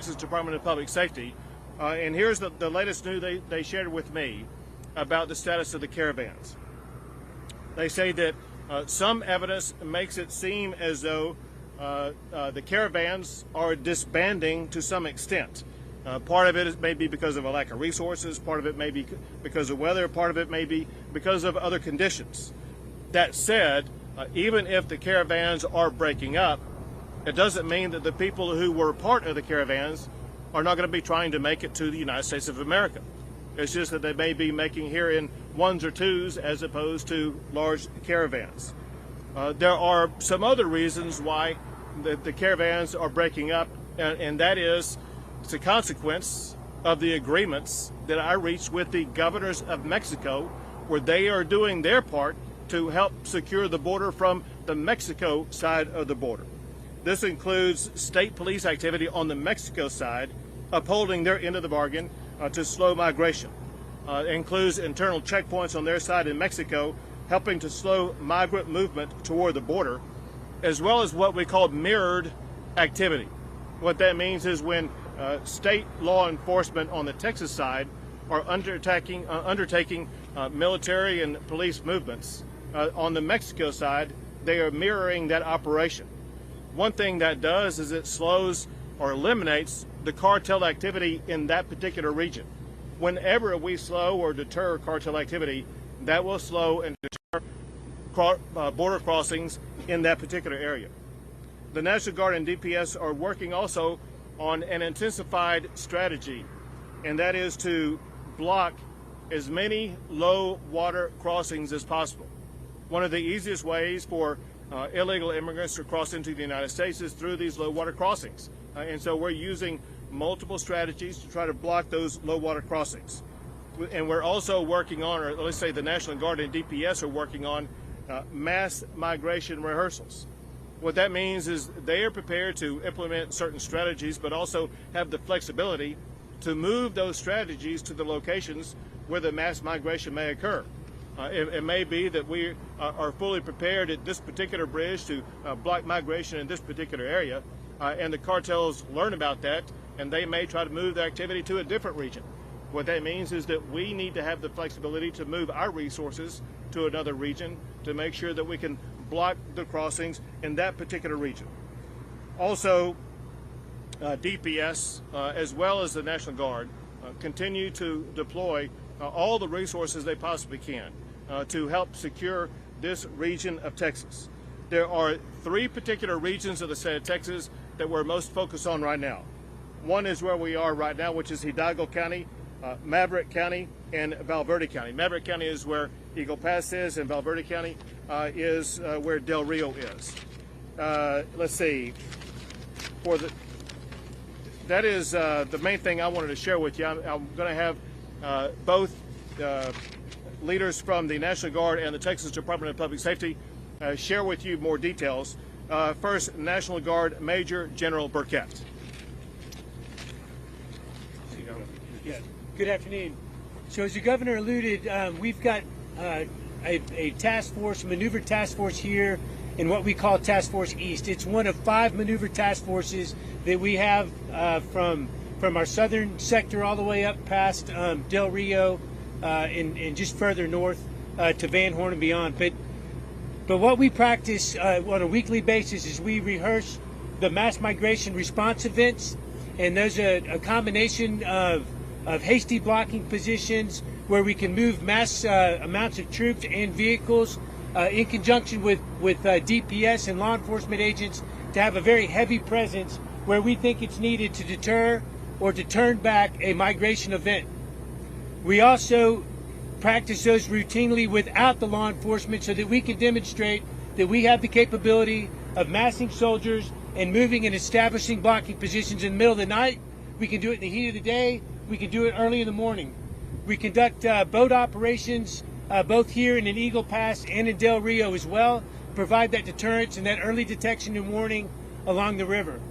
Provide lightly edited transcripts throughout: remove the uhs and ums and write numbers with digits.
Texas Department of Public Safety, and here's the latest news they shared with me about the status of the caravans. They say that some evidence makes it seem as though the caravans are disbanding to some extent. Part of it may be because of a lack of resources, part of it may be because of weather, part of it may be because of other conditions. That said, even if the caravans are breaking up, it doesn't mean that the people who were part of the caravans are not going to be trying to make it to the United States of America. It's just that they may be making here in ones or twos as opposed to large caravans. There are some other reasons why the caravans are breaking up, and that is it's a consequence of the agreements that I reached with the governors of Mexico, where they are doing their part to help secure the border from the Mexico side of the border. This includes state police activity on the Mexico side, upholding their end of the bargain to slow migration. It includes internal checkpoints on their side in Mexico, helping to slow migrant movement toward the border, as well as what we call mirrored activity. What that means is when state law enforcement on the Texas side are undertaking military and police movements, on the Mexico side, they are mirroring that operation. One thing that does is it slows or eliminates the cartel activity in that particular region. Whenever we slow or deter cartel activity, that will slow and deter border crossings in that particular area. The National Guard and DPS are working also on an intensified strategy, and that is to block as many low water crossings as possible. One of the easiest ways for illegal immigrants to cross into the United States is through these low water crossings. And so we're using multiple strategies to try to block those low water crossings. And we're also working on, or let's say the National Guard and DPS are working on mass migration rehearsals. What that means is they are prepared to implement certain strategies, but also have the flexibility to move those strategies to the locations where the mass migration may occur. It may be that we are fully prepared at this particular bridge to block migration in this particular area, and the cartels learn about that, and they may try to move their activity to a different region. What that means is that we need to have the flexibility to move our resources to another region to make sure that we can block the crossings in that particular region. Also, DPS, as well as the National Guard, continue to deploy all the resources they possibly can to help secure this region of Texas. There are three particular regions of the state of Texas that we're most focused on right now. One is where we are right now, which is Hidalgo County, Maverick County, and Valverde County. Maverick County is where Eagle Pass is, and Valverde County is where Del Rio is. Let's see. That is the main thing I wanted to share with you. I'm going to have both leaders from the National Guard and the Texas Department of Public Safety share with you more details. First, National Guard Major General Burkett. Good afternoon. So as the governor alluded, we've got a task force, maneuver task force here in what we call Task Force East. It's one of 5 maneuver task forces that we have from our southern sector all the way up past Del Rio and just further north to Van Horn and beyond. But what we practice on a weekly basis is we rehearse the mass migration response events, and there's a combination of hasty blocking positions where we can move mass amounts of troops and vehicles in conjunction with DPS and law enforcement agents to have a very heavy presence where we think it's needed to deter or to turn back a migration event. We also practice those routinely without the law enforcement so that we can demonstrate that we have the capability of massing soldiers and moving and establishing blocking positions in the middle of the night. We can do it in the heat of the day. We can do it early in the morning. We conduct boat operations both here in Eagle Pass and in Del Rio as well, provide that deterrence and that early detection and warning along the river.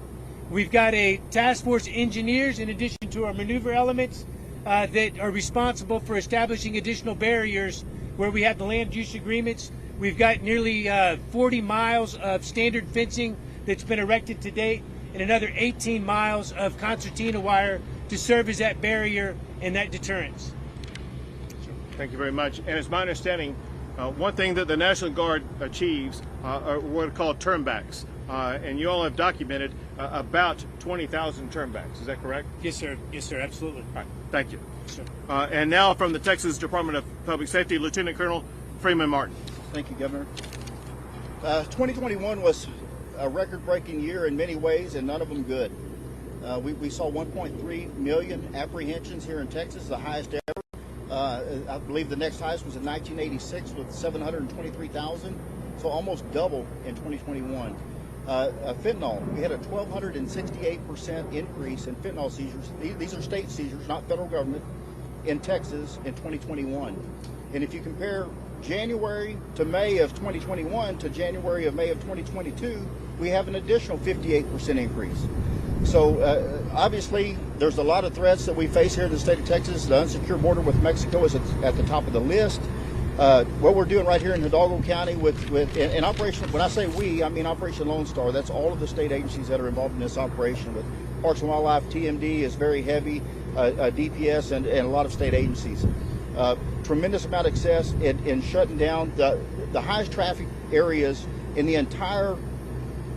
We've got a task force engineers in addition to our maneuver elements that are responsible for establishing additional barriers where we have the land use agreements. We've got nearly 40 miles of standard fencing that's been erected to date, and another 18 miles of concertina wire to serve as that barrier and that deterrence. Thank you very much. And it's my understanding, one thing that the National Guard achieves are what are called turnbacks. And you all have documented about 20,000 turnbacks. Is that correct? Yes, sir. Yes, sir. Absolutely. All right. Thank you. Yes, sir. And now from the Texas Department of Public Safety, Lieutenant Colonel Freeman Martin. Thank you, Governor. 2021 was a record-breaking year in many ways, and none of them good. We saw 1.3 million apprehensions here in Texas, the highest ever. I believe the next highest was in 1986 with 723,000, so almost double in 2021. Fentanyl, we had a 1,268% increase in fentanyl seizures. These are state seizures, not federal government, in Texas in 2021. And if you compare January to May of 2021 to January of May of 2022, we have an additional 58% increase. So obviously, there's a lot of threats that we face here in the state of Texas. The unsecure border with Mexico is at the top of the list. What we're doing right here in Hidalgo County with in Operation, when I say we, I mean Operation Lone Star. That's all of the state agencies that are involved in this operation. With Parks and Wildlife, TMD is very heavy, DPS, and a lot of state agencies. Tremendous amount of success in shutting down the highest traffic areas in the entire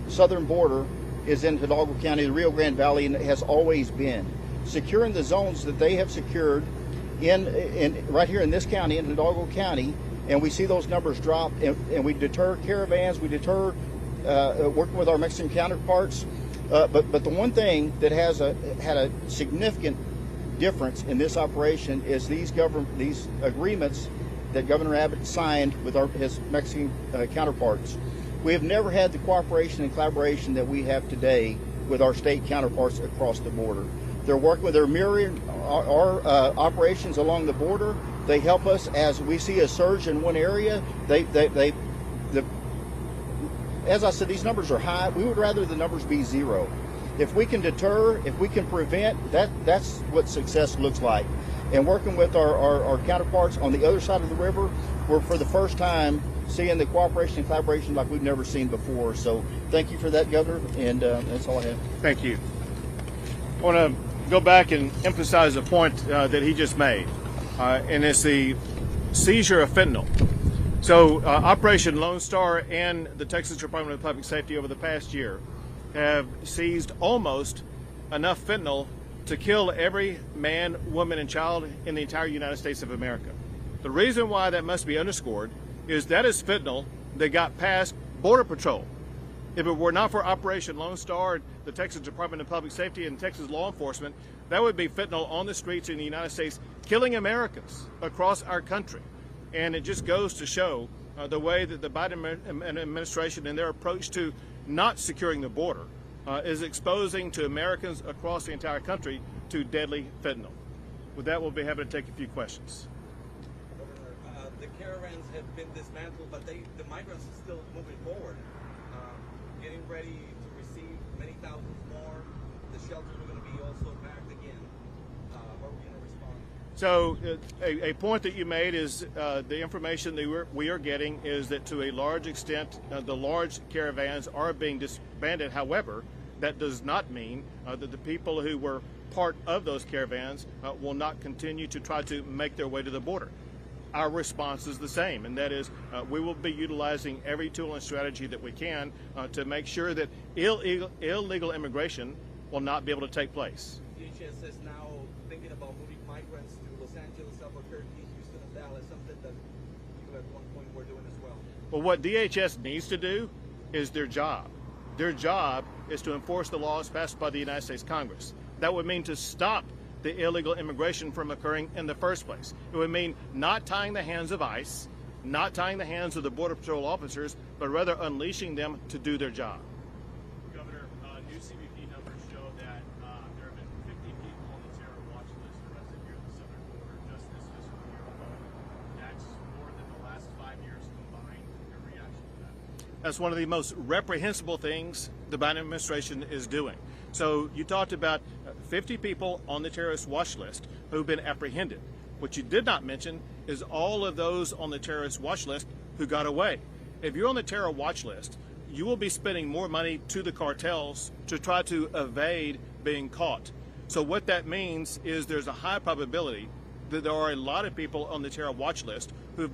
southern border is in Hidalgo County, the Rio Grande Valley, and it has always been. Securing the zones that they have secured in right here in this county, in Hidalgo County, and we see those numbers drop, and we deter caravans, we deter working with our Mexican counterparts. But the one thing that has had a significant difference in this operation is these agreements that Governor Abbott signed with his Mexican counterparts. We have never had the cooperation and collaboration that we have today with our state counterparts across the border. They're working with their mirroring our operations along the border. They help us as we see a surge in one area. As I said, these numbers are high. We would rather the numbers be zero. If we can deter, if we can prevent, that's what success looks like. And working with our counterparts on the other side of the river, we're for the first time seeing the cooperation and collaboration like we've never seen before. So thank you for that, Governor, and that's all I have. Thank you. I want to go back and emphasize a point that he just made, and it's the seizure of fentanyl. So Operation Lone Star and the Texas Department of Public Safety over the past year have seized almost enough fentanyl to kill every man, woman, and child in the entire United States of America. The reason why that must be underscored is that is fentanyl that got past Border Patrol. If it were not for Operation Lone Star, the Texas Department of Public Safety, and Texas law enforcement, that would be fentanyl on the streets in the United States, killing Americans across our country. And it just goes to show the way that the Biden administration and their approach to not securing the border is exposing to Americans across the entire country to deadly fentanyl. With that, we'll be happy to take a few questions. Governor, the caravans have been dismantled, but the migrants are still moving forward, getting ready to receive many thousands more. The shelters are going to be also packed again. How are we going to respond? So a point that you made is the information that we are getting is that to a large extent the large caravans are being disbanded. However, that does not mean that the people who were part of those caravans will not continue to try to make their way to the border. Our response is the same, and that is we will be utilizing every tool and strategy that we can to make sure that illegal immigration will not be able to take place. DHS is now thinking about moving migrants to Los Angeles, Albuquerque, Houston, and Dallas, something that you at one point were doing as well. Well, what DHS needs to do is their job. Their job is to enforce the laws passed by the United States Congress. That would mean to stop the illegal immigration from occurring in the first place. It would mean not tying the hands of ICE, not tying the hands of the Border Patrol officers, but rather unleashing them to do their job. Governor, new CBP numbers show that there have been 50 people on the terror watch list arrested here at the southern border just this fiscal year alone. That's more than the last 5 years combined. Your reaction to that? That's one of the most reprehensible things the Biden administration is doing. So you talked about 50 people on the terrorist watch list who've been apprehended. What you did not mention is all of those on the terrorist watch list who got away. If you're on the terror watch list, you will be spending more money to the cartels to try to evade being caught. So what that means is there's a high probability that there are a lot of people on the terror watch list who've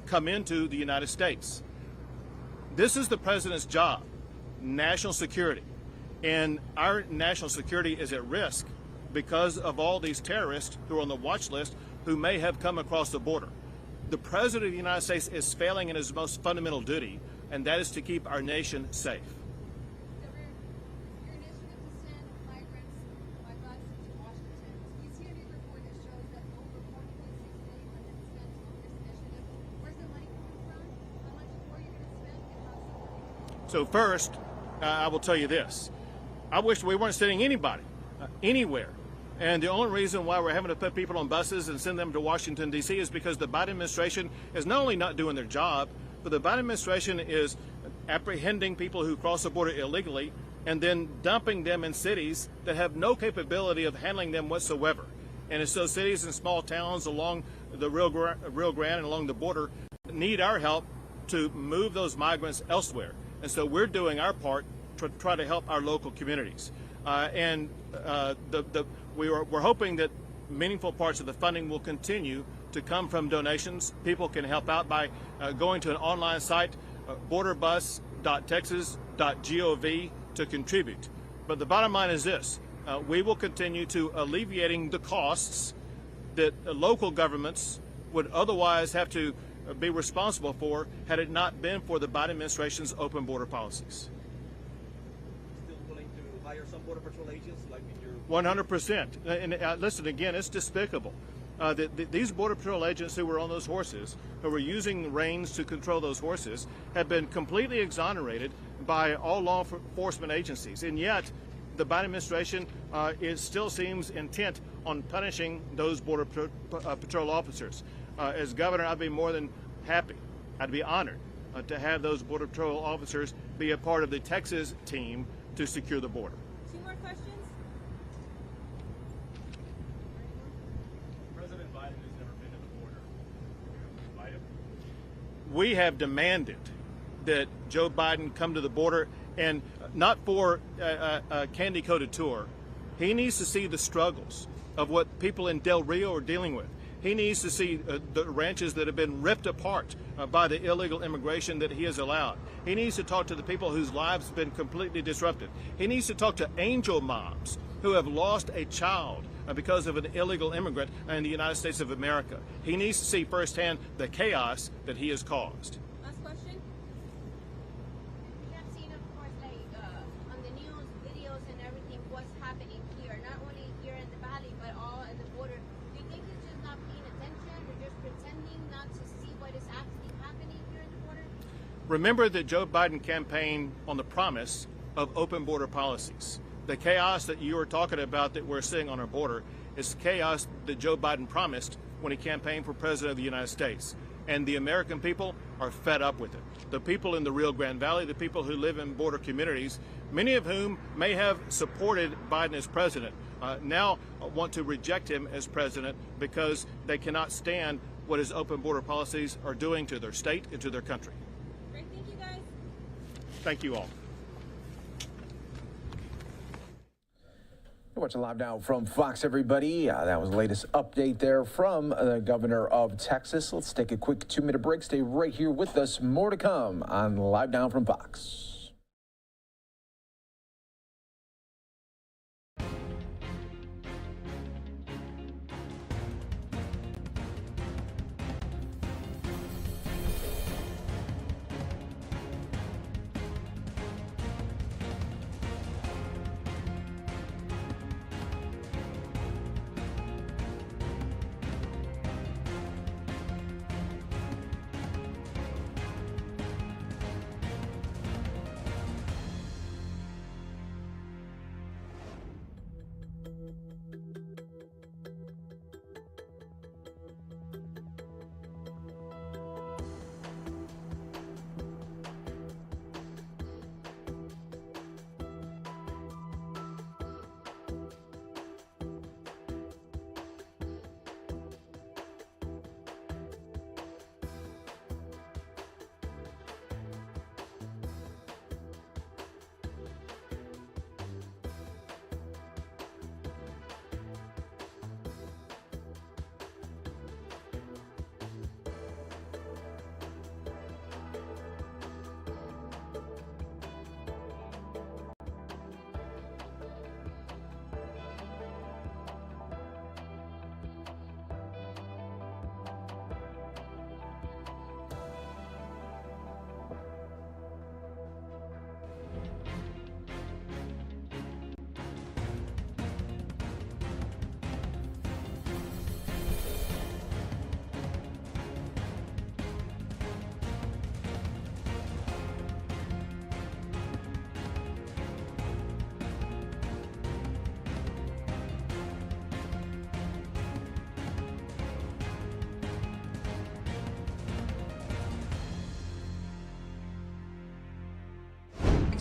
come into the United States. This is the president's job, national security. And our national security is at risk because of all these terrorists who are on the watch list who may have come across the border. The president of the United States is failing in his most fundamental duty, and that is to keep our nation safe. Your initiative to send migrants by bus to Washington. You see a new report that shows that over $4.6 billion has been spent on this initiative. Where's the money coming from? How much more are you going to spend, and how's the money? So first, I will tell you this. I wish we weren't sending anybody anywhere. And the only reason why we're having to put people on buses and send them to Washington, D.C. is because the Biden administration is not only not doing their job, but the Biden administration is apprehending people who cross the border illegally and then dumping them in cities that have no capability of handling them whatsoever. And so cities and small towns along the Rio Grande and along the border need our help to move those migrants elsewhere. And so we're doing our part to try to help our local communities. We're hoping that meaningful parts of the funding will continue to come from donations. People can help out by going to an online site, borderbus.texas.gov, to contribute. But the bottom line is this. We will continue to alleviating the costs that local governments would otherwise have to be responsible for had it not been for the Biden administration's open border policies. Still willing to hire some Border Patrol agents like in your 100%. And listen, again, it's despicable. These Border Patrol agents who were on those horses, who were using reins to control those horses, have been completely exonerated by all law enforcement agencies. And yet, the Biden administration still seems intent on punishing those Border Patrol officers. As governor, I'd be more than happy. I'd be honored to have those Border Patrol officers be a part of the Texas team to secure the border. 2 more questions? President Biden has never been to the border. Invite him. We have demanded that Joe Biden come to the border, and not for a candy-coated tour. He needs to see the struggles of what people in Del Rio are dealing with. He needs to see the ranches that have been ripped apart by the illegal immigration that he has allowed. He needs to talk to the people whose lives have been completely disrupted. He needs to talk to angel moms who have lost a child because of an illegal immigrant in the United States of America. He needs to see firsthand the chaos that he has caused. Last question? We have seen, of course, like on the news, videos and everything, what's happening here, not only here in the valley, but all at the border. Do you think it's just not paying attention or just pretending not to see what is actually happening here at the border? Remember that Joe Biden campaigned on the promise of open border policies. The chaos that you are talking about that we're seeing on our border is chaos that Joe Biden promised when he campaigned for president of the United States. And the American people are fed up with it. The people in the Rio Grande Valley, the people who live in border communities, many of whom may have supported Biden as president, now want to reject him as president because they cannot stand what his open border policies are doing to their state and to their country. Great, thank you guys. Thank you all. You're watching Live Now from Fox, everybody. That was the latest update there from the governor of Texas. Let's take a quick 2-minute break. Stay right here with us. More to come on Live Now from Fox.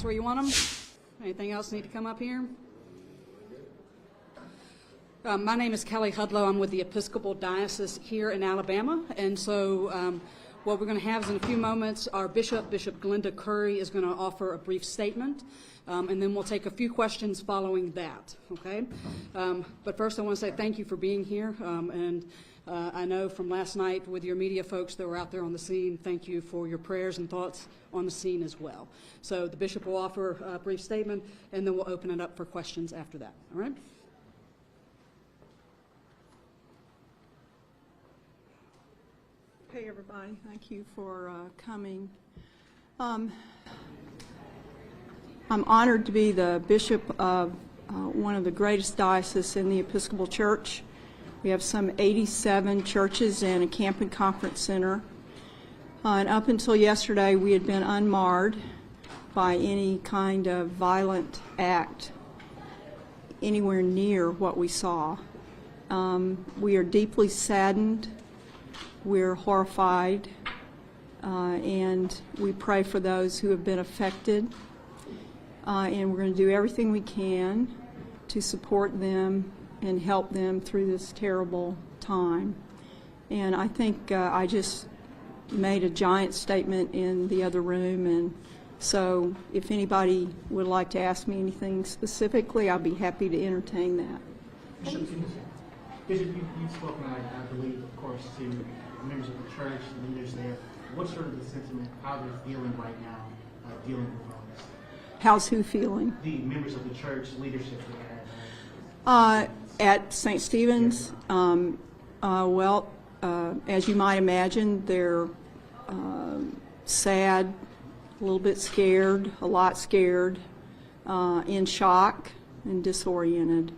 mics where you want them. Anything else need to come up here? My name is Kelly Hudlow. I'm with the Episcopal Diocese here in Alabama. And so what we're going to have is in a few moments, our Bishop Glenda Curry, is going to offer a brief statement. And then we'll take a few questions following that, okay? But first I want to say thank you for being here. I know from last night with your media folks that were out there on the scene, thank you for your prayers and thoughts on the scene as well. So the Bishop will offer a brief statement, and then we'll open it up for questions after that, all right? Hey everybody, thank you for coming. I'm honored to be the bishop of one of the greatest dioceses in the Episcopal Church. We have some 87 churches and a camp and conference center. And up until yesterday, we had been unmarred by any kind of violent act anywhere near what we saw. We are deeply saddened. We're horrified. And we pray for those who have been affected. And we're going to do everything we can to support them and help them through this terrible time. And I think I just made a giant statement in the other room, and so if anybody would like to ask me anything specifically, I'll be happy to entertain that. Bishop, you've spoken, I believe, of course, to members of the church, leaders there. What's sort of the sentiment, how they're feeling right now, dealing with all this? How's who feeling? The members of the church leadership there. At St. Stephen's, as you might imagine, they're sad, a little bit scared, a lot scared, in shock and disoriented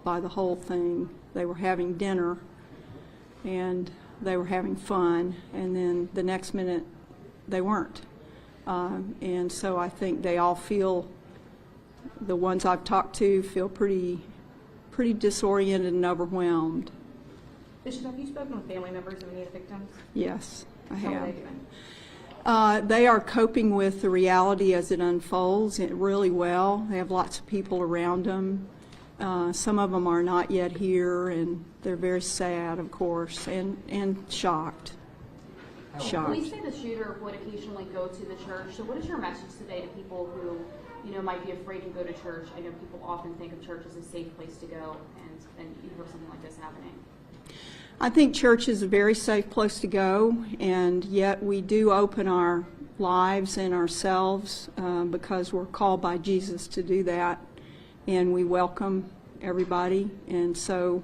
by the whole thing. They were having dinner and they were having fun, and then the next minute they weren't. And so I think they all feel, the ones I've talked to feel pretty disoriented and overwhelmed. Bishop, have you spoken with family members of any of the victims? Yes, I have. How are they doing? They are coping with the reality as it unfolds really well. They have lots of people around them. Some of them are not yet here, and they're very sad, of course, and shocked. Police say the shooter would occasionally go to the church. So what is your message today to people who, might be afraid to go to church? I know people often think of church as a safe place to go, and you hear something like this happening. I think church is a very safe place to go, and yet we do open our lives and ourselves because we're called by Jesus to do that, and we welcome everybody. And so,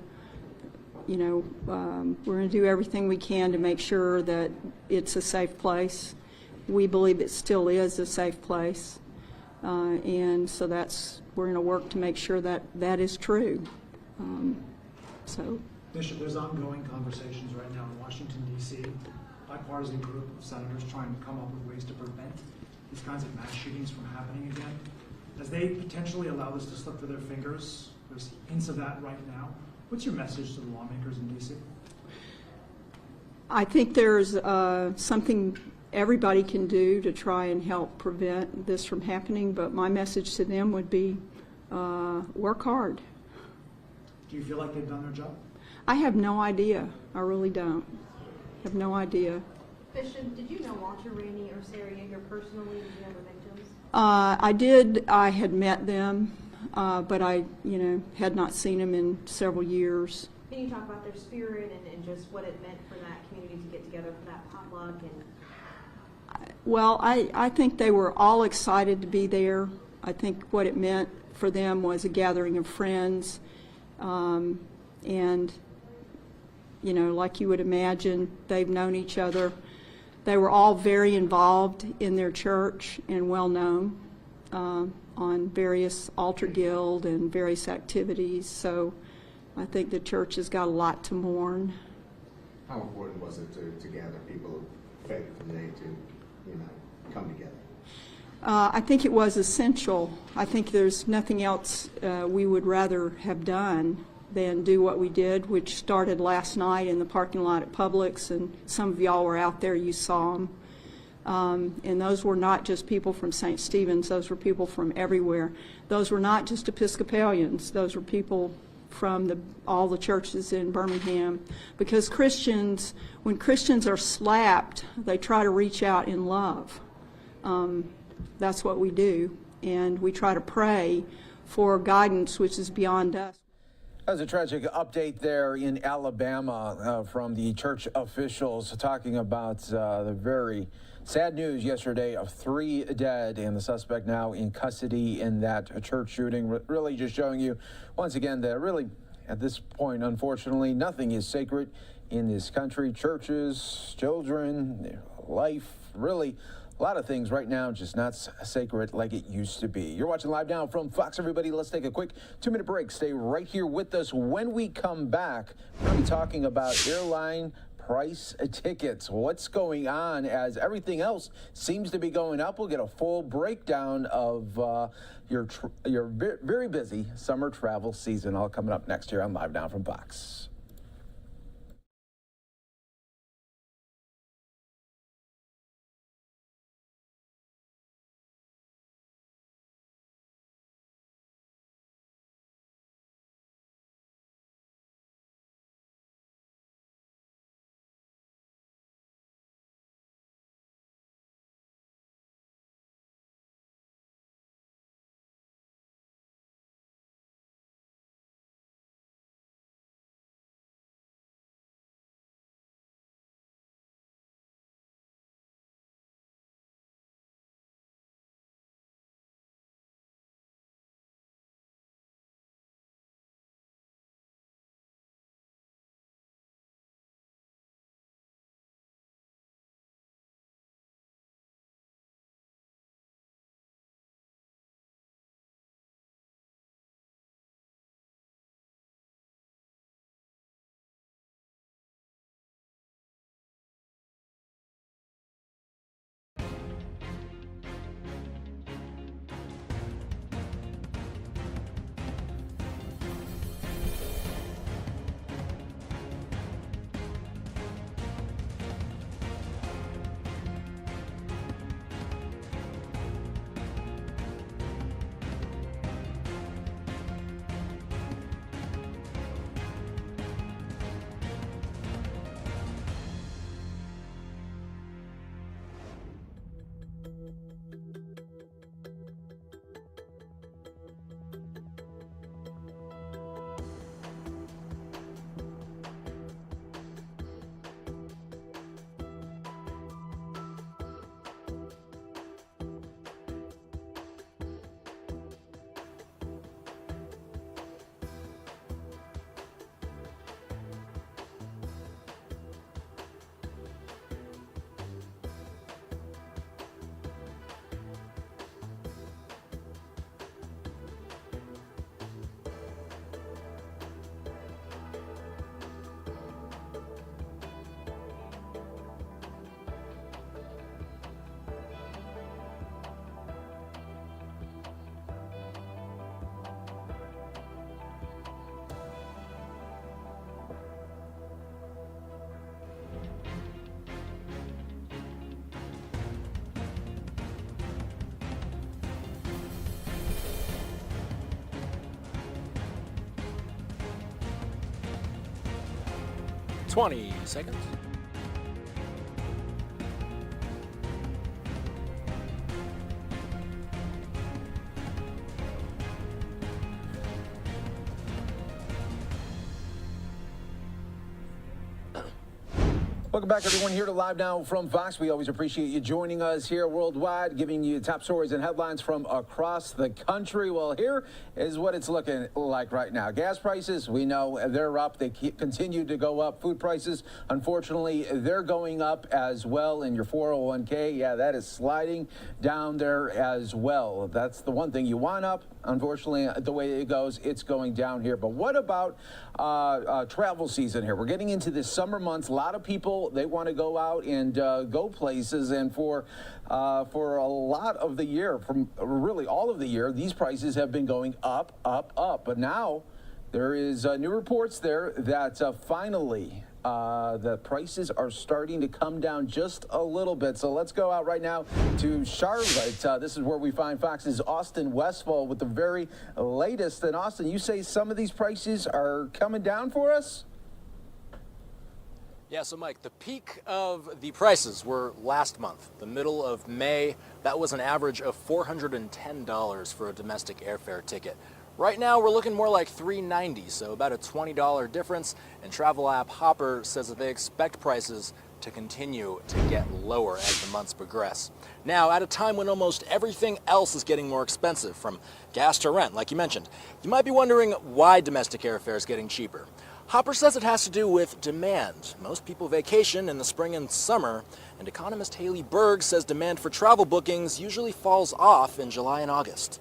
we're going to do everything we can to make sure that it's a safe place. We believe it still is a safe place. And so we're going to work to make sure that that is true. Bishop, there's ongoing conversations right now in Washington, D.C., bipartisan group of senators trying to come up with ways to prevent these kinds of mass shootings from happening again. As they potentially allow this to slip through their fingers, there's hints of that right now. What's your message to the lawmakers in D.C.? I think there's something everybody can do to try and help prevent this from happening, but my message to them would be work hard. Do you feel like they've done their job? I have no idea. I really don't. I have no idea. Bishop, did you know Walter, Randy, or Sarah Yeager personally? Did you know the victims? I did. I had met them, but I, had not seen them in several years. Can you talk about their spirit and just what it meant for that community to get together for that potluck? Well, I think they were all excited to be there. I think what it meant for them was a gathering of friends, and like you would imagine, they've known each other. They were all very involved in their church and well known on various altar guild and various activities. So I think the church has got a lot to mourn. How important was it to gather people of faith today to, come together? I think it was essential. I think there's nothing else we would rather have done than do what we did, which started last night in the parking lot at Publix, and some of y'all were out there, you saw them. And those were not just people from St. Stephen's, those were people from everywhere. Those were not just Episcopalians, those were people from all the churches in Birmingham. Because Christians, when Christians are slapped, they try to reach out in love. That's what we do. And we try to pray for guidance which is beyond us. There's a tragic update there in Alabama from the church officials talking about the very sad news yesterday of 3 dead and the suspect now in custody in that church shooting. Really just showing you once again that really at this point, unfortunately, nothing is sacred in this country. Churches, children, life, really a lot of things right now just not sacred like it used to be. You're watching Live Now from Fox, everybody. Let's take a quick 2-minute break. Stay right here with us. When we come back, we're going to be talking about airline price tickets. What's going on as everything else seems to be going up? We'll get a full breakdown of your very busy summer travel season, all coming up next here on Live Now from Fox. Twenty seconds. Welcome back, everyone, here to Live Now from Fox. We always appreciate you joining us here worldwide, giving you top stories and headlines from across the country. Well, here is what it's looking like right now. Gas prices, we know they're up. They continue to go up. Food prices, unfortunately, they're going up as well. And your 401k, yeah, that is sliding down there as well. That's the one thing you want up. Unfortunately, the way it goes, it's going down here. But what about travel season here? We're getting into the summer months. A lot of people, they want to go out and go places. And for a lot of the year, from really all of the year, these prices have been going up, up, up. But now There is new reports there that finally the prices are starting to come down just a little bit. So let's go out right now to Charlotte. This is where we find Fox's Austin Westfall with the very latest. And Austin, you say some of these prices are coming down for us? Yeah, so Mike, the peak of the prices were last month, the middle of May. That was an average of $410 for a domestic airfare ticket. Right now, we're looking more like $390, so about a $20 difference. And travel app Hopper says that they expect prices to continue to get lower as the months progress. Now, at a time when almost everything else is getting more expensive, from gas to rent, like you mentioned, you might be wondering why domestic airfare is getting cheaper. Hopper says it has to do with demand. Most people vacation in the spring and summer, and economist Haley Berg says demand for travel bookings usually falls off in July and August.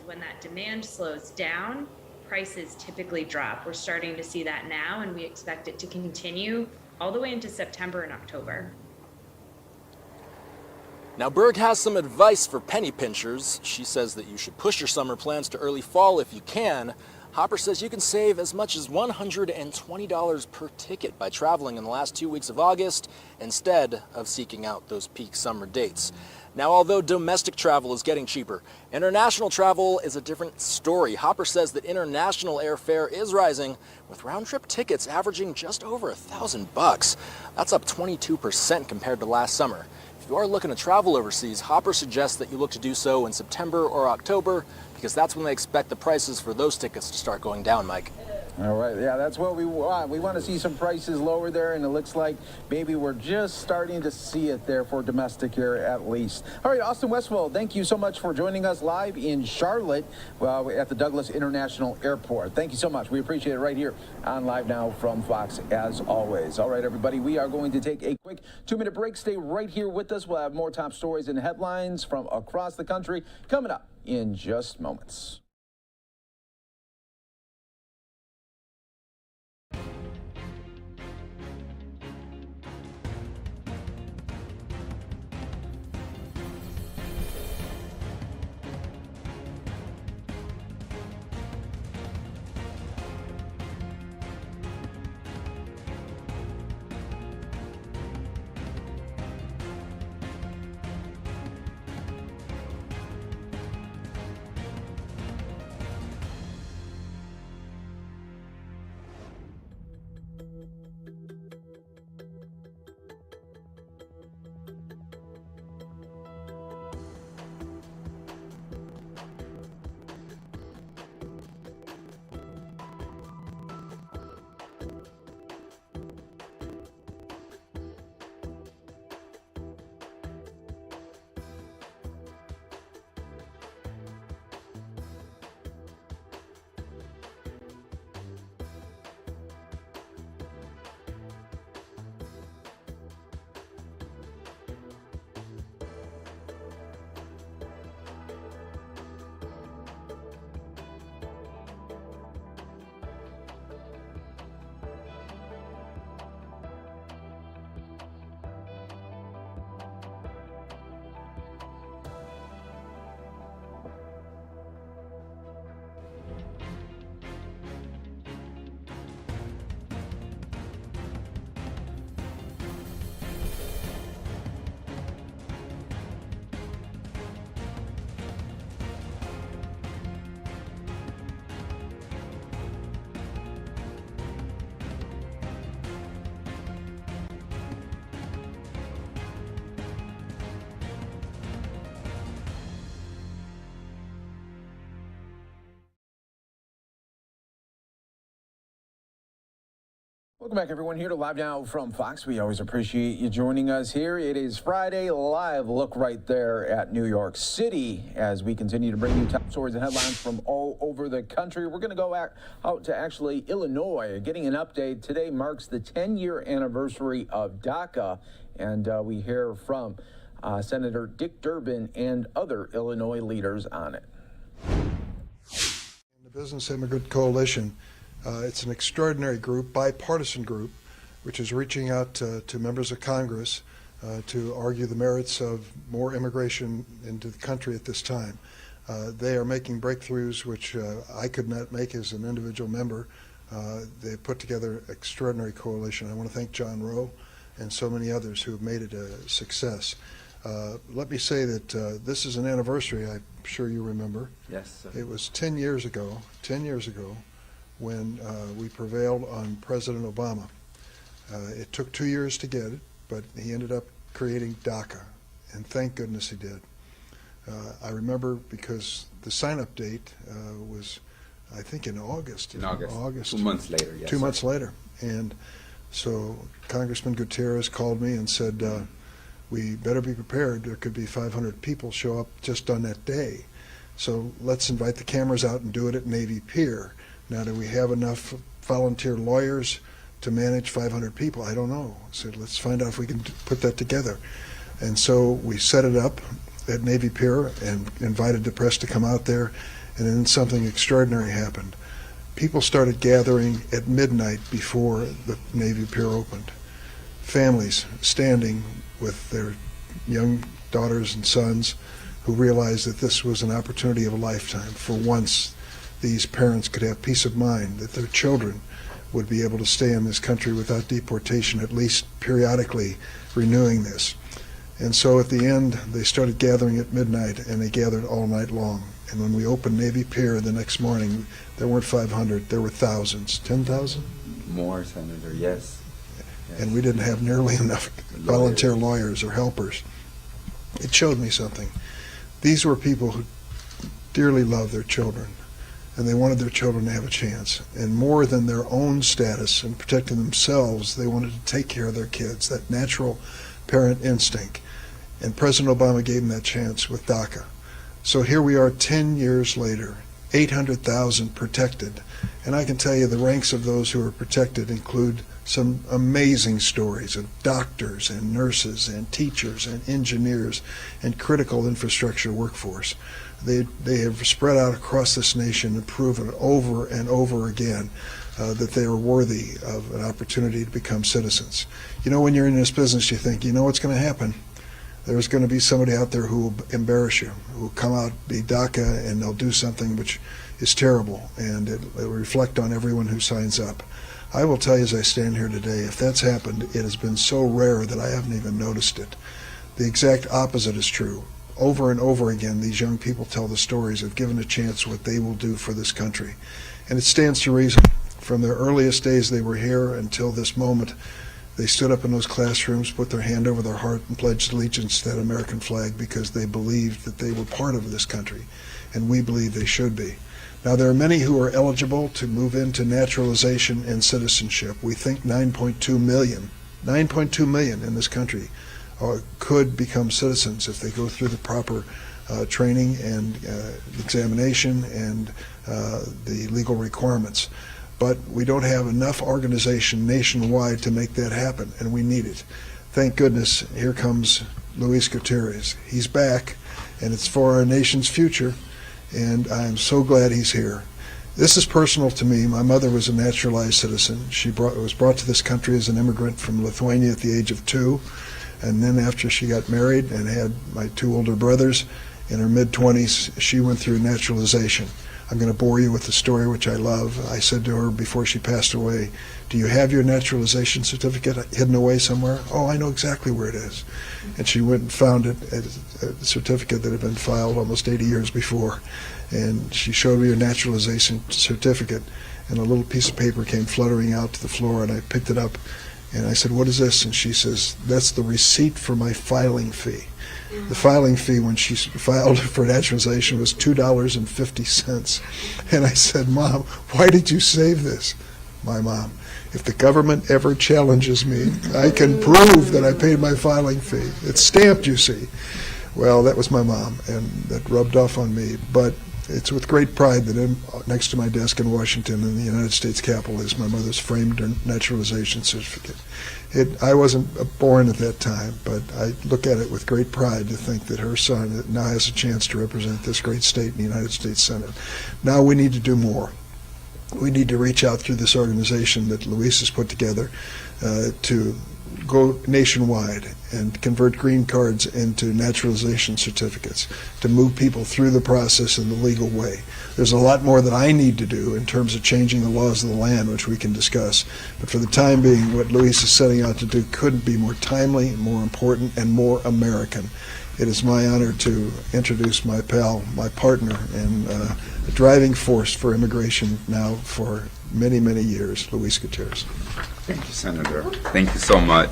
When that demand slows down, prices typically drop. We're starting to see that now, and we expect it to continue all the way into September and October. Now, Berg has some advice for penny pinchers. She says that you should push your summer plans to early fall if you can. Hopper says you can save as much as $120 per ticket by traveling in the last 2 weeks of August instead of seeking out those peak summer dates. Now, although domestic travel is getting cheaper, international travel is a different story. Hopper says that international airfare is rising, with round-trip tickets averaging just over $1,000. That's up 22% compared to last summer. If you are looking to travel overseas, Hopper suggests that you look to do so in September or October, because that's when they expect the prices for those tickets to start going down, Mike. All right, yeah, that's what we want. We want to see some prices lower there, and it looks like maybe we're just starting to see it there for domestic here at least. All right, Austin Westfall, thank you so much for joining us live in Charlotte at the Douglas International Airport. Thank you so much. We appreciate it right here on Live Now from Fox, as always. All right, everybody, we are going to take a quick 2-minute break. Stay right here with us. We'll have more top stories and headlines from across the country coming up in just moments. Welcome back, everyone, here to Live Now from Fox. We always appreciate you joining us here. It is Friday Live. Look right there at New York City as we continue to bring you top stories and headlines from all over the country. We're going to go out to actually Illinois, getting an update. Today marks the 10-year anniversary of DACA, and we hear from Senator Dick Durbin and other Illinois leaders on it. The Business Immigrant Coalition. It's an extraordinary group, bipartisan group, which is reaching out to members of Congress to argue the merits of more immigration into the country at this time. They are making breakthroughs which I could not make as an individual member. They put together an extraordinary coalition. I want to thank John Rowe and so many others who have made it a success. Let me say that this is an anniversary, I'm sure you remember. Yes, sir. It was 10 years ago, when we prevailed on President Obama. It took 2 years to get it, but he ended up creating DACA, and thank goodness he did. I remember because the sign-up date was, I think, in August. In August. 2 months later, yes. 2 months later. And so Congressman Gutierrez called me and said, we better be prepared. There could be 500 people show up just on that day. So let's invite the cameras out and do it at Navy Pier. Now, do we have enough volunteer lawyers to manage 500 people? I don't know. So let's find out if we can put that together. And so we set it up at Navy Pier and invited the press to come out there, and then something extraordinary happened. People started gathering at midnight before the Navy Pier opened. Families standing with their young daughters and sons who realized that this was an opportunity of a lifetime. For once, these parents could have peace of mind that their children would be able to stay in this country without deportation, at least periodically renewing this. And so at the end, they started gathering at midnight, and they gathered all night long. And when we opened Navy Pier the next morning, there weren't 500, there were thousands. 10,000? More, Senator, yes. And we didn't have nearly enough volunteer lawyers or helpers. It showed me something. These were people who dearly loved their children, and they wanted their children to have a chance. And more than their own status and protecting themselves, they wanted to take care of their kids, that natural parent instinct. And President Obama gave them that chance with DACA. So here we are 10 years later, 800,000 protected. And I can tell you the ranks of those who are protected include some amazing stories of doctors and nurses and teachers and engineers and critical infrastructure workforce. They have spread out across this nation and proven over and over again that they are worthy of an opportunity to become citizens. You know, when you're in this business, you think, you know what's going to happen. There's going to be somebody out there who will embarrass you, who will come out, be DACA, and they'll do something which is terrible, and it'll reflect on everyone who signs up. I will tell you as I stand here today, if that's happened, it has been so rare that I haven't even noticed it. The exact opposite is true. Over and over again, these young people tell the stories of given a chance what they will do for this country. And it stands to reason. From their earliest days they were here until this moment, they stood up in those classrooms, put their hand over their heart, and pledged allegiance to that American flag because they believed that they were part of this country, and we believe they should be. Now, there are many who are eligible to move into naturalization and citizenship. We think 9.2 million in this country could become citizens if they go through the proper training and examination and the legal requirements. But we don't have enough organization nationwide to make that happen, and we need it. Thank goodness, here comes Luis Gutierrez. He's back, and it's for our nation's future, and I'm so glad he's here. This is personal to me. My mother was a naturalized citizen. She was brought to this country as an immigrant from Lithuania at the age of 2, and then after she got married and had my 2 older brothers, in her mid-20s, she went through naturalization. I'm going to bore you with the story, which I love. I said to her before she passed away, do you have your naturalization certificate hidden away somewhere? Oh, I know exactly where it is. And she went and found it, a certificate that had been filed almost 80 years before. And she showed me her naturalization certificate, and a little piece of paper came fluttering out to the floor, and I picked it up, and I said, what is this? And she says, that's the receipt for my filing fee. The filing fee when she filed for naturalization was $2.50. And I said, Mom, why did you save this? My mom, if the government ever challenges me, I can prove that I paid my filing fee. It's stamped, you see. Well, that was my mom, and that rubbed off on me. But it's with great pride that next to my desk in Washington in the United States Capitol is my mother's framed naturalization certificate. I wasn't born at that time, but I look at it with great pride to think that her son now has a chance to represent this great state in the United States Senate. Now we need to do more. We need to reach out through this organization that Luis has put together to go nationwide and convert green cards into naturalization certificates, to move people through the process in the legal way. There's a lot more that I need to do in terms of changing the laws of the land, which we can discuss. But for the time being, what Luis is setting out to do couldn't be more timely, more important, and more American. It is my honor to introduce my pal, my partner, and a driving force for immigration now for many, many years, Luis Gutierrez. Thank you, Senator. Thank you so much.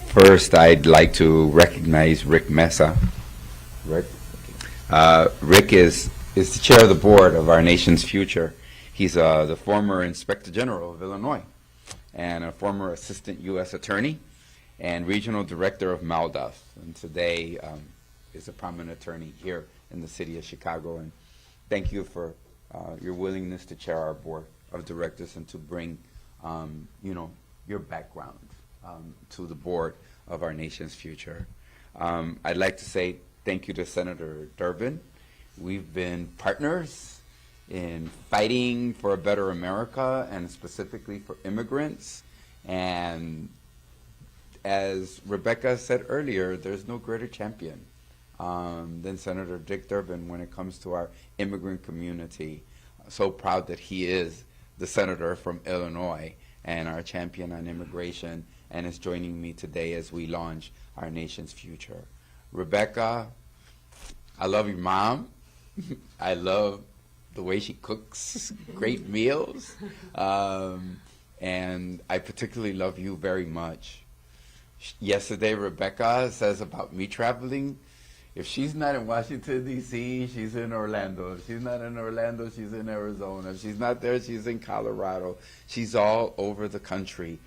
First, I'd like to recognize Rick Mesa. Rick is the chair of the board of Our Nation's Future. He's the former Inspector General of Illinois and a former Assistant U.S. Attorney and Regional Director of MALDAF, and today is a prominent attorney here in the city of Chicago. And thank you for your willingness to chair our board of directors and to bring, your background to the board of Our Nation's Future. I'd like to say thank you to Senator Durbin. We've been partners in fighting for a better America and specifically for immigrants. And as Rebecca said earlier, there's no greater champion than Senator Dick Durbin when it comes to our immigrant community. So proud that he is the senator from Illinois and our champion on immigration, and is joining me today as we launch Our Nation's Future. Rebecca, I love your mom. I love the way she cooks great meals. And I particularly love you very much. Yesterday, Rebecca says about me traveling, if she's not in Washington, D.C., she's in Orlando. If she's not in Orlando, she's in Arizona. If she's not there, she's in Colorado. She's all over the country,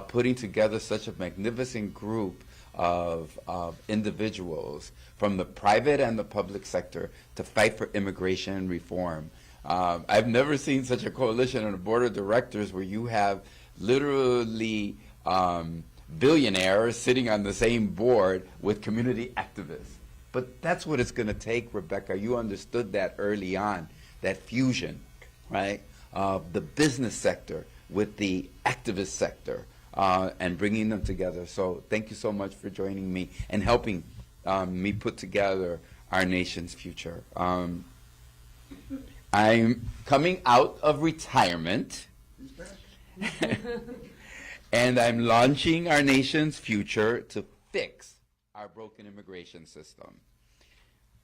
putting together such a magnificent group of individuals from the private and the public sector to fight for immigration reform. I've never seen such a coalition on a board of directors where you have literally billionaires sitting on the same board with community activists. But that's what it's going to take, Rebecca. You understood that early on, that fusion, right, of the business sector with the activist sector and bringing them together. So thank you so much for joining me and helping me put together Our Nation's Future. I'm coming out of retirement, and I'm launching Our Nation's Future to fix our broken immigration system.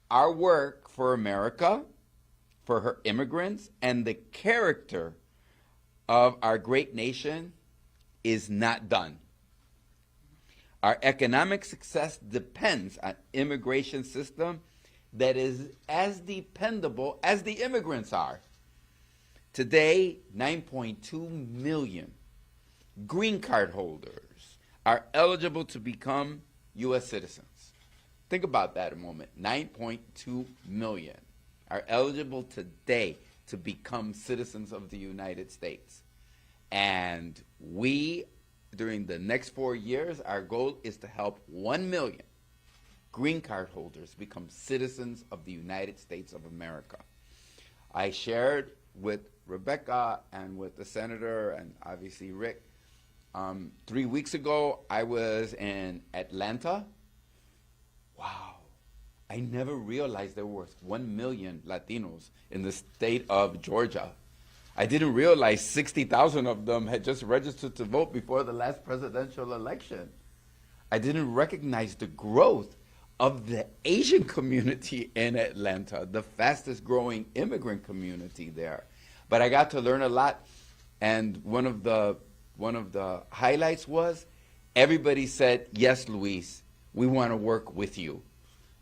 Our work for America, for her immigrants, and the character of our great nation is not done. Our economic success depends on immigration system that is as dependable as the immigrants are. Today, 9.2 million green card holders are eligible to become U.S. citizens. Think about that a moment. 9.2 million are eligible today to become citizens of the United States. And we, during the next 4 years, our goal is to help 1 million green card holders become citizens of the United States of America. I shared with Rebecca and with the senator and obviously Rick, 3 weeks ago I was in Atlanta. Wow, I never realized there was 1 million Latinos in the state of Georgia. I didn't realize 60,000 of them had just registered to vote before the last presidential election. I didn't recognize the growth of the Asian community in Atlanta, the fastest growing immigrant community there. But I got to learn a lot, and one of the highlights was everybody said, yes, Luis, we want to work with you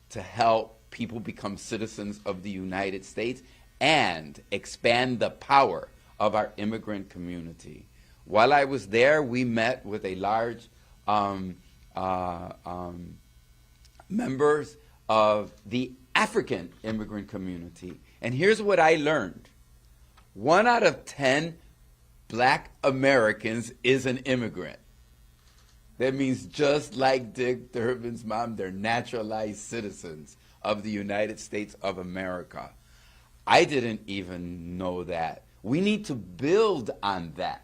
to help people become citizens of the United States and expand the power of our immigrant community. While I was there, we met with a large members of the African immigrant community. And here's what I learned. 1 out of 10 Black Americans is an immigrant. That means just like Dick Durbin's mom, they're naturalized citizens of the United States of America. I didn't even know that. We need to build on that.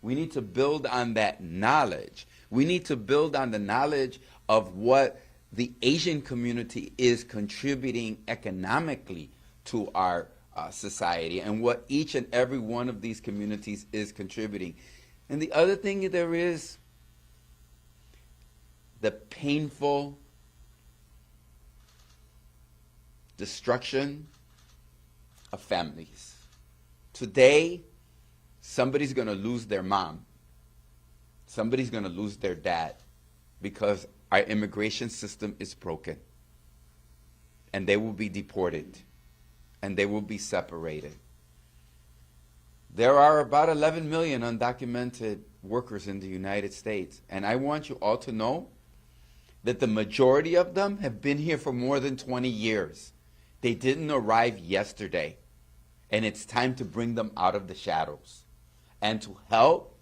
We need to build on that knowledge. We need to build on the knowledge of what the Asian community is contributing economically to our society and what each and every one of these communities is contributing. And the other thing there is the painful destruction of families. Today, somebody's going to lose their mom. Somebody's going to lose their dad because our immigration system is broken. And they will be deported. And they will be separated. There are about 11 million undocumented workers in the United States. And I want you all to know that the majority of them have been here for more than 20 years. They didn't arrive yesterday. And it's time to bring them out of the shadows and to help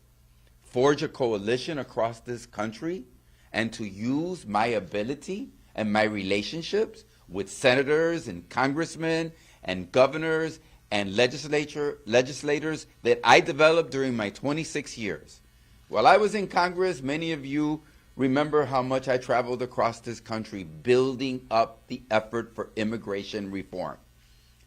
forge a coalition across this country and to use my ability and my relationships with senators and congressmen and governors and legislators that I developed during my 26 years. While I was in Congress, many of you remember how much I traveled across this country building up the effort for immigration reform.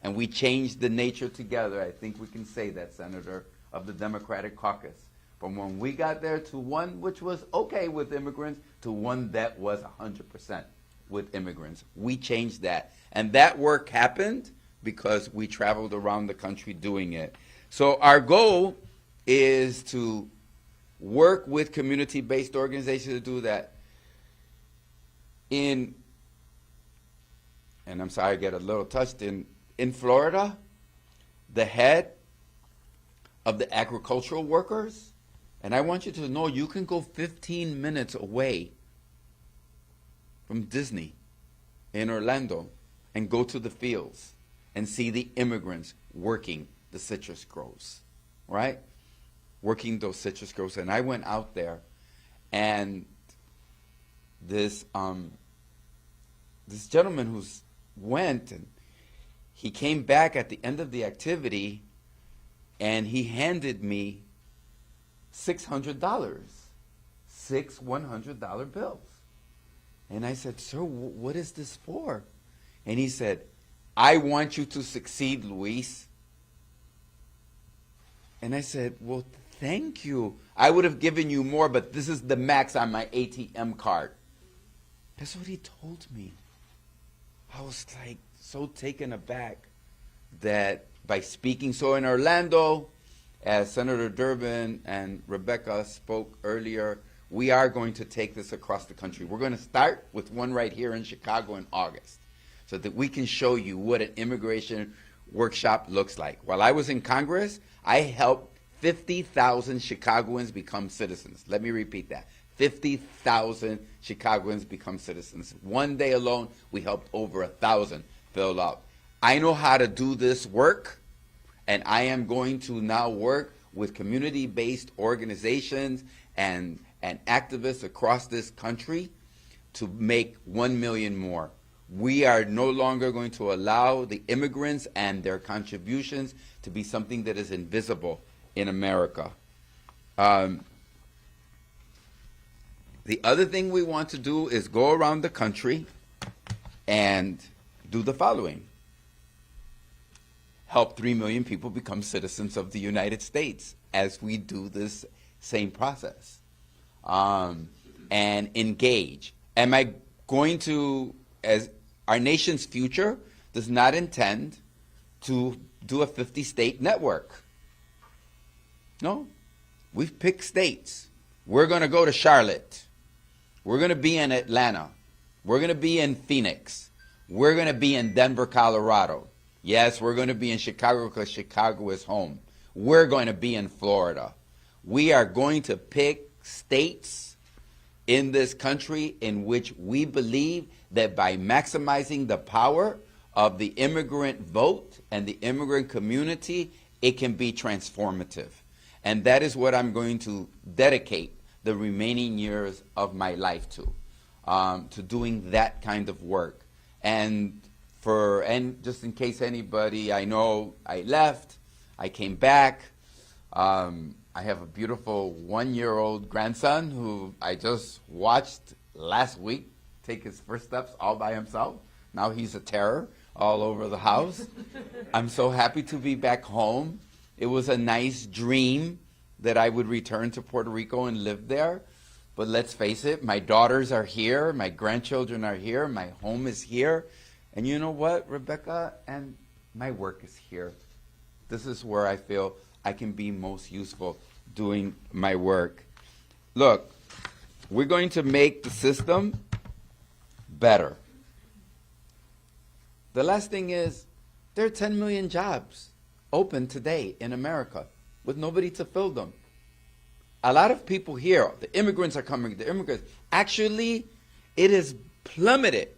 And we changed the nature together, I think we can say that, Senator, of the Democratic caucus. From when we got there to one which was okay with immigrants to one that was 100% with immigrants. We changed that. And that work happened because we traveled around the country doing it. So our goal is to work with community-based organizations to do that. And I'm sorry I get a little touched, in Florida, the head of the agricultural workers, and I want you to know you can go 15 minutes away from Disney in Orlando and go to the fields and see the immigrants working the citrus groves, right? Working those citrus groves. And I went out there, and this gentleman went, and he came back at the end of the activity, and he handed me $600, 6 $100 bills. And I said, sir, what is this for? And he said, I want you to succeed, Luis. And I said, well, thank you. I would have given you more, but this is the max on my ATM card. That's what he told me. I was like so taken aback that by speaking. So in Orlando, as Senator Durbin and Rebecca spoke earlier, we are going to take this across the country. We're going to start with one right here in Chicago in August so that we can show you what an immigration workshop looks like. While I was in Congress, I helped 50,000 Chicagoans become citizens. Let me repeat that. 50,000 Chicagoans become citizens. One day alone, we helped over 1,000 fill out. I know how to do this work, and I am going to now work with community-based organizations and activists across this country to make 1 million more. We are no longer going to allow the immigrants and their contributions to be something that is invisible in America. The other thing we want to do is go around the country and do the following. Help 3 million people become citizens of the United States as we do this same process. And engage. Am I going to, as our nation's future does not intend to do a 50-state network. No. We've picked states. We're going to go to Charlotte. We're going to be in Atlanta. We're going to be in Phoenix. We're going to be in Denver, Colorado. Yes, we're going to be in Chicago because Chicago is home. We're going to be in Florida. We are going to pick states in this country in which we believe that by maximizing the power of the immigrant vote and the immigrant community, it can be transformative. And that is what I'm going to dedicate the remaining years of my life to doing that kind of work. And and just in case anybody, I know I left, I came back. I have a beautiful 1-year-old grandson who I just watched last week take his first steps all by himself. Now he's a terror all over the house. I'm so happy to be back home. It was a nice dream that I would return to Puerto Rico and live there. But let's face it, my daughters are here, my grandchildren are here, my home is here. And you know what, Rebecca? And my work is here. This is where I feel I can be most useful doing my work. Look, we're going to make the system better. The last thing is, there are 10 million jobs open today in America with nobody to fill them. A lot of people here, the immigrants are coming, the immigrants. Actually, it has plummeted.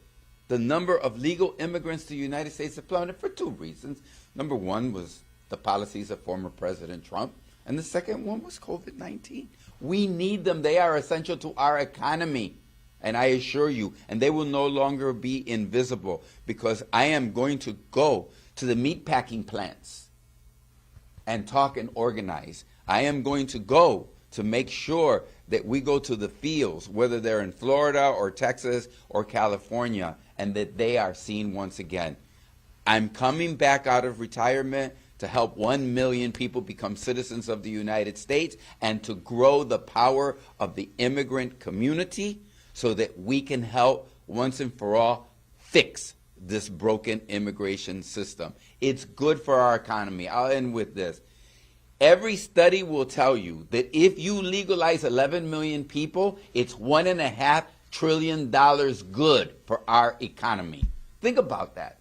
The number of legal immigrants to the United States have plummeted for 2 reasons. Number one was the policies of former President Trump, and the second one was COVID-19. We need them. They are essential to our economy, and I assure you, and they will no longer be invisible, because I am going to go to the meatpacking plants and talk and organize. I am going to go to make sure that we go to the fields, whether they're in Florida or Texas or California, and that they are seen once again. I'm coming back out of retirement to help 1 million people become citizens of the United States and to grow the power of the immigrant community so that we can help once and for all fix this broken immigration system. It's good for our economy. I'll end with this. Every study will tell you that if you legalize 11 million people, it's $1.5 trillion good for our economy. Think about that.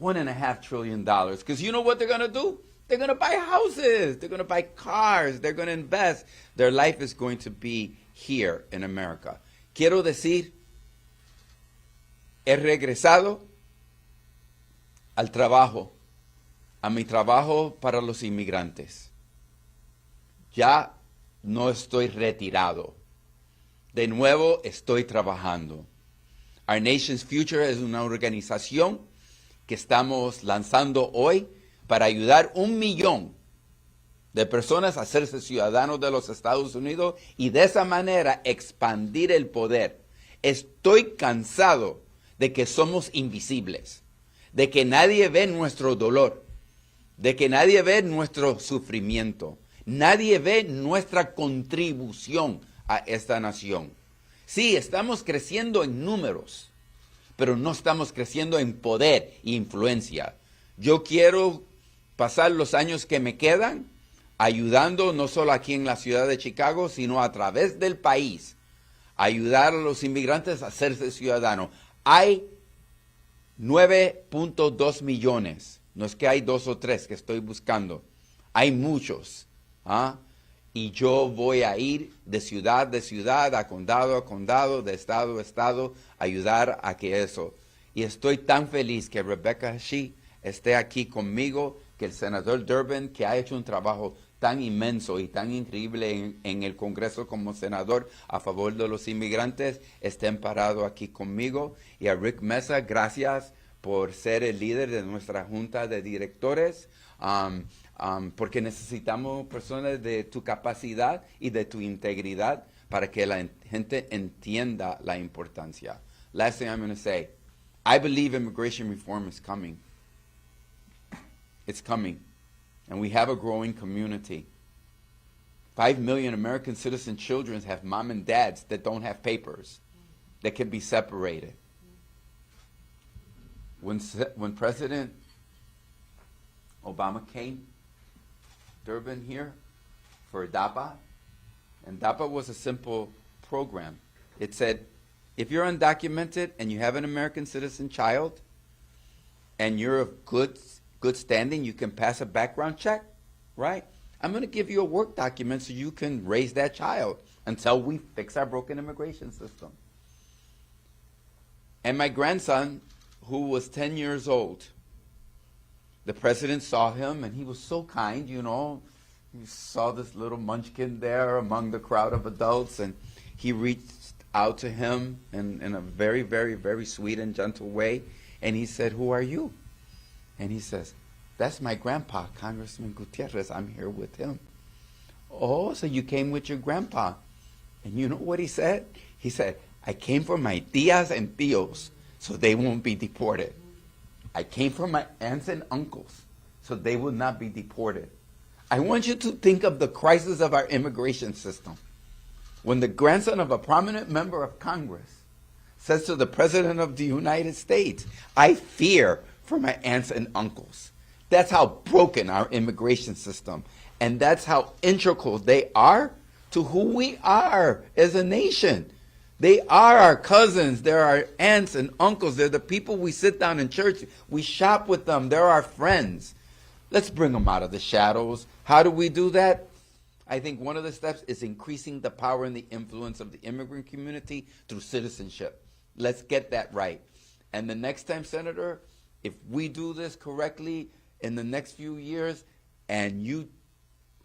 $1.5 trillion. Because you know what they're going to do? They're going to buy houses. They're going to buy cars. They're going to invest. Their life is going to be here in America. Quiero decir, he regresado al trabajo, a mi trabajo para los inmigrantes. Ya no estoy retirado. De nuevo estoy trabajando. Our Nation's Future es una organización que estamos lanzando hoy para ayudar 1 millón de personas a hacerse ciudadanos de los Estados Unidos y de esa manera expandir el poder. Estoy cansado de que somos invisibles, de que nadie ve nuestro dolor, de que nadie ve nuestro sufrimiento, nadie ve nuestra contribución a esta nación. Sí, estamos creciendo en números, pero no estamos creciendo en poder e influencia. Yo quiero pasar los años que me quedan ayudando no solo aquí en la ciudad de Chicago, sino a través del país, ayudar a los inmigrantes a hacerse ciudadanos. Hay 9.2 millones, no es que hay 2 o 3 que estoy buscando, hay muchos. Y yo voy a ir de ciudad, a condado, de estado a estado, ayudar a que eso. Y estoy tan feliz que Rebecca She esté aquí conmigo, que el senador Durbin, que ha hecho un trabajo tan inmenso y tan increíble en el Congreso como senador a favor de los inmigrantes, estén parados aquí conmigo. Y a Rick Mesa, gracias por ser el líder de nuestra junta de directores. Porque necesitamos personas de tu capacidad y de tu integridad para que la gente entienda la importancia. Last thing I'm going to say, I believe immigration reform is coming. It's coming. And we have a growing community. 5 million American citizen children have mom and dads that don't have papers, that can be separated. When President Obama came, Durbin here for DAPA, and DAPA was a simple program. It said, if you're undocumented and you have an American citizen child and you're of good standing, you can pass a background check, right? I'm going to give you a work document so you can raise that child until we fix our broken immigration system. And my grandson, who was 10 years old, the president saw him, and he was so kind, you know. He saw this little munchkin there among the crowd of adults, and he reached out to him in a very, very, very sweet and gentle way, And he said, "Who are you?" And he says, "That's my grandpa, Congressman Gutierrez. I'm here with him." "Oh, so you came with your grandpa?" And you know what he said? He said, "I came for my tias and tios so they won't be deported. I came for my aunts and uncles so they will not be deported." I want you to think of the crisis of our immigration system. When the grandson of a prominent member of Congress says to the President of the United States, "I fear for my aunts and uncles." That's how broken our immigration system, and that's how integral they are to who we are as a nation. They are our cousins, they're our aunts and uncles, they're the people we sit down in church, we shop with them, they're our friends. Let's bring them out of the shadows. How do we do that? I think one of the steps is increasing the power and the influence of the immigrant community through citizenship. Let's get that right. And the next time, Senator, if we do this correctly in the next few years, and you,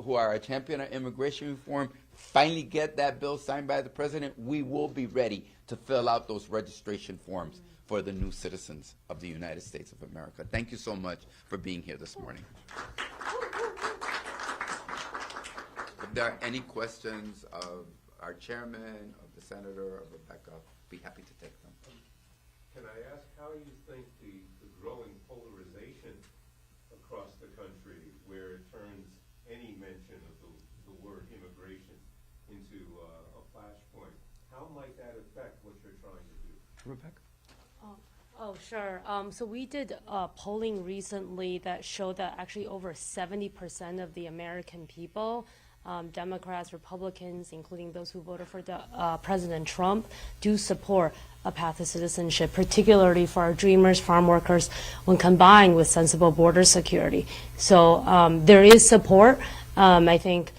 who are a champion of immigration reform, finally get that bill signed by the president, we will be ready to fill out those registration forms for the new citizens of the United States of America. Thank you so much for being here this morning. If there are any questions of our chairman, of the senator, of Rebecca, I'll be happy to take them. Can I ask how you think the growing polarization across the country, where it turns any mention of the word immigration into a flashpoint, how might that affect what you're trying to do? Rebecca? Oh, sure. So we did polling recently that showed that actually over 70% of the American people, Democrats, Republicans, including those who voted for President Trump, do support a path to citizenship, particularly for our dreamers, farm workers, when combined with sensible border security. So there is support. I think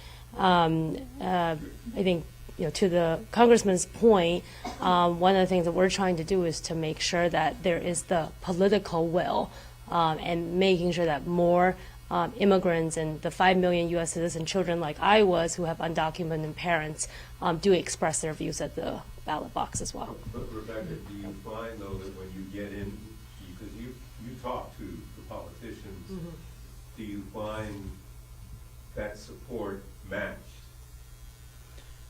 to the congressman's point, one of the things that we're trying to do is to make sure that there is the political will and making sure that more immigrants and the 5 million U.S. citizen children like I was who have undocumented parents do express their views at the ballot box as well. But Rebecca, do you find though that when you get in, because you talk to the politicians, mm-hmm. do you find that support matched?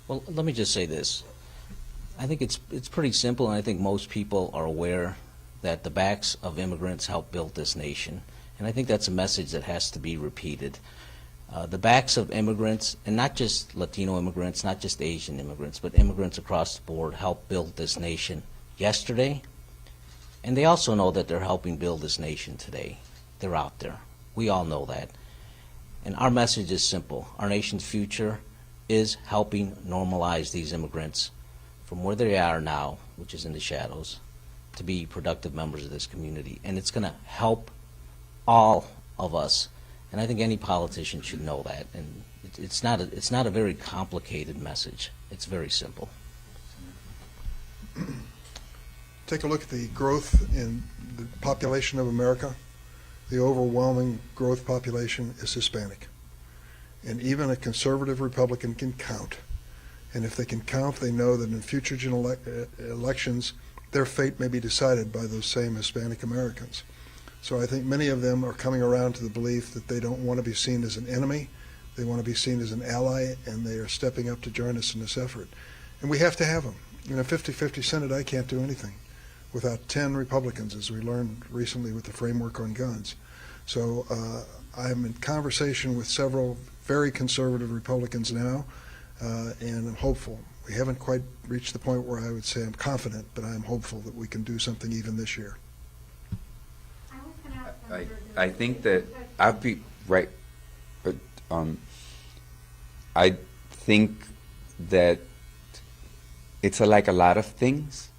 Well, let me just say this. I think it's pretty simple, and I think most people are aware that the backs of immigrants helped build this nation. And I think that's a message that has to be repeated. The backs of immigrants, and not just Latino immigrants, not just Asian immigrants, but immigrants across the board helped build this nation yesterday. And they also know that they're helping build this nation today. They're out there. We all know that. And our message is simple. Our nation's future is helping normalize these immigrants from where they are now, which is in the shadows, to be productive members of this community. And it's going to help all of us. And I think any politician should know that. And it's not a very complicated message. It's very simple. Take a look at the growth in the population of America. The overwhelming growth population is Hispanic. And even a conservative Republican can count. And if they can count, they know that in future elections, their fate may be decided by those same Hispanic Americans. So I think many of them are coming around to the belief that they don't want to be seen as an enemy, they want to be seen as an ally, and they are stepping up to join us in this effort. And we have to have them. In a 50-50 Senate, I can't do anything without 10 Republicans, as we learned recently with the framework on guns. So I'm in conversation with several very conservative Republicans now, and I'm hopeful. We haven't quite reached the point where I would say I'm confident, but I'm hopeful that we can do something even this year. I think that I'd be right. I think that it's like a lot of things.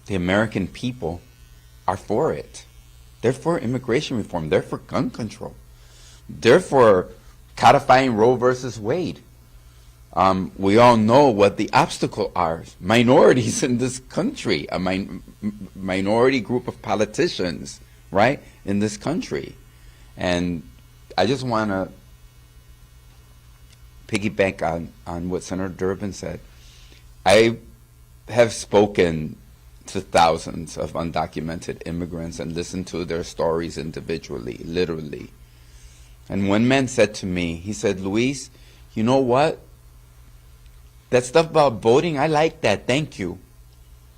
The American people are for it. They're for immigration reform. They're for gun control. They're for codifying Roe versus Wade. We all know what the obstacles are. Minorities in this country, a minority group of politicians, right, in this country. And I just want to piggyback on what Senator Durbin said. I have spoken to thousands of undocumented immigrants and listened to their stories individually, literally. And one man said to me, he said, Luis, you know what? That stuff about voting, I like that, thank you.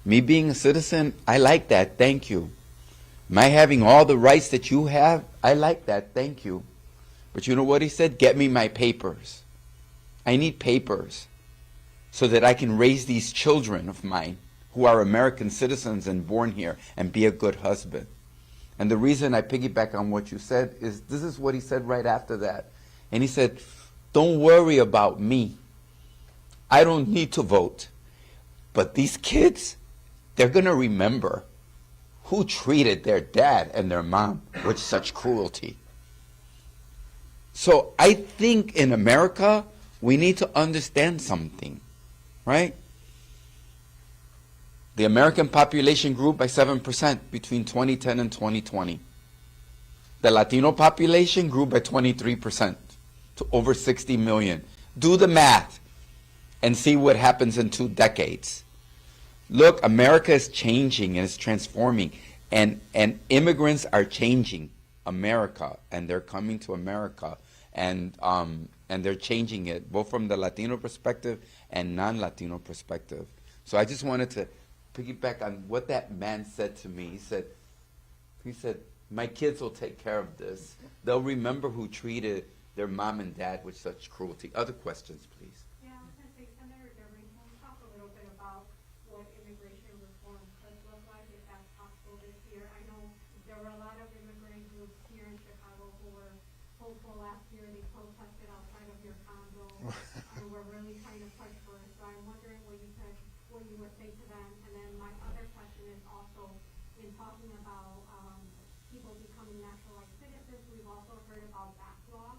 Me being a citizen, I like that, thank you. My having all the rights that you have, I like that, thank you. But you know what he said? Get me my papers. I need papers so that I can raise these children of mine who are American citizens and born here and be a good husband. And the reason I piggyback on what you said is this is what he said right after that. And he said, don't worry about me. I don't need to vote. But these kids, they're going to remember who treated their dad and their mom with such cruelty. So I think in America, we need to understand something, right? The American population grew by 7% between 2010 and 2020. The Latino population grew by 23% to over 60 million. Do the math and see what happens in 2 decades. Look, America is changing and it's transforming, and immigrants are changing America, and they're coming to America, and they're changing it both from the Latino perspective and non-Latino perspective. So I just wanted to piggyback on what that man said to me. He said, my kids will take care of this. They'll remember who treated their mom and dad with such cruelty. Other questions, please. Yeah, I was going to say, Senator Durbin, can you talk a little bit about what immigration reform could look like if that's possible this year? I know there were a lot of immigrant groups here in Chicago who were hopeful last year. They protested outside of your condo and were really trying to push for it. So I'm wondering what you would say to them. And then my other question is also in talking about people becoming naturalized citizens, we've also heard about backlog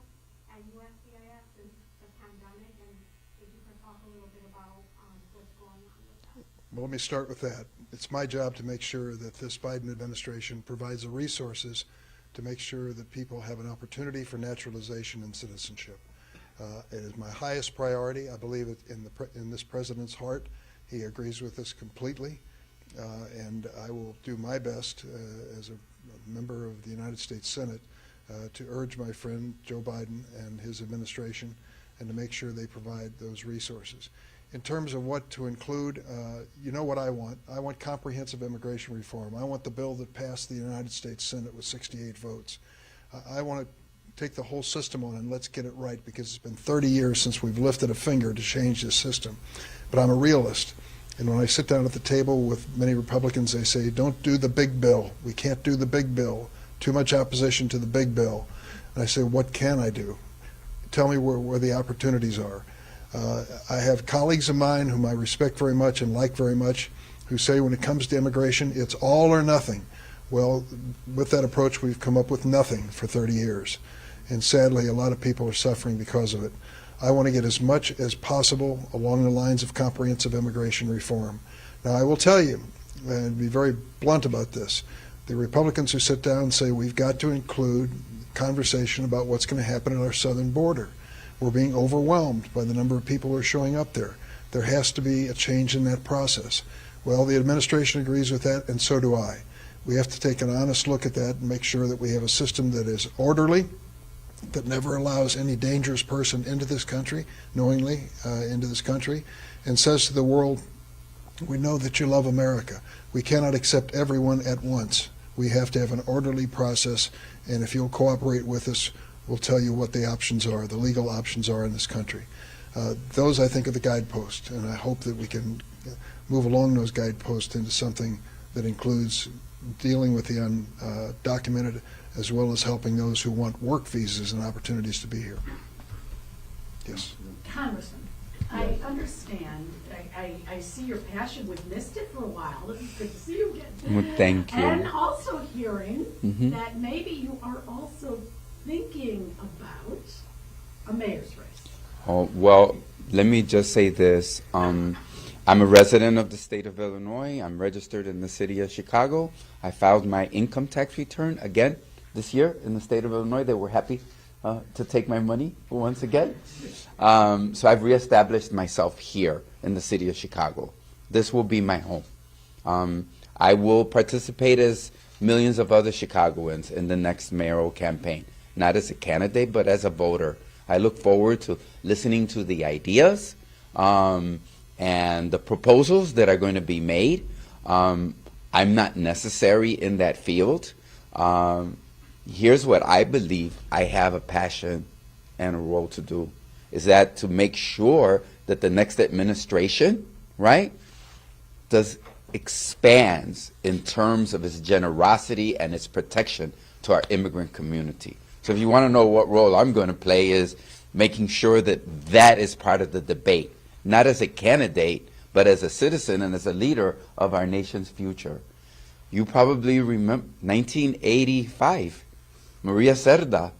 at USCIS since the pandemic, and if you could talk a little bit about what's going on with that. Well, let me start with that. It's my job to make sure that this Biden administration provides the resources to make sure that people have an opportunity for naturalization and citizenship. It is my highest priority. I believe it in this president's heart. He agrees with this completely, and I will do my best as a member of the United States Senate to urge my friend Joe Biden and his administration and to make sure they provide those resources. In terms of what to include, you know what I want. I want comprehensive immigration reform. I want the bill that passed the United States Senate with 68 votes. I want to take the whole system on and let's get it right, because it's been 30 years since we've lifted a finger to change this system. But I'm a realist. And when I sit down at the table with many Republicans, they say, don't do the big bill. We can't do the big bill. Too much opposition to the big bill. And I say, what can I do? Tell me where the opportunities are. I have colleagues of mine whom I respect very much and like very much who say when it comes to immigration, it's all or nothing. Well, with that approach, we've come up with nothing for 30 years. And sadly, a lot of people are suffering because of it. I want to get as much as possible along the lines of comprehensive immigration reform. Now, I will tell you, and be very blunt about this, the Republicans who sit down and say we've got to include conversation about what's going to happen at our southern border. We're being overwhelmed by the number of people who are showing up there. There has to be a change in that process. Well, the administration agrees with that, and so do I. We have to take an honest look at that and make sure that we have a system that is orderly, that never allows any dangerous person into this country, knowingly into this country, and says to the world, we know that you love America. We cannot accept everyone at once. We have to have an orderly process, and if you'll cooperate with us, we'll tell you what the options are, the legal options are in this country. Those, I think, are the guideposts, and I hope that we can move along those guideposts into something that includes dealing with the undocumented, as well as helping those who want work visas and opportunities to be here. Yes. Congressman, I understand. I see your passion. We've missed it for a while. It's good to see you again. Well, thank you. And also hearing that maybe you are also thinking about a mayor's race. Oh, well, let me just say this. I'm a resident of the state of Illinois. I'm registered in the city of Chicago. I filed my income tax return again this year in the state of Illinois. They were happy to take my money once again. So I've reestablished myself here in the city of Chicago. This will be my home. I will participate as millions of other Chicagoans in the next mayoral campaign, not as a candidate, but as a voter. I look forward to listening to the ideas and the proposals that are going to be made. I'm not necessary in that field. Here's what I believe I have a passion and a role to do, is that to make sure that the next administration, right, expands in terms of its generosity and its protection to our immigrant community. So if you want to know what role I'm going to play, is making sure that that is part of the debate, not as a candidate, but as a citizen and as a leader of our nation's future. You probably remember 1985, Maria Cerda,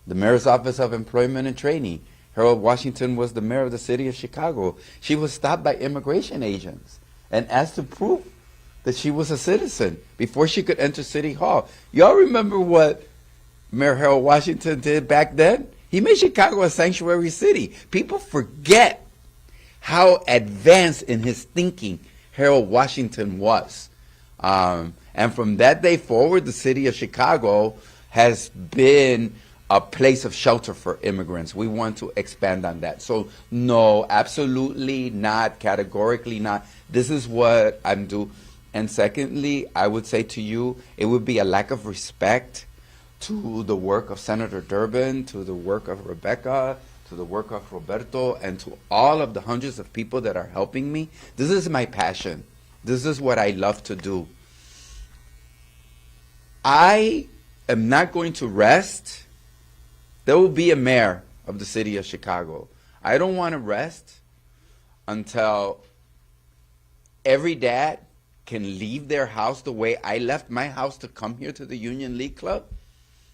the Mayor's Office of Employment and Training. Harold Washington was the mayor of the city of Chicago. She was stopped by immigration agents and asked to prove that she was a citizen before she could enter City Hall. Y'all remember what Mayor Harold Washington did back then? He made Chicago a sanctuary city. People forget how advanced in his thinking Harold Washington was. And from that day forward, the city of Chicago has been a place of shelter for immigrants. We want to expand on that. So no, absolutely not, categorically not. This is what I'm doing. And secondly, I would say to you, it would be a lack of respect to the work of Senator Durbin, to the work of Rebecca, to the work of Roberto, and to all of the hundreds of people that are helping me. This is my passion. This is what I love to do. I am not going to rest. There will be a mayor of the city of Chicago. I don't want to rest until every dad can leave their house the way I left my house to come here to the Union League Club.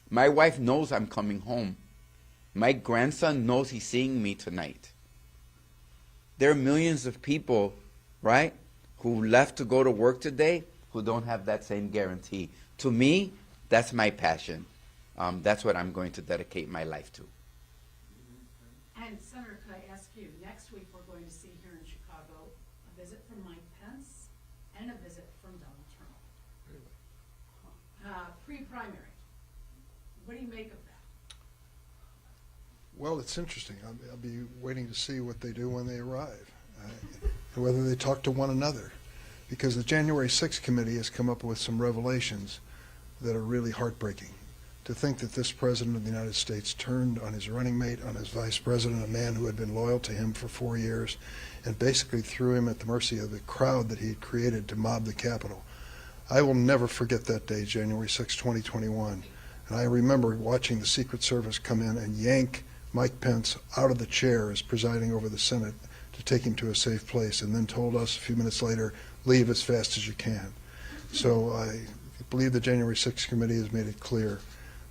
My wife knows I'm coming home. My grandson knows he's seeing me tonight. There are millions of people, right, who left to go to work today who don't have that same guarantee. To me, that's my passion. That's what I'm going to dedicate my life to. And Senator, could I ask you, next week we're going to see here in Chicago a visit from Mike Pence and a visit from Donald Trump. Pre-primary. What do you make of that? Well, it's interesting. I'll be waiting to see what they do when they arrive, and whether they talk to one another, because the January 6th committee has come up with some revelations that are really heartbreaking. To think that this president of the United States turned on his running mate, on his vice president, a man who had been loyal to him for 4 years, and basically threw him at the mercy of the crowd that he had created to mob the Capitol. I will never forget that day, January 6, 2021. And I remember watching the Secret Service come in and yank Mike Pence out of the chair as presiding over the Senate to take him to a safe place, and then told us a few minutes later, leave as fast as you can. So I believe the January 6th committee has made it clear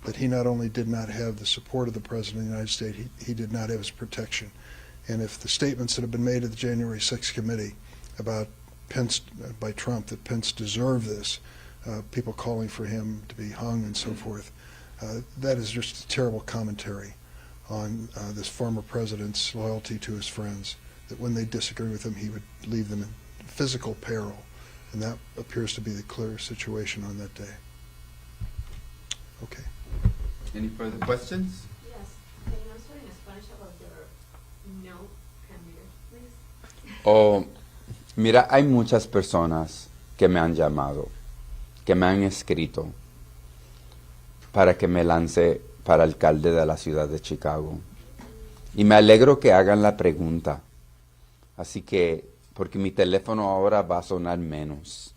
that he not only did not have the support of the President of the United States, he did not have his protection. And if the statements that have been made at the January 6th committee about Pence, by Trump, that Pence deserved this, people calling for him to be hung and so forth, that is just a terrible commentary on this former president's loyalty to his friends, that when they disagree with him, he would leave them in physical peril. And that appears to be the clear situation on that day. Okay. Any further questions? Yes. Can you answer in Spanish about your no candidate, please? Oh, mira, hay muchas personas que me han llamado, que me han escrito para que me lance para alcalde de la ciudad de Chicago. Y me alegro que hagan la pregunta. Así que, porque mi teléfono ahora va a sonar menos.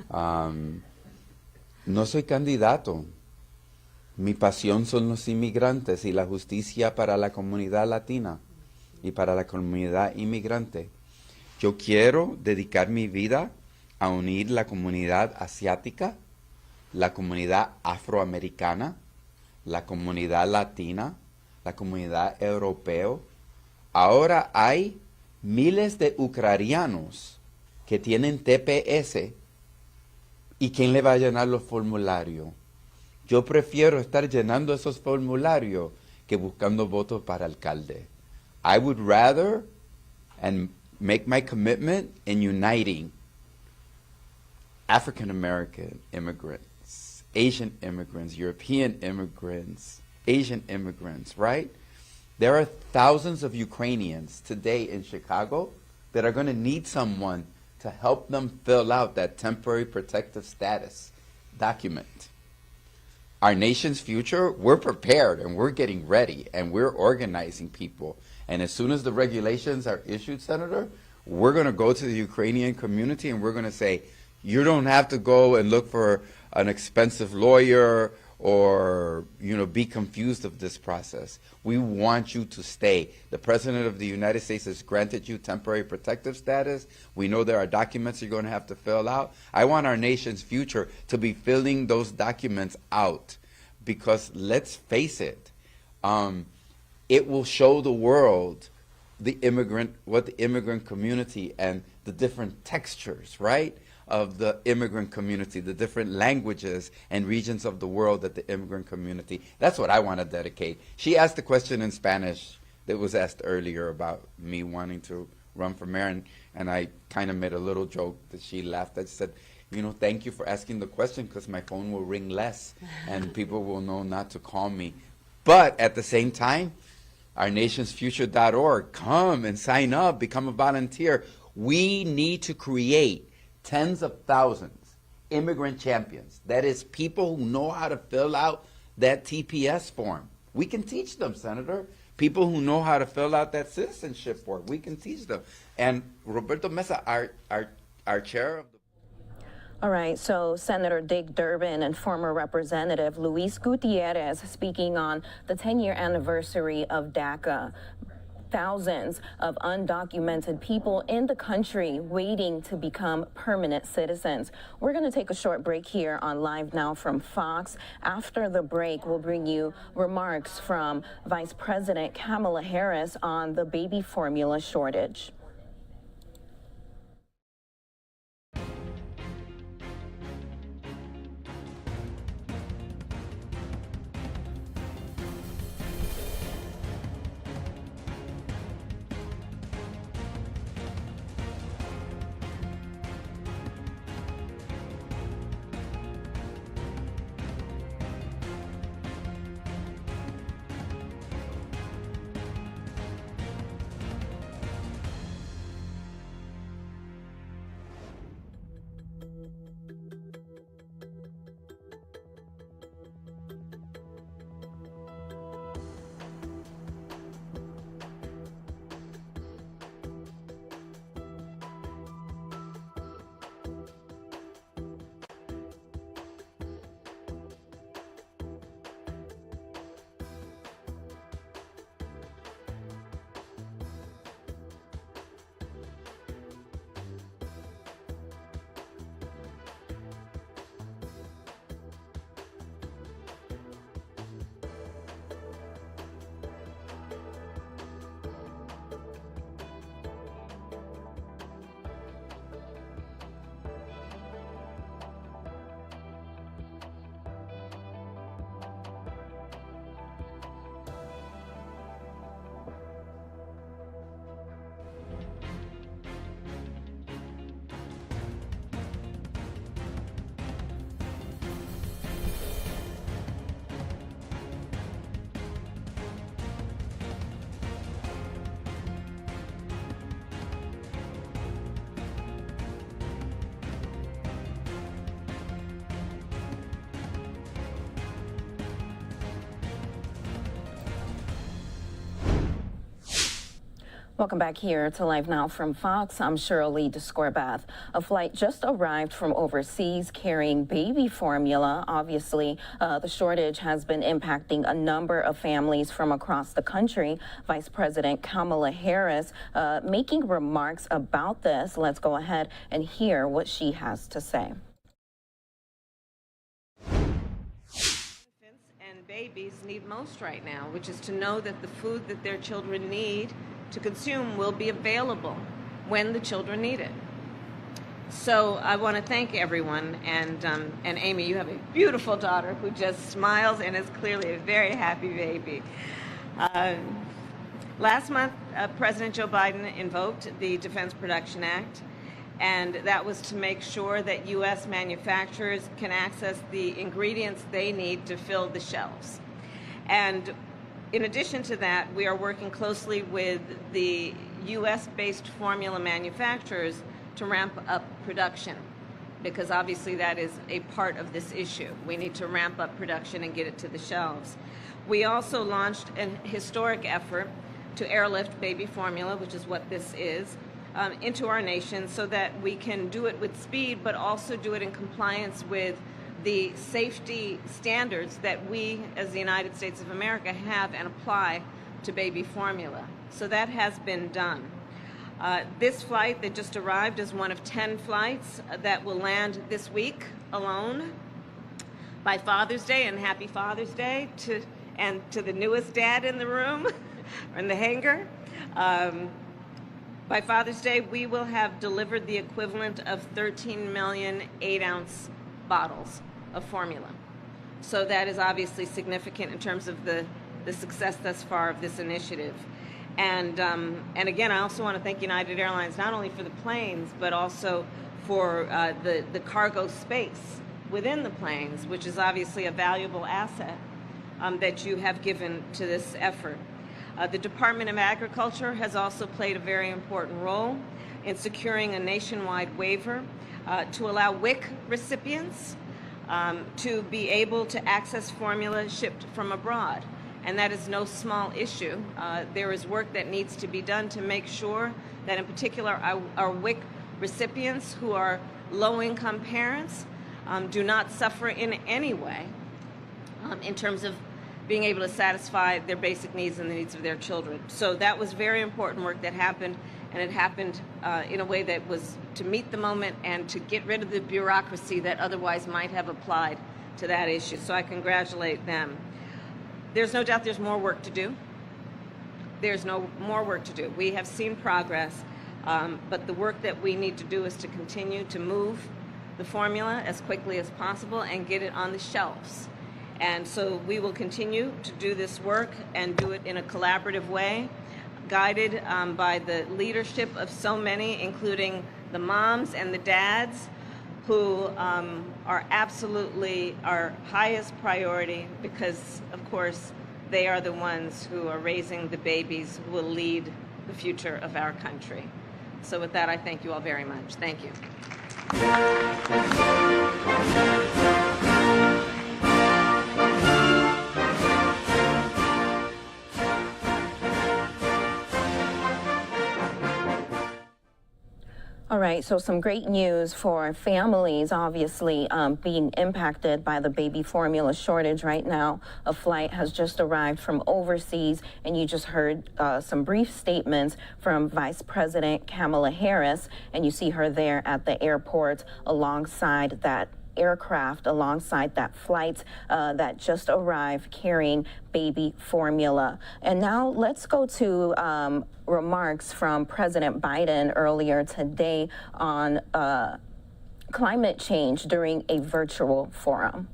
No soy candidato. Mi pasión son los inmigrantes y la justicia para la comunidad latina y para la comunidad inmigrante. Yo quiero dedicar mi vida a unir la comunidad asiática, la comunidad afroamericana, la comunidad latina, la comunidad europea. Ahora hay miles de ucranianos que tienen TPS, ¿y quién le va a llenar los formularios? Yo prefiero estar llenando esos formularios que buscando votos para alcalde. I would rather and make my commitment in uniting African American immigrants, Asian immigrants, European immigrants, Asian immigrants, right? There are thousands of Ukrainians today in Chicago that are going to need someone to help them fill out that temporary protective status document. Our nation's future, we're prepared and we're getting ready and we're organizing people. And as soon as the regulations are issued, Senator, we're going to go to the Ukrainian community and we're going to say, you don't have to go and look for an expensive lawyer or, you know, be confused of this process. We want you to stay. The President of the United States has granted you temporary protective status. We know there are documents you're going to have to fill out. I want our nation's future to be filling those documents out because let's face it, it will show the world what the immigrant community and the different textures, right, of the immigrant community, the different languages and regions of the world that the immigrant community, that's what I want to dedicate. She asked a question in Spanish that was asked earlier about me wanting to run for mayor, and I kind of made a little joke that she laughed. I said, you know, thank you for asking the question because my phone will ring less and people will know not to call me. But at the same time, ournationsfuture.org, come and sign up, become a volunteer. We need to create tens of thousands, immigrant champions. That is people who know how to fill out that TPS form. We can teach them, Senator. People who know how to fill out that citizenship form. We can teach them. And Roberto Mesa, our chair of the... All right, so Senator Dick Durbin and former Representative Luis Gutierrez speaking on the 10-year anniversary of DACA. Thousands of undocumented people in the country waiting to become permanent citizens. We're going to take a short break here on Live Now from Fox. After the break, we'll bring you remarks from Vice President Kamala Harris on the baby formula shortage. Welcome back here to Live Now from Fox. I'm Shirley Descorbath. A flight just arrived from overseas carrying baby formula. Obviously, the shortage has been impacting a number of families from across the country. Vice President Kamala Harris making remarks about this. Let's go ahead and hear what she has to say. And babies need most right now, which is to know that the food that their children need to consume will be available when the children need it. So I want to thank everyone, and Amy, you have a beautiful daughter who just smiles and is clearly a very happy baby. Last month, President Joe Biden invoked the Defense Production Act, And that was to make sure that U.S. manufacturers can access the ingredients they need to fill the shelves. And in addition to that, we are working closely with the U.S.-based formula manufacturers to ramp up production, because obviously that is a part of this issue. We need to ramp up production and get it to the shelves. We also launched an historic effort to airlift baby formula, which is what this is, into our nation so that we can do it with speed, but also do it in compliance with the safety standards that we, as the United States of America, have and apply to baby formula. So that has been done. This flight that just arrived is one of 10 flights that will land this week alone by Father's Day, and happy Father's Day to the newest dad in the room, or in the hangar. By Father's Day, we will have delivered the equivalent of 13 million 8-ounce bottles of formula. So that is obviously significant in terms of the success thus far of this initiative. And again, I also want to thank United Airlines not only for the planes, but also for the cargo space within the planes, which is obviously a valuable asset that you have given to this effort. The Department of Agriculture has also played a very important role in securing a nationwide waiver to allow WIC recipients to be able to access formula shipped from abroad. And that is no small issue. There is work that needs to be done to make sure that in particular our WIC recipients who are low-income parents do not suffer in any way in terms of being able to satisfy their basic needs and the needs of their children. So that was very important work that happened, and it happened in a way that was to meet the moment and to get rid of the bureaucracy that otherwise might have applied to that issue. So I congratulate them. There's no doubt there's more work to do. There's no more work to do. We have seen progress, but the work that we need to do is to continue to move the formula as quickly as possible and get it on the shelves. And so we will continue to do this work and do it in a collaborative way, guided by the leadership of so many, including the moms and the dads, who are absolutely our highest priority because, of course, they are the ones who are raising the babies who will lead the future of our country. So with that, I thank you all very much. Thank you. All right, so some great news for families, obviously, being impacted by the baby formula shortage right now. A flight has just arrived from overseas, and you just heard some brief statements from Vice President Kamala Harris, and you see her there at the airport alongside that aircraft, alongside that flight that just arrived carrying baby formula. And now let's go to remarks from President Biden earlier today on climate change during a virtual forum.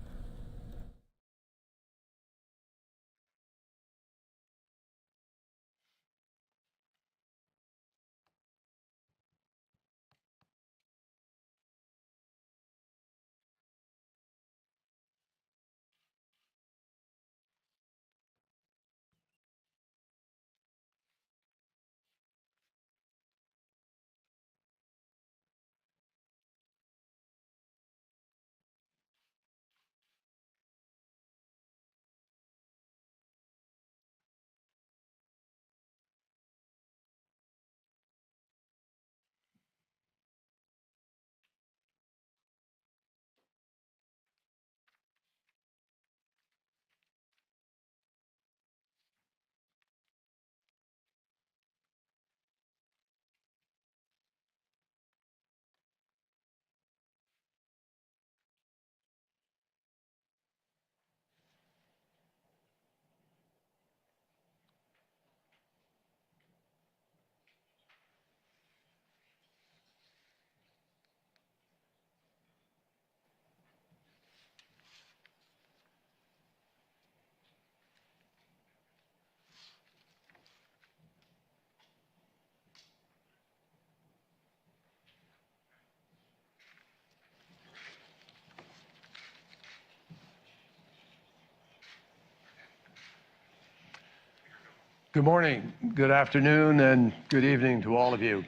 Good morning, good afternoon, and good evening to all of you.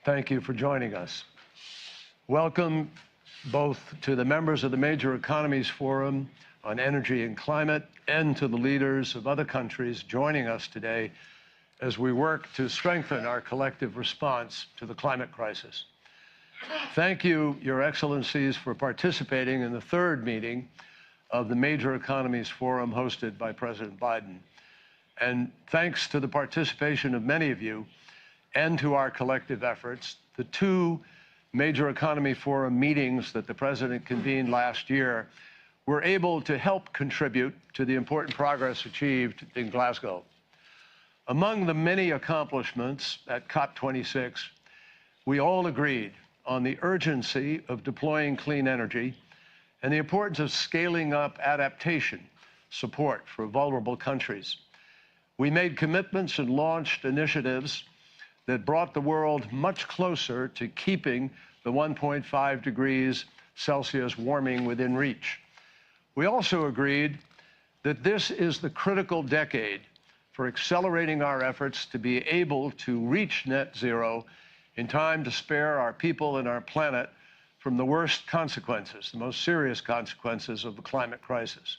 Thank you for joining us. Welcome both to the members of the Major Economies Forum on Energy and Climate and to the leaders of other countries joining us today as we work to strengthen our collective response to the climate crisis. Thank you, Your Excellencies, for participating in the third meeting of the Major Economies Forum hosted by President Biden. And thanks to the participation of many of you and to our collective efforts, the two Major Economy Forum meetings that the President convened last year were able to help contribute to the important progress achieved in Glasgow. Among the many accomplishments at COP26, we all agreed on the urgency of deploying clean energy and the importance of scaling up adaptation support for vulnerable countries. We made commitments and launched initiatives that brought the world much closer to keeping the 1.5 degrees Celsius warming within reach. We also agreed that this is the critical decade for accelerating our efforts to be able to reach net zero in time to spare our people and our planet from the worst consequences, the most serious consequences of the climate crisis.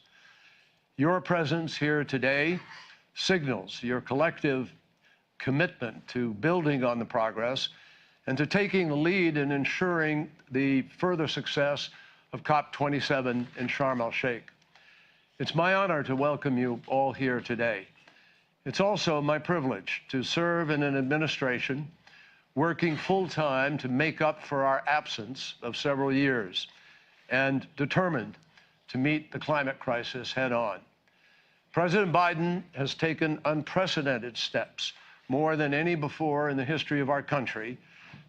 Your presence here today signals your collective commitment to building on the progress and to taking the lead in ensuring the further success of COP27 in Sharm el-Sheikh. It's my honor to welcome you all here today. It's also my privilege to serve in an administration working full-time to make up for our absence of several years and determined to meet the climate crisis head-on. President Biden has taken unprecedented steps, more than any before in the history of our country,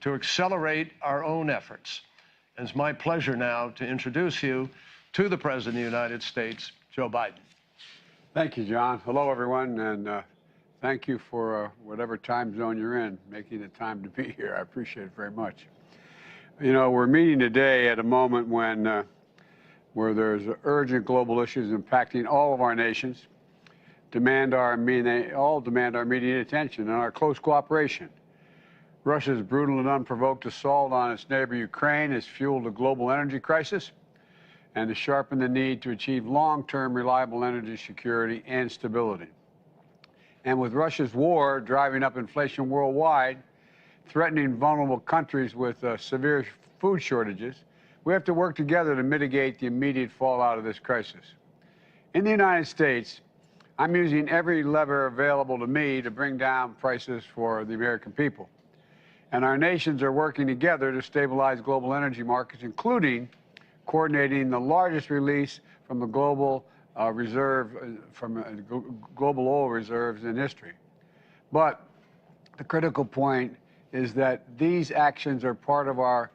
to accelerate our own efforts. And it's my pleasure now to introduce you to the President of the United States, Joe Biden. Thank you, John. Hello, everyone, and thank you for whatever time zone you're in, making the time to be here. I appreciate it very much. You know, we're meeting today at a moment when where there's urgent global issues impacting all of our nations, all demand our immediate attention and our close cooperation. Russia's brutal and unprovoked assault on its neighbor Ukraine has fueled a global energy crisis and has sharpened the need to achieve long-term reliable energy security and stability. And with Russia's war driving up inflation worldwide, threatening vulnerable countries with severe food shortages, we have to work together to mitigate the immediate fallout of this crisis. In the United States, I'm using every lever available to me to bring down prices for the American people. And our nations are working together to stabilize global energy markets, including coordinating the largest release from the global global oil reserves in history. But the critical point is that these actions are part of our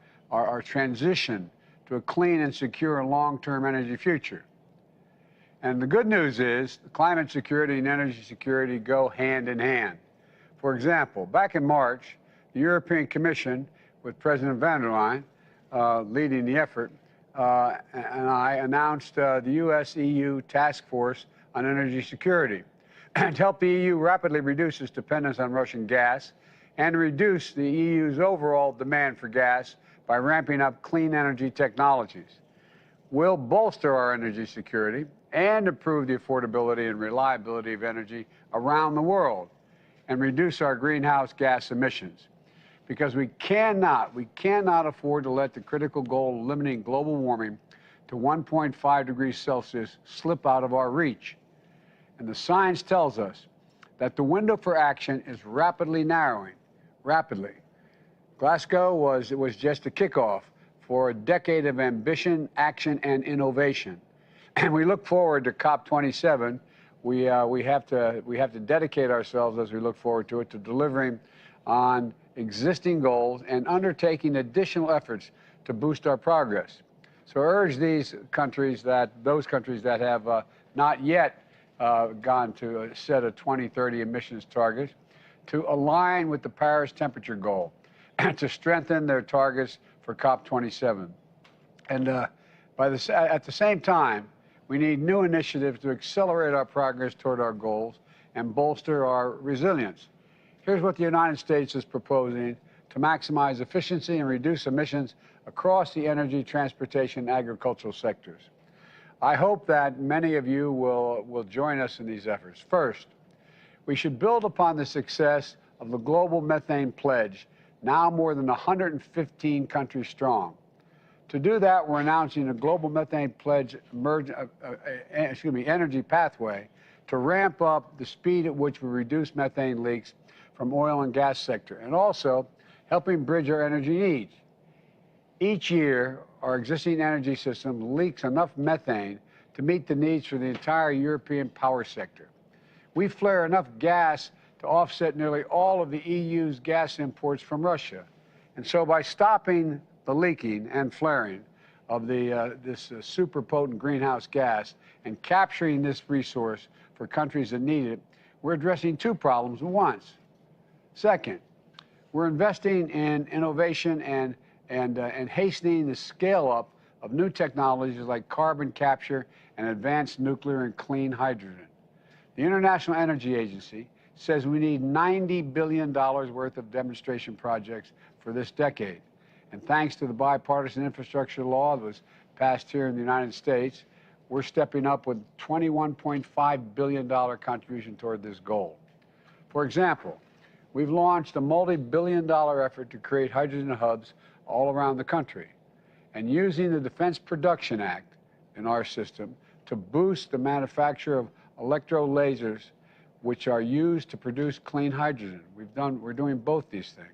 transition to a clean and secure and long-term energy future. And the good news is climate security and energy security go hand in hand. For example, back in March, the European Commission, with President van der Leyen leading the effort, and I announced the U.S.-EU Task Force on Energy Security to help the EU rapidly reduce its dependence on Russian gas and reduce the EU's overall demand for gas by ramping up clean energy technologies. We'll bolster our energy security and improve the affordability and reliability of energy around the world and reduce our greenhouse gas emissions. Because we cannot afford to let the critical goal of limiting global warming to 1.5 degrees Celsius slip out of our reach. And the science tells us that the window for action is rapidly narrowing, rapidly. Glasgow was just a kickoff for a decade of ambition, action, and innovation. And we look forward to COP27. We have to dedicate ourselves, as we look forward to it, to delivering on existing goals and undertaking additional efforts to boost our progress. So I urge those countries that have not yet gone to a set of 2030 emissions targets to align with the Paris temperature goal and to strengthen their targets for COP27. And at the same time, we need new initiatives to accelerate our progress toward our goals and bolster our resilience. Here's what the United States is proposing to maximize efficiency and reduce emissions across the energy, transportation, and agricultural sectors. I hope that many of you will join us in these efforts. First, we should build upon the success of the Global Methane Pledge, now more than 115 countries strong. To do that, we're announcing a Global Methane Pledge energy pathway to ramp up the speed at which we reduce methane leaks from oil and gas sector, and also helping bridge our energy needs. Each year, our existing energy system leaks enough methane to meet the needs for the entire European power sector. We flare enough gas to offset nearly all of the EU's gas imports from Russia. And so by stopping the leaking and flaring of this super potent greenhouse gas and capturing this resource for countries that need it, we're addressing two problems at once. Second, we're investing in innovation and hastening the scale-up of new technologies like carbon capture and advanced nuclear and clean hydrogen. The International Energy Agency says we need $90 billion worth of demonstration projects for this decade. And thanks to the bipartisan infrastructure law that was passed here in the United States, we're stepping up with $21.5 billion contribution toward this goal. For example, we've launched a multi-billion-dollar effort to create hydrogen hubs all around the country, and using the Defense Production Act in our system to boost the manufacture of electrolasers, which are used to produce clean hydrogen. We're doing both these things.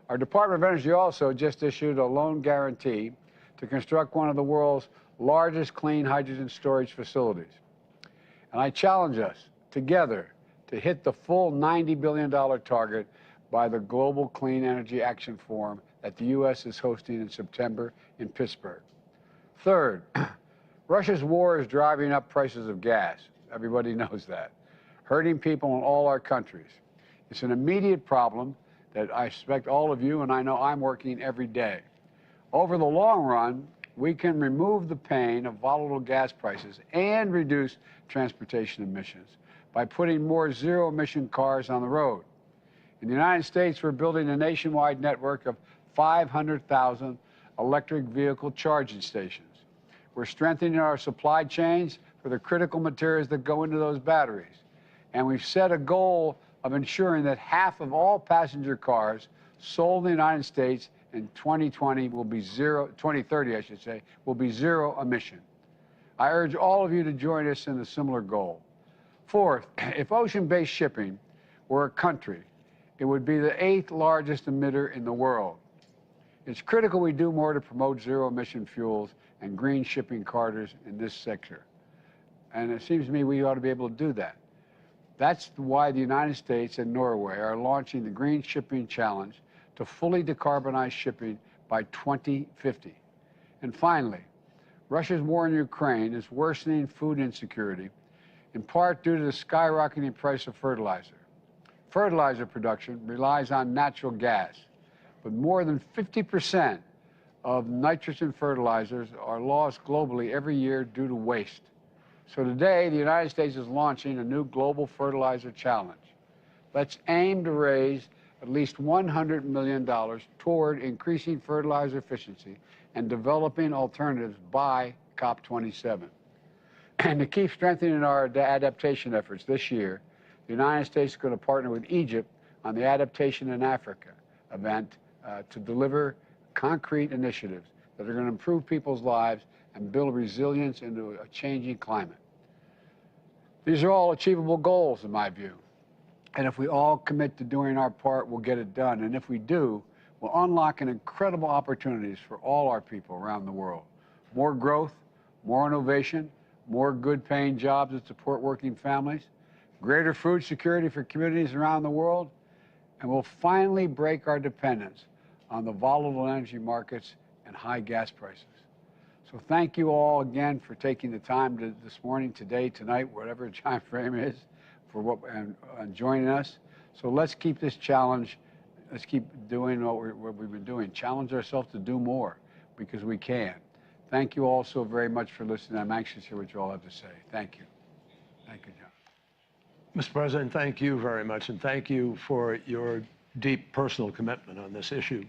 Our Department of Energy also just issued a loan guarantee to construct one of the world's largest clean hydrogen storage facilities. And I challenge us together to hit the full $90 billion target by the Global Clean Energy Action Forum that the U.S. is hosting in September in Pittsburgh. Third, Russia's war is driving up prices of gas. Everybody knows that. Hurting people in all our countries. It's an immediate problem that I expect all of you, and I know I'm working every day. Over the long run, we can remove the pain of volatile gas prices and reduce transportation emissions by putting more zero-emission cars on the road. In the United States, we're building a nationwide network of 500,000 electric vehicle charging stations. We're strengthening our supply chains for the critical materials that go into those batteries. And we've set a goal of ensuring that half of all passenger cars sold in the United States in 2020 will be 2030, I should say, will be zero emission. I urge all of you to join us in a similar goal. Fourth, if ocean-based shipping were a country, it would be the 8th largest emitter in the world. It's critical we do more to promote zero-emission fuels and green shipping corridors in this sector. And it seems to me we ought to be able to do that. That's why the United States and Norway are launching the Green Shipping Challenge to fully decarbonize shipping by 2050. And finally, Russia's war in Ukraine is worsening food insecurity, in part due to the skyrocketing price of fertilizer. Fertilizer production relies on natural gas, but more than 50% of nitrogen fertilizers are lost globally every year due to waste. So today, the United States is launching a new global fertilizer challenge. Let's aim to raise at least $100 million toward increasing fertilizer efficiency and developing alternatives by COP27. And to keep strengthening our adaptation efforts this year, the United States is going to partner with Egypt on the Adaptation in Africa event to deliver concrete initiatives that are going to improve people's lives and build resilience into a changing climate. These are all achievable goals, in my view. And if we all commit to doing our part, we'll get it done. And if we do, we'll unlock an incredible opportunities for all our people around the world. More growth, more innovation, more good-paying jobs that support working families, greater food security for communities around the world, and we'll finally break our dependence on the volatile energy markets and high gas prices. So thank you all again for taking the time this morning, today, tonight, whatever the time frame is, for and joining us. So let's keep this challenge. Let's keep doing what we've been doing. Challenge ourselves to do more, because we can. Thank you all so very much for listening. I'm anxious to hear what you all have to say. Thank you. Thank you, John. Mr. President, thank you very much, and thank you for your deep personal commitment on this issue.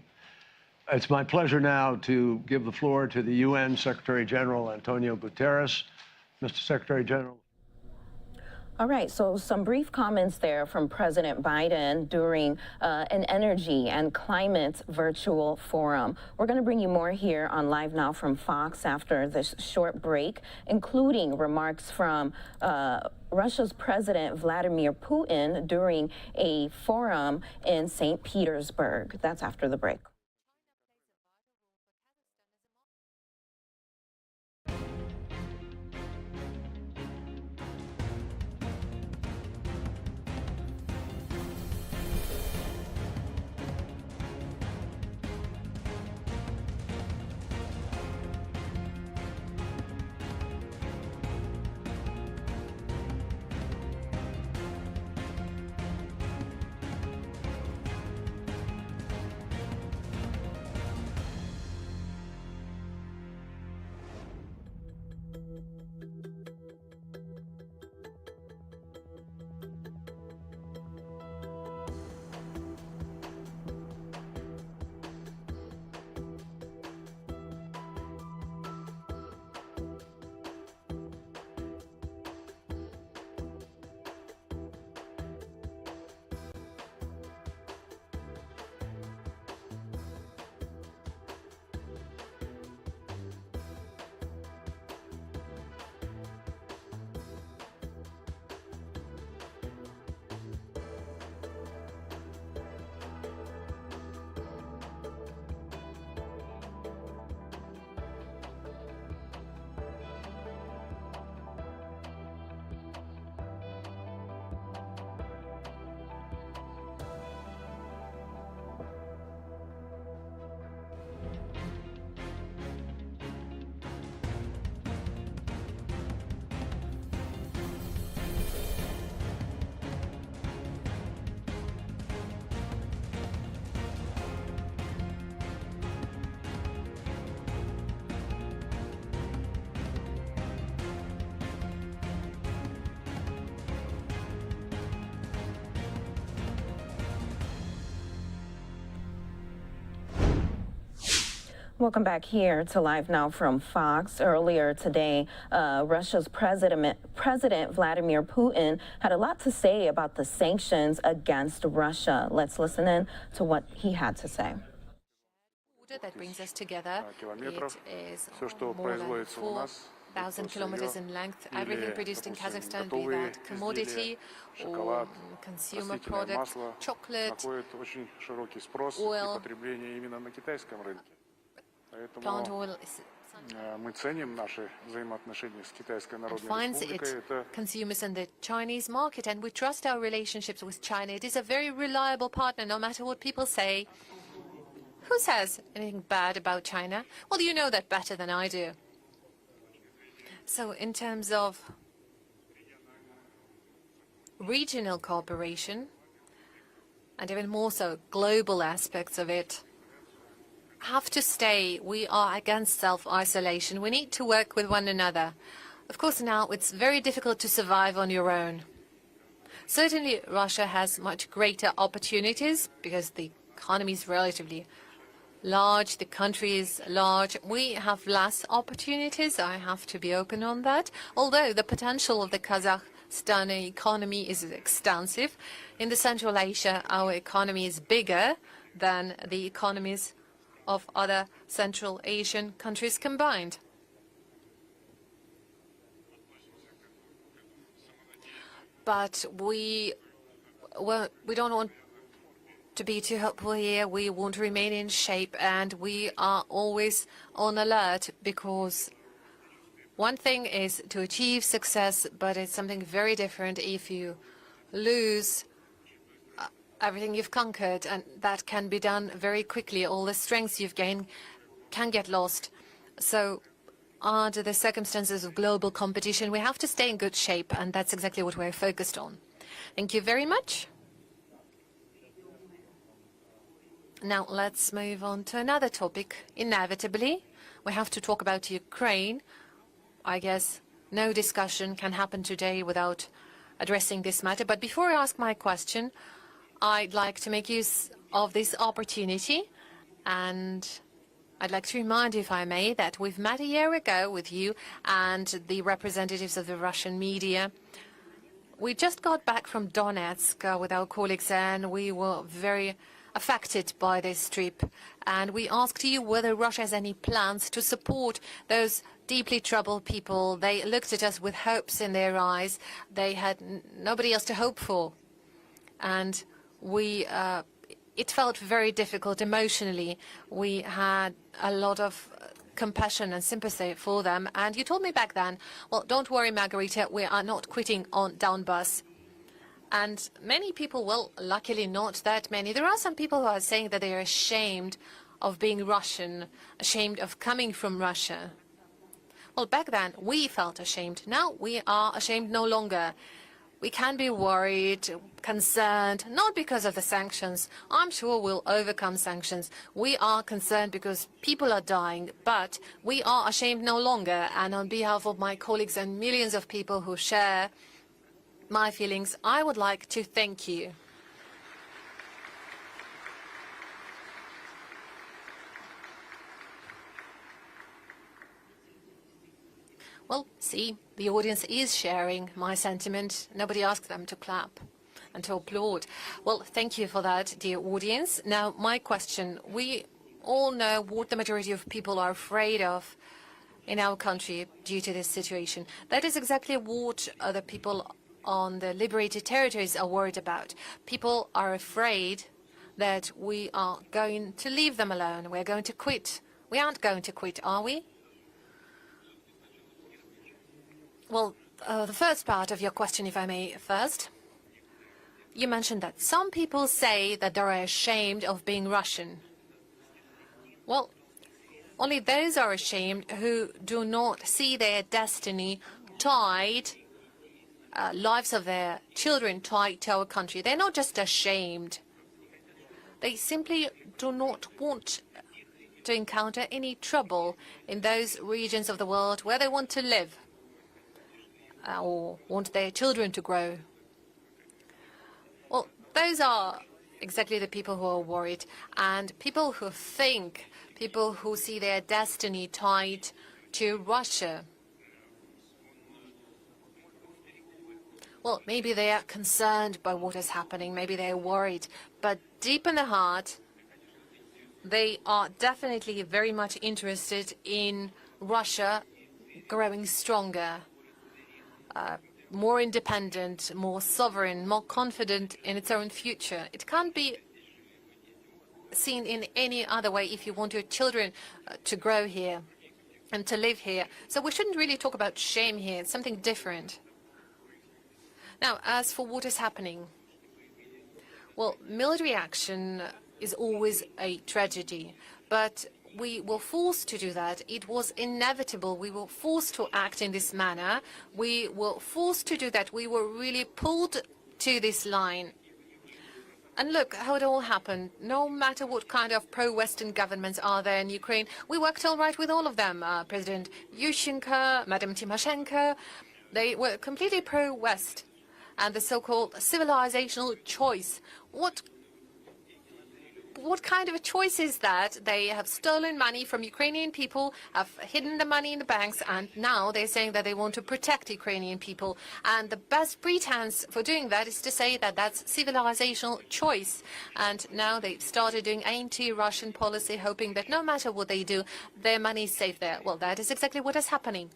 It's my pleasure now to give the floor to the UN Secretary General Antonio Guterres. Mr. Secretary General. All right, so some brief comments there from President Biden during an energy and climate virtual forum. We're going to bring you more here on Live Now from Fox after this short break, including remarks from Russia's President Vladimir Putin during a forum in St. Petersburg. That's after the break. Welcome back here to Live Now from Fox. Earlier today, Russia's President Vladimir Putin had a lot to say about the sanctions against Russia. Let's listen in to what he had to say. That brings us together. It is more than 4,000 kilometers in length. Everything produced in Kazakhstan, be that commodity or consumer products, chocolate, oil, plant oil, finds its consumers in the Chinese market, and we trust our relationships with China. It is a very reliable partner, no matter what people say. Who says anything bad about China? Well, you know that better than I do. So in terms of regional cooperation, and even more so global aspects of it, have to stay. We are against self-isolation. We need to work with one another. Of course, now it's very difficult to survive on your own. Certainly, Russia has much greater opportunities because the economy is relatively large, the country is large. We have less opportunities. I have to be open on that. Although the potential of the Kazakhstani economy is extensive. In the Central Asia, our economy is bigger than the economies of other Central Asian countries combined. But we don't want to be too hopeful here. We want to remain in shape, and we are always on alert, because one thing is to achieve success, but it's something very different if you lose everything you've conquered, and that can be done very quickly. All the strengths you've gained can get lost. So under the circumstances of global competition, we have to stay in good shape, and that's exactly what we're focused on. Thank you very much. Now let's move on to another topic. Inevitably, we have to talk about Ukraine. I guess no discussion can happen today without addressing this matter. But before I ask my question, I'd like to make use of this opportunity, and I'd like to remind you, if I may, that we've met a year ago with you and the representatives of the Russian media. We just got back from Donetsk with our colleagues, and we were very affected by this trip. And we asked you whether Russia has any plans to support those deeply troubled people. They looked at us with hopes in their eyes. They had nobody else to hope for. And it felt very difficult emotionally. We had a lot of compassion and sympathy for them. And you told me back then, well, don't worry, Margarita, we are not quitting on Donbas. And many people, well, luckily not that many. There are some people who are saying that they are ashamed of being Russian, ashamed of coming from Russia. Well, back then, we felt ashamed. Now we are ashamed no longer. We can be worried, concerned, not because of the sanctions. I'm sure we'll overcome sanctions. We are concerned because people are dying, but we are ashamed no longer. And on behalf of my colleagues and millions of people who share my feelings, I would like to thank you. Well, see, the audience is sharing my sentiment. Nobody asked them to clap and to applaud. Well, thank you for that, dear audience. Now, my question. We all know what the majority of people are afraid of in our country due to this situation. That is exactly what the people on the liberated territories are worried about. People are afraid that we are going to leave them alone. We're going to quit. We aren't going to quit, are we? Well, the first part of your question, if I may first. You mentioned that some people say that they're ashamed of being Russian. Well, only those are ashamed who do not see their destiny tied, lives of their children tied to our country. They're not just ashamed. They simply do not want to encounter any trouble in those regions of the world where they want to live. Or want their children to grow. Well, those are exactly the people who are worried. And people who think, people who see their destiny tied to Russia. Well, maybe they are concerned by what is happening. Maybe they are worried. But deep in the heart, they are definitely very much interested in Russia growing stronger. More independent, more sovereign, more confident in its own future. It can't be seen in any other way if you want your children to grow here and to live here. So we shouldn't really talk about shame here. It's something different. Now, as for what is happening, well, military action is always a tragedy, but we were forced to do that. It was inevitable. We were forced to act in this manner. We were forced to do that. We were really pulled to this line. And look how it all happened. No matter what kind of pro-Western governments are there in Ukraine, we worked all right with all of them. President Yushchenko, Madam Tymoshenko, they were completely pro-West. And the so-called civilizational choice. What kind of a choice is that? They have stolen money from Ukrainian people, have hidden the money in the banks, and now they're saying that they want to protect Ukrainian people. And the best pretense for doing that is to say that that's civilizational choice. And now they've started doing anti-Russian policy, hoping that no matter what they do, their money is safe there. Well, that is exactly what is happening.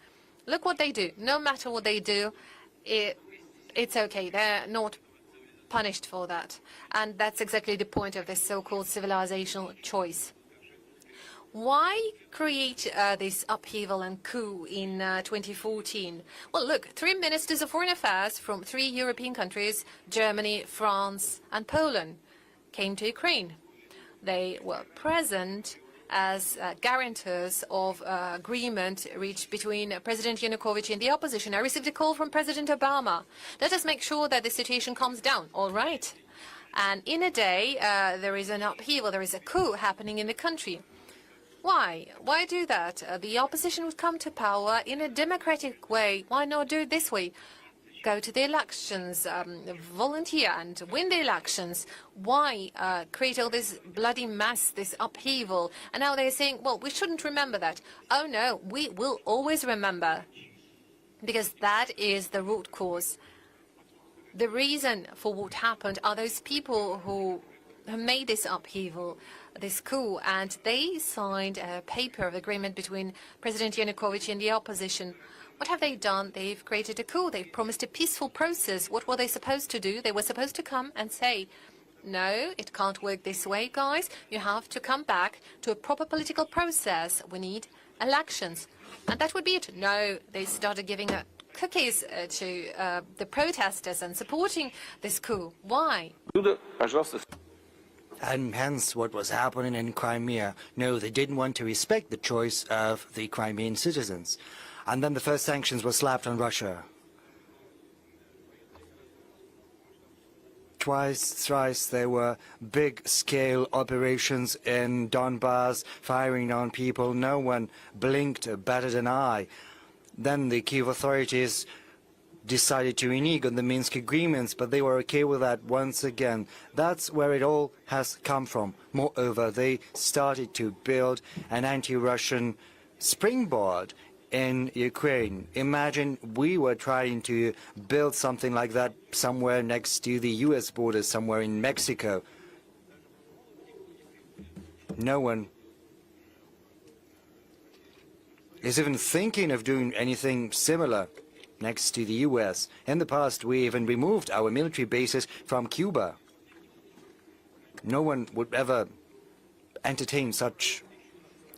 Look what they do. No matter what they do, it's okay. They're not punished for that. And that's exactly the point of this so-called civilizational choice. Why create this upheaval and coup in 2014? Well, look, 3 ministers of foreign affairs from 3 European countries, Germany, France, and Poland, came to Ukraine. They were present as guarantors of agreement reached between President Yanukovych and the opposition. I received a call from President Obama. Let us make sure that the situation calms down. All right. And in a day, there is an upheaval, there is a coup happening in the country. Why? Why do that? The opposition would come to power in a democratic way. Why not do it this way? go to the elections, volunteer and win the elections. Why create all this bloody mess, this upheaval? And now they're saying, well, we shouldn't remember that. Oh no, we will always remember, because that is the root cause. The reason for what happened are those people who made this upheaval, this coup, and they signed a paper of agreement between President Yanukovych and the opposition. What have they done? They've created a coup. They've promised a peaceful process. What were they supposed to do? They were supposed to come and say, no, it can't work this way, guys. You have to come back to a proper political process. We need elections. And that would be it. No, they started giving cookies to the protesters and supporting this coup. Why? And hence what was happening in Crimea. No, they didn't want to respect the choice of the Crimean citizens. And then the first sanctions were slapped on Russia. Twice, thrice, there were big-scale operations in Donbass, firing on people. No one blinked or batted an eye. Then the Kyiv authorities decided to renege on the Minsk agreements, but they were okay with that once again. That's where it all has come from. Moreover, they started to build an anti-Russian springboard in Ukraine. Imagine we were trying to build something like that somewhere next to the US border, somewhere in Mexico. No one is even thinking of doing anything similar next to the US. In the past, we even removed our military bases from Cuba. No one would ever entertain such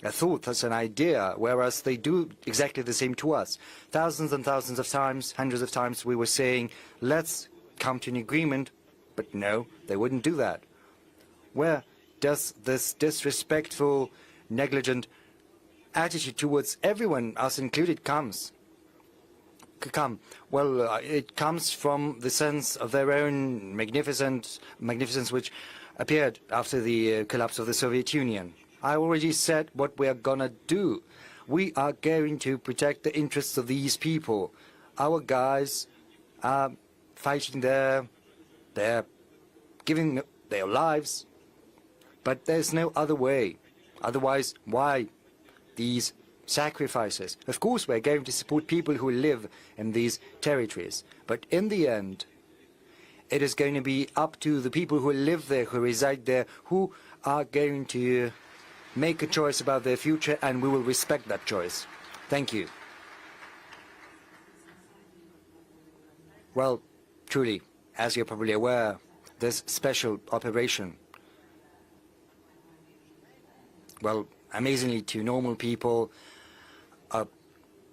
a thought, such an idea, whereas they do exactly the same to us. Thousands and thousands of times, hundreds of times, we were saying, let's come to an agreement, but no, they wouldn't do that. Where does this disrespectful, negligent attitude towards everyone, us included, come? Well, it comes from the sense of their own magnificence which appeared after the collapse of the Soviet Union. I already said what we are gonna do. We are going to protect the interests of these people. Our guys are fighting there, they're giving their lives, but there's no other way. Otherwise, why these sacrifices? Of course, we're going to support people who live in these territories, but in the end, it is going to be up to the people who live there, who reside there, who are going to make a choice about their future, and we will respect that choice. Thank you. Well, truly, as you're probably aware, this special operation, well, amazingly to normal people,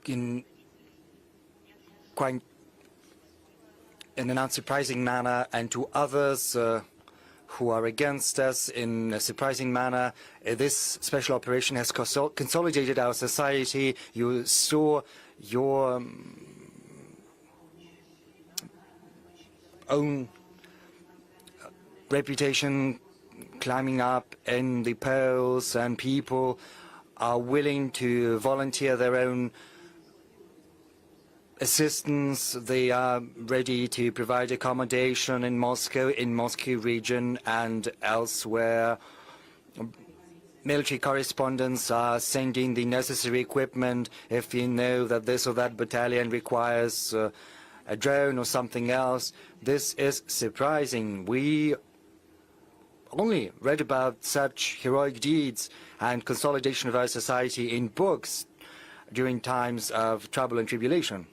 in an unsurprising manner, and to others who are against us in a surprising manner, this special operation has consolidated our society. You saw your own reputation climbing up in the polls, and people are willing to volunteer their own assistance. They are ready to provide accommodation in Moscow region and elsewhere. Military correspondents are sending the necessary equipment. If you know that this or that battalion requires a drone or something else, this is surprising. We only read about such heroic deeds and consolidation of our society in books during times of trouble and tribulation.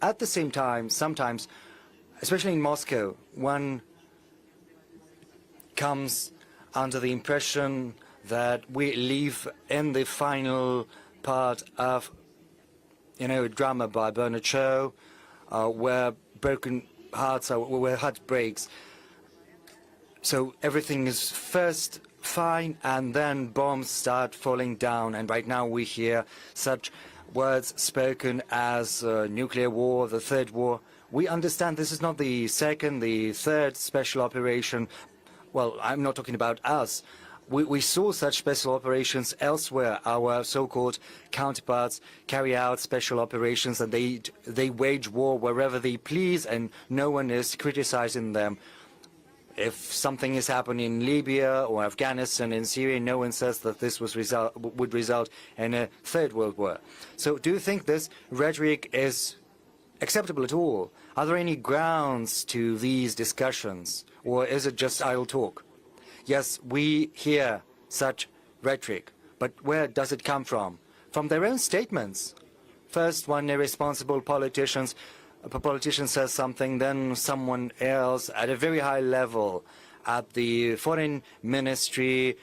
At the same time, sometimes, especially in Moscow, one comes under the impression that we live in the final part of, a drama by Bernard Shaw, where broken hearts are, where heart breaks. So everything is first fine, and then bombs start falling down. And right now we hear such words spoken as nuclear war, the third war. We understand this is not the second, the third special operation. Well, I'm not talking about us. We saw such special operations elsewhere. Our so-called counterparts carry out special operations and they wage war wherever they please, and no one is criticizing them. If something is happening in Libya or Afghanistan, in Syria, no one says that this would result in a third world war. So do you think this rhetoric is acceptable at all? Are there any grounds to these discussions, or is it just idle talk? Yes, we hear such rhetoric, but where does it come from? From their own statements. First, one irresponsible politician says something, then someone else at a very high level at the foreign ministry.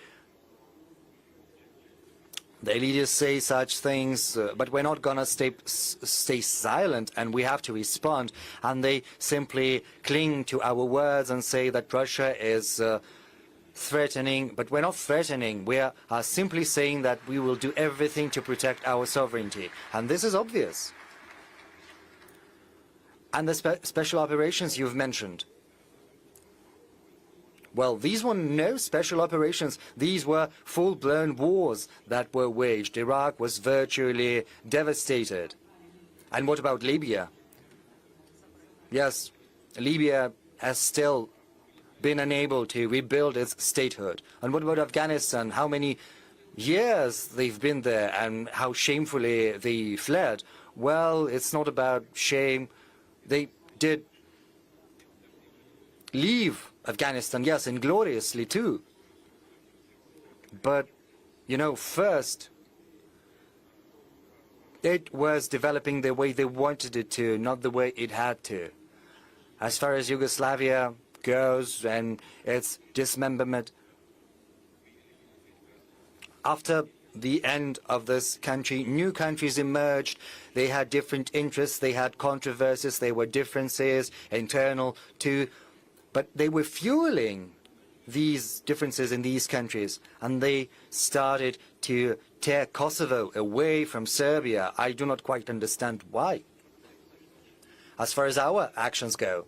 The leaders say such things, but we're not gonna stay silent, and we have to respond. And they simply cling to our words and say that Russia is threatening, but we're not threatening. We are simply saying that we will do everything to protect our sovereignty, and this is obvious. And the special operations you've mentioned. Well, these were no special operations. These were full-blown wars that were waged. Iraq was virtually devastated. And what about Libya? Yes, Libya has still been unable to rebuild its statehood. And what about Afghanistan? How many years they've been there and how shamefully they fled? Well, it's not about shame. They did leave Afghanistan, yes, and gloriously too. But, you know, first, it was developing the way they wanted it to, not the way it had to. As far as Yugoslavia goes and its dismemberment, after the end of this country, new countries emerged. They had different interests, they had controversies, there were differences internal too, but they were fueling these differences in these countries, and they started to tear Kosovo away from Serbia. I do not quite understand why. As far as our actions go,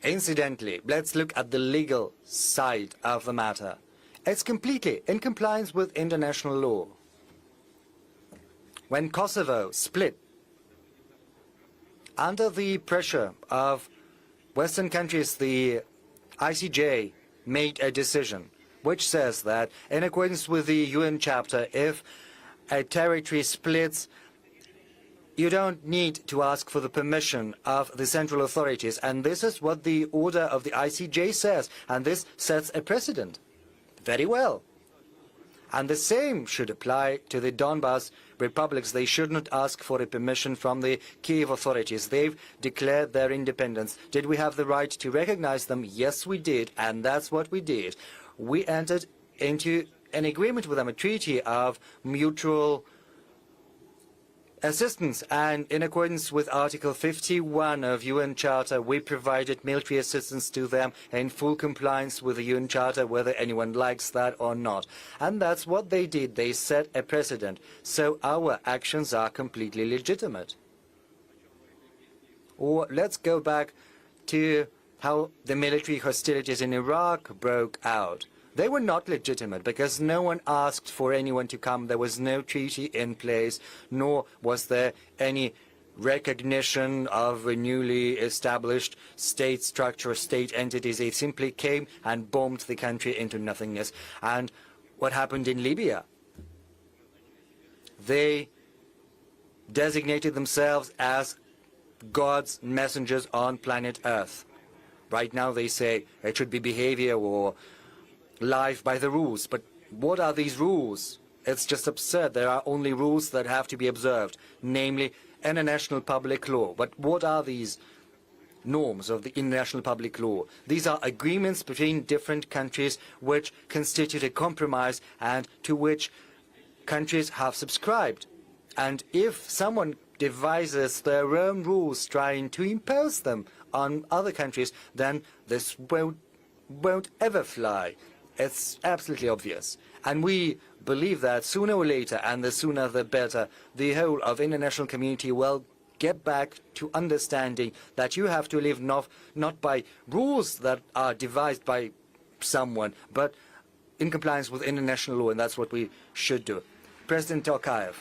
incidentally, let's look at the legal side of the matter. It's completely in compliance with international law. When Kosovo split, under the pressure of Western countries, the ICJ made a decision which says that, in accordance with the UN Charter, if a territory splits, you don't need to ask for the permission of the central authorities. And this is what the order of the ICJ says, and this sets a precedent. Very well. And the same should apply to the Donbas republics. They should not ask for a permission from the Kiev authorities. They've declared their independence. Did we have the right to recognize them? Yes, we did, and that's what we did. We entered into an agreement with them, a treaty of mutual assistance, and in accordance with Article 51 of UN Charter, we provided military assistance to them in full compliance with the UN Charter, whether anyone likes that or not. And that's what they did. They set a precedent. So our actions are completely legitimate. Or let's go back to how the military hostilities in Iraq broke out. They were not legitimate because no one asked for anyone to come. There was no treaty in place, nor was there any recognition of a newly established state structure, state entities. They simply came and bombed the country into nothingness. And what happened in Libya? They designated themselves as God's messengers on planet Earth. Right now they say it should be behavior or life by the rules. But what are these rules? It's just absurd. There are only rules that have to be observed, namely international public law. But what are these norms of the international public law? These are agreements between different countries which constitute a compromise and to which countries have subscribed. And if someone devises their own rules trying to impose them on other countries, then this won't ever fly. It's absolutely obvious. And we believe that sooner or later, and the sooner the better, the whole of international community will get back to understanding that you have to live not by rules that are devised by someone, but in compliance with international law, and that's what we should do. President Tokayev.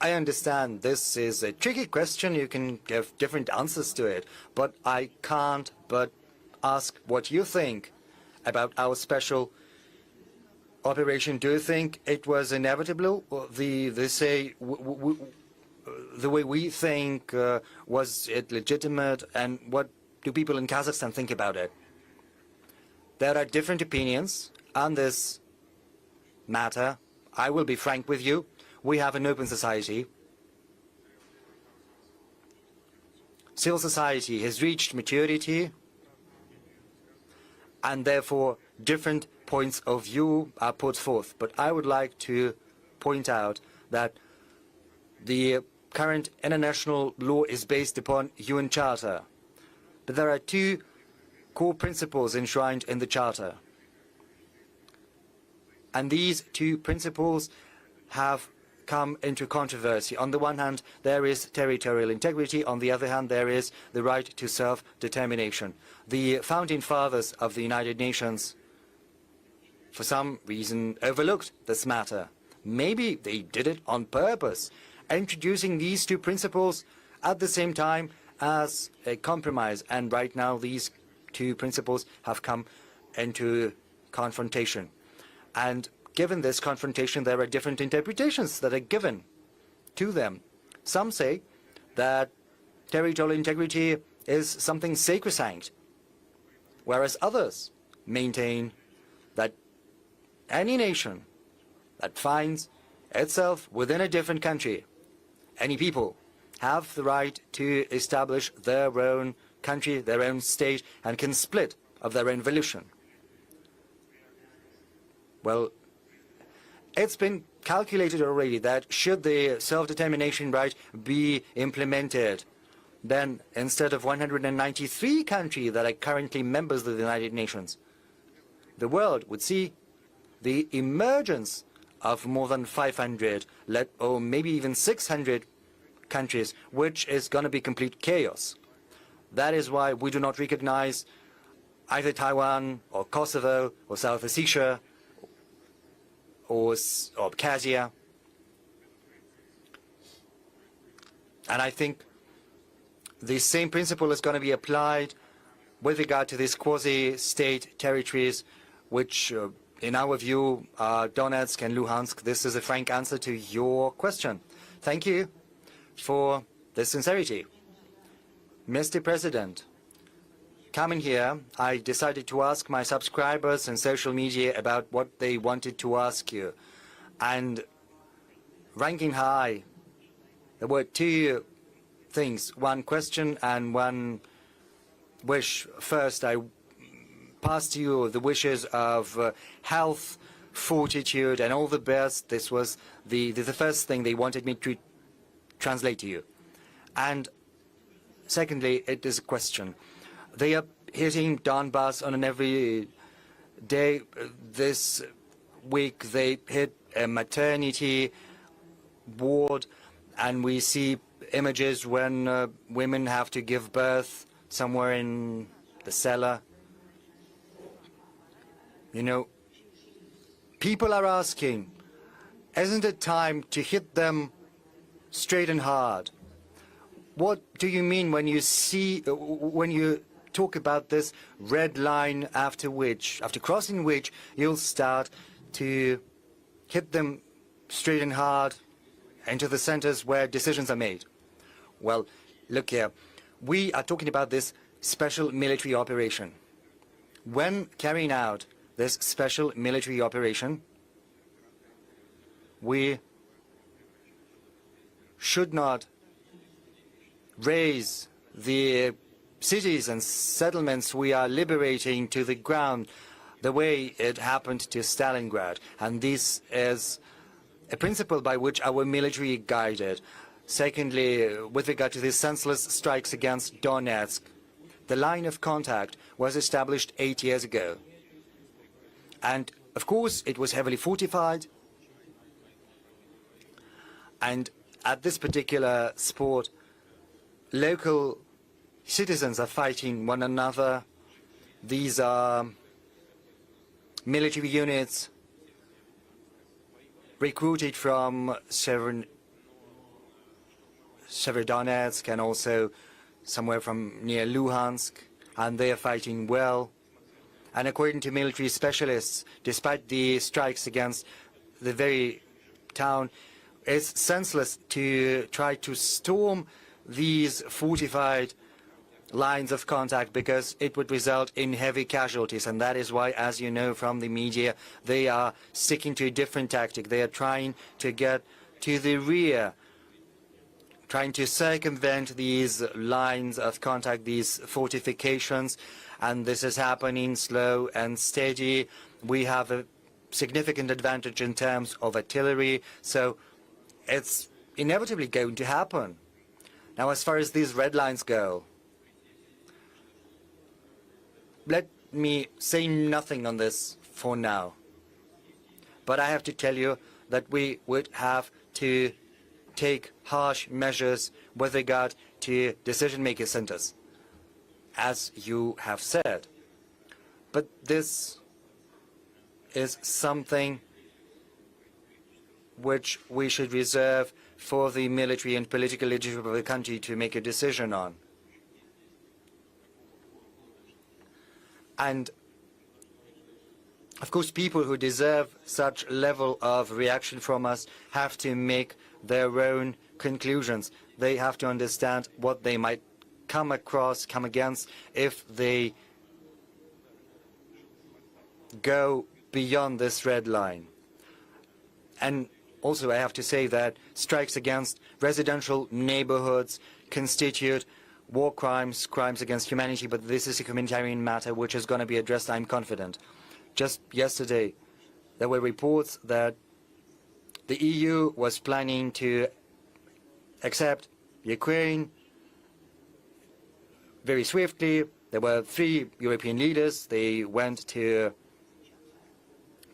I understand this is a tricky question. You can give different answers to it, but I can't but ask what you think about our special operation. Do you think it was inevitable? The way we think, was it legitimate? And what do people in Kazakhstan think about it? There are different opinions on this matter. I will be frank with you. We have an open society. Civil society has reached maturity, and therefore different points of view are put forth. But I would like to point out that the current international law is based upon UN Charter. But there are two core principles enshrined in the Charter. And these two principles have come into controversy. On the one hand, there is territorial integrity. On the other hand, there is the right to self-determination. The founding fathers of the United Nations, for some reason, overlooked this matter. Maybe they did it on purpose, introducing these two principles at the same time as a compromise. And right now, these two principles have come into confrontation. And given this confrontation, there are different interpretations that are given to them. Some say that territorial integrity is something sacrosanct, whereas others maintain that any nation that finds itself within a different country, any people, have the right to establish their own country, their own state, and can split of their own volition. Well, it's been calculated already that should the self-determination right be implemented, then instead of 193 countries that are currently members of the United Nations, the world would see the emergence of more than 500, or maybe even 600 countries, which is going to be complete chaos. That is why we do not recognize either Taiwan or Kosovo or South Ossetia or Abkhazia. And I think the same principle is going to be applied with regard to these quasi-state territories, which in our view are Donetsk and Luhansk. This is a frank answer to your question. Thank you for the sincerity. Mr. President, coming here, I decided to ask my subscribers on social media about what they wanted to ask you. And ranking high, there were two things, one question and one wish. First, I passed you the wishes of health, fortitude, and all the best. This was the first thing they wanted me to translate to you. And secondly, it is a question. They are hitting Donbass on an every day. This week they hit a maternity ward, and we see images when women have to give birth somewhere in the cellar. You know, people are asking, isn't it time to hit them straight and hard? What do you mean when you talk about this red line after crossing which you'll start to hit them straight and hard into the centers where decisions are made? Well, look here. We are talking about this special military operation. When carrying out this special military operation, we should not raise the cities and settlements we are liberating to the ground the way it happened to Stalingrad. And this is a principle by which our military guided. Secondly, with regard to the senseless strikes against Donetsk, the line of contact was established 8 years ago. And of course, it was heavily fortified. And at this particular sport, local citizens are fighting one another. These are military units recruited from Severodonetsk and also somewhere from near Luhansk, and they are fighting well. And according to military specialists, despite the strikes against the very town, it's senseless to try to storm these fortified lines of contact because it would result in heavy casualties. And that is why, as you know from the media, they are sticking to a different tactic. They are trying to get to the rear, trying to circumvent these lines of contact, these fortifications, and this is happening slow and steady. We have a significant advantage in terms of artillery, so it's inevitably going to happen. Now, as far as these red lines go, let me say nothing on this for now. But I have to tell you that we would have to take harsh measures with regard to decision-making centers, as you have said. But this is something which we should reserve for the military and political leadership of the country to make a decision on. And of course, people who deserve such level of reaction from us have to make their own conclusions. They have to understand what they might come against if they go beyond this red line. And also I have to say that strikes against residential neighborhoods constitute war crimes, crimes against humanity, but this is a humanitarian matter which is going to be addressed, I'm confident. Just yesterday, there were reports that the EU was planning to accept Ukraine very swiftly. There were 3 European leaders. They went to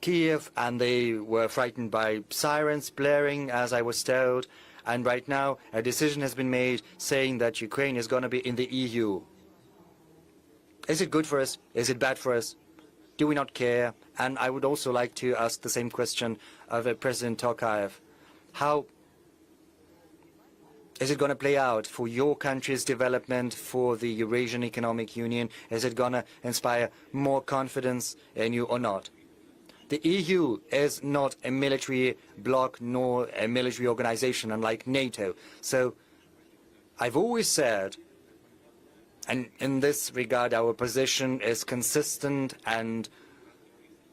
Kiev and they were frightened by sirens blaring, as I was told. And right now, a decision has been made saying that Ukraine is going to be in the EU. Is it good for us? Is it bad for us? Do we not care? And I would also like to ask the same question of President Tokayev. How is it going to play out for your country's development, for the Eurasian Economic Union? Is it going to inspire more confidence in you or not? The EU is not a military bloc nor a military organization, unlike NATO. So I've always said, and in this regard our position is consistent and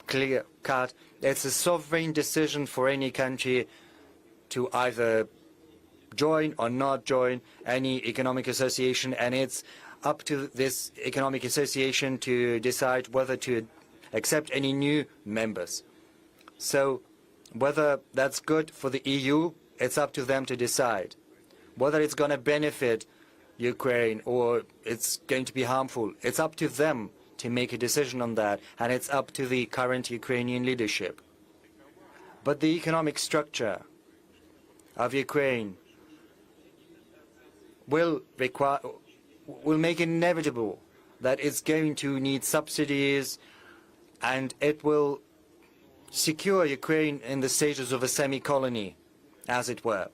clear-cut, it's a sovereign decision for any country to either join or not join any economic association, and it's up to this economic association to decide whether to accept any new members. So whether that's good for the EU, it's up to them to decide. Whether it's going to benefit Ukraine or it's going to be harmful, it's up to them to make a decision on that, and it's up to the current Ukrainian leadership. But the economic structure of Ukraine will make it inevitable that it's going to need subsidies, and it will secure Ukraine in the status of a semi-colony, as it were.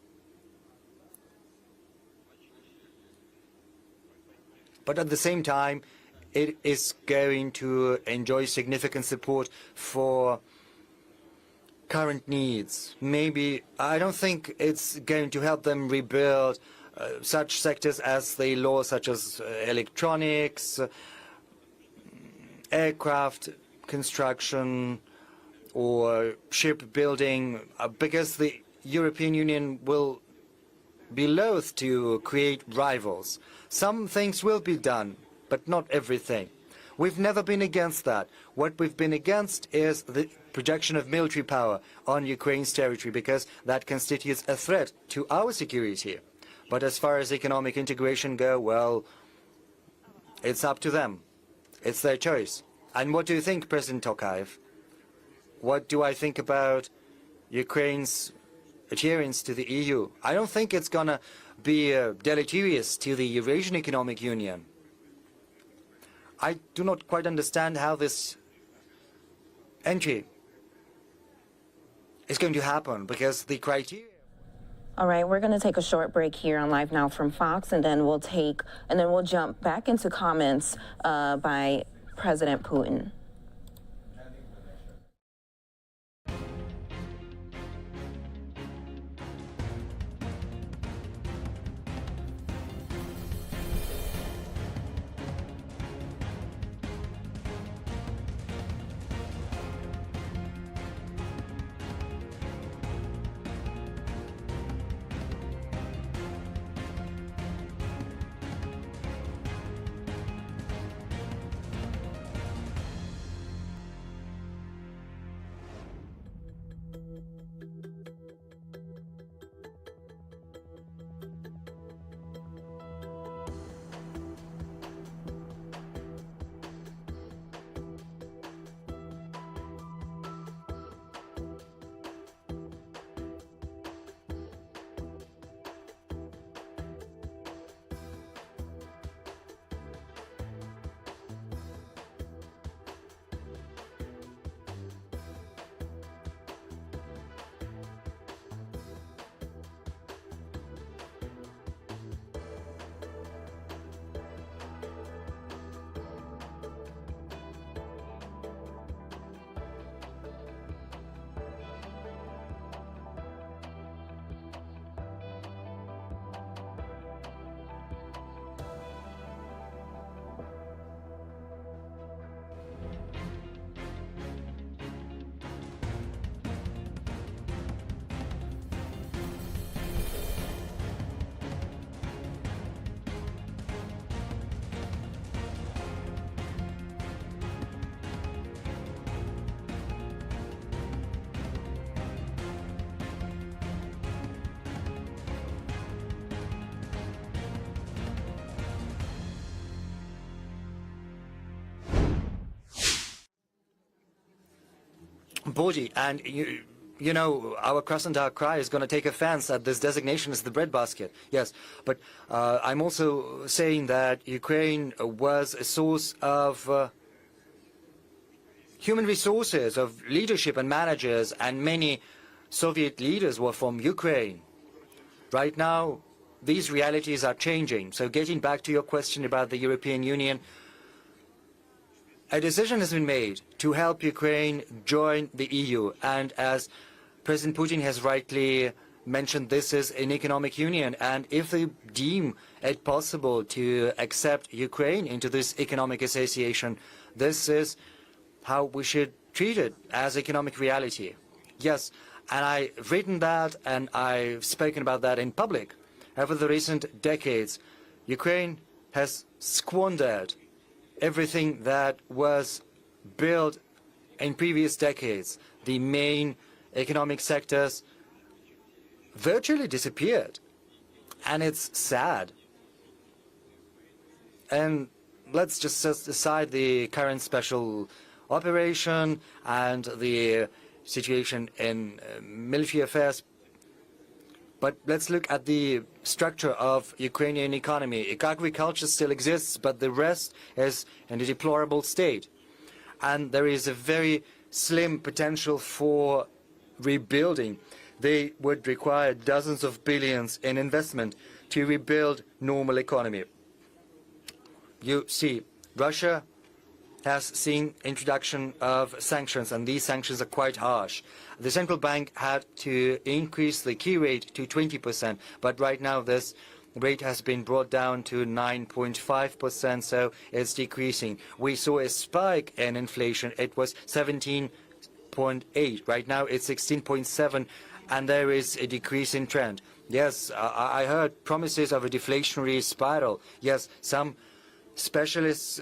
But at the same time, it is going to enjoy significant support for current needs. Maybe, I don't think it's going to help them rebuild such sectors as they lost, such as electronics, aircraft construction, or shipbuilding, because the European Union will be loath to create rivals. Some things will be done, but not everything. We've never been against that. What we've been against is the projection of military power on Ukraine's territory, because that constitutes a threat to our security. But as far as economic integration goes, well, it's up to them. It's their choice. And what do you think, President Tokayev? What do I think about Ukraine's adherence to the EU? I don't think it's going to be deleterious to the Eurasian Economic Union. I do not quite understand how this entry is going to happen, because the criteria... All right, we're going to take a short break here on Live Now from Fox, and then we'll jump back into comments by President Putin. Boji, and you know, our Crescent Dark Cry is going to take offense at this designation as the breadbasket. Yes, but I'm also saying that Ukraine was a source of human resources, of leadership and managers, and many Soviet leaders were from Ukraine. Right now, these realities are changing. So getting back to your question about the European Union, a decision has been made to help Ukraine join the EU, and as President Putin has rightly mentioned, this is an economic union, and if they deem it possible to accept Ukraine into this economic association, this is how we should treat it, as economic reality. Yes, and I've written that and I've spoken about that in public. Over the recent decades, Ukraine has squandered everything that was built in previous decades. The main economic sectors virtually disappeared, and it's sad. And let's just set aside the current special operation and the situation in military affairs, but let's look at the structure of Ukrainian economy. Agriculture still exists, but the rest is in a deplorable state. And there is a very slim potential for rebuilding. They would require dozens of billions in investment to rebuild normal economy. You see, Russia has seen introduction of sanctions, and these sanctions are quite harsh. The central bank had to increase the key rate to 20%, but right now this rate has been brought down to 9.5%, so it's decreasing. We saw a spike in inflation. It was 17.8. Right now it's 16.7, and there is a decrease in trend. Yes, I heard promises of a deflationary spiral. Yes, some specialists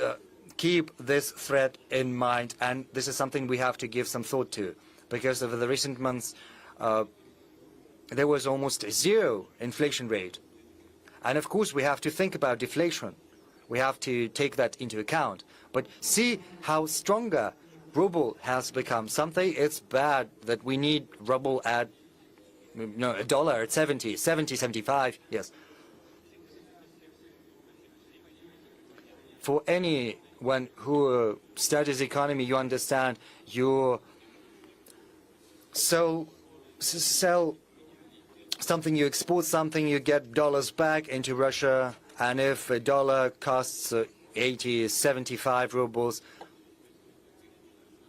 keep this threat in mind, and this is something we have to give some thought to, because over the recent months there was almost zero inflation rate. And of course we have to think about deflation. We have to take that into account. But see how stronger ruble has become. Something it's bad that we need ruble at a dollar at 70, 75, yes. For any who studies economy, you understand you sell something, you export something, you get dollars back into Russia, and if a dollar costs 80, 75 rubles,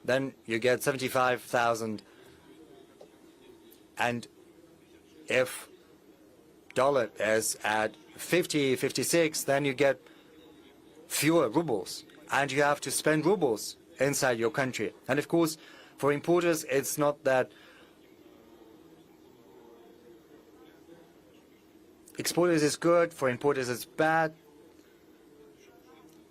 then you get 75,000. And if dollar is at 50, 56, then you get fewer rubles, and you have to spend rubles inside your country. And of course, for importers, it's not that exporters is good, for importers it's bad,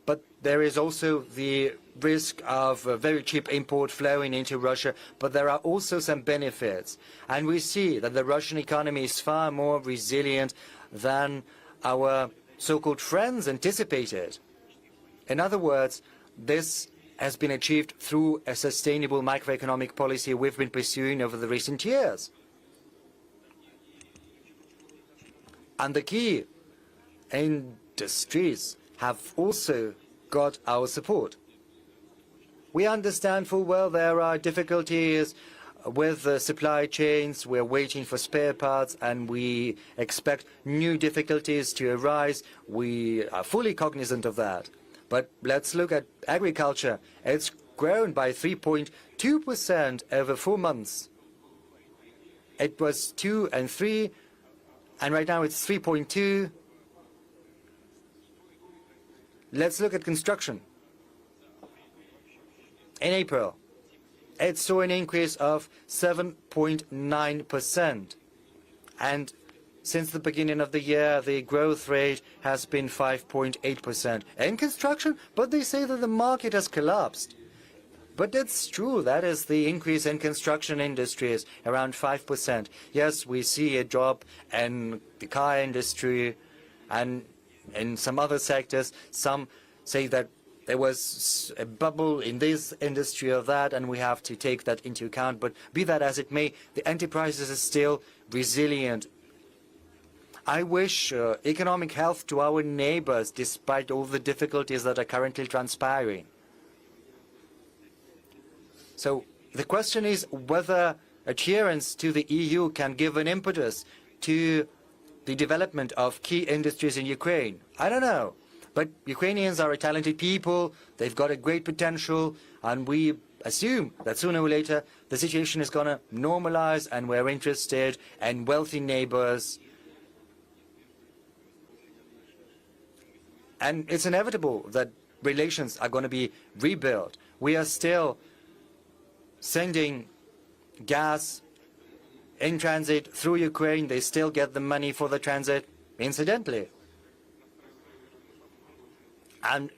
but there is also the risk of a very cheap import flowing into Russia, but there are also some benefits. And we see that the Russian economy is far more resilient than our so-called friends anticipated. In other words, this has been achieved through a sustainable macroeconomic policy we've been pursuing over the recent years. And the key industries have also got our support. We understand full well there are difficulties with the supply chains. We're waiting for spare parts, and we expect new difficulties to arise. We are fully cognizant of that. But let's look at agriculture. It's grown by 3.2% over 4 months. It was 2 and 3, and right now it's 3.2. Let's look at construction. In April, it saw an increase of 7.9%. And since the beginning of the year, the growth rate has been 5.8% in construction, but they say that the market has collapsed. But that's true. That is the increase in construction industries, around 5%. Yes, we see a drop in the car industry and in some other sectors. Some say that there was a bubble in this industry or that, and we have to take that into account. But be that as it may, the enterprises are still resilient. I wish economic health to our neighbors, despite all the difficulties that are currently transpiring. So the question is whether adherence to the EU can give an impetus to the development of key industries in Ukraine. I don't know. But Ukrainians are a talented people, they've got a great potential, and we assume that sooner or later the situation is going to normalize, and we're interested in wealthy neighbors. And it's inevitable that relations are going to be rebuilt. We are still sending gas in transit through Ukraine. They still get the money for the transit, incidentally. And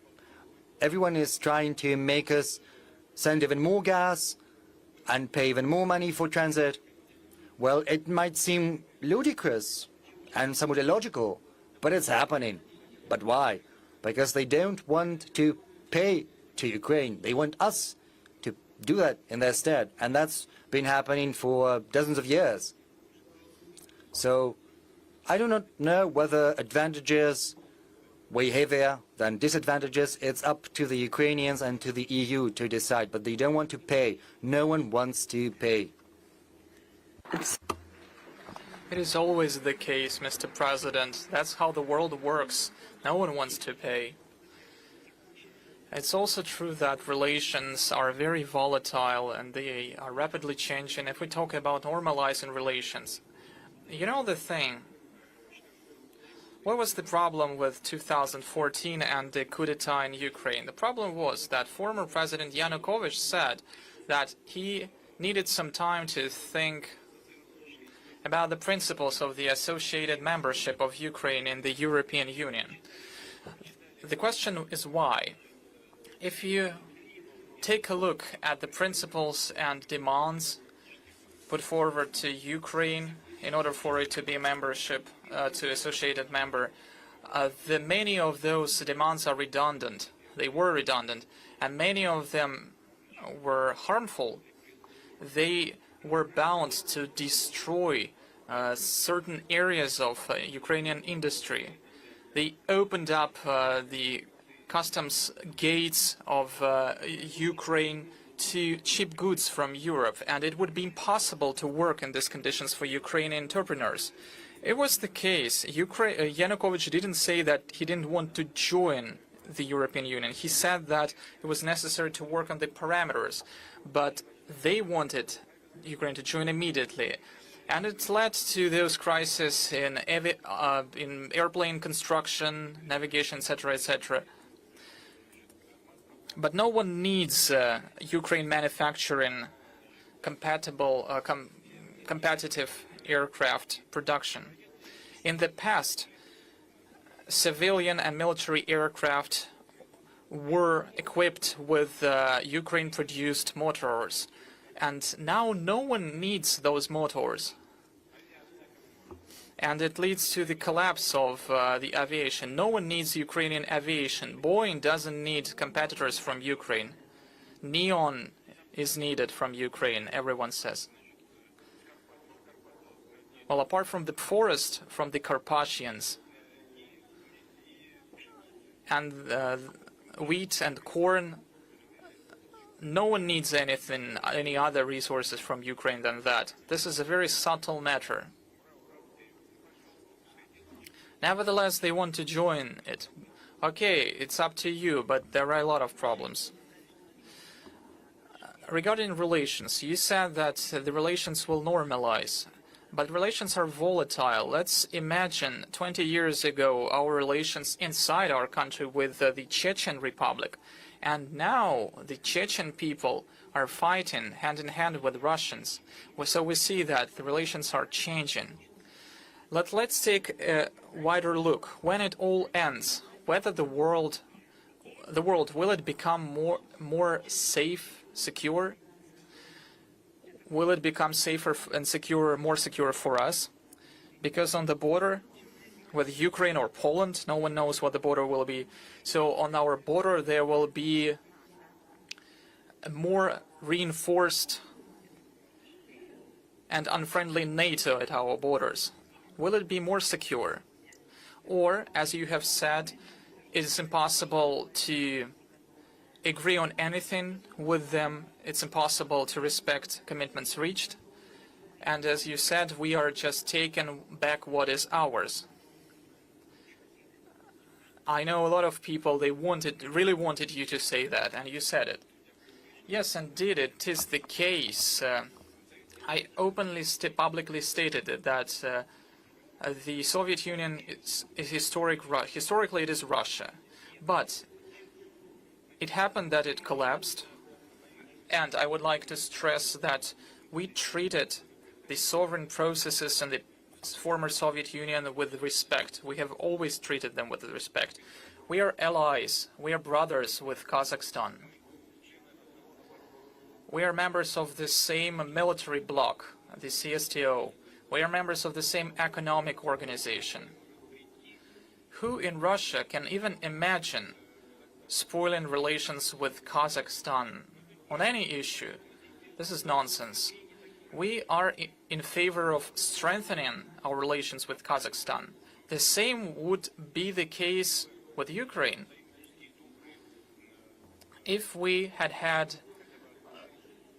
everyone is trying to make us send even more gas and pay even more money for transit. Well, it might seem ludicrous and somewhat illogical, but it's happening. But why? Because they don't want to pay to Ukraine. They want us to do that in their stead. And that's been happening for dozens of years. So I do not know whether advantages weigh heavier than disadvantages. It's up to the Ukrainians and to the EU to decide, but they don't want to pay. No one wants to pay. It is always the case, Mr. President. That's how the world works. No one wants to pay. It's also true that relations are very volatile and they are rapidly changing. If we talk about normalizing relations, you know the thing. What was the problem with 2014 and the coup d'etat in Ukraine? The problem was that former President Yanukovych said that he needed some time to think about the principles of the associated membership of Ukraine in the European Union. The question is why. If you take a look at the principles and demands put forward to Ukraine in order for it to be a membership, to associated member, many of those demands are redundant. They were redundant, and many of them were harmful. They were bound to destroy certain areas of Ukrainian industry. They opened up the customs gates of Ukraine to cheap goods from Europe, and it would be impossible to work in these conditions for Ukrainian entrepreneurs. It was the case. Yanukovych didn't say that he didn't want to join the European Union. He said that it was necessary to work on the parameters, but they wanted Ukraine to join immediately. And it led to those crises in airplane construction, navigation, etc., etc. But no one needs Ukraine manufacturing competitive aircraft production. In the past, civilian and military aircraft were equipped with Ukraine-produced motors, and now no one needs those motors. And it leads to the collapse of the aviation. No one needs Ukrainian aviation. Boeing doesn't need competitors from Ukraine. Neon is needed from Ukraine, everyone says. Well, apart from the forest, from the Carpathians, and wheat and corn, no one needs any other resources from Ukraine than that. This is a very subtle matter. Nevertheless, they want to join it. Okay, it's up to you, but there are a lot of problems. Regarding relations, you said that the relations will normalize, but relations are volatile. Let's imagine 20 years ago our relations inside our country with the Chechen Republic, and now the Chechen people are fighting hand in hand with Russians. So we see that the relations are changing. Let's take a wider look. When it all ends, whether the world will it become more safe, secure? Will it become safer and secure, more secure for us? Because on the border with Ukraine or Poland, no one knows what the border will be. So on our border there will be a more reinforced and unfriendly NATO at our borders. Will it be more secure? Or, as you have said, it is impossible to agree on anything with them. It's impossible to respect commitments reached. And as you said, we are just taking back what is ours. I know a lot of people, they really wanted you to say that, and you said it. Yes, indeed, it is the case. I publicly stated that the Soviet Union is historically it is Russia, but it happened that it collapsed, and I would like to stress that we treated the sovereign processes in the former Soviet Union with respect. We have always treated them with respect. We are allies, we are brothers with Kazakhstan. We are members of the same military bloc, the CSTO. We are members of the same economic organization. Who in Russia can even imagine spoiling relations with Kazakhstan on any issue? This is nonsense. We are in favor of strengthening our relations with Kazakhstan. The same would be the case with Ukraine. If we had had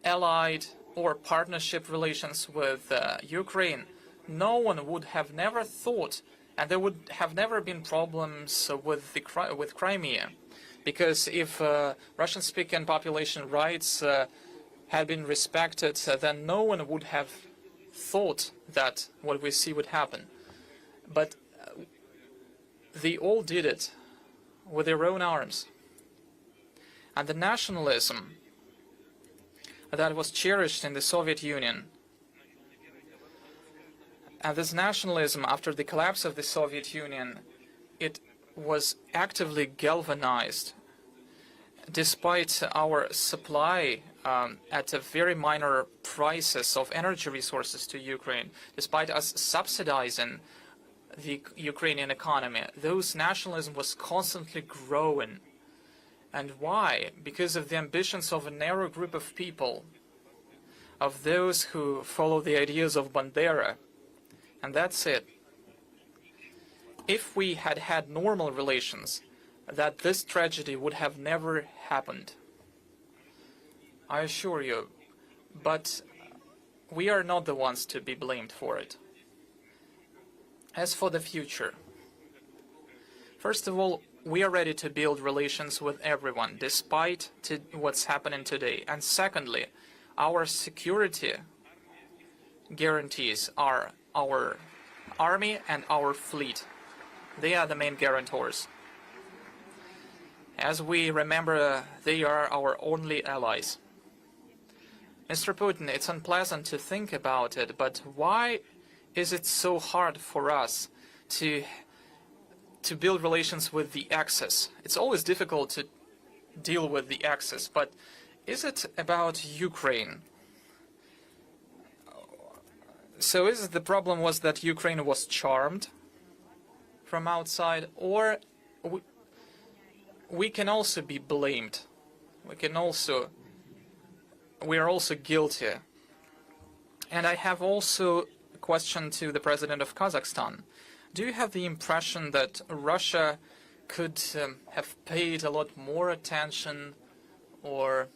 allied or partnership relations with Ukraine, no one would have never thought, and there would have never been problems with Crimea, because if Russian-speaking population rights had been respected, then no one would have thought that what we see would happen. But they all did it with their own arms. And the nationalism that was cherished in the Soviet Union, and this nationalism after the collapse of the Soviet Union, it was actively galvanized despite our supply at a very minor prices of energy resources to Ukraine, despite us subsidizing the Ukrainian economy. Those nationalism was constantly growing. And why? Because of the ambitions of a narrow group of people, of those who follow the ideas of Bandera. And that's it. If we had had normal relations, that this tragedy would have never happened. I assure you. But we are not the ones to be blamed for it. As for the future, first of all, we are ready to build relations with everyone, despite what's happening today. And secondly, our security guarantees are our army and our fleet. They are the main guarantors. As we remember, they are our only allies. Mr. Putin, it's unpleasant to think about it, but why is it so hard for us to build relations with the Axis? It's always difficult to deal with the Axis, but is it about Ukraine? So is it the problem was that Ukraine was charmed from outside, or we can also be blamed? We are also guilty. And I have also a question to the president of Kazakhstan. Do you have the impression that Russia could have paid a lot more attention, or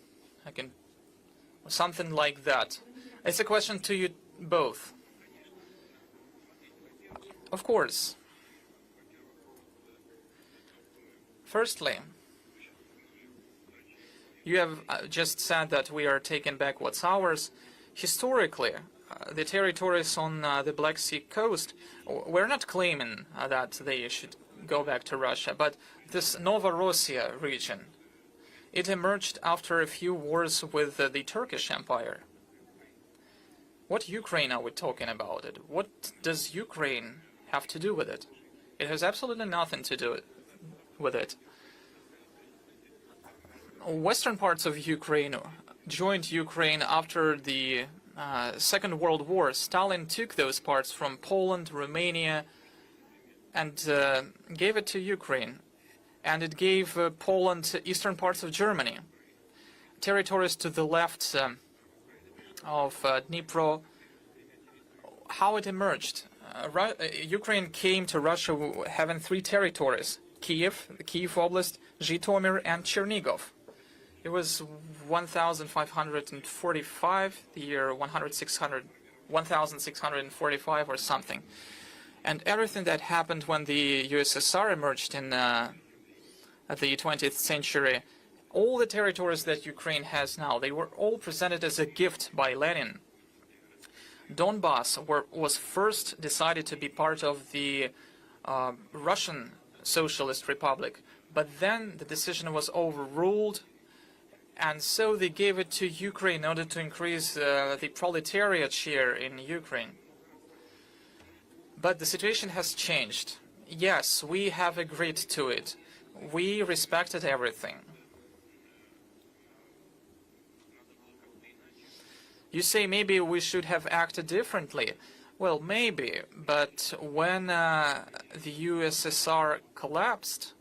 something like that? It's a question to you both. Of course. Firstly, you have just said that we are taking back what's ours. Historically, the territories on the Black Sea coast, we're not claiming that they should go back to Russia, but this Novorossiya region, it emerged after a few wars with the Turkish Empire. What Ukraine are we talking about it? What does Ukraine have to do with it? It has absolutely nothing to do with it. Western parts of Ukraine joined Ukraine after the Second World War. Stalin took those parts from Poland, Romania, and gave it to Ukraine. And it gave Poland eastern parts of Germany. Territories to the left of Dnipro. How it emerged? Ukraine came to Russia having three territories: Kiev, the Kiev Oblast, Zhytomyr, and Chernigov. It was 1,545, the year 1,645 or something. And everything that happened when the USSR emerged in the 20th century, all the territories that Ukraine has now, they were all presented as a gift by Lenin. Donbass was first decided to be part of the Russian Socialist Republic, but then the decision was overruled, and so they gave it to Ukraine in order to increase the proletariat share in Ukraine. But the situation has changed. Yes, we have agreed to it. We respected everything. You say maybe we should have acted differently. Well, maybe, but when the USSR collapsed,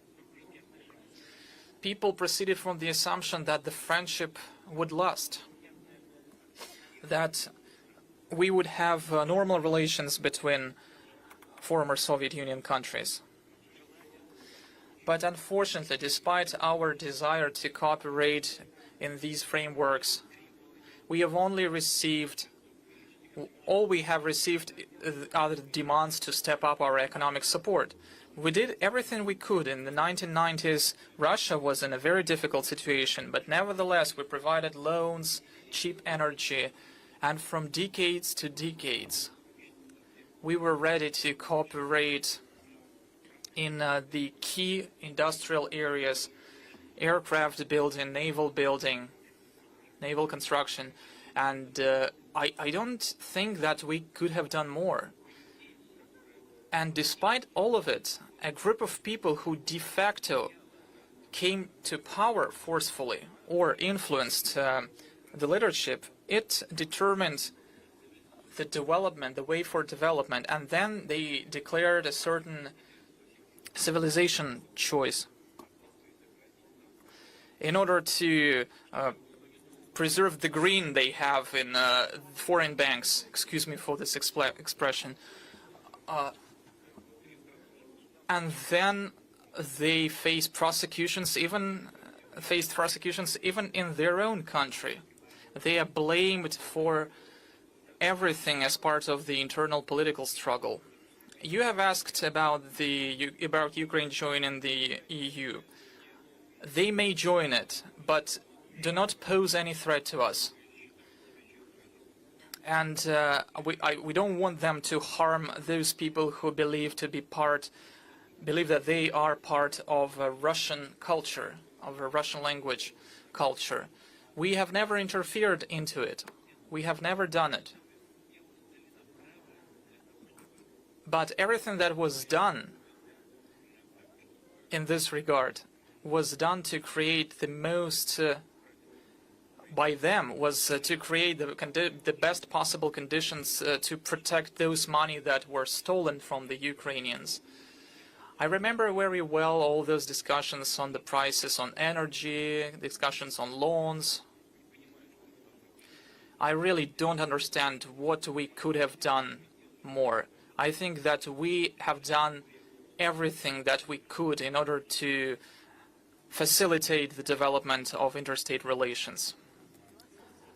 people proceeded from the assumption that the friendship would last, that we would have normal relations between former Soviet Union countries. But unfortunately, despite our desire to cooperate in these frameworks, we have only received, all we have received are the demands to step up our economic support. We did everything we could. In the 1990s, Russia was in a very difficult situation, but nevertheless, we provided loans, cheap energy, and from decades to decades, we were ready to cooperate in the key industrial areas: aircraft building, naval construction, and I don't think that we could have done more. And despite all of it, a group of people who de facto came to power forcefully or influenced the leadership, it determined the development, the way for development, and then they declared a certain civilization choice in order to preserve the green they have in foreign banks. Excuse me for this expression. And then they faced prosecutions even in their own country. They are blamed for everything as part of the internal political struggle. You have asked about Ukraine joining the EU. They may join it, but do not pose any threat to us. And we don't want them to harm those people who believe that they are part of a Russian culture, of a Russian language culture. We have never interfered into it. We have never done it. But everything that was done in this regard was done to create the most, by them, was to create the best possible conditions to protect those money that were stolen from the Ukrainians. I remember very well all those discussions on the prices on energy, discussions on loans. I really don't understand what we could have done more. I think that we have done everything that we could in order to facilitate the development of interstate relations.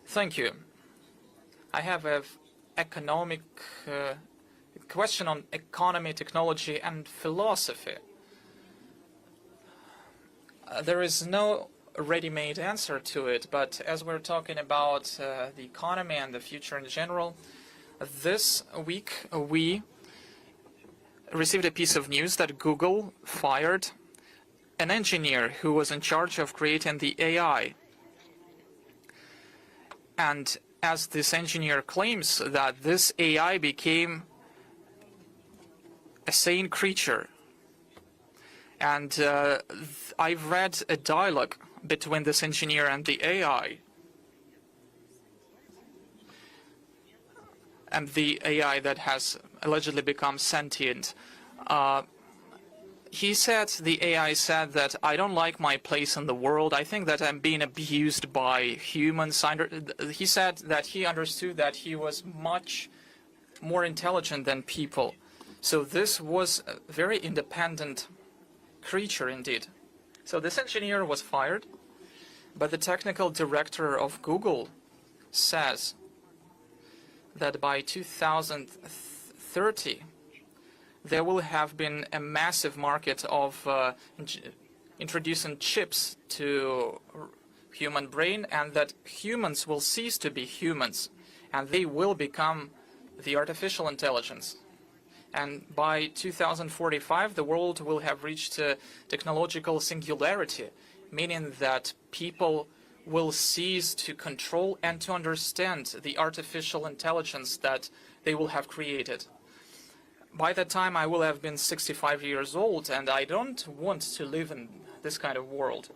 Thank you. I have an economic question on economy, technology, and philosophy. There is no ready-made answer to it, but as we're talking about the economy and the future in general, this week we received a piece of news that Google fired an engineer who was in charge of creating the AI. And as this engineer claims that this AI became a sane creature. And I've read a dialogue between this engineer and the AI. And the AI that has allegedly become sentient. The AI said that I don't like my place in the world. I think that I'm being abused by humans. He said that he understood that he was much more intelligent than people. So this was a very independent creature indeed. So this engineer was fired, but the technical director of Google says that by 2030, there will have been a massive market of introducing chips to human brain, and that humans will cease to be humans, and they will become the artificial intelligence. And by 2045, the world will have reached technological singularity, meaning that people will cease to control and to understand the artificial intelligence that they will have created. By that time, I will have been 65 years old, and I don't want to live in this kind of world.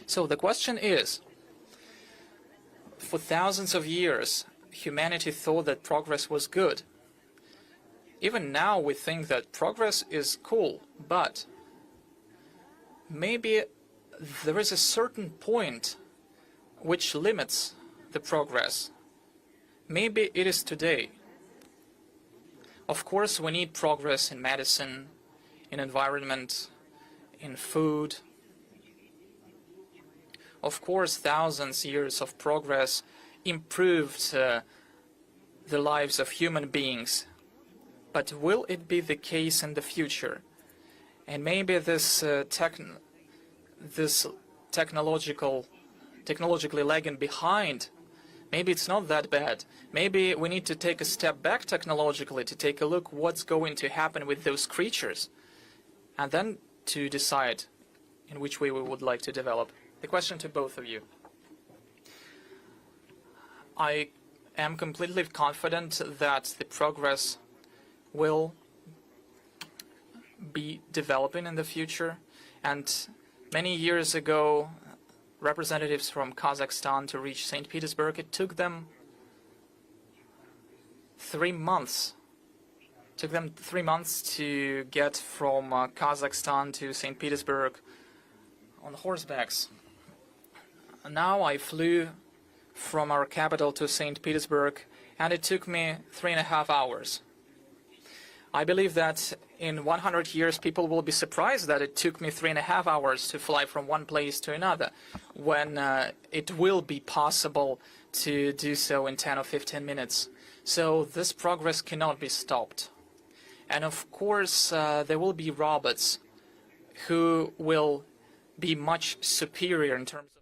So the question is, for thousands of years, humanity thought that progress was good. Even now, we think that progress is cool, but maybe there is a certain point which limits the progress. Maybe it is today. Of course, we need progress in medicine, in environment, in food. Of course, thousands of years of progress improved the lives of human beings. But will it be the case in the future? And maybe this technologically lagging behind, maybe it's not that bad. Maybe we need to take a step back technologically to take a look what's going to happen with those creatures, and then to decide in which way we would like to develop. The question to both of you. I am completely confident that the progress will be developing in the future. And many years ago, representatives from Kazakhstan to reach St. Petersburg, it took them 3 months. It took them 3 months to get from Kazakhstan to St. Petersburg on horsebacks. Now I flew from our capital to St. Petersburg, and it took me 3.5 hours. I believe that in 100 years, people will be surprised that it took me 3.5 hours to fly from one place to another, when it will be possible to do so in 10 or 15 minutes. So this progress cannot be stopped. And of course, there will be robots who will be much superior in terms of...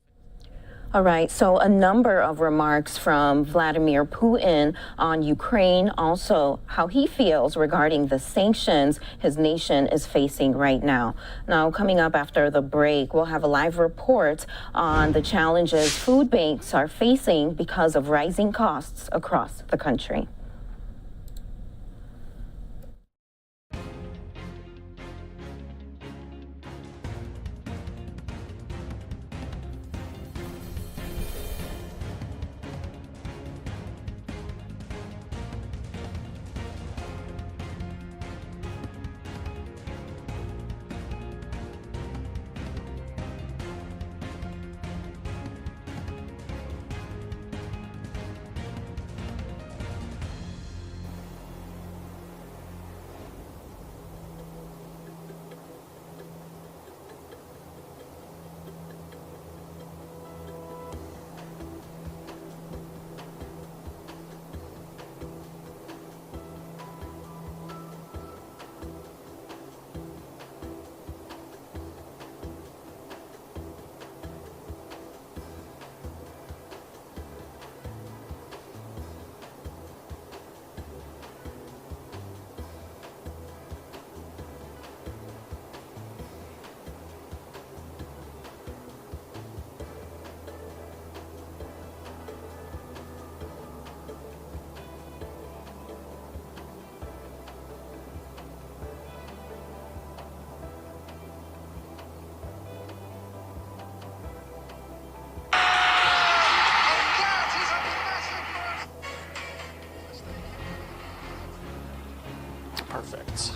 All right, so a number of remarks from Vladimir Putin on Ukraine, also how he feels regarding the sanctions his nation is facing right now. Now, coming up after the break, we'll have a live report on the challenges food banks are facing because of rising costs across the country. Perfect.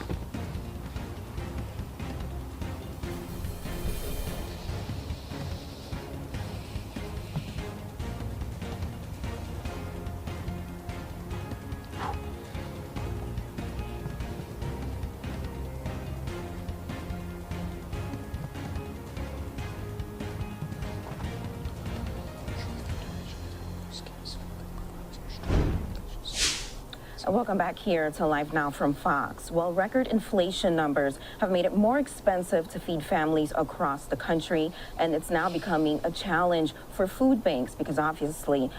Welcome back here to Live Now from Fox. Well, record inflation numbers have made it more expensive to feed families across the country, and it's now becoming a challenge for food banks because obviously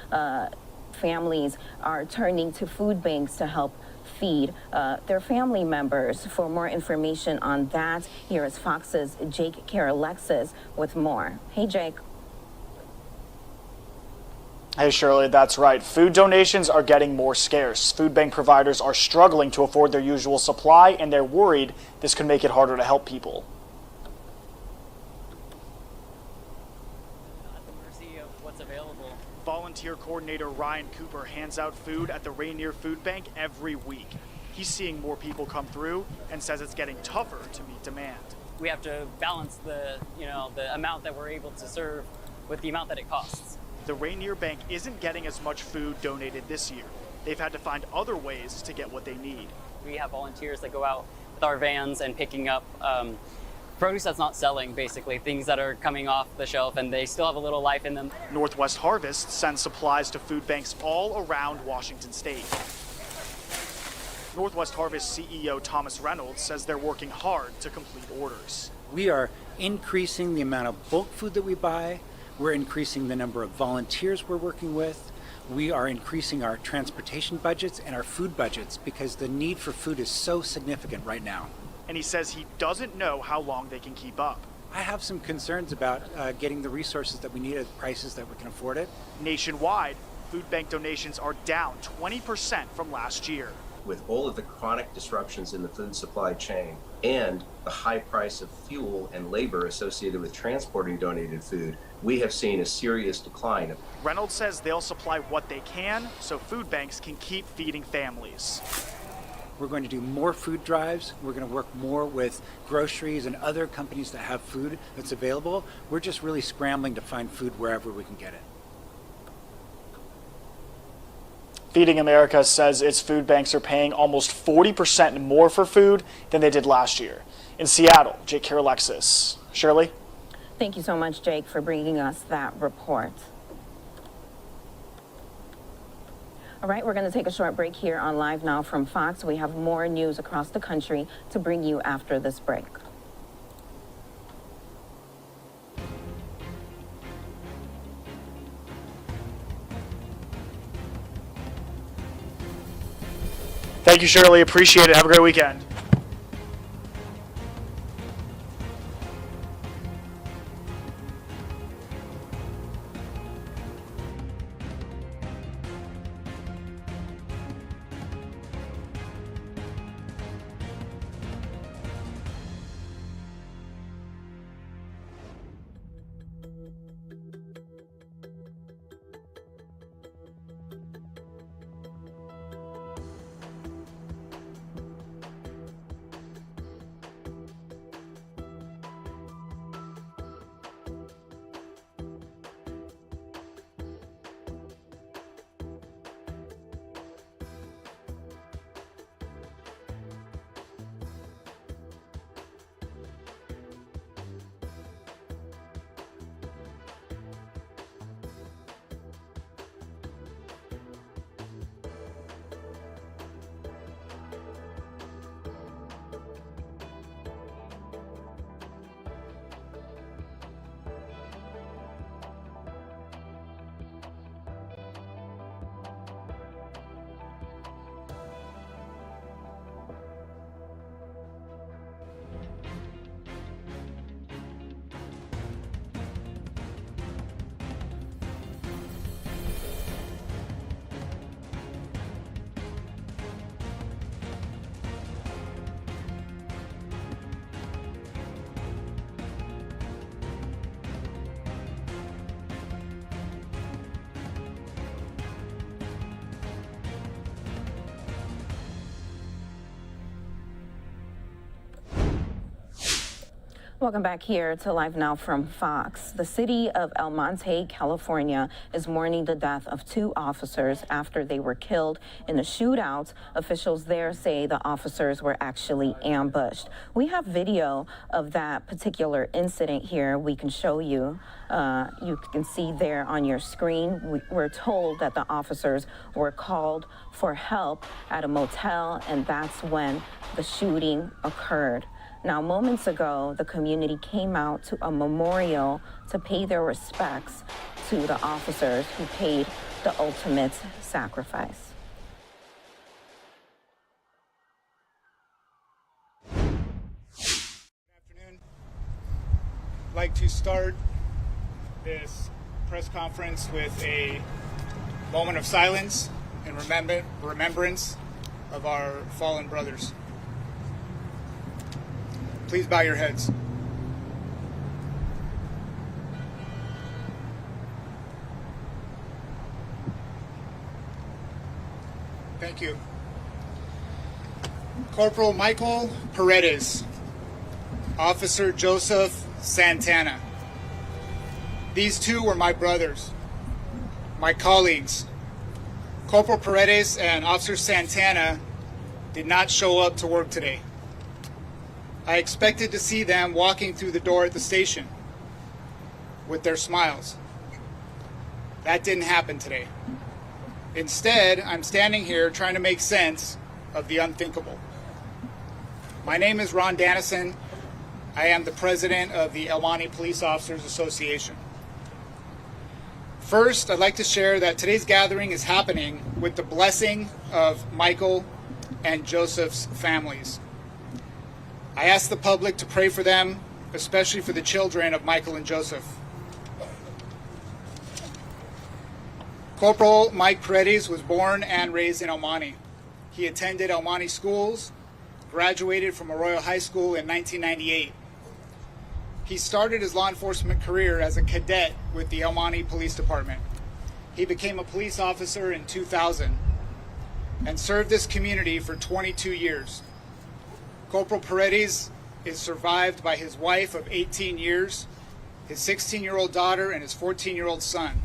families are turning to food banks to help feed their family members. For more information on that, here is Fox's Jake Caralexis with more. Hey, Jake. Hey, Shirley, that's right. Food donations are getting more scarce. Food bank providers are struggling to afford their usual supply, and they're worried this could make it harder to help people. At the mercy of what's available. Volunteer coordinator Ryan Cooper hands out food at the Rainier Food Bank every week. He's seeing more people come through and says it's getting tougher to meet demand. We have to balance the amount that we're able to serve with the amount that it costs. The Rainier Bank isn't getting as much food donated this year. They've had to find other ways to get what they need. We have volunteers that go out with our vans and picking up produce that's not selling, basically, things that are coming off the shelf and they still have a little life in them. Northwest Harvest sends supplies to food banks all around Washington state. Northwest Harvest CEO Thomas Reynolds says they're working hard to complete orders. We are increasing the amount of bulk food that we buy. We're increasing the number of volunteers we're working with. We are increasing our transportation budgets and our food budgets because the need for food is so significant right now. And he says he doesn't know how long they can keep up. I have some concerns about getting the resources that we need at prices that we can afford it. Nationwide, food bank donations are down 20% from last year. With all of the chronic disruptions in the food supply chain and the high price of fuel and labor associated with transporting donated food, we have seen a serious decline. Reynolds says they'll supply what they can so food banks can keep feeding families. We're going to do more food drives. We're going to work more with groceries and other companies that have food that's available. We're just really scrambling to find food wherever we can get it. Feeding America says its food banks are paying almost 40% more for food than they did last year. In Seattle, Jake Alexis. Shirley? Thank you so much, Jake, for bringing us that report. All right, we're going to take a short break here on Live Now from Fox. We have more news across the country to bring you after this break. Thank you, Shirley. Appreciate it. Have a great weekend. Welcome back here to Live Now from Fox. The city of El Monte, California, is mourning the death of 2 officers after they were killed in a shootout. Officials there say the officers were actually ambushed. We have video of that particular incident here we can show you. You can see there on your screen. We're told that the officers were called for help at a motel, and that's when the shooting occurred. Now, moments ago, the community came out to a memorial to pay their respects to the officers who paid the ultimate sacrifice. I'd like to start this press conference with a moment of silence and remembrance of our fallen brothers. Please bow your heads. Thank you. Corporal Michael Paredes, Officer Joseph Santana. These 2 were my brothers, my colleagues. Corporal Paredes and Officer Santana did not show up to work today. I expected to see them walking through the door at the station with their smiles. That didn't happen today. Instead, I'm standing here trying to make sense of the unthinkable. My name is Ron Dannison. I am the president of the El Monte Police Officers Association. First, I'd like to share that today's gathering is happening with the blessing of Michael and Joseph's families. I ask the public to pray for them, especially for the children of Michael and Joseph. Corporal Mike Paredes was born and raised in El Monte. He attended El Monte schools, graduated from Arroyo High School in 1998. He started his law enforcement career as a cadet with the El Monte Police Department. He became a police officer in 2000 and served this community for 22 years. Corporal Paredes is survived by his wife of 18 years, his 16-year-old daughter, and his 14-year-old son.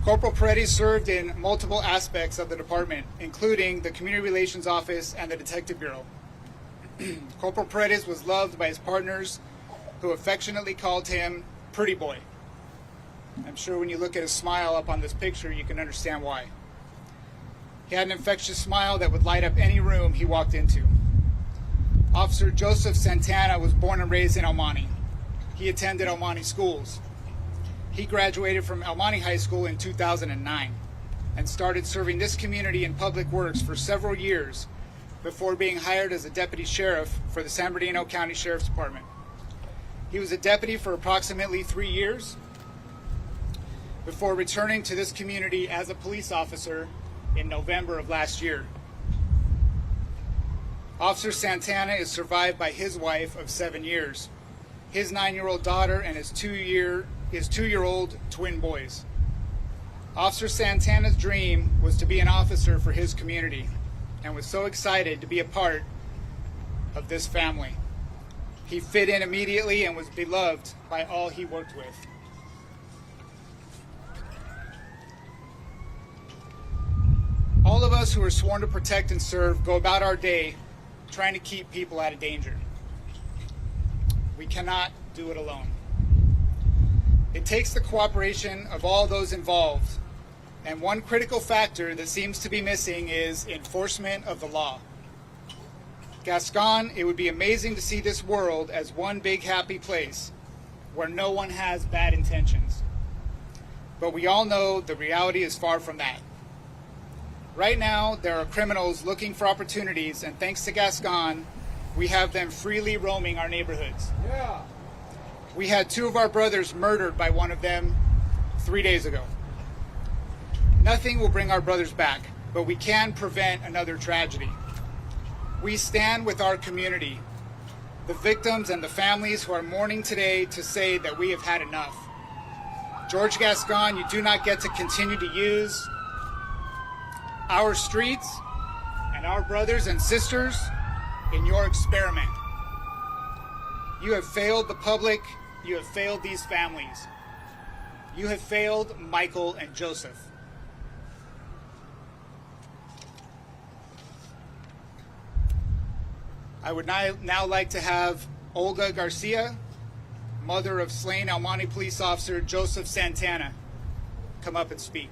Corporal Paredes served in multiple aspects of the department, including the Community Relations Office and the Detective Bureau. Corporal Paredes was loved by his partners, who affectionately called him Pretty Boy. I'm sure when you look at his smile up on this picture, you can understand why. He had an infectious smile that would light up any room he walked into. Officer Joseph Santana was born and raised in El Monte. He attended El Monte schools. He graduated from El Monte High School in 2009 and started serving this community in public works for several years before being hired as a deputy sheriff for the San Bernardino County Sheriff's Department. He was a deputy for approximately 3 years before returning to this community as a police officer in November of last year. Officer Santana is survived by his wife of 7 years, his 9-year-old daughter, and his two-year-old twin boys. Officer Santana's dream was to be an officer for his community and was so excited to be a part of this family. He fit in immediately and was beloved by all he worked with. All of us who are sworn to protect and serve go about our day trying to keep people out of danger. We cannot do it alone. It takes the cooperation of all those involved, and one critical factor that seems to be missing is enforcement of the law. Gascon, it would be amazing to see this world as one big happy place where no one has bad intentions. But we all know the reality is far from that. Right now, there are criminals looking for opportunities, and thanks to Gascon, we have them freely roaming our neighborhoods. Yeah. We had 2 of our brothers murdered by one of them 3 days ago. Nothing will bring our brothers back, but we can prevent another tragedy. We stand with our community, the victims and the families who are mourning today, to say that we have had enough. George Gascon, you do not get to continue to use our streets and our brothers and sisters in your experiment. You have failed the public. You have failed these families. You have failed Michael and Joseph. I would now like to have Olga Garcia, mother of slain El Monte police officer Joseph Santana, come up and speak.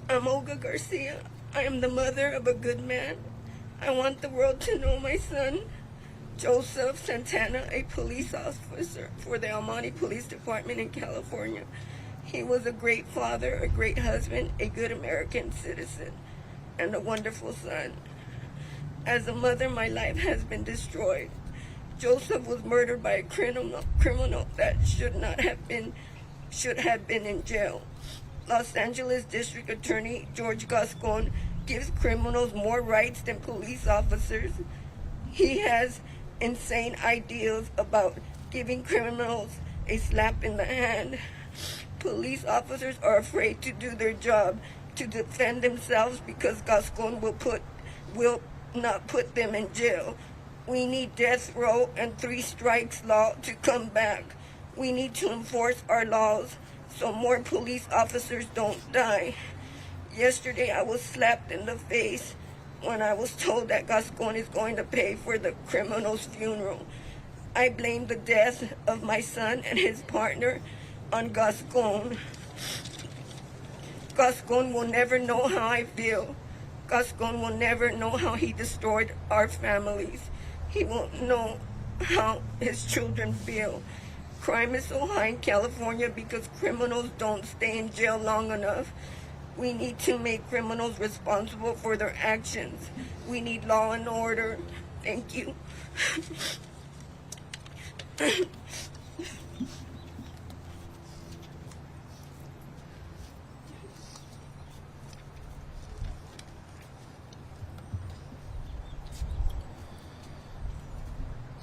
I'm Olga Garcia. I am the mother of a good man. I want the world to know my son, Joseph Santana, a police officer for the El Monte Police Department in California. He was a great father, a great husband, a good American citizen, and a wonderful son. As a mother, my life has been destroyed. Joseph was murdered by a criminal that should have been in jail. Los Angeles District Attorney George Gascon gives criminals more rights than police officers. He has insane ideas about giving criminals a slap in the hand. Police officers are afraid to do their job, to defend themselves, because Gascon will not put them in jail. We need death row and 3 strikes law to come back. We need to enforce our laws so more police officers don't die. Yesterday I was slapped in the face when I was told that Gascon is going to pay for the criminal's funeral. I blame the death of my son and his partner on Gascon. Gascon will never know how I feel. Gascon will never know how he destroyed our families. He won't know how his children feel. Crime is so high in California because criminals don't stay in jail long enough. We need to make criminals responsible for their actions. We need law and order. Thank you.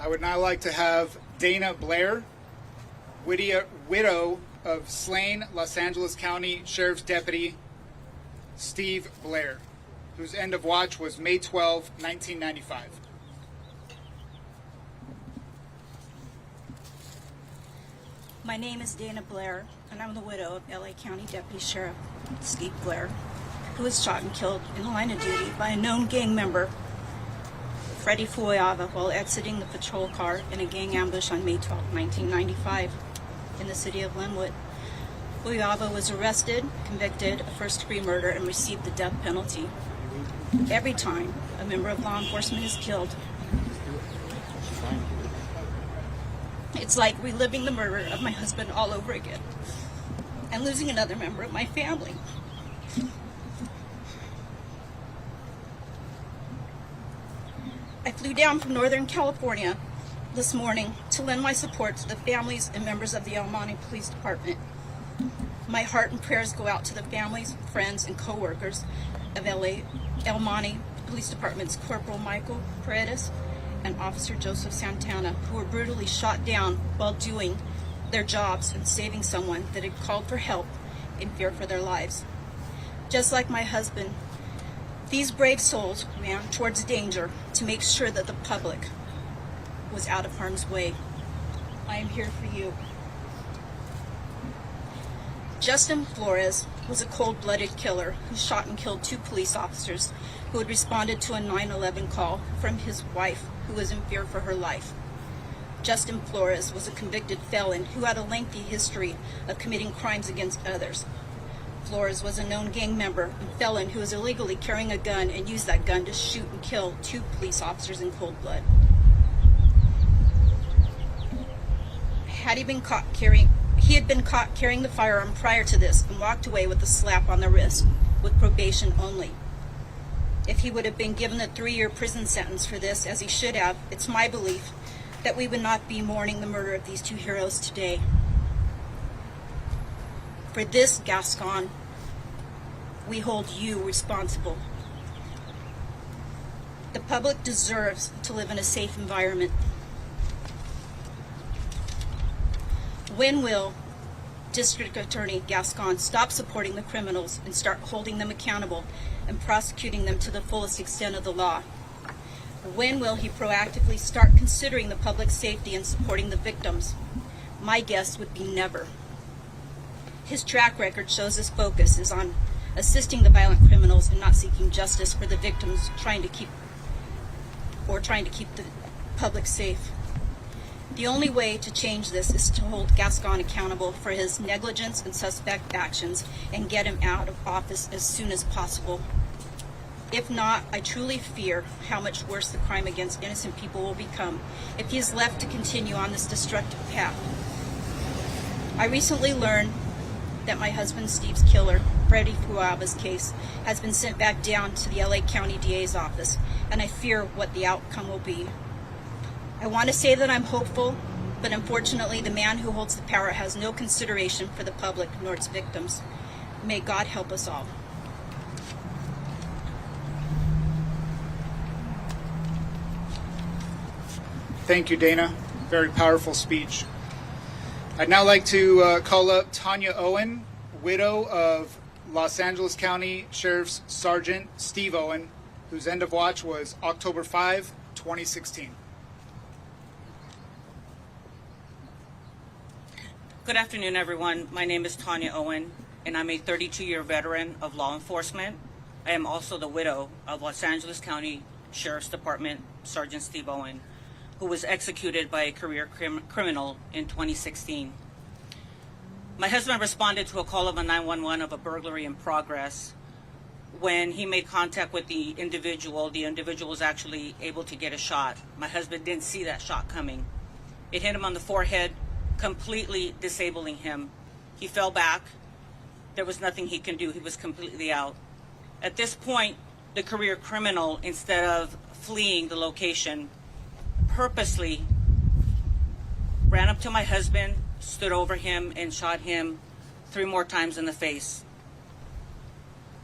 I would now like to have Dana Blair, widow of slain Los Angeles County Sheriff's Deputy Steve Blair, whose end of watch was May 12, 1995. My name is Dana Blair, and I'm the widow of LA County Deputy Sheriff Steve Blair, who was shot and killed in the line of duty by a known gang member, Freddie Fuyava, while exiting the patrol car in a gang ambush on May 12, 1995, in the city of Linwood. Fuyava was arrested, convicted of first-degree murder, and received the death penalty. Every time a member of law enforcement is killed, it's like reliving the murder of my husband all over again and losing another member of my family. I flew down from Northern California this morning to lend my support to the families and members of the El Monte Police Department. My heart and prayers go out to the families, friends, and co-workers of El Monte Police Department's Corporal Michael Paredes and Officer Joseph Santana, who were brutally shot down while doing their jobs and saving someone that had called for help in fear for their lives. Just like my husband, these brave souls ran towards danger to make sure that the public was out of harm's way. I am here for you. Justin Flores was a cold-blooded killer who shot and killed 2 police officers who had responded to a 9/11 call from his wife, who was in fear for her life. Justin Flores was a convicted felon who had a lengthy history of committing crimes against others. Flores was a known gang member and felon who was illegally carrying a gun and used that gun to shoot and kill 2 police officers in cold blood. He had been caught carrying the firearm prior to this and walked away with a slap on the wrist, with probation only. If he would have been given a 3-year prison sentence for this, as he should have, it's my belief that we would not be mourning the murder of these 2 heroes today. For this, Gascon, we hold you responsible. The public deserves to live in a safe environment. When will District Attorney Gascon stop supporting the criminals and start holding them accountable and prosecuting them to the fullest extent of the law? When will he proactively start considering the public safety and supporting the victims? My guess would be never. His track record shows his focus is on assisting the violent criminals and not seeking justice for the victims, trying to keep the public safe. The only way to change this is to hold Gascon accountable for his negligence and suspect actions and get him out of office as soon as possible. If not, I truly fear how much worse the crime against innocent people will become if he is left to continue on this destructive path. I recently learned that my husband Steve's killer, Freddie Fuyava's case, has been sent back down to the LA County DA's office, and I fear what the outcome will be. I want to say that I'm hopeful, but unfortunately the man who holds the power has no consideration for the public nor its victims. May God help us all. Thank you, Dana. Very powerful speech. I'd now like to call up Tanya Owen, widow of Los Angeles County Sheriff's Sergeant Steve Owen, whose end of watch was October 5, 2016. Good afternoon, everyone. My name is Tanya Owen, and I'm a 32-year veteran of law enforcement. I am also the widow of Los Angeles County Sheriff's Department Sergeant Steve Owen, who was executed by a career criminal in 2016. My husband responded to a call of a 911 of a burglary in progress. When he made contact with the individual was actually able to get a shot. My husband didn't see that shot coming. It hit him on the forehead, completely disabling him. He fell back. There was nothing he can do. He was completely out. At this point, the career criminal, instead of fleeing the location, purposely ran up to my husband, stood over him, and shot him 3 more times in the face.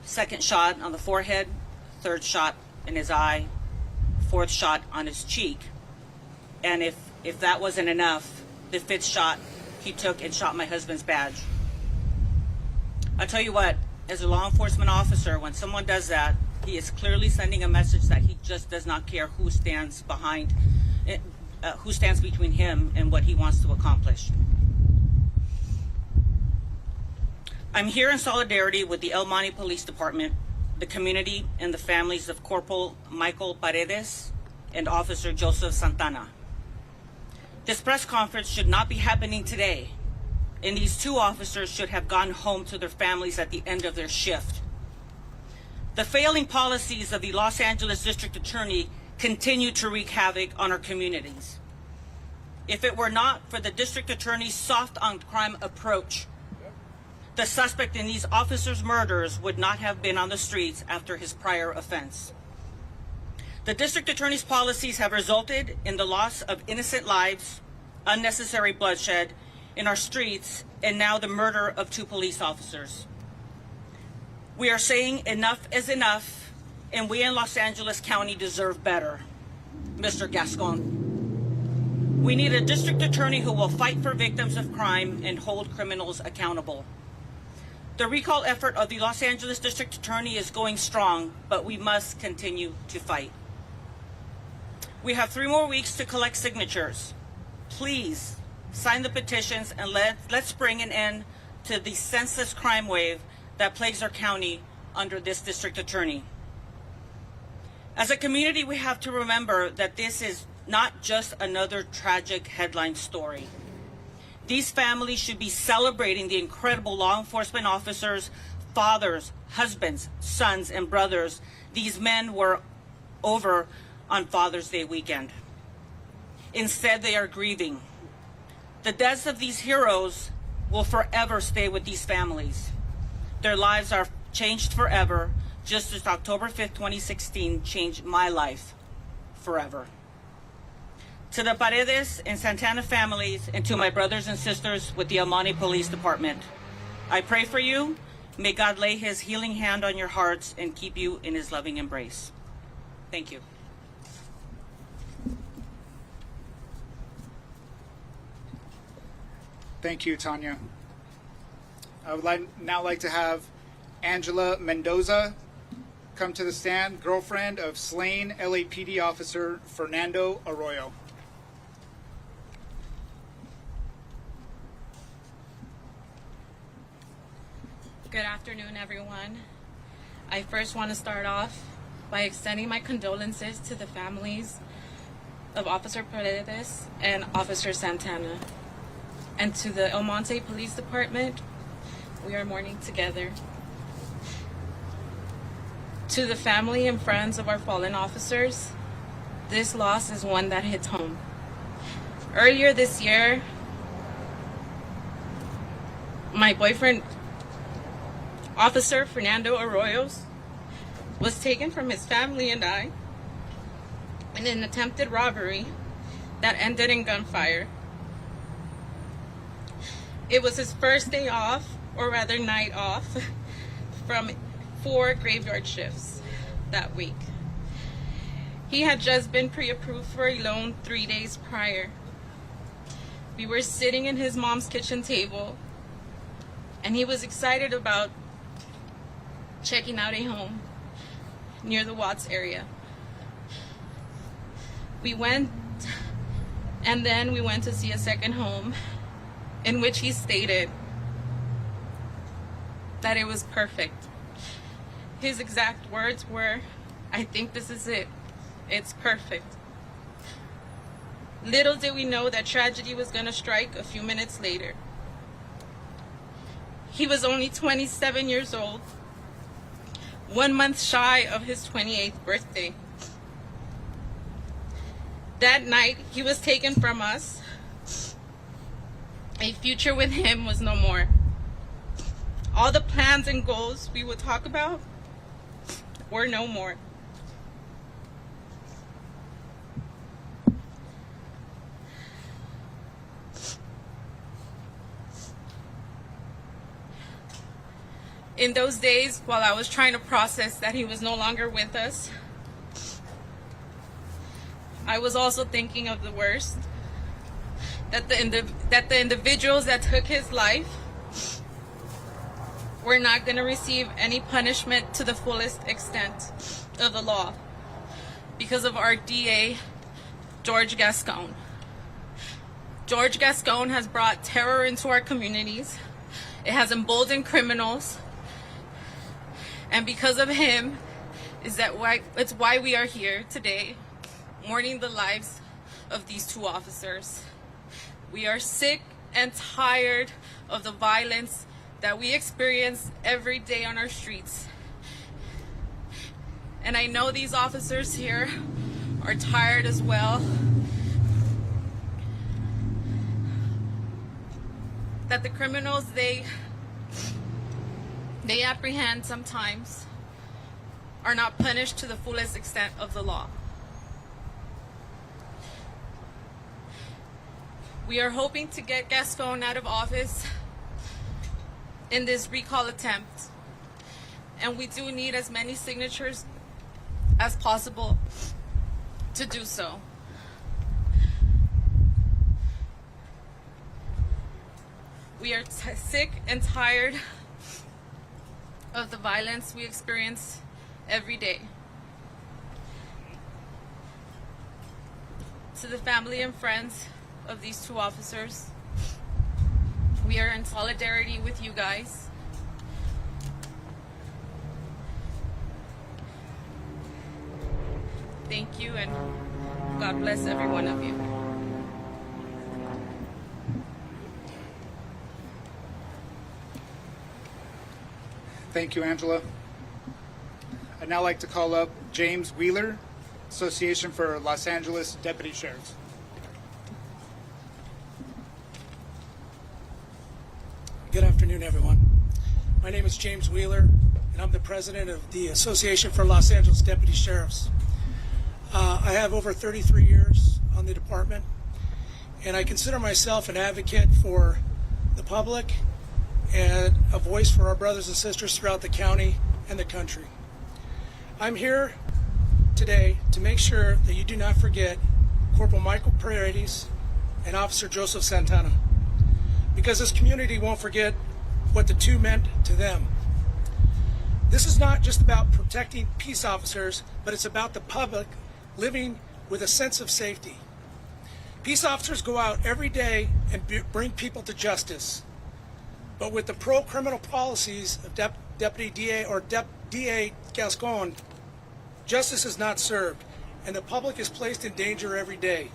Second shot on the forehead, third shot in his eye, fourth shot on his cheek. And if that wasn't enough, the 5th shot he took and shot my husband's badge. I'll tell you what, as a law enforcement officer, when someone does that, he is clearly sending a message that he just does not care who stands behind, who stands between him and what he wants to accomplish. I'm here in solidarity with the El Monte Police Department, the community, and the families of Corporal Michael Paredes and Officer Joseph Santana. This press conference should not be happening today, and these 2 officers should have gone home to their families at the end of their shift. The failing policies of the Los Angeles District Attorney continue to wreak havoc on our communities. If it were not for the District Attorney's soft on crime approach, the suspect in these officers' murders would not have been on the streets after his prior offense. The District Attorney's policies have resulted in the loss of innocent lives, unnecessary bloodshed in our streets, and now the murder of 2 police officers. We are saying enough is enough, and we in Los Angeles County deserve better, Mr. Gascon. We need a district attorney who will fight for victims of crime and hold criminals accountable. The recall effort of the Los Angeles District Attorney is going strong, but we must continue to fight. We have 3 more weeks to collect signatures. Please sign the petitions and let's bring an end to the senseless crime wave that plagues our county under this district attorney. As a community, we have to remember that this is not just another tragic headline story. These families should be celebrating the incredible law enforcement officers, fathers, husbands, sons, and brothers these men were over on Father's Day weekend. Instead, they are grieving. The deaths of these heroes will forever stay with these families. Their lives are changed forever, just as October 5th, 2016 changed my life forever. To the Paredes and Santana families, and to my brothers and sisters with the El Monte Police Department, I pray for you. May God lay his healing hand on your hearts and keep you in his loving embrace. Thank you. Thank you, Tanya. I would now like to have Angela Mendoza come to the stand, girlfriend of slain LAPD officer Fernando Arroyo. Good afternoon, everyone. I first want to start off by extending my condolences to the families of Officer Paredes and Officer Santana. And to the El Monte Police Department, we are mourning together. To the family and friends of our fallen officers, this loss is one that hits home. Earlier this year, my boyfriend, Officer Fernando Arroyo, was taken from his family and I in an attempted robbery that ended in gunfire. It was his first day off, or rather night off, from 4 graveyard shifts that week. He had just been pre-approved for a loan 3 days prior. We were sitting in his mom's kitchen table, and he was excited about checking out a home near the Watts area. We went, and then we went to see a second home in which he stated that it was perfect. His exact words were, "I think this is it. It's perfect." Little did we know that tragedy was going to strike a few minutes later. He was only 27 years old, 1 month shy of his 28th birthday. That night, he was taken from us. A future with him was no more. All the plans and goals we would talk about were no more. In those days, while I was trying to process that he was no longer with us, I was also thinking of the worst, that the individuals that took his life were not going to receive any punishment to the fullest extent of the law because of our DA, George Gascon. George Gascon has brought terror into our communities. It has emboldened criminals. And because of him, it's why we are here today, mourning the lives of these two officers. We are sick and tired of the violence that we experience every day on our streets. And I know these officers here are tired as well. That the criminals they apprehend sometimes are not punished to the fullest extent of the law. We are hoping to get Gascon out of office in this recall attempt, and we do need as many signatures as possible to do so. We are sick and tired of the violence we experience every day. To the family and friends of these two officers, we are in solidarity with you guys. Thank you, and God bless every one of you. Thank you, Angela. I'd now like to call up James Wheeler, Association for Los Angeles Deputy Sheriffs. Good afternoon, everyone. My name is James Wheeler, and I'm the president of the Association for Los Angeles Deputy Sheriffs. I have over 33 years on the department, and I consider myself an advocate for the public and a voice for our brothers and sisters throughout the county and the country. I'm here today to make sure that you do not forget Corporal Michael Paredes and Officer Joseph Santana, because this community won't forget what the two meant to them. This is not just about protecting peace officers, but it's about the public living with a sense of safety. Peace officers go out every day and bring people to justice. But with the pro-criminal policies of Deputy DA or DA Gascon, justice is not served, and the public is placed in danger every day.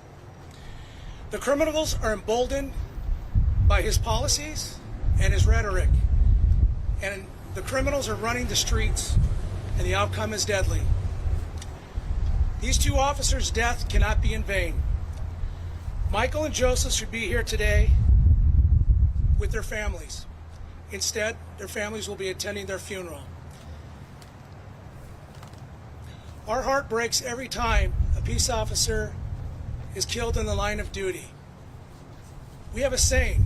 The criminals are emboldened by his policies and his rhetoric, and the criminals are running the streets, and the outcome is deadly. These two officers' death cannot be in vain. Michael and Joseph should be here today with their families. Instead, their families will be attending their funeral. Our heart breaks every time a peace officer is killed in the line of duty. We have a saying: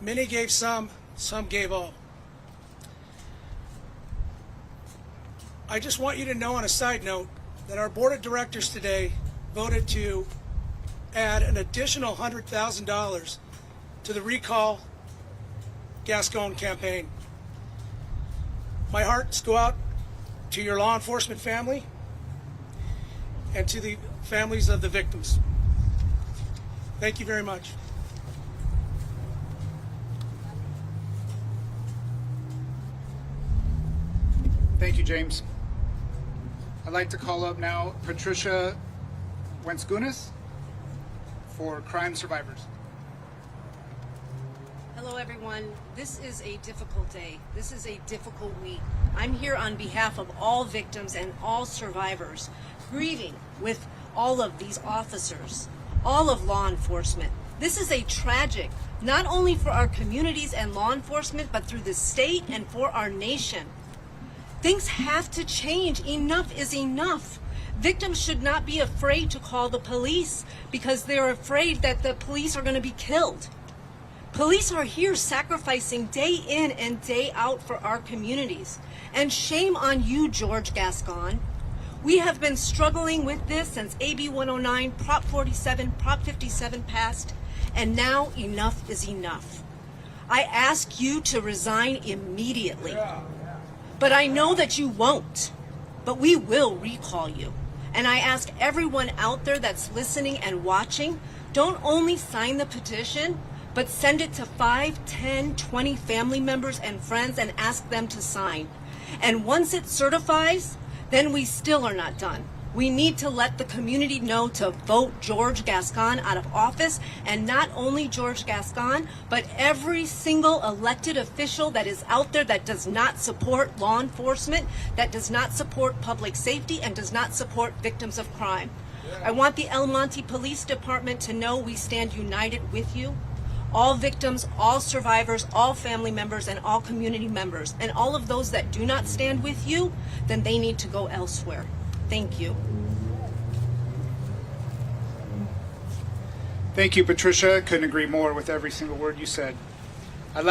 many gave some gave all. I just want you to know, on a side note, that our board of directors today voted to add an additional $100,000 to the Recall Gascon campaign. My hearts go out to your law enforcement family and to the families of the victims. Thank you very much. Thank you, James. I'd like to call up now Patricia Wenskunis for Crime Survivors. Hello, everyone. This is a difficult day. This is a difficult week. I'm here on behalf of all victims and all survivors, grieving with all of these officers, all of law enforcement. This is a tragic, not only for our communities and law enforcement, but through the state and for our nation. Things have to change. Enough is enough. Victims should not be afraid to call the police because they're afraid that the police are going to be killed. Police are here sacrificing day in and day out for our communities. And shame on you, George Gascon. We have been struggling with this since AB 109, Prop 47, Prop 57 passed, and now enough is enough. I ask you to resign immediately. But I know that you won't. But we will recall you. And I ask everyone out there that's listening and watching, don't only sign the petition, but send it to 5, 10, 20 family members and friends and ask them to sign. And once it certifies, then we still are not done. We need to let the community know to vote George Gascon out of office, and not only George Gascon, but every single elected official that is out there that does not support law enforcement, that does not support public safety, and does not support victims of crime. I want the El Monte Police Department to know we stand united with you. All victims, all survivors, all family members, and all community members. And all of those that do not stand with you, then they need to go elsewhere. Thank you. Thank you, Patricia. Couldn't agree more with every single word you said. I'd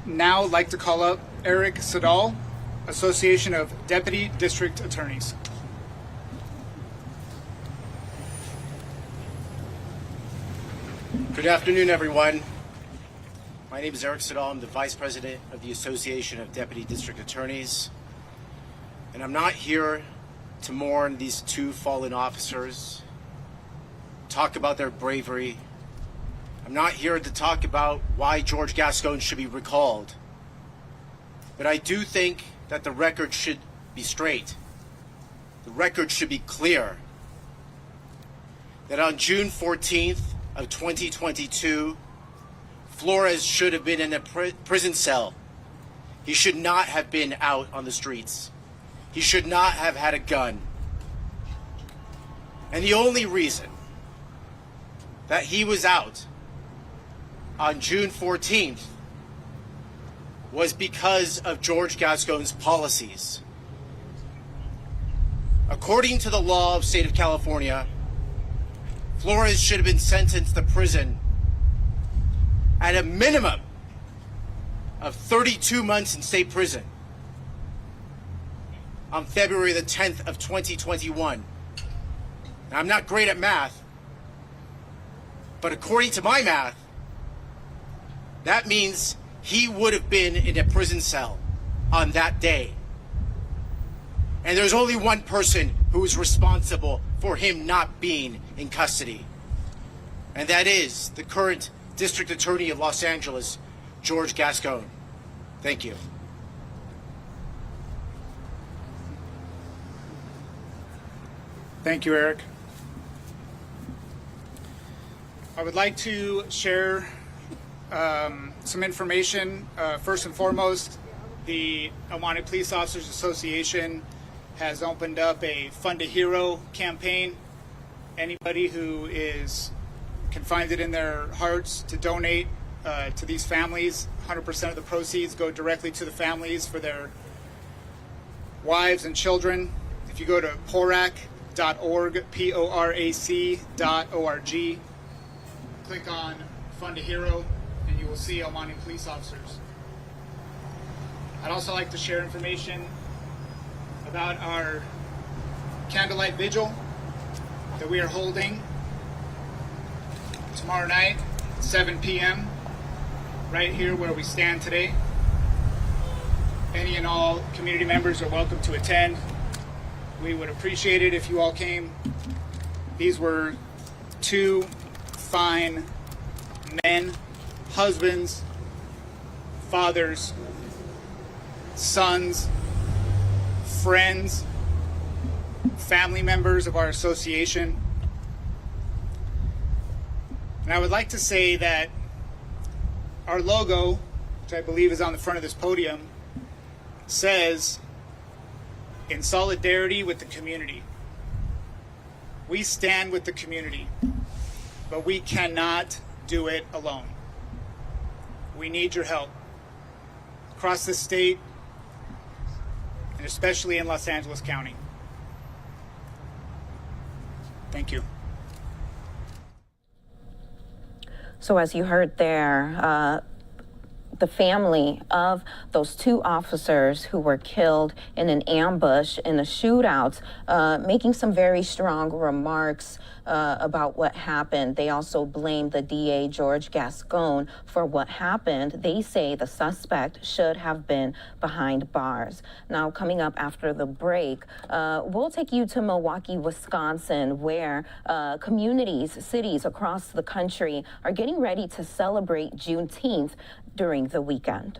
now like to call up Eric Sadal, Association of Deputy District Attorneys. Good afternoon, everyone. My name is Eric Sadal. I'm the Vice President of the Association of Deputy District Attorneys. And I'm not here to mourn these two fallen officers, talk about their bravery. I'm not here to talk about why George Gascon should be recalled. But I do think that the record should be straight. The record should be clear. That on June 14th of 2022, Flores should have been in a prison cell. He should not have been out on the streets. He should not have had a gun. And the only reason that he was out on June 14th was because of George Gascon's policies. According to the law of the state of California, Flores should have been sentenced to prison at a minimum of 32 months in state prison on February the 10th of 2021. Now, I'm not great at math, but according to my math, that means he would have been in a prison cell on that day. And there's only one person who is responsible for him not being in custody, and that is the current District Attorney of Los Angeles, George Gascon. Thank you. Thank you, Eric. I would like to share some information. First and foremost, the El Monte Police Officers Association has opened up a Fund a Hero campaign. Anybody who can find it in their hearts to donate to these families, 100% of the proceeds go directly to the families for their wives and children. If you go to PORAC.org, PORAC.org, click on Fund a Hero, and you will see El Monte Police Officers. I'd also like to share information about our candlelight vigil that we are holding tomorrow night, 7 p.m., right here where we stand today. Any and all community members are welcome to attend. We would appreciate it if you all came. These were two fine men, husbands, fathers, sons, friends, family members of our association. And I would like to say that our logo, which I believe is on the front of this podium, says, "In solidarity with the community." We stand with the community, but we cannot do it alone. We need your help across the state, and especially in Los Angeles County. Thank you. So as you heard there, the family of those 2 officers who were killed in an ambush in a shootout, making some very strong remarks about what happened. They also blamed the DA, George Gascon, for what happened. They say the suspect should have been behind bars. Now, coming up after the break, we'll take you to Milwaukee, Wisconsin, where communities, cities across the country are getting ready to celebrate Juneteenth during the weekend.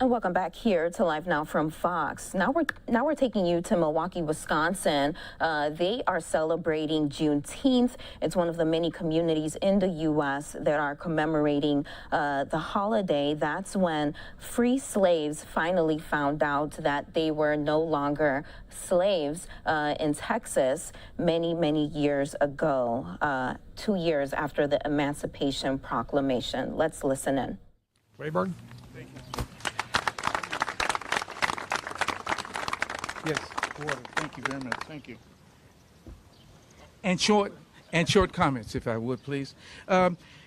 And welcome back here to Live Now from Fox. Now we're taking you to Milwaukee, Wisconsin. They are celebrating Juneteenth. It's one of the many communities in the U.S. that are commemorating the holiday. That's when free slaves finally found out that they were no longer slaves in Texas many, many years ago, 2 years after the Emancipation Proclamation. Let's listen in. Rayburn? Thank you. Yes, order. Thank you very much. Thank you. And short comments, if I would, please.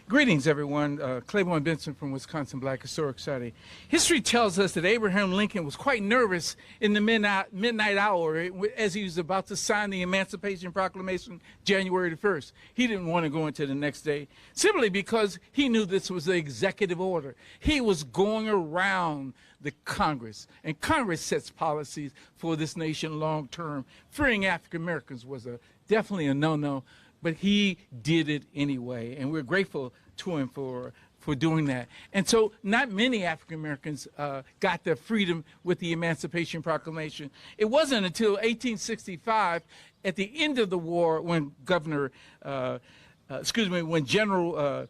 Greetings, everyone. Claiborne Benson from Wisconsin Black Historic Society. History tells us that Abraham Lincoln was quite nervous in the midnight hour as he was about to sign the Emancipation Proclamation January the 1st. He didn't want to go into the next day simply because he knew this was the executive order. He was going around the Congress, and Congress sets policies for this nation long term. Freeing African Americans was definitely a no-no, but he did it anyway, and we're grateful to him for doing that. And so not many African Americans got their freedom with the Emancipation Proclamation. It wasn't until 1865, at the end of the war, when when General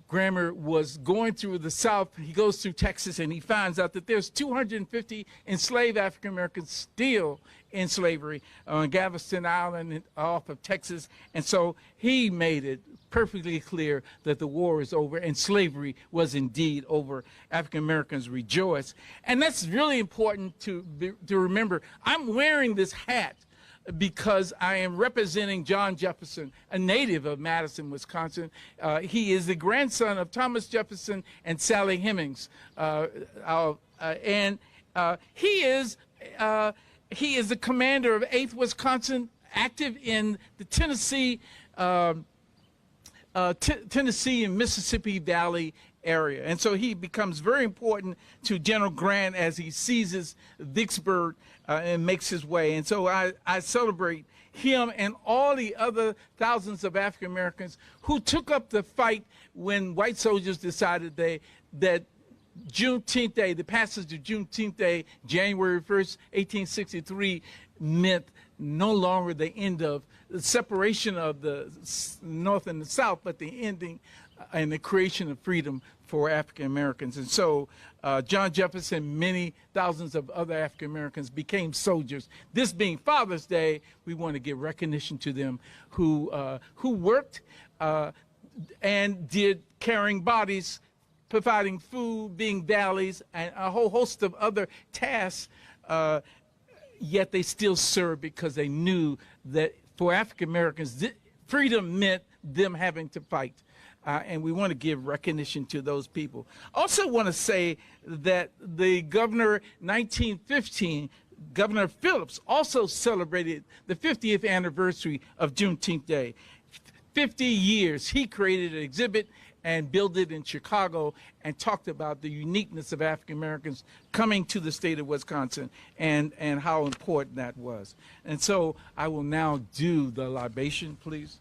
Grammer was going through the South. He goes through Texas and he finds out that there's 250 enslaved African Americans still in slavery on Galveston Island off of Texas. And so he made it perfectly clear that the war is over and slavery was indeed over. African Americans rejoice. And that's really important to remember. I'm wearing this hat because I am representing John Jefferson, a native of Madison, Wisconsin. He is the grandson of Thomas Jefferson and Sally Hemings, he is the commander of 8th Wisconsin, active in the Tennessee and Mississippi Valley area. And so he becomes very important to General Grant as he seizes Vicksburg and makes his way. And so I celebrate him and all the other thousands of African Americans who took up the fight when white soldiers decided that Juneteenth Day, the passage of Juneteenth Day, January 1st, 1863, meant no longer the end of the separation of the North and the South, but the ending and the creation of freedom for African Americans. And so John Jefferson, many thousands of other African Americans became soldiers. This being Father's Day, we want to give recognition to them who worked and did carrying bodies, providing food, being dallies, and a whole host of other tasks, yet they still served because they knew that for African Americans, freedom meant them having to fight. And we want to give recognition to those people. Also want to say that the governor, 1915, Governor Phillips, also celebrated the 50th anniversary of Juneteenth Day. 50 years, he created an exhibit and built it in Chicago and talked about the uniqueness of African Americans coming to the state of Wisconsin and how important that was. And so I will now do the libation, please.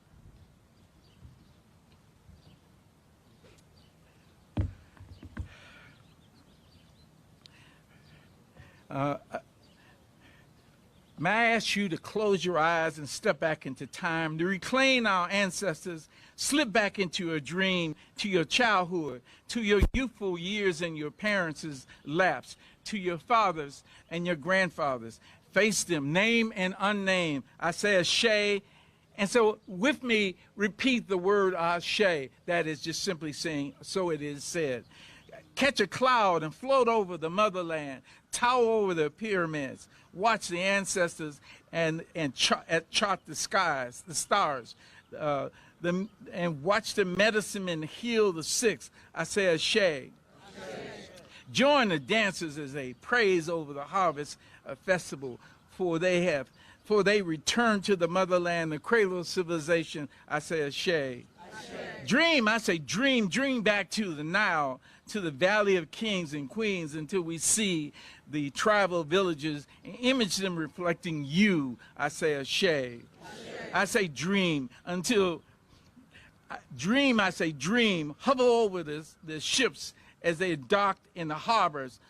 May I ask you to close your eyes and step back into time, to reclaim our ancestors, slip back into a dream, to your childhood, to your youthful years and your parents' laps, to your fathers and your grandfathers. Face them, name and unnamed. I say Ashe. And so with me, repeat the word Ashe. That is just simply saying, so it is said. Catch a cloud and float over the motherland, tower over the pyramids, watch the ancestors and chart the skies, the stars, and watch the medicine men heal the sick. I say Ashe. Join the dancers as they praise over the harvest festival, for they return to the motherland, the cradle of civilization. I say Ashe. Dream, I say dream back to the Nile, to the Valley of Kings and Queens, until we see the tribal villages and image them reflecting you. I say Ashe. I say dream until dream. I say dream. Hover over the ships as they docked in the harbors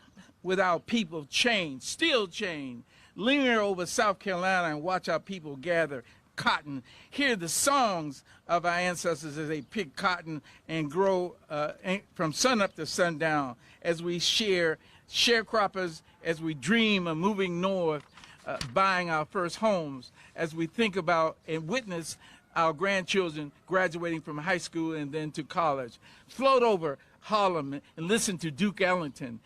with our people chained, still chained. Linger over South Carolina and watch our people gather cotton. Hear the songs of our ancestors as they pick cotton and grow from sunup to sundown, as we sharecroppers, as we dream of moving north, buying our first homes, as we think about and witness our grandchildren graduating from high school and then to college. Float over Harlem and listen to Duke Ellington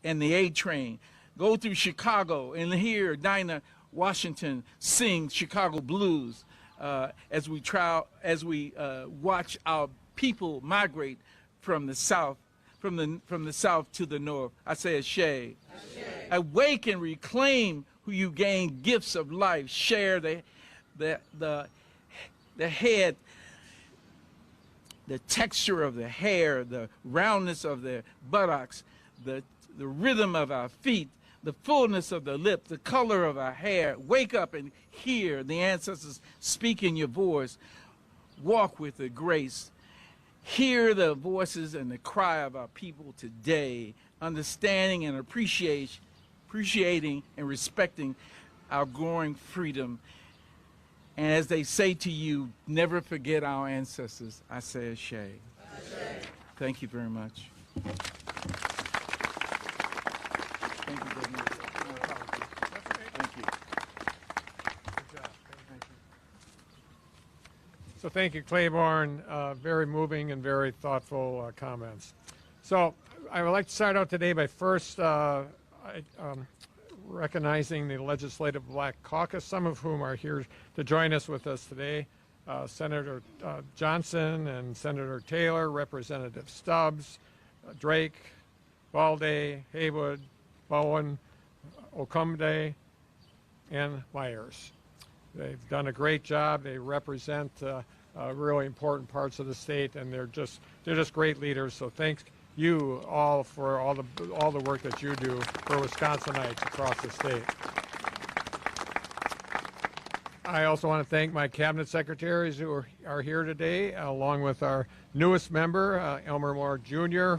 and the A Train. Go through Chicago and hear Dinah Washington sing Chicago blues as we watch our people migrate from the south, from the south to the north. I say Ashe. Awake and reclaim who you gain gifts of life. Share the head, the texture of the hair, the roundness of their buttocks, the rhythm of our feet, the fullness of the lip, the color of our hair. Wake up and hear the ancestors speak in your voice. Walk with the grace. Hear the voices and the cry of our people today, understanding and appreciating and respecting our growing freedom. And as they say to you, never forget our ancestors. I say Ashe. Thank you very much. Thank you, Governor. Thank you. Good job. Thank you. So thank you, Claiborne. Very moving and very thoughtful comments. So I would like to start out today by first recognizing the Legislative Black Caucus, some of whom are here to join us today. Senator Johnson and Senator Taylor, Representative Stubbs, Drake, Balde, Haywood, Bowen, Okumde, and Myers. They've done a great job. They represent really important parts of the state, and they're just great leaders. So thanks you all for all the work that you do for Wisconsinites across the state. I also want to thank my cabinet secretaries who are here today, along with our newest member, Elmer Moore Jr.,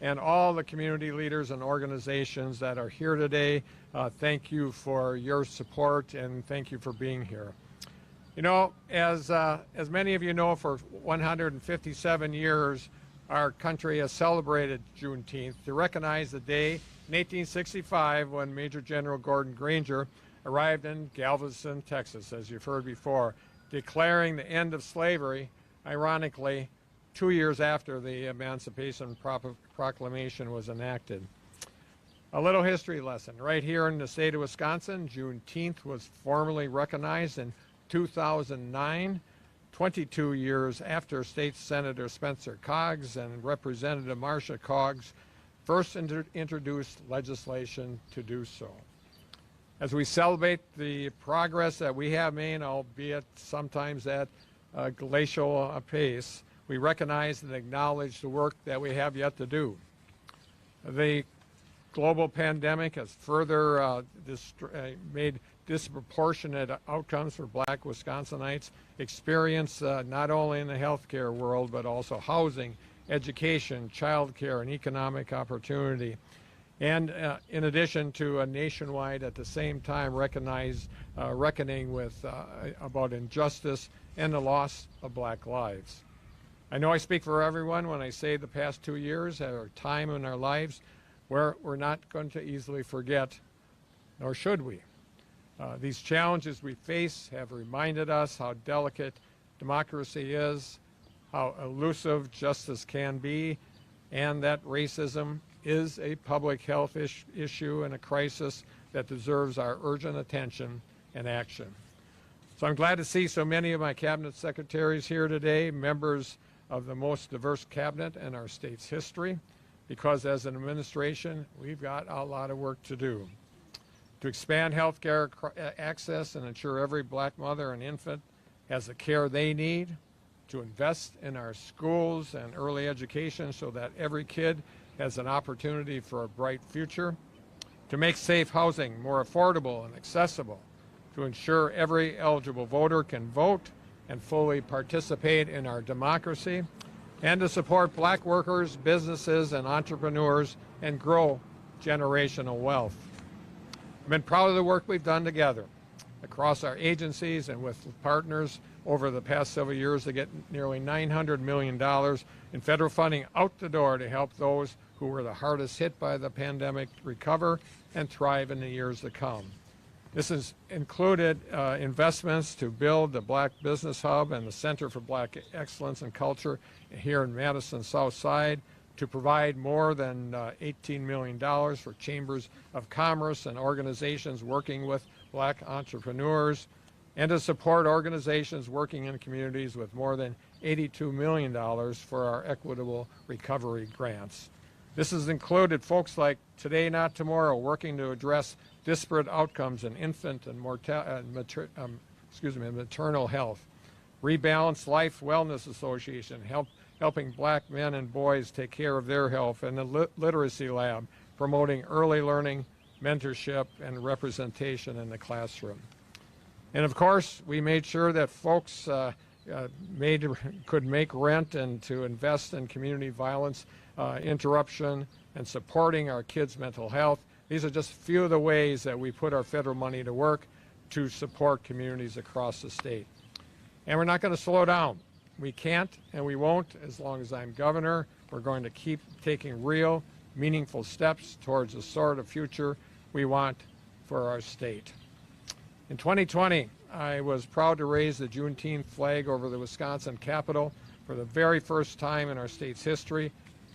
and all the community leaders and organizations that are here today. Thank you for your support, and thank you for being here. You know, as many of you know, for 157 years, our country has celebrated Juneteenth to recognize the day in 1865 when Major General Gordon Granger arrived in Galveston, Texas, as you've heard before, declaring the end of slavery, ironically, 2 years after the Emancipation Proclamation was enacted. A little history lesson. Right here in the state of Wisconsin, Juneteenth was formally recognized in 2009, 22 years after State Senator Spencer Coggs and Representative Marcia Coggs first introduced legislation to do so. As we celebrate the progress that we have made, albeit sometimes at a glacial pace, we recognize and acknowledge the work that we have yet to do. The global pandemic has further made disproportionate outcomes for Black Wisconsinites experience not only in the healthcare world, but also housing, education, childcare, and economic opportunity. And in addition to a nationwide, at the same time, reckoning with about injustice and the loss of Black lives. I know I speak for everyone when I say the past 2 years are a time in our lives where we're not going to easily forget, nor should we. These challenges we face have reminded us how delicate democracy is, how elusive justice can be, and that racism is a public health issue and a crisis that deserves our urgent attention and action. So I'm glad to see so many of my cabinet secretaries here today, members of the most diverse cabinet in our state's history, because as an administration, we've got a lot of work to do. To expand health care access and ensure every Black mother and infant has the care they need, to invest in our schools and early education so that every kid has an opportunity for a bright future, to make safe housing more affordable and accessible, to ensure every eligible voter can vote and fully participate in our democracy, and to support Black workers, businesses, and entrepreneurs and grow generational wealth. I've been proud of the work we've done together across our agencies and with partners over the past several years to get nearly $900 million in federal funding out the door to help those who were the hardest hit by the pandemic recover and thrive in the years to come. This has included investments to build the Black Business Hub and the Center for Black Excellence and Culture here in Madison South Side, to provide more than $18 million for chambers of commerce and organizations working with Black entrepreneurs, and to support organizations working in communities with more than $82 million for our equitable recovery grants. This has included folks like Today Not Tomorrow, working to address disparate outcomes in infant and maternal health. Rebalance Life Wellness Association, helping Black men and boys take care of their health, and the Literacy Lab, promoting early learning, mentorship, and representation in the classroom. And of course, we made sure that folks could make rent and to invest in community violence interruption and supporting our kids' mental health. These are just a few of the ways that we put our federal money to work to support communities across the state. And we're not going to slow down. We can't and we won't as long as I'm governor. We're going to keep taking real, meaningful steps towards the sort of future we want for our state. In 2020, I was proud to raise the Juneteenth flag over the Wisconsin Capitol for the very first time in our state's history.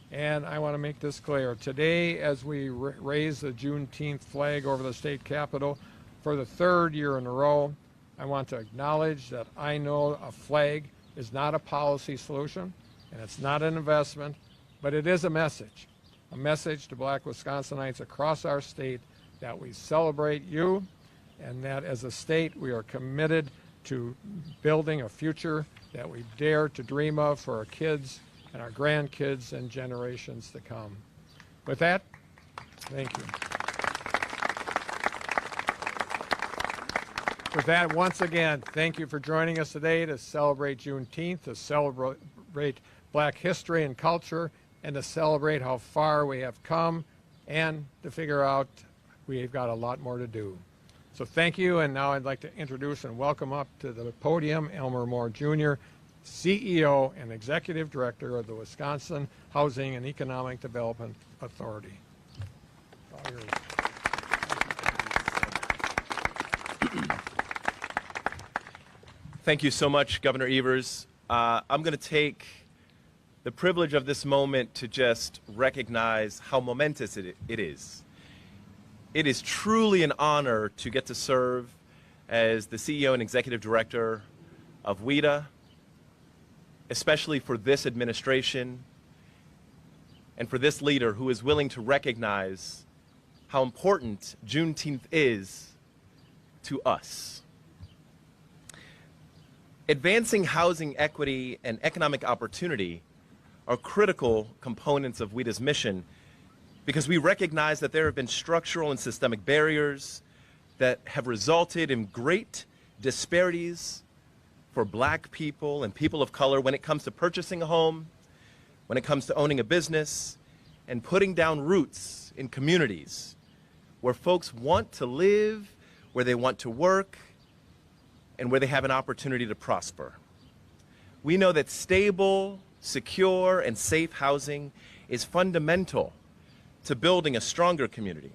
And I want to make this clear. Today, as we raise the Juneteenth flag over the state capitol for the third year in a row, I want to acknowledge that I know a flag is not a policy solution, and it's not an investment, but it is a message to Black Wisconsinites across our state that we celebrate you, and that as a state we are committed to building a future that we dare to dream of for our kids and our grandkids and generations to come. With that, thank you. With that, once again, thank you for joining us today to celebrate Juneteenth, to celebrate Black history and culture, and to celebrate how far we have come, and to figure out we've got a lot more to do. So thank you, and now I'd like to introduce and welcome up to the podium Elmer Moore Jr., CEO and Executive Director of the Wisconsin Housing and Economic Development Authority. All yours. Thank you so much, Governor Evers. I'm going to take the privilege of this moment to just recognize how momentous it is. It is truly an honor to get to serve as the CEO and Executive Director of WIDA, especially for this administration and for this leader who is willing to recognize how important Juneteenth is to us. Advancing housing equity and economic opportunity are critical components of WIDA's mission because we recognize that there have been structural and systemic barriers that have resulted in great disparities for Black people and people of color when it comes to purchasing a home, when it comes to owning a business, and putting down roots in communities where folks want to live, where they want to work, and where they have an opportunity to prosper. We know that stable, secure, and safe housing is fundamental to building a stronger community.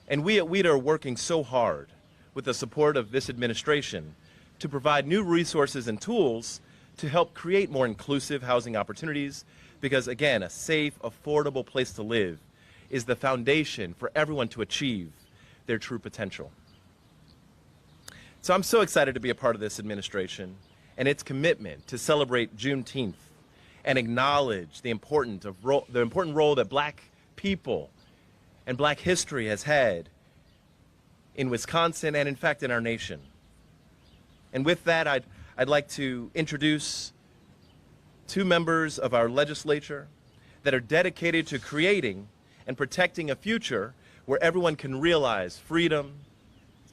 And we at WIDA are working so hard with the support of this administration to provide new resources and tools to help create more inclusive housing opportunities because, again, a safe, affordable place to live is the foundation for everyone to achieve their true potential. So I'm so excited to be a part of this administration and its commitment to celebrate Juneteenth and acknowledge the important role that Black people and Black history has had in Wisconsin and, in fact, in our nation. And with that, I'd like to introduce two members of our legislature that are dedicated to creating and protecting a future where everyone can realize freedom,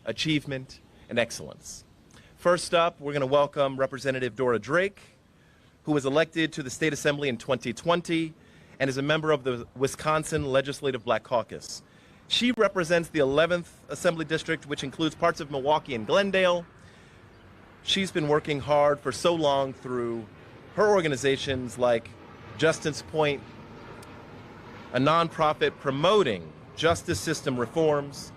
achievement, and excellence. First up, we're going to welcome Representative Dora Drake, who was elected to the State Assembly in 2020 and is a member of the Wisconsin Legislative Black Caucus. She represents the 11th Assembly District, which includes parts of Milwaukee and Glendale. She's been working hard for so long through her organizations like Justice Point, a nonprofit promoting justice system reforms,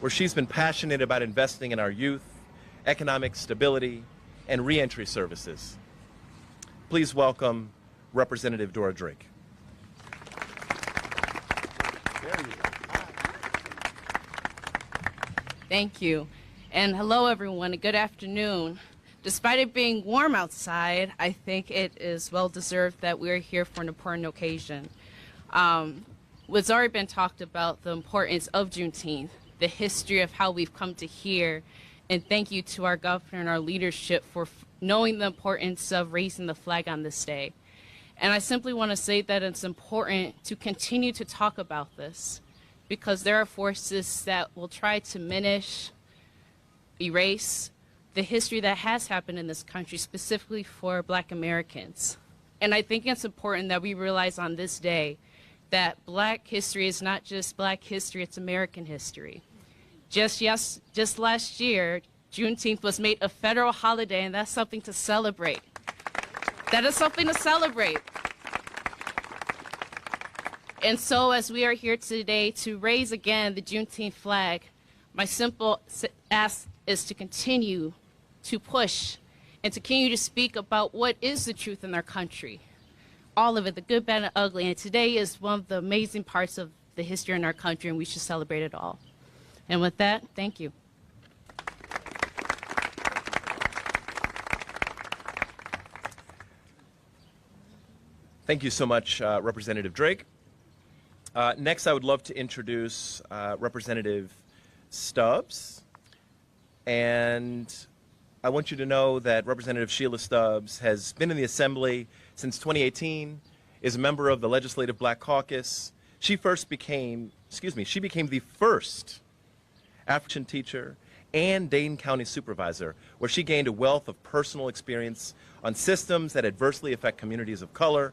where she's been passionate about investing in our youth, economic stability, and reentry services. Please welcome Representative Dora Drake. Thank you. And hello, everyone, and good afternoon. Despite it being warm outside, I think it is well-deserved that we're here for an important occasion. What's already been talked about, the importance of Juneteenth, the history of how we've come to here, and thank you to our governor and our leadership for knowing the importance of raising the flag on this day. And I simply want to say that it's important to continue to talk about this because there are forces that will try to diminish, erase the history that has happened in this country, specifically for Black Americans. And I think it's important that we realize on this day that Black history is not just Black history, it's American history. Just last year, Juneteenth was made a federal holiday, and that's something to celebrate. That is something to celebrate. And so as we are here today to raise again the Juneteenth flag, my simple ask is to continue to push and to continue to speak about what is the truth in our country. All of it, the good, bad, and ugly. And today is one of the amazing parts of the history in our country, and we should celebrate it all. And with that, thank you. Thank you so much, Representative Drake. Next, I would love to introduce Representative Stubbs. And I want you to know that Representative Sheila Stubbs has been in the Assembly since 2018, is a member of the Legislative Black Caucus. She became the first African teacher and Dane County Supervisor, where she gained a wealth of personal experience on systems that adversely affect communities of color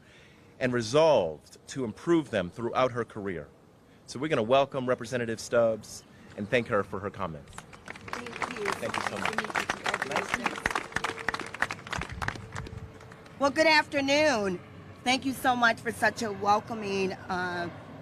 and resolved to improve them throughout her career. So we're going to welcome Representative Stubbs and thank her for her comments. Thank you. Thank you so much. Well, good afternoon. Thank you so much for such a welcoming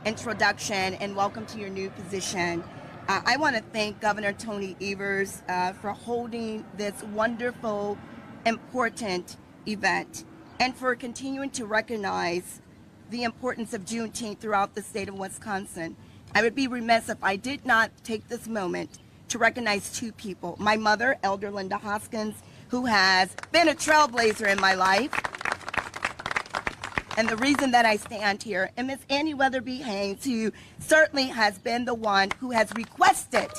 introduction and welcome to your new position. I want to thank Governor Tony Evers for holding this wonderful, important event and for continuing to recognize the importance of Juneteenth throughout the state of Wisconsin. I would be remiss if I did not take this moment to recognize two people. My mother, Elder Linda Hoskins, who has been a trailblazer in my life. And the reason that I stand here, and Miss Annie Weatherby Haynes, who certainly has been the one who has requested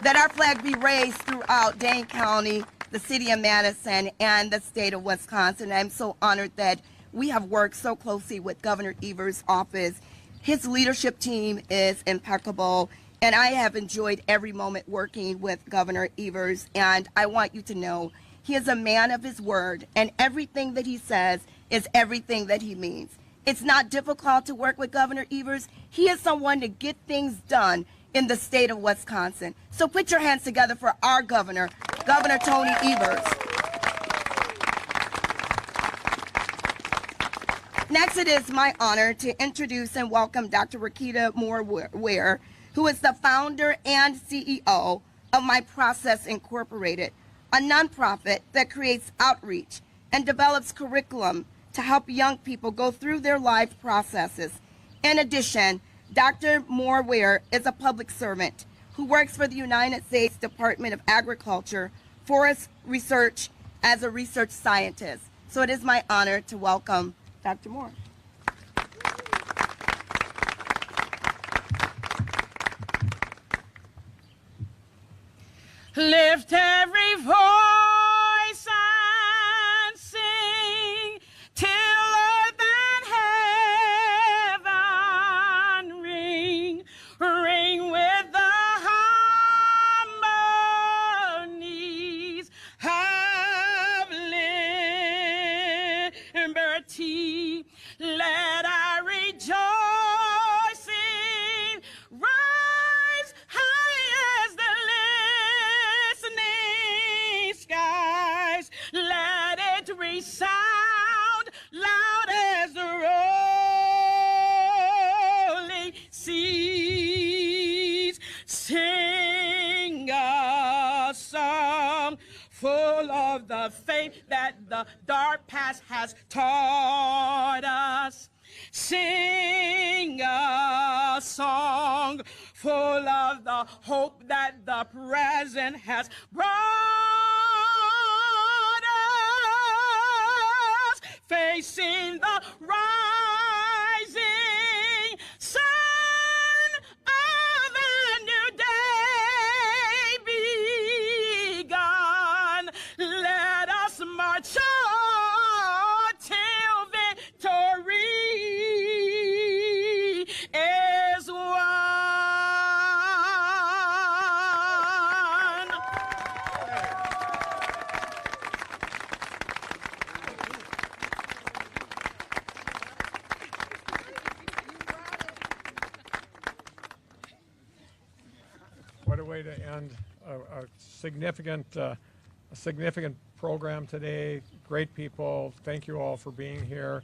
that our flag be raised throughout Dane County, the city of Madison, and the state of Wisconsin. I'm so honored that we have worked so closely with Governor Evers' office. His leadership team is impeccable, and I have enjoyed every moment working with Governor Evers, and I want you to know he is a man of his word, and everything that he says is everything that he means. It's not difficult to work with Governor Evers. He is someone to get things done in the state of Wisconsin. So put your hands together for our governor, Governor Tony Evers. Next, it is my honor to introduce and welcome Dr. Rakita Moore-Ware, who is the founder and CEO of My Process Incorporated, a nonprofit that creates outreach and develops curriculum to help young people go through their life processes. In addition, Dr. Moore-Ware is a public servant who works for the United States Department of Agriculture, Forest Research as a research scientist. So it is my honor to welcome Dr. Moore. Lift every voice and sing till earth and heaven ring, ring with the harmonies of liberty. Let our rejoicing rise high as the listening skies. Let it resound loud as the rolling seas. Sing a song full of the faith that the dark past has taught us. Sing a song full of the hope that the present has brought us. Facing the rising sun of a new day begun. Let us march on till victory is won. What a way to end a significant program today. Great people. Thank you all for being here.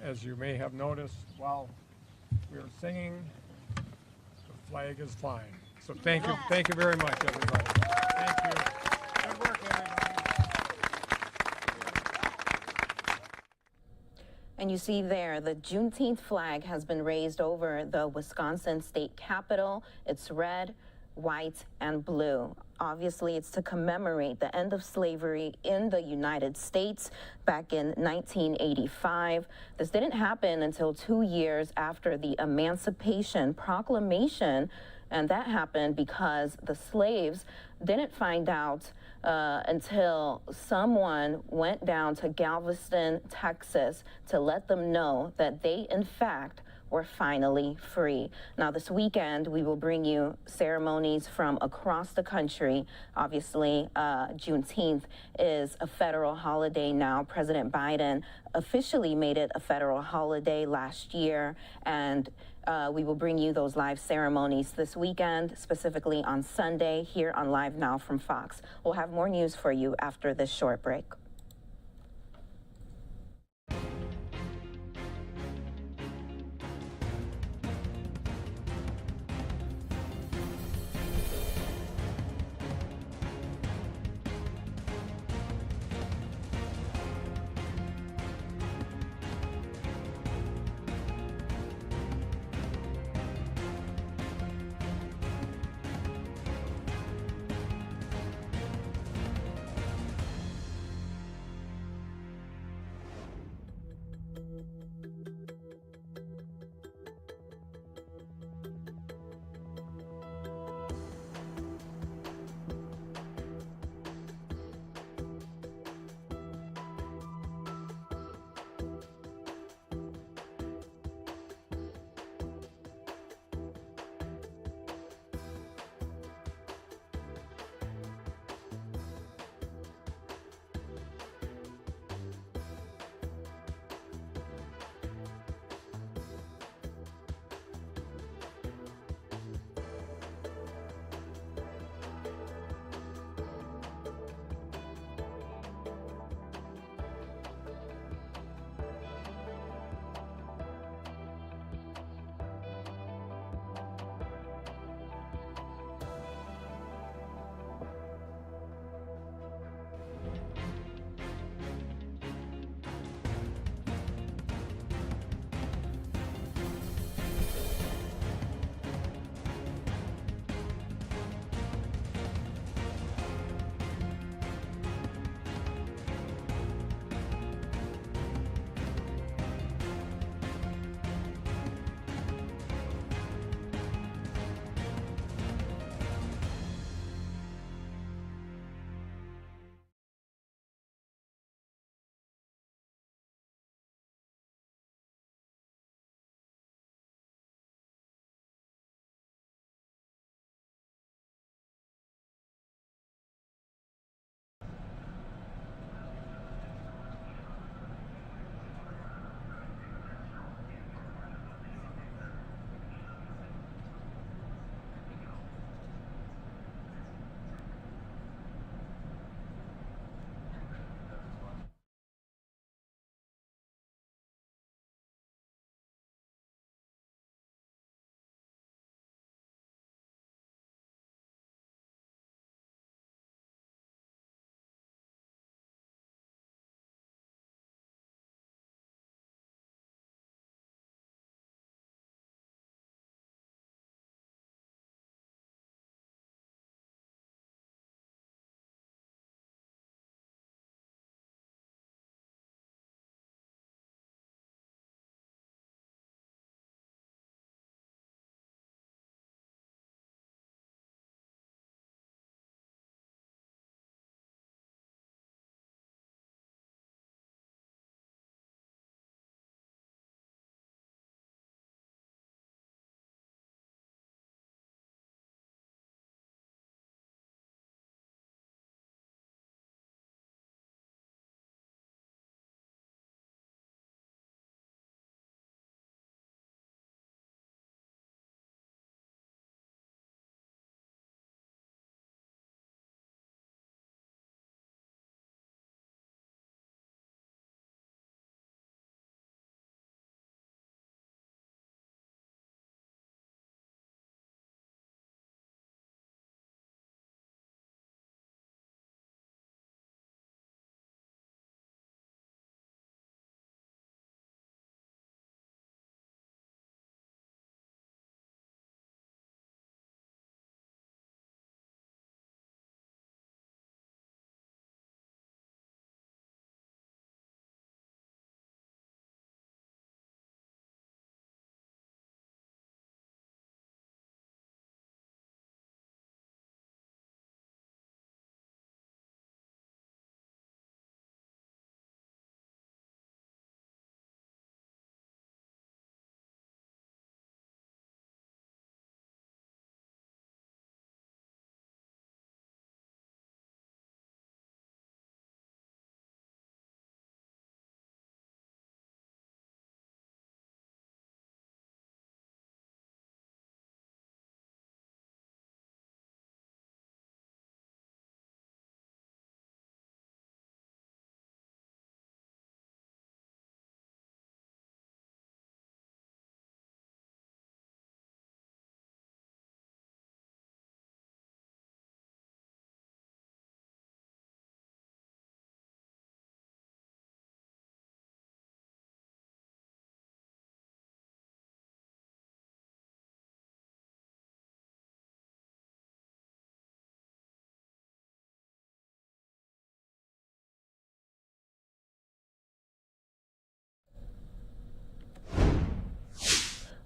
As you may have noticed, while we are singing, the flag is flying. So thank you very much, everybody. Thank you. Good work, everybody. And you see there, the Juneteenth flag has been raised over the Wisconsin state capitol. It's red, white, and blue. Obviously, it's to commemorate the end of slavery in the United States back in 1985. This didn't happen until 2 years after the Emancipation Proclamation, and that happened because the slaves didn't find out until someone went down to Galveston, Texas, to let them know that they, in fact, were finally free. Now, this weekend, we will bring you ceremonies from across the country. Obviously, Juneteenth is a federal holiday now. President Biden officially made it a federal holiday last year, and we will bring you those live ceremonies this weekend, specifically on Sunday here on Live Now from Fox. We'll have more news for you after this short break.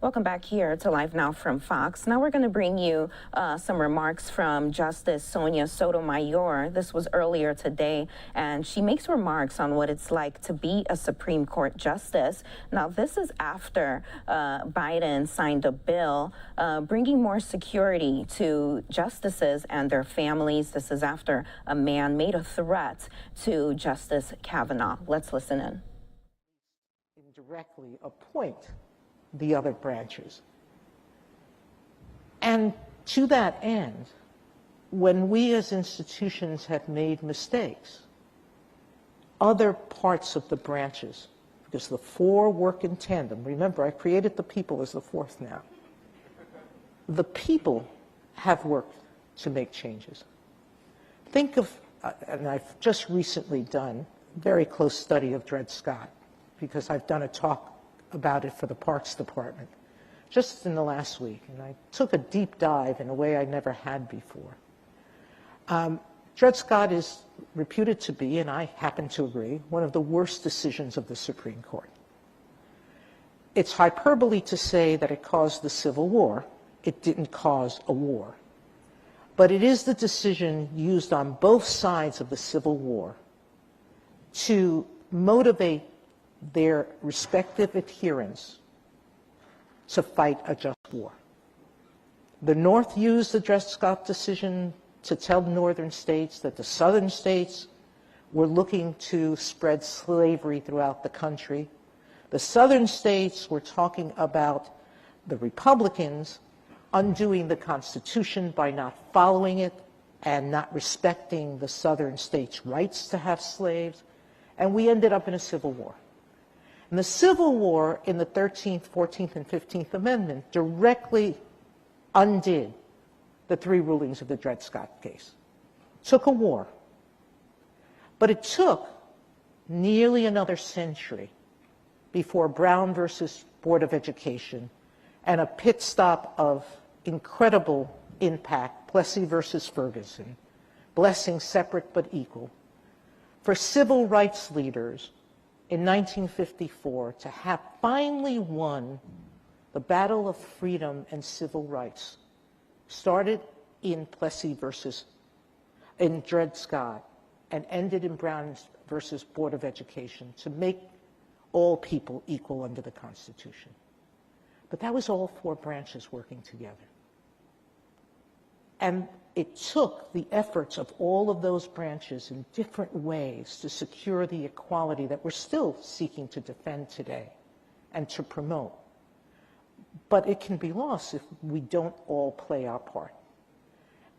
Welcome back here to Live Now from Fox. Now we're going to bring you some remarks from Justice Sonia Sotomayor. This was earlier today, and she makes remarks on what it's like to be a Supreme Court justice. Now, this is after Biden signed a bill bringing more security to justices and their families. This is after a man made a threat to Justice Kavanaugh. Let's listen in. Directly appoint the other branches. And to that end, when we as institutions have made mistakes, other parts of the branches, because the four work in tandem, remember I created the people as the fourth now, the people have worked to make changes. Think of, and I've just recently done a very close study of Dred Scott, because I've done a talk about it for the Parks Department just in the last week, and I took a deep dive in a way I never had before. Dred Scott is reputed to be, and I happen to agree, one of the worst decisions of the Supreme Court. It's hyperbole to say that it caused the Civil War. It didn't cause a war. But it is the decision used on both sides of the Civil War to motivate their respective adherents to fight a just war. The North used the Dred Scott decision to tell the northern states that the southern states were looking to spread slavery throughout the country. The southern states were talking about the Republicans undoing the Constitution by not following it and not respecting the southern states' rights to have slaves, and we ended up in a civil war. And the Civil War in the 13th, 14th, and 15th Amendment directly undid the three rulings of the Dred Scott case. Took a war. But it took nearly another century before Brown versus Board of Education and a pit stop of incredible impact, Plessy versus Ferguson, blessing separate but equal, for civil rights leaders in 1954 to have finally won the battle of freedom and civil rights, started in Plessy versus, in Dred Scott, and ended in Brown versus Board of Education to make all people equal under the Constitution. But that was all four branches working together. And it took the efforts of all of those branches in different ways to secure the equality that we're still seeking to defend today and to promote. But it can be lost if we don't all play our part.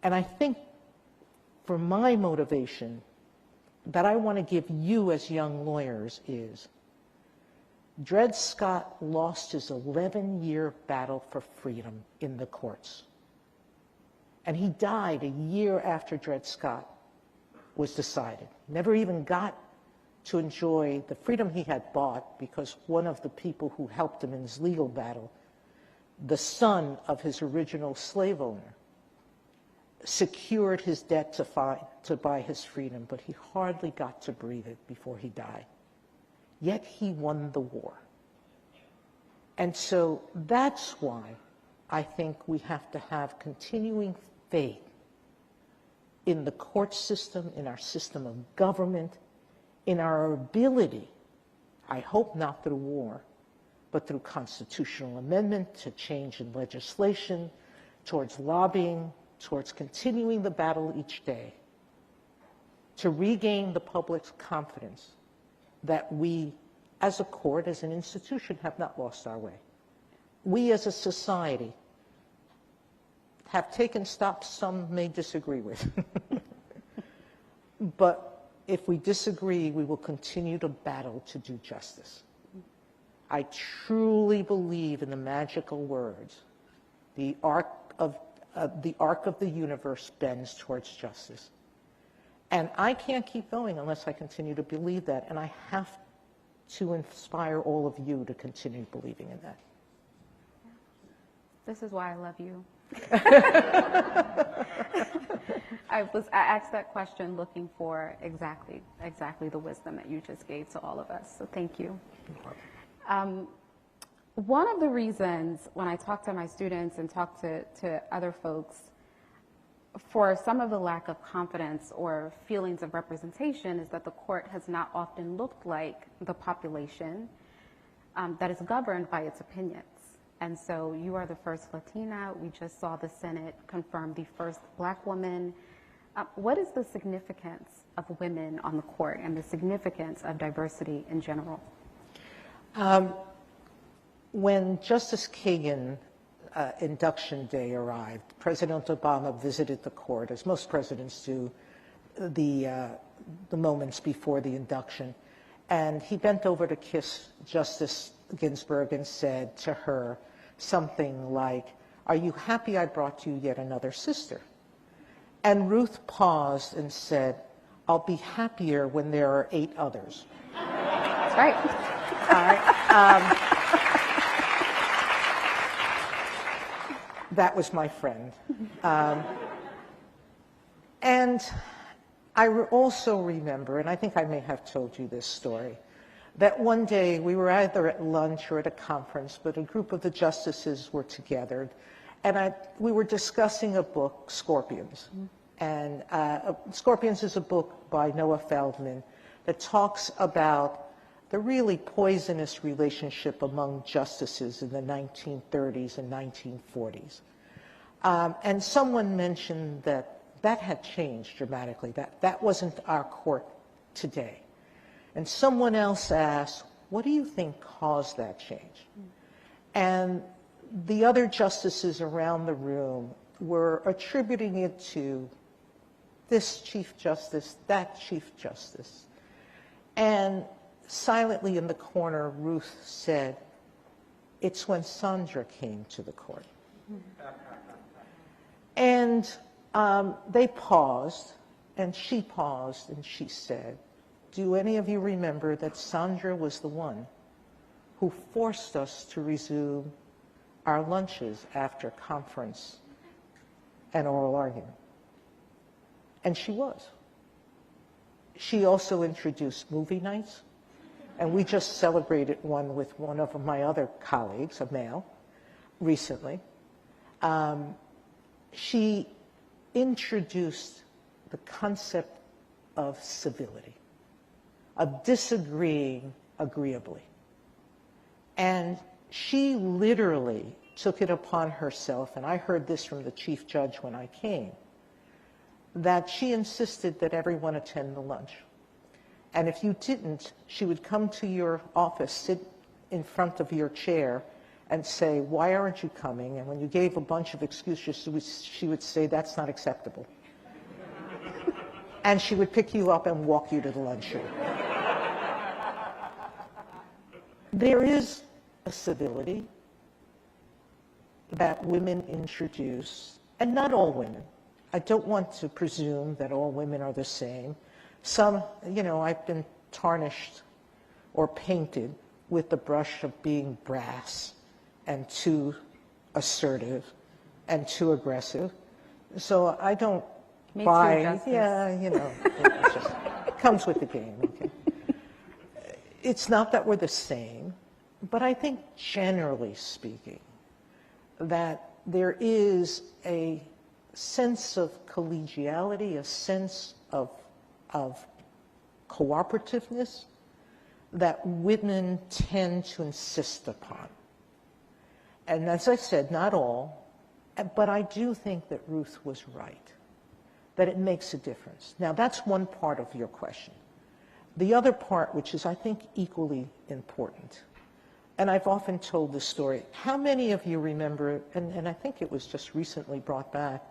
And I think for my motivation that I want to give you as young lawyers is Dred Scott lost his 11-year battle for freedom in the courts. And he died a year after Dred Scott was decided. Never even got to enjoy the freedom he had bought because one of the people who helped him in his legal battle, the son of his original slave owner, secured his debt to buy his freedom, but he hardly got to breathe it before he died. Yet he won the war. And so that's why I think we have to have continuing faith in the court system, in our system of government, in our ability, I hope not through war, but through constitutional amendment, to change in legislation, towards lobbying, towards continuing the battle each day, to regain the public's confidence that we, as a court, as an institution, have not lost our way. We, as a society, have taken steps some may disagree with. But if we disagree, we will continue to battle to do justice. I truly believe in the magical words, the arc of the universe bends towards justice. And I can't keep going unless I continue to believe that, and I have to inspire all of you to continue believing in that. This is why I love you. I asked that question looking for exactly the wisdom that you just gave to all of us. So thank you. One of the reasons when I talk to my students and talk to other folks for some of the lack of confidence or feelings of representation is that the court has not often looked like the population that is governed by its opinions. And so you are the first Latina. We just saw the Senate confirm the first Black woman. What is the significance of women on the court and the significance of diversity in general? When Justice Kagan induction day arrived, President Obama visited the court, as most presidents do, the moments before the induction. And he bent over to kiss Justice Ginsburg and said to her something like, "Are you happy I brought you yet another sister?" And Ruth paused and said, "I'll be happier when there are 8 others." That's right. All right. That was my friend. And I also remember, and I think I may have told you this story, that one day we were either at lunch or at a conference, but a group of the justices were together, and we were discussing a book, Scorpions. And Scorpions is a book by Noah Feldman that talks about the really poisonous relationship among justices in the 1930s and 1940s. And someone mentioned that that had changed dramatically, that wasn't our court today. And someone else asked, what do you think caused that change? And the other justices around the room were attributing it to this Chief Justice, that Chief Justice. And silently in the corner, Ruth said, "It's when Sandra came to the court." And they paused, and she said, "Do any of you remember that Sandra was the one who forced us to resume our lunches after conference and oral argument?" And she was. She also introduced movie nights, and we just celebrated one with one of my other colleagues, a male, recently. She introduced the concept of civility, of disagreeing agreeably. And she literally took it upon herself, and I heard this from the chief judge when I came, that she insisted that everyone attend the lunch. And if you didn't, she would come to your office, sit in front of your chair, and say, "Why aren't you coming?" And when you gave a bunch of excuses, she would say, "That's not acceptable." And she would pick you up and walk you to the lunchroom. There is a civility that women introduce, and not all women. I don't want to presume that all women are the same. Some, I've been tarnished or painted with the brush of being brass and too assertive and too aggressive. So I don't buy, it just comes with the game, okay? It's not that we're the same, but I think generally speaking that there is a sense of collegiality, a sense of cooperativeness that women tend to insist upon. And as I said, not all, but I do think that Ruth was right, that it makes a difference. Now, that's one part of your question. The other part, which is, I think, equally important, and I've often told this story, how many of you remember, and I think it was just recently brought back,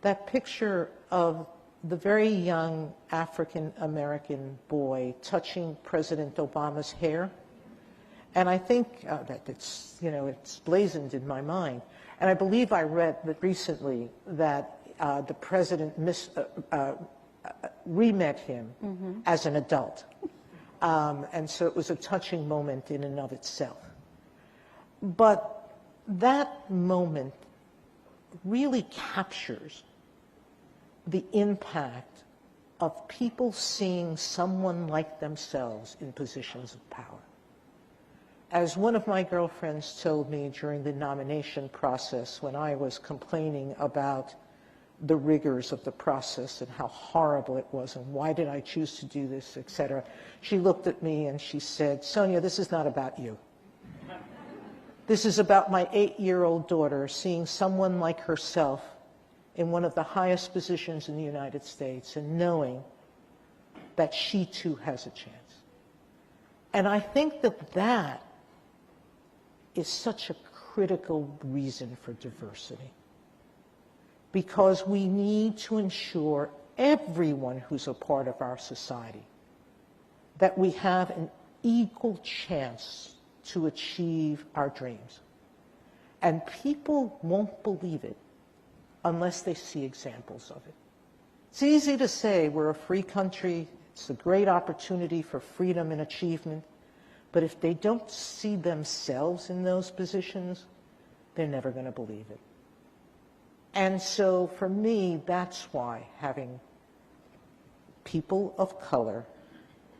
that picture of the very young African-American boy touching President Obama's hair? And I think that it's blazoned in my mind. And I believe I read that recently that the president re-met him as an adult. And so it was a touching moment in and of itself. But that moment really captures the impact of people seeing someone like themselves in positions of power. as one of my girlfriends told me during the nomination process when I was complaining about the rigors of the process and how horrible it was and why did I choose to do this, etc. She looked at me and she said, Sonia, this is not about you. This is about my 8-year-old daughter seeing someone like herself in one of the highest positions in the United States and knowing that she too has a chance. And I think that that is such a critical reason for diversity, because we need to ensure everyone who's a part of our society that we have an equal chance to achieve our dreams. And people won't believe it unless they see examples of it. It's easy to say we're a free country, it's a great opportunity for freedom and achievement, but if they don't see themselves in those positions, they're never going to believe it. And so for me, that's why having people of color,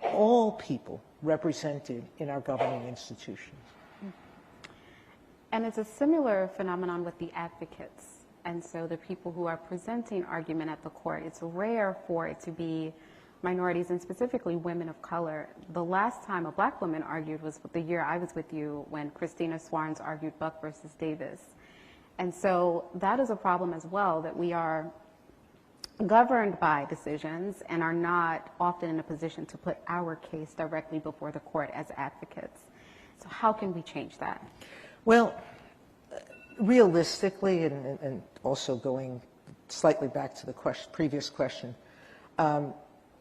all people, represented in our governing institutions. And it's a similar phenomenon with the advocates. And so the people who are presenting argument at the court, it's rare for it to be minorities and specifically women of color. The last time a black woman argued was the year I was with you when Christina Swarns argued Buck versus Davis. And so that is a problem as well, that we are governed by decisions and are not often in a position to put our case directly before the court as advocates. So how can we change that? Well, realistically, and also going slightly back to the previous question,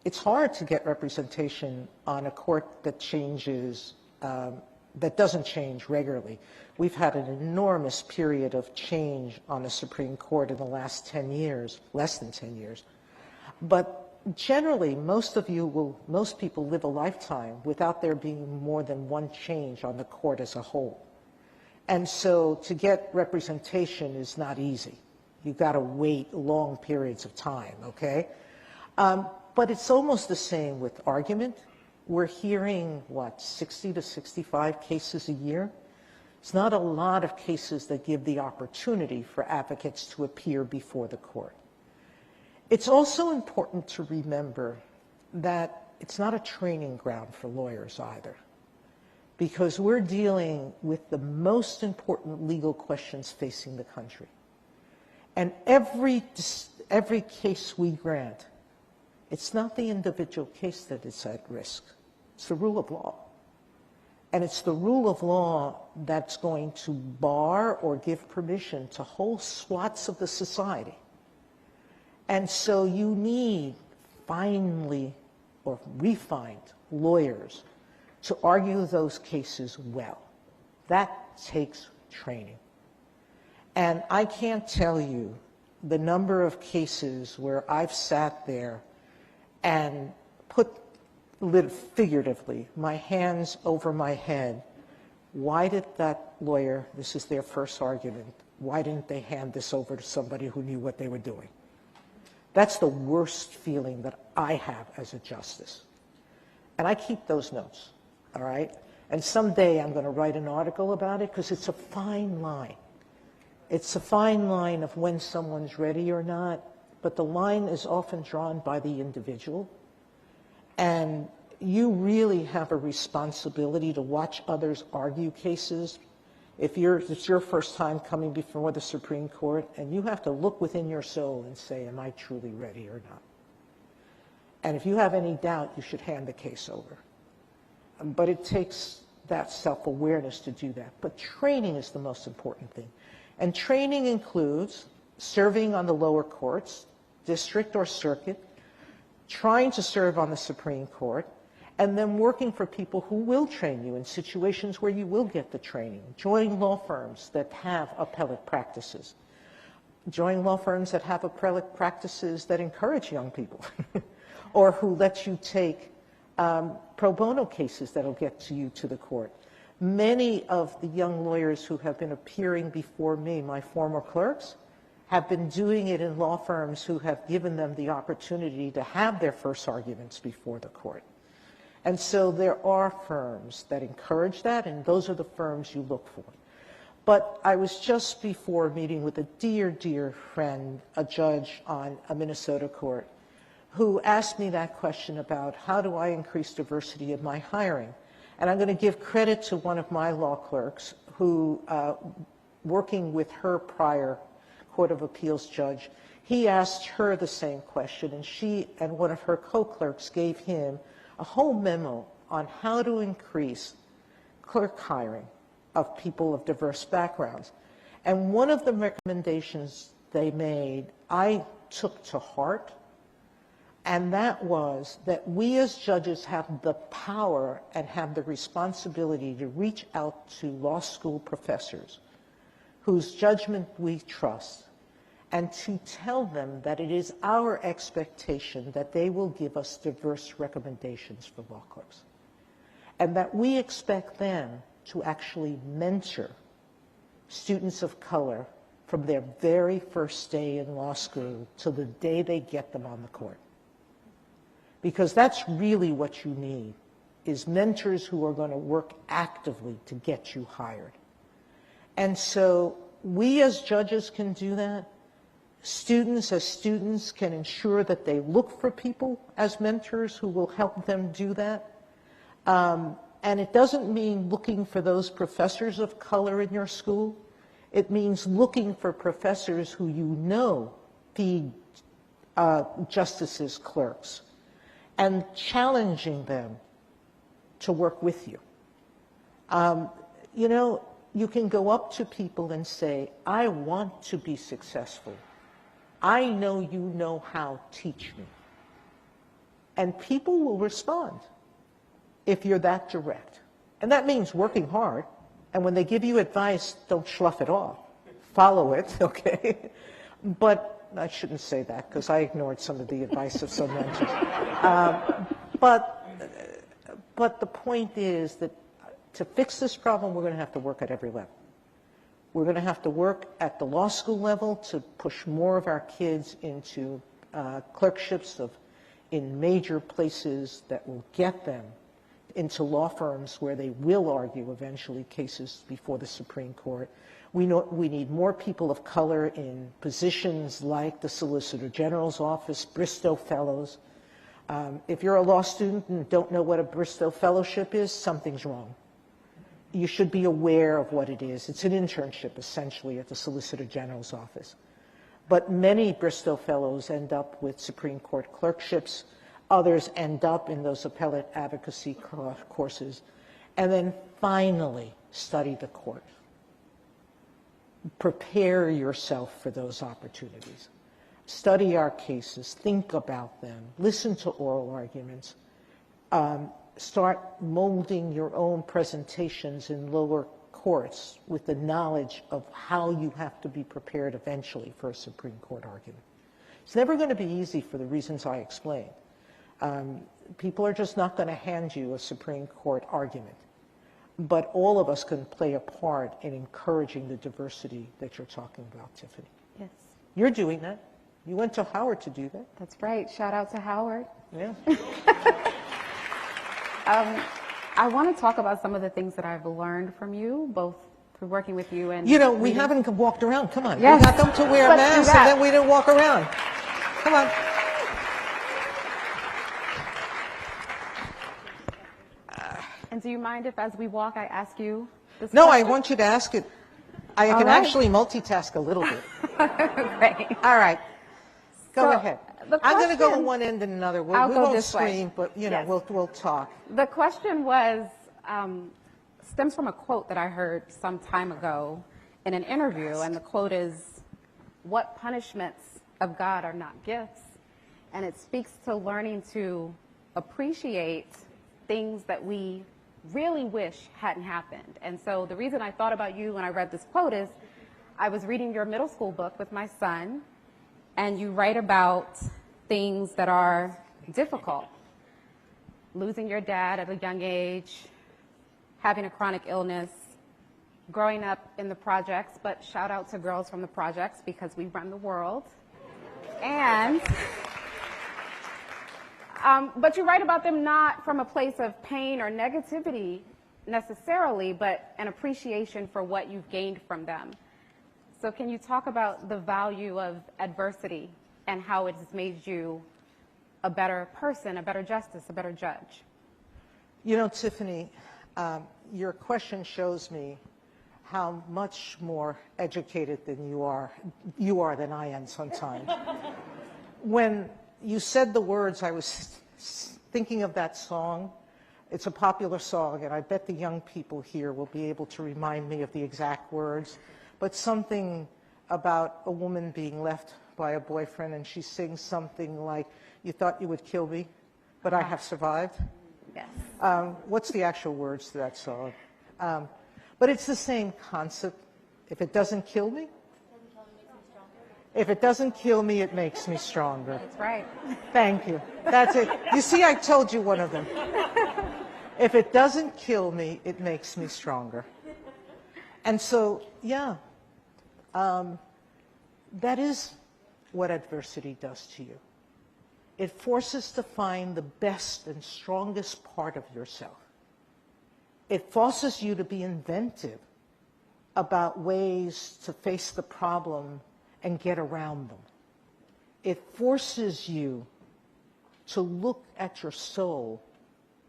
it's hard to get representation on a court that changes, that doesn't change regularly. We've had an enormous period of change on the Supreme Court in the last 10 years, less than 10 years. But generally, most people live a lifetime without there being more than one change on the court as a whole. And so to get representation is not easy. You've got to wait long periods of time, okay? But it's almost the same with argument. We're hearing, 60 to 65 cases a year? It's not a lot of cases that give the opportunity for advocates to appear before the court. It's also important to remember that it's not a training ground for lawyers either, because we're dealing with the most important legal questions facing the country. And every case we grant, it's not the individual case that is at risk. It's the rule of law. And it's the rule of law that's going to bar or give permission to whole swaths of the society. And so you need finely or refined lawyers to argue those cases well. That takes training. And I can't tell you the number of cases where I've sat there and put, figuratively, my hands over my head. Why did that lawyer, this is their first argument, why didn't they hand this over to somebody who knew what they were doing? That's the worst feeling that I have as a justice. And I keep those notes, all right? And someday I'm going to write an article about it, because it's a fine line. It's a fine line of when someone's ready or not, but the line is often drawn by the individual. And you really have a responsibility to watch others argue cases. If it's your first time coming before the Supreme Court, and you have to look within your soul and say, am I truly ready or not? And if you have any doubt, you should hand the case over. But it takes that self-awareness to do that. But training is the most important thing. And training includes serving on the lower courts, district or circuit, trying to serve on the Supreme Court, and then working for people who will train you in situations where you will get the training. Join law firms that have appellate practices. Join law firms that have appellate practices that encourage young people or who let you take pro bono cases that will get you to the court. Many of the young lawyers who have been appearing before me, my former clerks, have been doing it in law firms who have given them the opportunity to have their first arguments before the court. And so there are firms that encourage that, and those are the firms you look for. But I was just before meeting with a dear, dear friend, a judge on a Minnesota court, who asked me that question about how do I increase diversity in my hiring? And I'm going to give credit to one of my law clerks who, working with her prior Court of Appeals judge, he asked her the same question, and she and one of her co-clerks gave him a whole memo on how to increase clerk hiring of people of diverse backgrounds. And one of the recommendations they made, I took to heart, and that was that we as judges have the power and have the responsibility to reach out to law school professors whose judgment we trust, and to tell them that it is our expectation that they will give us diverse recommendations for law clerks, and that we expect them to actually mentor students of color from their very first day in law school till the day they get them on the court. Because that's really what you need, is mentors who are going to work actively to get you hired. And so we as judges can do that. Students as students can ensure that they look for people as mentors who will help them do that. And it doesn't mean looking for those professors of color in your school. It means looking for professors who you know feed justices, clerks, and challenging them to work with you. You know, you can go up to people and say, I want to be successful. I know you know how, teach me. And people will respond if you're that direct. And that means working hard. And when they give you advice, don't slough it off. Follow it, okay? But I shouldn't say that because I ignored some of the advice of some mentors. But the point is that to fix this problem, we're going to have to work at every level. We're going to have to work at the law school level to push more of our kids into clerkships in major places that will get them into law firms where they will argue eventually cases before the Supreme Court. We need more people of color in positions like the Solicitor General's office, Bristow Fellows. If you're a law student and don't know what a Bristow Fellowship is, something's wrong. You should be aware of what it is. It's an internship, essentially, at the Solicitor General's office. But many Bristow Fellows end up with Supreme Court clerkships. Others end up in those appellate advocacy courses. And then finally, study the court. Prepare yourself for those opportunities. Study our cases, think about them, listen to oral arguments, start molding your own presentations in lower courts with the knowledge of how you have to be prepared eventually for a Supreme Court argument. It's never going to be easy for the reasons I explained. People are just not going to hand you a Supreme Court argument. But all of us can play a part in encouraging the diversity that you're talking about, Tiffany. Yes. You're doing that. You went to Howard to do that. That's right. Shout out to Howard. Yeah. I want to talk about some of the things that I've learned from you, both through working with you and... You know, we haven't walked around. Come on. Yes. We got them to wear masks and then we didn't walk around. Come on. And do you mind if, as we walk, I ask you this No, question? I want you to ask it. I All can right. actually multitask a little bit. Great. All right. Go So, ahead. the I'm going to go question- on one end and another. We I'll go won't this way. scream, but, you know, Yes. we'll talk. The question was, stems from a quote that I heard some time ago in an interview, and the quote is, "What punishments of God are not gifts?" And it speaks to learning to appreciate things that we really wish hadn't happened. And so the reason I thought about you when I read this quote is, I was reading your middle school book with my son, and you write about things that are difficult. Losing your dad at a young age, having a chronic illness, growing up in the projects, but shout out to girls from the projects because we run the world. And But you write about them not from a place of pain or negativity necessarily, but an appreciation for what you've gained from them. So can you talk about the value of adversity and how it has made you a better person, a better justice, a better judge? You know, Tiffany, your question shows me how much more educated than you are than I am sometimes. When you said the words, I was thinking of that song. It's a popular song, and I bet the young people here will be able to remind me of the exact words, but something about a woman being left by a boyfriend, and she sings something like, "You thought you would kill me, but I have survived." Yes. What's the actual words to that song? But it's the same concept. If it doesn't kill me, if it doesn't kill me, it makes me stronger. That's right. Thank you. That's it. You see, I told you one of them. If it doesn't kill me, it makes me stronger. And so, yeah, that is what adversity does to you. It forces to find the best and strongest part of yourself. It forces you to be inventive about ways to face the problem and get around them. It forces you to look at your soul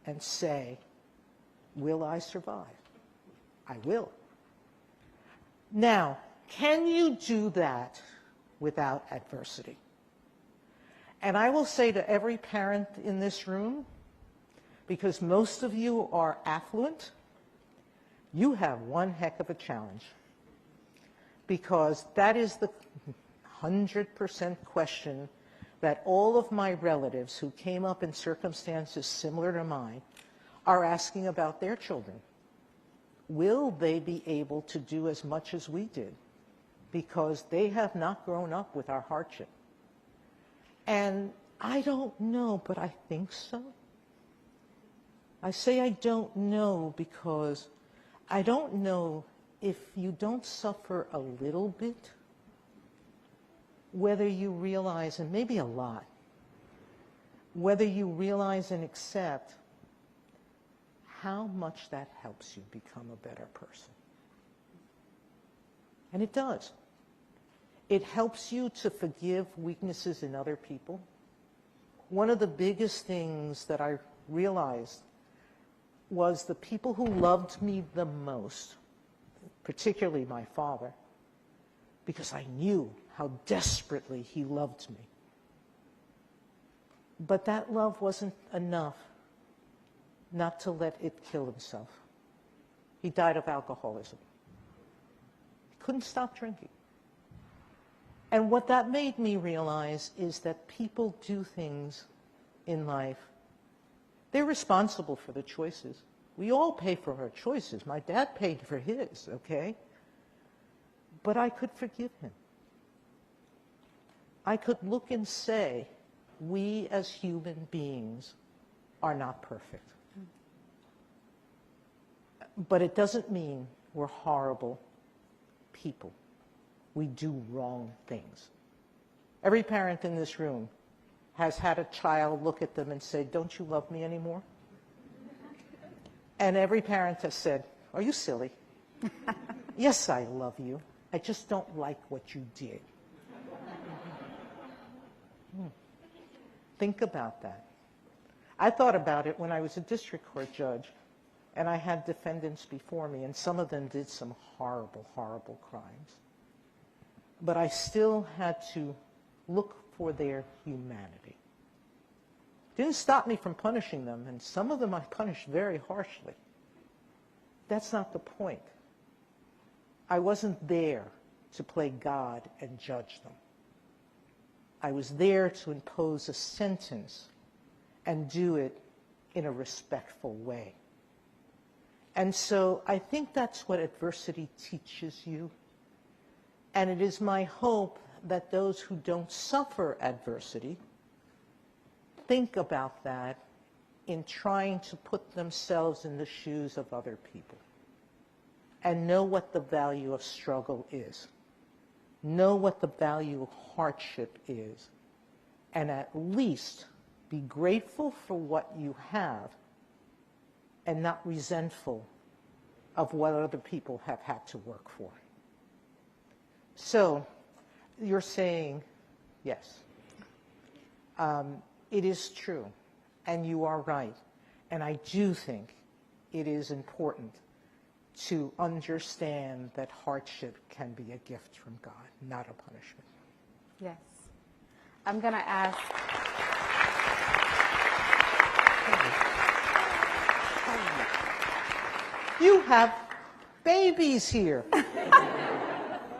and say, will I survive? I will. Now, can you do that without adversity? And I will say to every parent in this room, because most of you are affluent, you have one heck of a challenge. Because that is the 100% question that all of my relatives who came up in circumstances similar to mine are asking about their children. Will they be able to do as much as we did? Because they have not grown up with our hardship. And I don't know, but I think so. I say I don't know because I don't know if you don't suffer a little bit, whether you realize, and maybe a lot, whether you realize and accept how much that helps you become a better person. And it does. It helps you to forgive weaknesses in other people. One of the biggest things that I realized was the people who loved me the most, particularly my father, because I knew how desperately he loved me. But that love wasn't enough not to let it kill himself. He died of alcoholism. He couldn't stop drinking. And what that made me realize is that people do things in life. They're responsible for the choices. We all pay for our choices. My dad paid for his, okay? But I could forgive him. I could look and say, we as human beings are not perfect. But it doesn't mean we're horrible people. We do wrong things. Every parent in this room has had a child look at them and say, don't you love me anymore? And every parent has said, are you silly? Yes, I love you. I just don't like what you did. Think about that. I thought about it when I was a district court judge, and I had defendants before me, and some of them did some horrible, horrible crimes. But I still had to look for their humanity. Didn't stop me from punishing them, and some of them I punished very harshly. That's not the point. I wasn't there to play God and judge them. I was there to impose a sentence and do it in a respectful way. And so I think that's what adversity teaches you. And it is my hope that those who don't suffer adversity think about that in trying to put themselves in the shoes of other people and know what the value of struggle is, know what the value of hardship is, and at least Be grateful for what you have and not resentful of what other people have had to work for. So you're saying, yes, it is true, and you are right. And I do think it is important to understand that hardship can be a gift from God, not a punishment. Yes. I'm going to ask. You have babies here.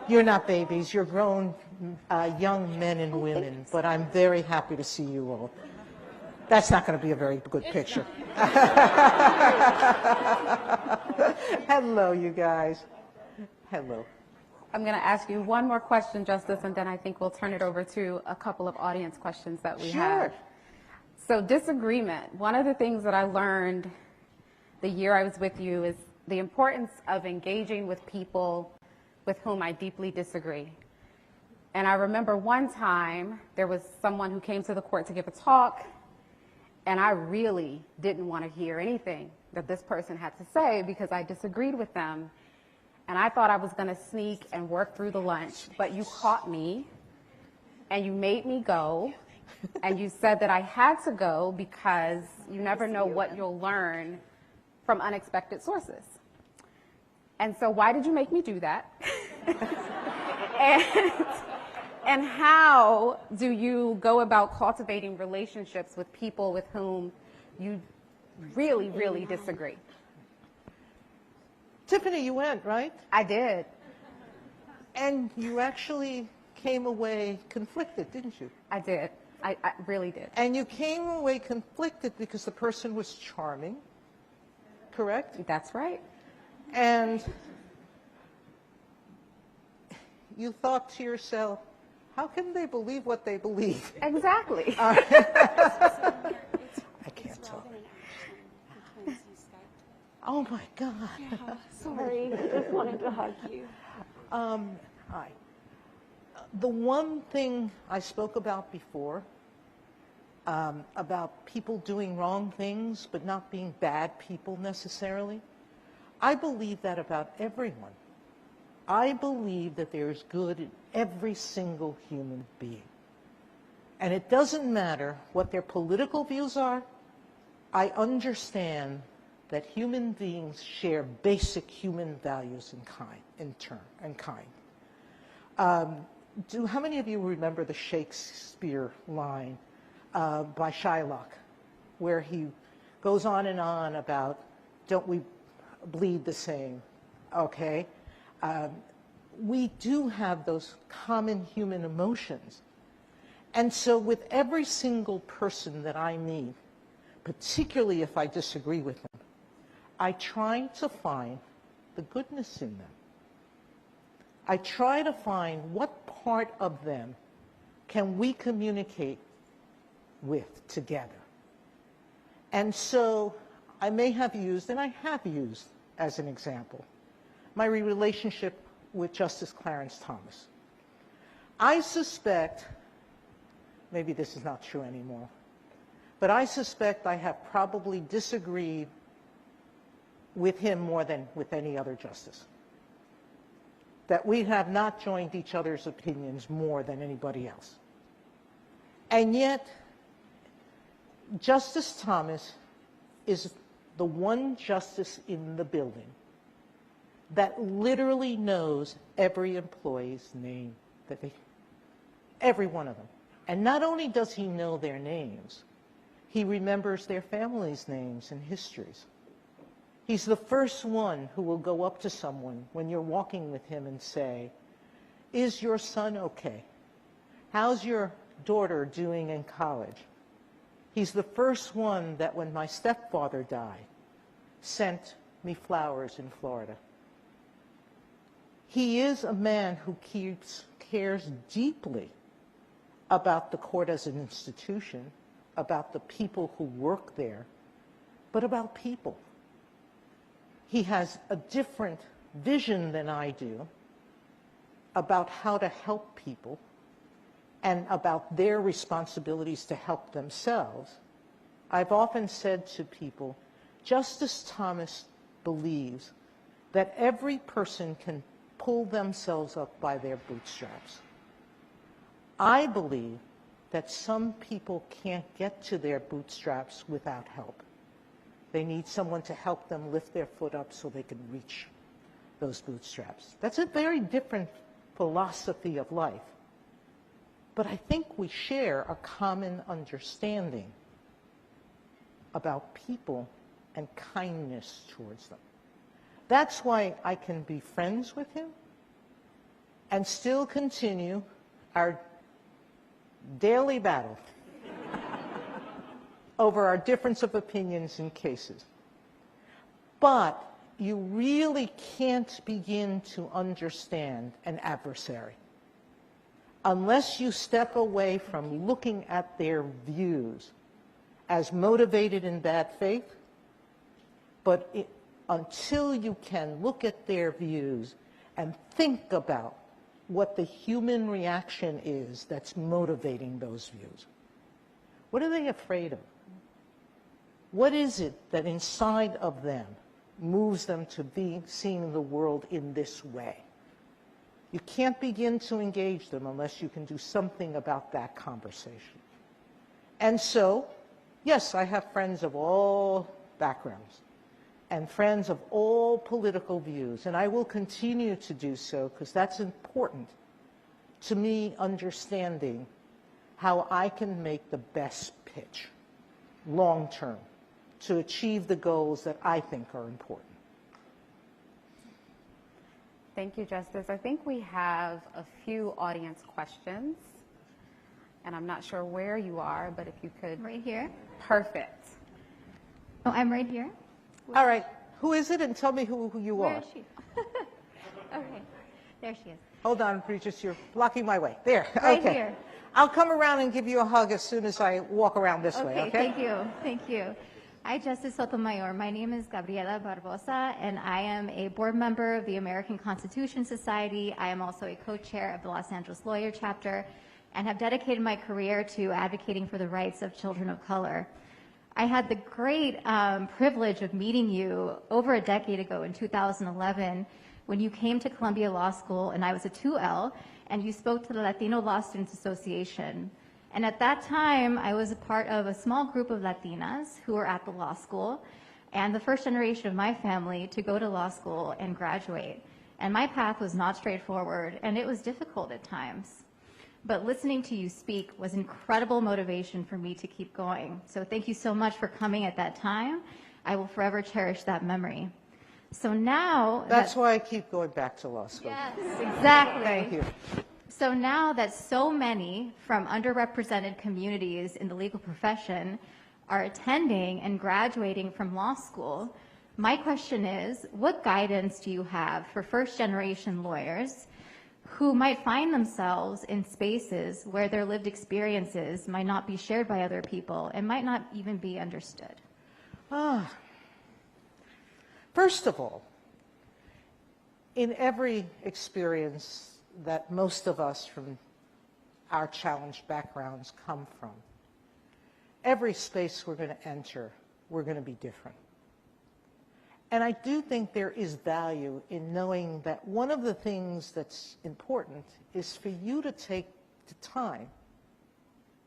You're not babies, you're grown young men and women, but I'm very happy to see you all. That's not going to be a very good picture. Hello, you guys. Hello. I'm going to ask you one more question, Justice, and then I think we'll turn it over to a couple of audience questions that we have. So disagreement. One of the things that I learned the year I was with you is the importance of engaging with people with whom I deeply disagree. And I remember one time there was someone who came to the court to give a talk, and I really didn't want to hear anything that this person had to say because I disagreed with them. And I thought I was going to sneak and work through the lunch, but you caught me and you made me go. And you said that I had to go because you never know what you'll learn from unexpected sources. And so why did you make me do that? And how do you go about cultivating relationships with people with whom you really, really disagree? Tiffany, you went, right? I did. And you actually came away conflicted, didn't you? I did. I really did. And you came away conflicted because the person was charming, correct? That's right. And you thought to yourself, how can they believe what they believe? Exactly. I can't talk. Oh my God. Yeah, sorry, I just wanted to hug you. Hi. The one thing I spoke about before, about people doing wrong things but not being bad people necessarily, I believe that about everyone. I believe that there is good in every single human being. And it doesn't matter what their political views are. I understand that human beings share basic human values and kind. How many of you remember the Shakespeare line by Shylock, where he goes on and on about, don't we bleed the same, okay? We do have those common human emotions. And so with every single person that I meet, particularly if I disagree with them, I try to find the goodness in them. I try to find what part of them can we communicate with together. And so I may have used, and I have used as an example, my relationship with Justice Clarence Thomas. I suspect, maybe this is not true anymore, but I suspect I have probably disagreed with him more than with any other justice. That we have not joined each other's opinions more than anybody else. And yet, Justice Thomas is the one justice in the building that literally knows every employee's name, every one of them. And not only does he know their names, he remembers their families' names and histories. He's the first one who will go up to someone when you're walking with him and say, is your son okay? How's your daughter doing in college? He's the first one that when my stepfather died, sent me flowers in Florida. He is a man who cares deeply about the court as an institution, about the people who work there, but about people. He has a different vision than I do about how to help people, and about their responsibilities to help themselves, I've often said to people, Justice Thomas believes that every person can pull themselves up by their bootstraps. I believe that some people can't get to their bootstraps without help. They need someone to help them lift their foot up so they can reach those bootstraps. That's a very different philosophy of life. But I think we share a common understanding about people and kindness towards them. That's why I can be friends with him and still continue our daily battle over our difference of opinions in cases. But you really can't begin to understand an adversary unless you step away from looking at their views as motivated in bad faith, but until you can look at their views and think about what the human reaction is that's motivating those views. What are they afraid of? What is it that inside of them moves them to be seeing the world in this way? You can't begin to engage them unless you can do something about that conversation. And so, yes, I have friends of all backgrounds and friends of all political views, and I will continue to do so because that's important to me, understanding how I can make the best pitch long term to achieve the goals that I think are important. Thank you, Justice. I think we have a few audience questions, and I'm not sure where you are, but if you could. Right here. Perfect. Oh, I'm right here. All right. Who is it? And tell me who you Where are. is she? Okay. There she is. Hold on, Regis. You're blocking my way. There. Right okay. here. I'll come around and give you a hug as soon as I walk around this way, okay? Thank you. Thank you. Hi, Justice Sotomayor. My name is Gabriela Barbosa, and I am a board member of the American Constitution Society. I am also a co-chair of the Los Angeles Lawyer Chapter and have dedicated my career to advocating for the rights of children of color. I had the great privilege of meeting you over a decade ago in 2011 when you came to Columbia Law School, and I was a 2L, and you spoke to the Latino Law Students Association. And at that time, I was a part of a small group of Latinas who were at the law school, and the first generation of my family to go to law school and graduate. And my path was not straightforward, and it was difficult at times. But listening to you speak was incredible motivation for me to keep going. So thank you so much for coming at that time. I will forever cherish that memory. So now... That's why I keep going back to law school. Yes, exactly. Thank you. So now that so many from underrepresented communities in the legal profession are attending and graduating from law school, my question is, what guidance do you have for first-generation lawyers who might find themselves in spaces where their lived experiences might not be shared by other people and might not even be understood? First of all, in every experience that most of us from our challenged backgrounds come from, every space we're going to enter, we're going to be different. And I do think there is value in knowing that one of the things that's important is for you to take the time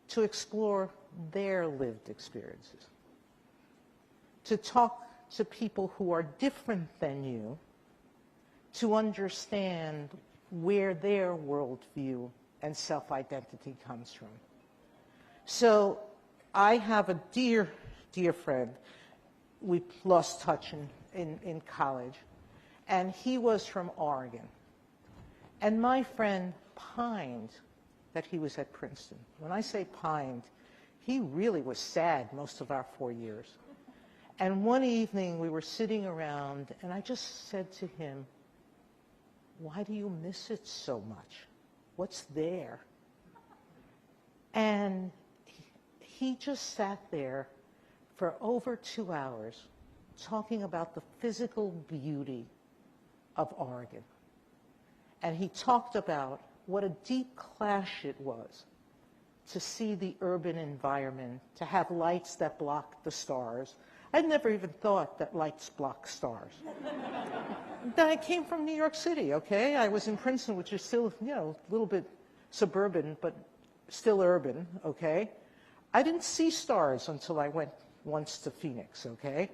to explore their lived experiences, to talk to people who are different than you, to understand where their worldview and self-identity comes from. So I have a dear, dear friend. We lost touch in college, and he was from Oregon. And my friend pined that he was at Princeton. When I say pined, he really was sad most of our 4 years. And one evening we were sitting around, and I just said to him, "Why do you miss it so much? What's there?" And he just sat there for over 2 hours talking about the physical beauty of Oregon. And he talked about what a deep clash it was to see the urban environment, to have lights that block the stars. I'd never even thought that lights block stars. Then I came from New York City, okay? I was in Princeton, which is still, you know, a little bit suburban, but still urban, okay? I didn't see stars until I went once to Phoenix, okay?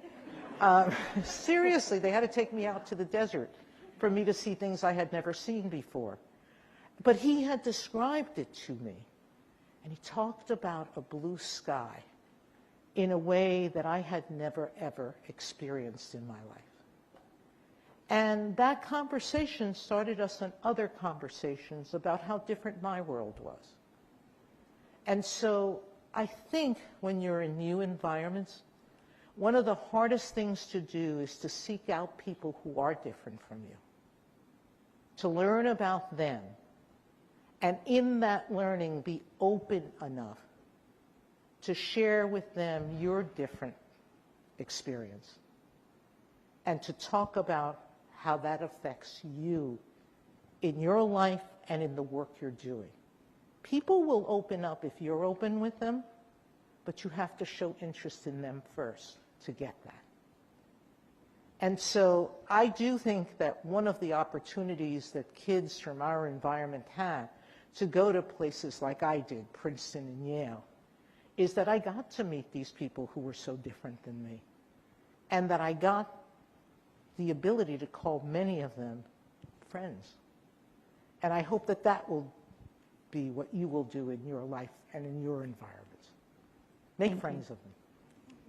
Seriously, they had to take me out to the desert for me to see things I had never seen before. But he had described it to me, and he talked about a blue sky in a way that I had never, ever experienced in my life. And that conversation started us on other conversations about how different my world was. And so I think when you're in new environments, one of the hardest things to do is to seek out people who are different from you, to learn about them, and in that learning be open enough to share with them your different experience and to talk about how that affects you in your life and in the work you're doing. People will open up if you're open with them, but you have to show interest in them first to get that. And so I do think that one of the opportunities that kids from our environment have to go to places like I did, Princeton and Yale, is that I got to meet these people who were so different than me, and that I got the ability to call many of them friends. And I hope that that will be what you will do in your life and in your environments. Make friends of them.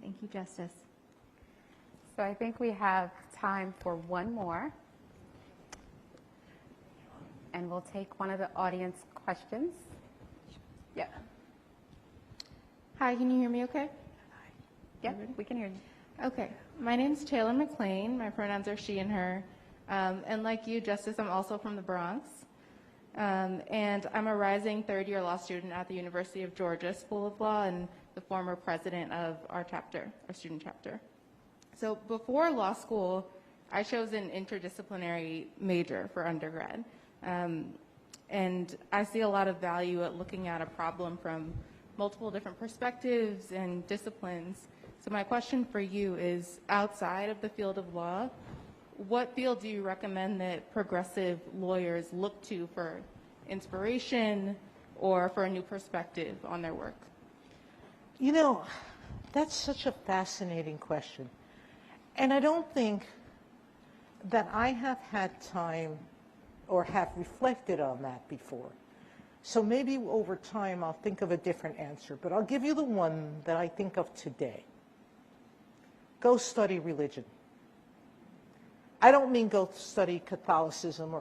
Thank you, Justice. So I think we have time for one more. And we'll take one of the audience questions. Yeah. Hi, can you hear me okay? Yeah, we can hear you. Okay. My name's Taylor McLean. My pronouns are she and her. And like you, Justice, I'm also from the Bronx. And I'm a rising third-year law student at the University of Georgia School of Law and the former president of our chapter, our student chapter. So before law school, I chose an interdisciplinary major for undergrad. And I see a lot of value at looking at a problem from multiple different perspectives and disciplines. So my question for you is, outside of the field of law, what field do you recommend that progressive lawyers look to for inspiration or for a new perspective on their work? You know, that's such a fascinating question. And I don't think that I have had time or have reflected on that before. So maybe over time I'll think of a different answer, but I'll give you the one that I think of today. Go study religion. I don't mean go study Catholicism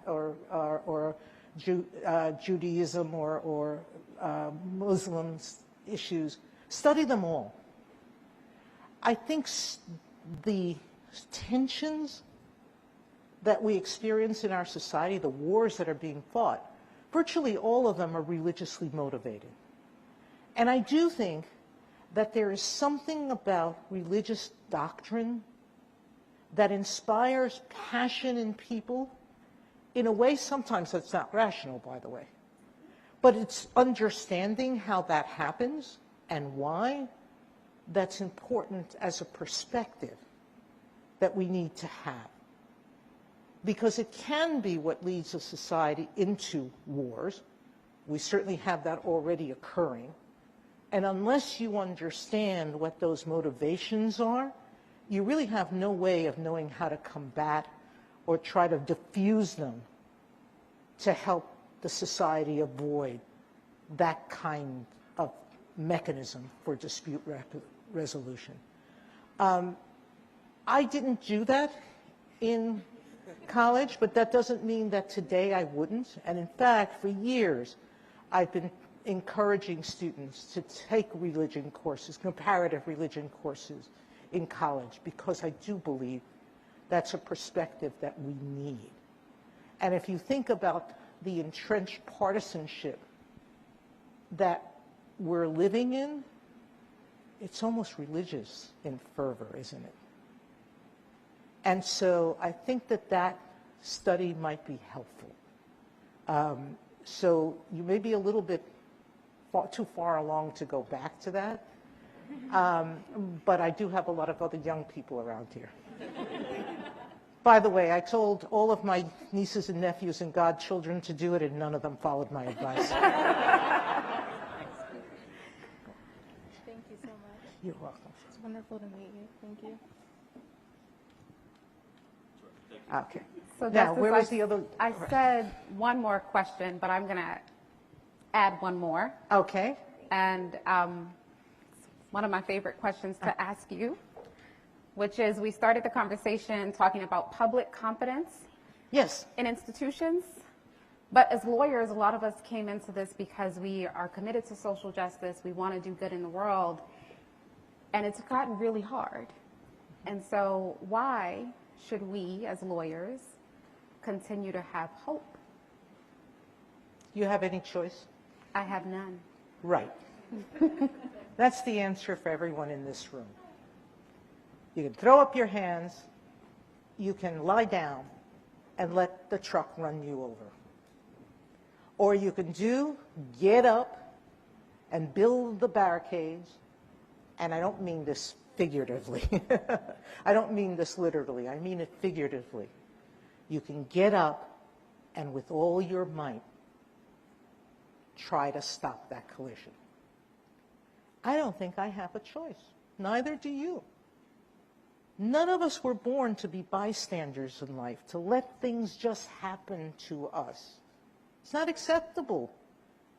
or Judaism or Muslims issues. Study them all. I think the tensions that we experience in our society, the wars that are being fought, virtually all of them are religiously motivated. And I do think that there is something about religious doctrine that inspires passion in people in a way sometimes that's not rational, by the way. But it's understanding how that happens and why that's important as a perspective that we need to have. Because it can be what leads a society into wars. We certainly have that already occurring. And unless you understand what those motivations are, you really have no way of knowing how to combat or try to diffuse them to help the society avoid that kind of mechanism for dispute resolution. I didn't do that in college, but that doesn't mean that today I wouldn't. And in fact, for years, I've been encouraging students to take religion courses, comparative religion courses in college, because I do believe that's a perspective that we need. And if you think about the entrenched partisanship that we're living in, it's almost religious in fervor, isn't it? And so I think that that study might be helpful. So you may be a little bit too far along to go back to that. But I do have a lot of other young people around here. By the way, I told all of my nieces and nephews and godchildren to do it, and none of them followed my advice. Thank you so much. You're welcome. It's wonderful to meet you. Thank you. Okay. So Now, Justice, where was the other? I said one more question, but I'm going to add one more. Okay. And one of my favorite questions to ask you, which is, we started the conversation talking about public confidence. Yes. In institutions. But as lawyers, a lot of us came into this because we are committed to social justice. We want to do good in the world. And it's gotten really hard. And so why should we, as lawyers, continue to have hope? You have any choice? I have none. Right. That's the answer for everyone in this room. You can throw up your hands, you can lie down and let the truck run you over. Or you can get up and build the barricades, and I don't mean this figuratively. I don't mean this literally, I mean it figuratively. You can get up and with all your might try to stop that collision. I don't think I have a choice. Neither do you. None of us were born to be bystanders in life, to let things just happen to us. It's not acceptable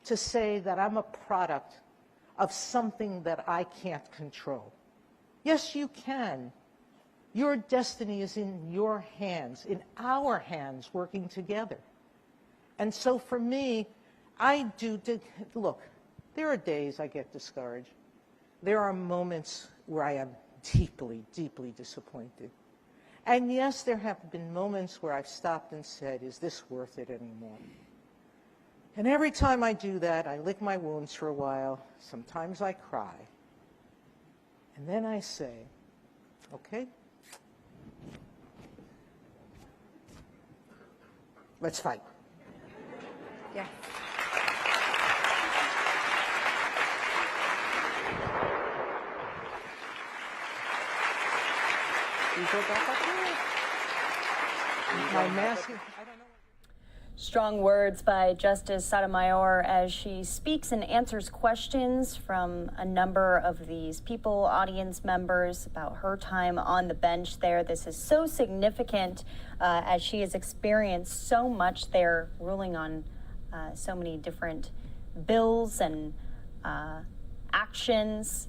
to say that I'm a product of something that I can't control. Yes, you can. Your destiny is in your hands, in our hands, working together. And so for me, look, there are days I get discouraged. There are moments where I am deeply, deeply disappointed. And yes, there have been moments where I've stopped and said, is this worth it anymore? And every time I do that, I lick my wounds for a while. Sometimes I cry. And then I say, okay, let's fight. Yes. You go back up here. My mask. Strong words by Justice Sotomayor as she speaks and answers questions from a number of these people, audience members, about her time on the bench there. This is so significant as she has experienced so much there, ruling on so many different bills and actions.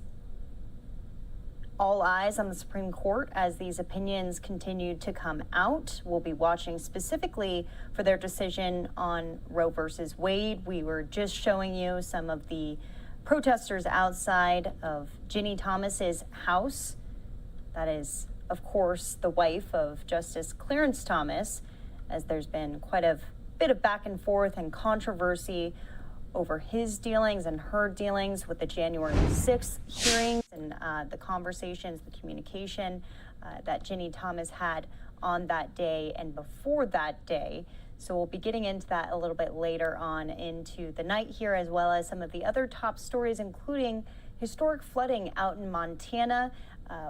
All eyes on the Supreme Court as these opinions continue to come out. We'll be watching specifically for their decision on Roe versus Wade. We were just showing you some of the protesters outside of Ginny Thomas's house. That is, of course, the wife of Justice Clarence Thomas, as there's been quite a bit of back and forth and controversy over his dealings and her dealings with the January 6th hearings and the conversations, the communication that Ginny Thomas had on that day and before that day. So we'll be getting into that a little bit later on into the night here, as well as some of the other top stories, including historic flooding out in Montana.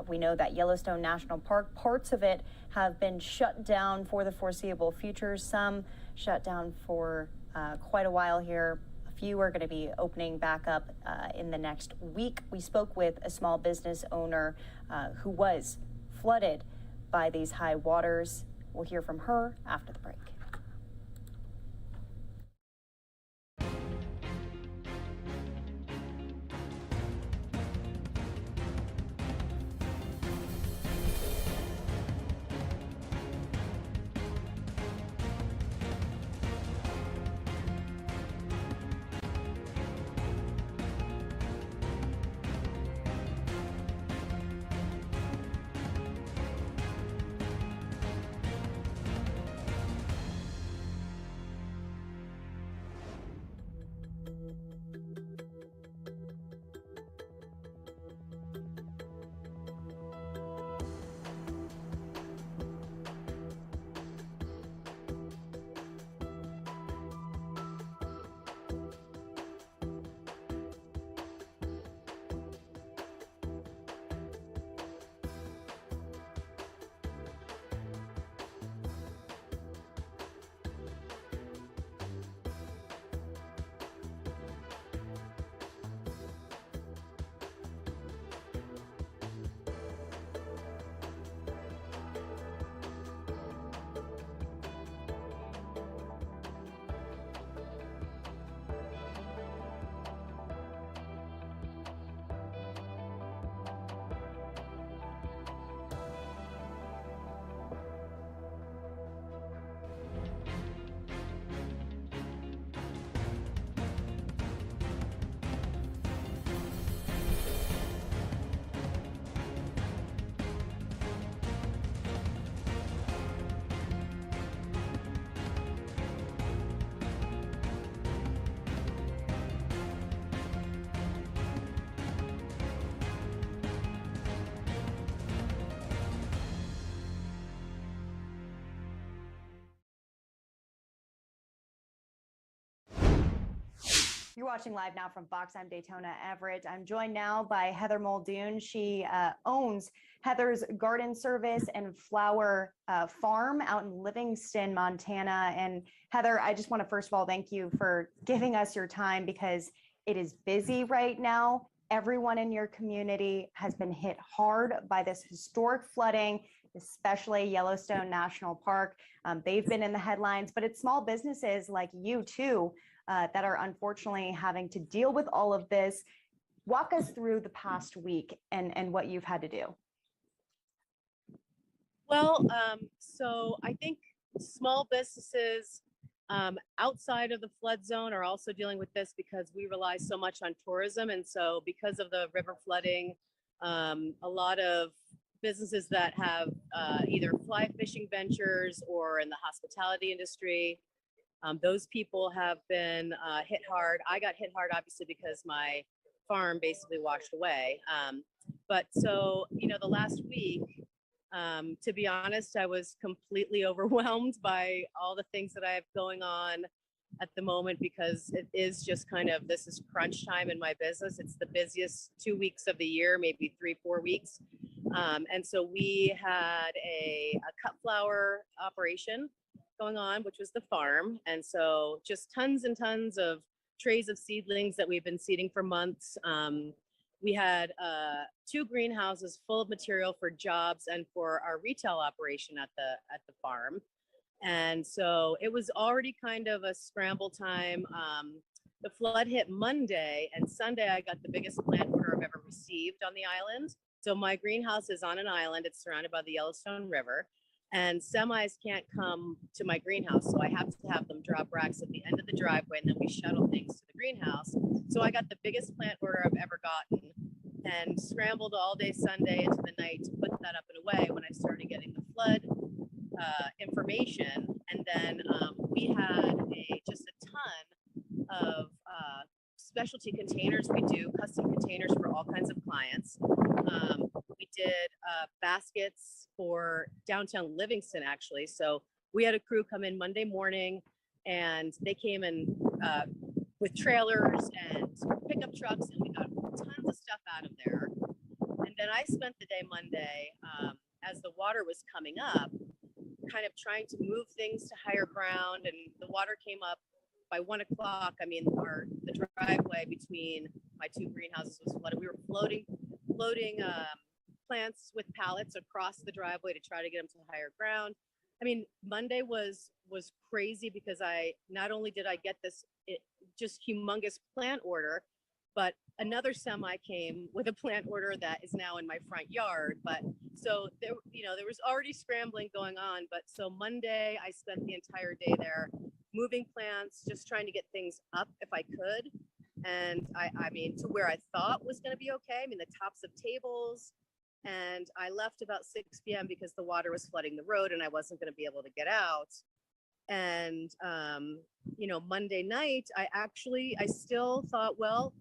We know that Yellowstone National Park, parts of it have been shut down for the foreseeable future. Some shut down for quite a while here. Few are going to be opening back up in the next week. We spoke with a small business owner who was flooded by these high waters. We'll hear from her after the break. You're watching Live Now from Fox. I'm Daytona Everett. I'm joined now by Heather Muldoon. She owns Heather's Garden Service and Flower Farm out in Livingston, Montana. And Heather, I just want to first of all thank you for giving us your time because it is busy right now. Everyone in your community has been hit hard by this historic flooding, especially Yellowstone National Park. They've been in the headlines, but it's small businesses like you too that are unfortunately having to deal with all of this. Walk us through the past week and what you've had to do. Well, so I think small businesses outside of the flood zone are also dealing with this because we rely so much on tourism. And so because of the river flooding, a lot of businesses that have either fly fishing ventures or in the hospitality industry, those people have been hit hard. I got hit hard, obviously, because my farm basically washed away. But so, you know, the last week, to be honest, I was completely overwhelmed by all the things that I have going on at the moment because it is just kind of, this is crunch time in my business. It's the busiest 2 weeks of the year, maybe 3-4 weeks. And so we had a cut flower operation going on, which was the farm. And so just tons and tons of trays of seedlings that we've been seeding for months. We had 2 greenhouses full of material for jobs and for our retail operation at the farm. And so it was already kind of a scramble time. The flood hit Monday, and Sunday I got the biggest plant order I've ever received on the island. So my greenhouse is on an island. It's surrounded by the Yellowstone River, and semis can't come to my greenhouse. So I have to have them drop racks at the end of the driveway, and then we shuttle things to the greenhouse. So I got the biggest plant order I've ever gotten and scrambled all day Sunday into the night to put that up and away when I started getting the flood information. And then we had just a ton of specialty containers. We do custom containers for all kinds of clients. We did baskets for downtown Livingston, actually. So we had a crew come in Monday morning, and they came in with trailers and pickup trucks, and we got tons of stuff out of there. And then I spent the day Monday, as the water was coming up, kind of trying to move things to higher ground, and the water came up by 1 o'clock. I mean, the driveway between my 2 greenhouses was flooded. We were floating plants with pallets across the driveway to try to get them to higher ground. I mean, Monday was crazy because not only did I get this just humongous plant order, but another semi came with a plant order that is now in my front yard. But so there was already scrambling going on. But so Monday, I spent the entire day there moving plants, just trying to get things up if I could. And I mean, to where I thought was going to be okay. I mean, the tops of tables. And I left about 6 p.m. because the water was flooding the road and I wasn't going to be able to get out. And, Monday night, I still thought, well,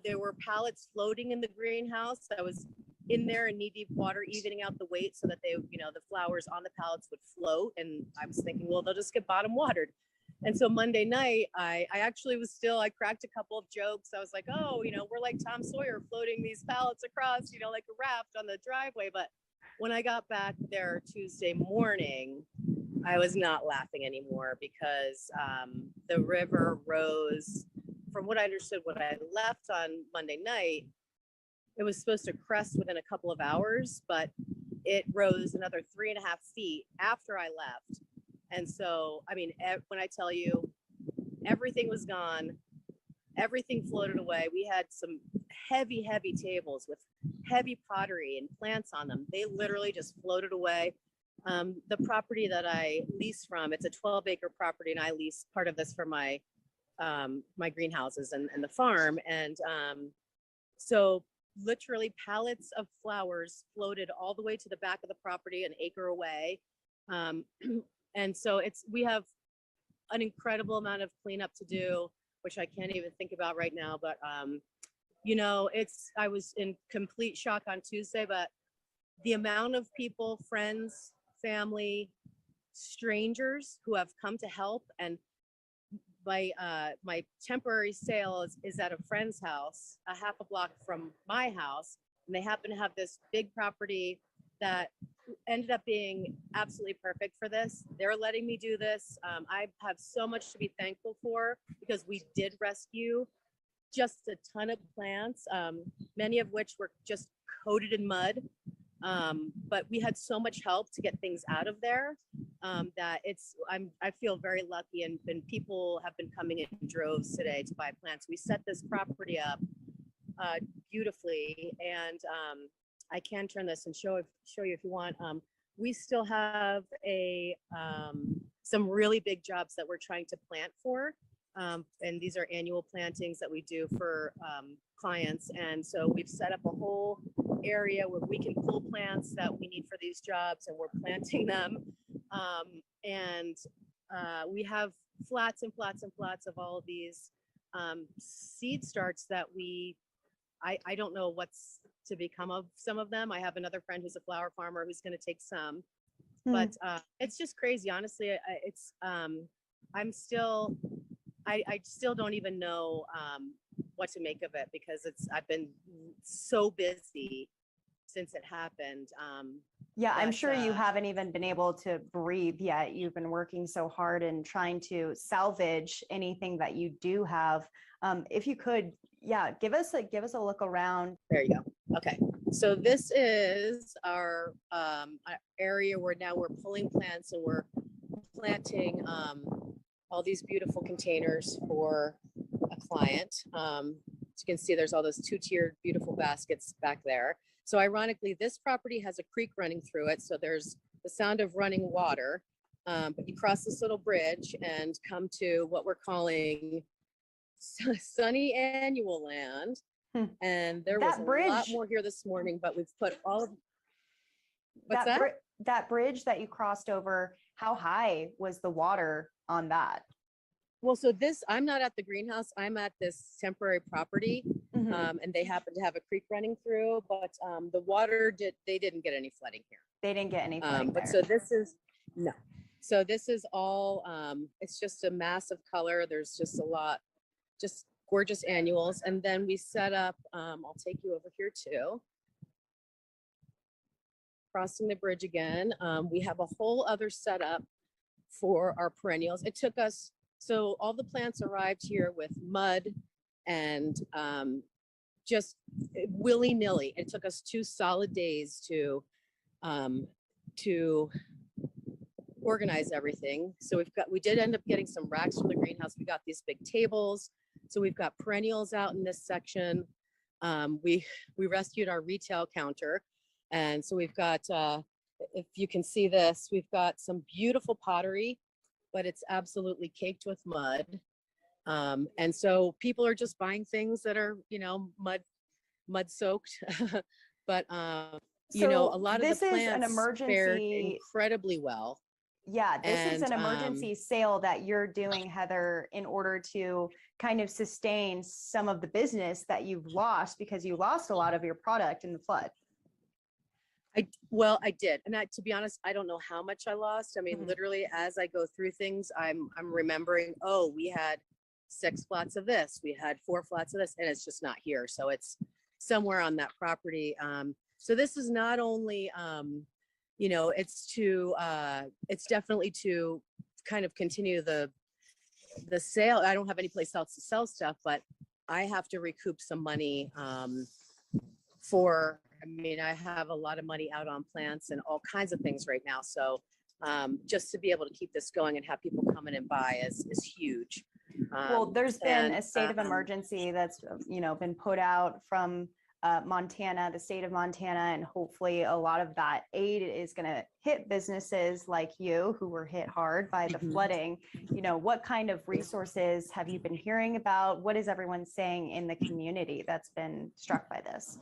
there were pallets floating in the greenhouse. I was in there in knee-deep water, evening out the weight so that the flowers on the pallets would float. And I was thinking, well, they'll just get bottom watered. And so Monday night, I actually I cracked a couple of jokes. I was like, oh, we're like Tom Sawyer floating these pallets across, like a raft on the driveway. But when I got back there Tuesday morning, I was not laughing anymore because the river rose. From what I understood, when I left on Monday night, it was supposed to crest within a couple of hours, but it rose another 3.5 feet after I left. And so, I mean, when I tell you everything was gone, everything floated away. We had some heavy tables with heavy pottery and plants on them. They literally just floated away. The property that I lease from, it's a 12-acre property, and I lease part of this for my greenhouses and the farm. And so literally pallets of flowers floated all the way to the back of the property, an acre away. And so we have an incredible amount of cleanup to do, which I can't even think about right now. But, I was in complete shock on Tuesday, but the amount of people, friends, family, strangers who have come to help, and my temporary sale is at a friend's house, a half a block from my house, and they happen to have this big property that ended up being absolutely perfect for this. They're letting me do this. I have so much to be thankful for because we did rescue just a ton of plants, many of which were just coated in mud. But we had so much help to get things out of there that I feel very lucky, and people have been coming in droves today to buy plants. We set this property up beautifully, and I can turn this and show you if you want. We still have some really big jobs that we're trying to plant for. And these are annual plantings that we do for clients. And so we've set up a whole area where we can pull plants that we need for these jobs, and we're planting them. We have flats and flats and flats of all of these seed starts that I don't know what's to become of some of them. I have another friend who's a flower farmer who's going to take some, but it's just crazy. Honestly, I still don't even know what to make of it because I've been so busy since it happened. Yeah, I'm sure you haven't even been able to breathe yet. You've been working so hard and trying to salvage anything that you do have. If you could, yeah, give us a look around. There you go. Okay, so this is our area where now we're pulling plants and we're planting all these beautiful containers for a client. As you can see, there's all those two-tiered beautiful baskets back there. So ironically, this property has a creek running through it. So there's the sound of running water, but you cross this little bridge and come to what we're calling sunny annual land. And there was a lot more here this morning, but we've put all of, what's that? That bridge that you crossed over, how high was the water on that? Well, so I'm not at the greenhouse, I'm at this temporary property, and they happen to have a creek running through, but the water they didn't get any flooding here. They didn't get any flooding but there. So this is all, it's just a mass of color. There's just a lot, just gorgeous annuals. And then we set up, I'll take you over here too. Crossing the bridge again. We have a whole other setup for our perennials. It took us, so all the plants arrived here with mud and just willy-nilly. It took us 2 solid days to organize everything. So we did end up getting some racks from the greenhouse. We got these big tables. So we've got perennials out in this section. We rescued our retail counter. And so we've got, if you can see this, we've got some beautiful pottery, but it's absolutely caked with mud. And so people are just buying things that are, mud soaked. But, a lot of the plants fared incredibly well. Yeah, this is an emergency sale that you're doing, Heather, in order to kind of sustain some of the business that you've lost because you lost a lot of your product in the flood. I did. And to be honest, I don't know how much I lost. I mean, literally as I go through things, I'm remembering, oh, we had 6 flats of this, we had 4 flats of this, and it's just not here. So it's somewhere on that property. So this is not only, it's definitely to kind of continue the sale. I don't have any place else to sell stuff, but I have to recoup some money I have a lot of money out on plants and all kinds of things right now. So just to be able to keep this going and have people come in and buy is huge. Well, there's been a state of emergency that's, been put out from Montana, the state of Montana, and hopefully a lot of that aid is going to hit businesses like you who were hit hard by the flooding. What kind of resources have you been hearing about? What is everyone saying in the community that's been struck by this?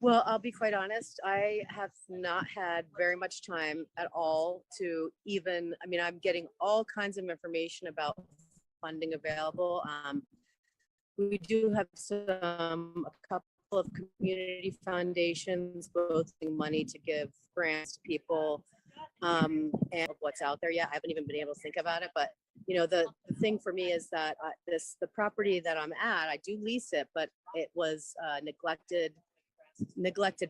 Well, I'll be quite honest. I have not had very much time at all to even, I'm getting all kinds of information about funding available. We do have a couple of community foundations, both money to give grants to people. and what's out there yet. I haven't even been able to think about it, but you know, the thing for me is that the property that I'm at, I do lease it, but it was neglected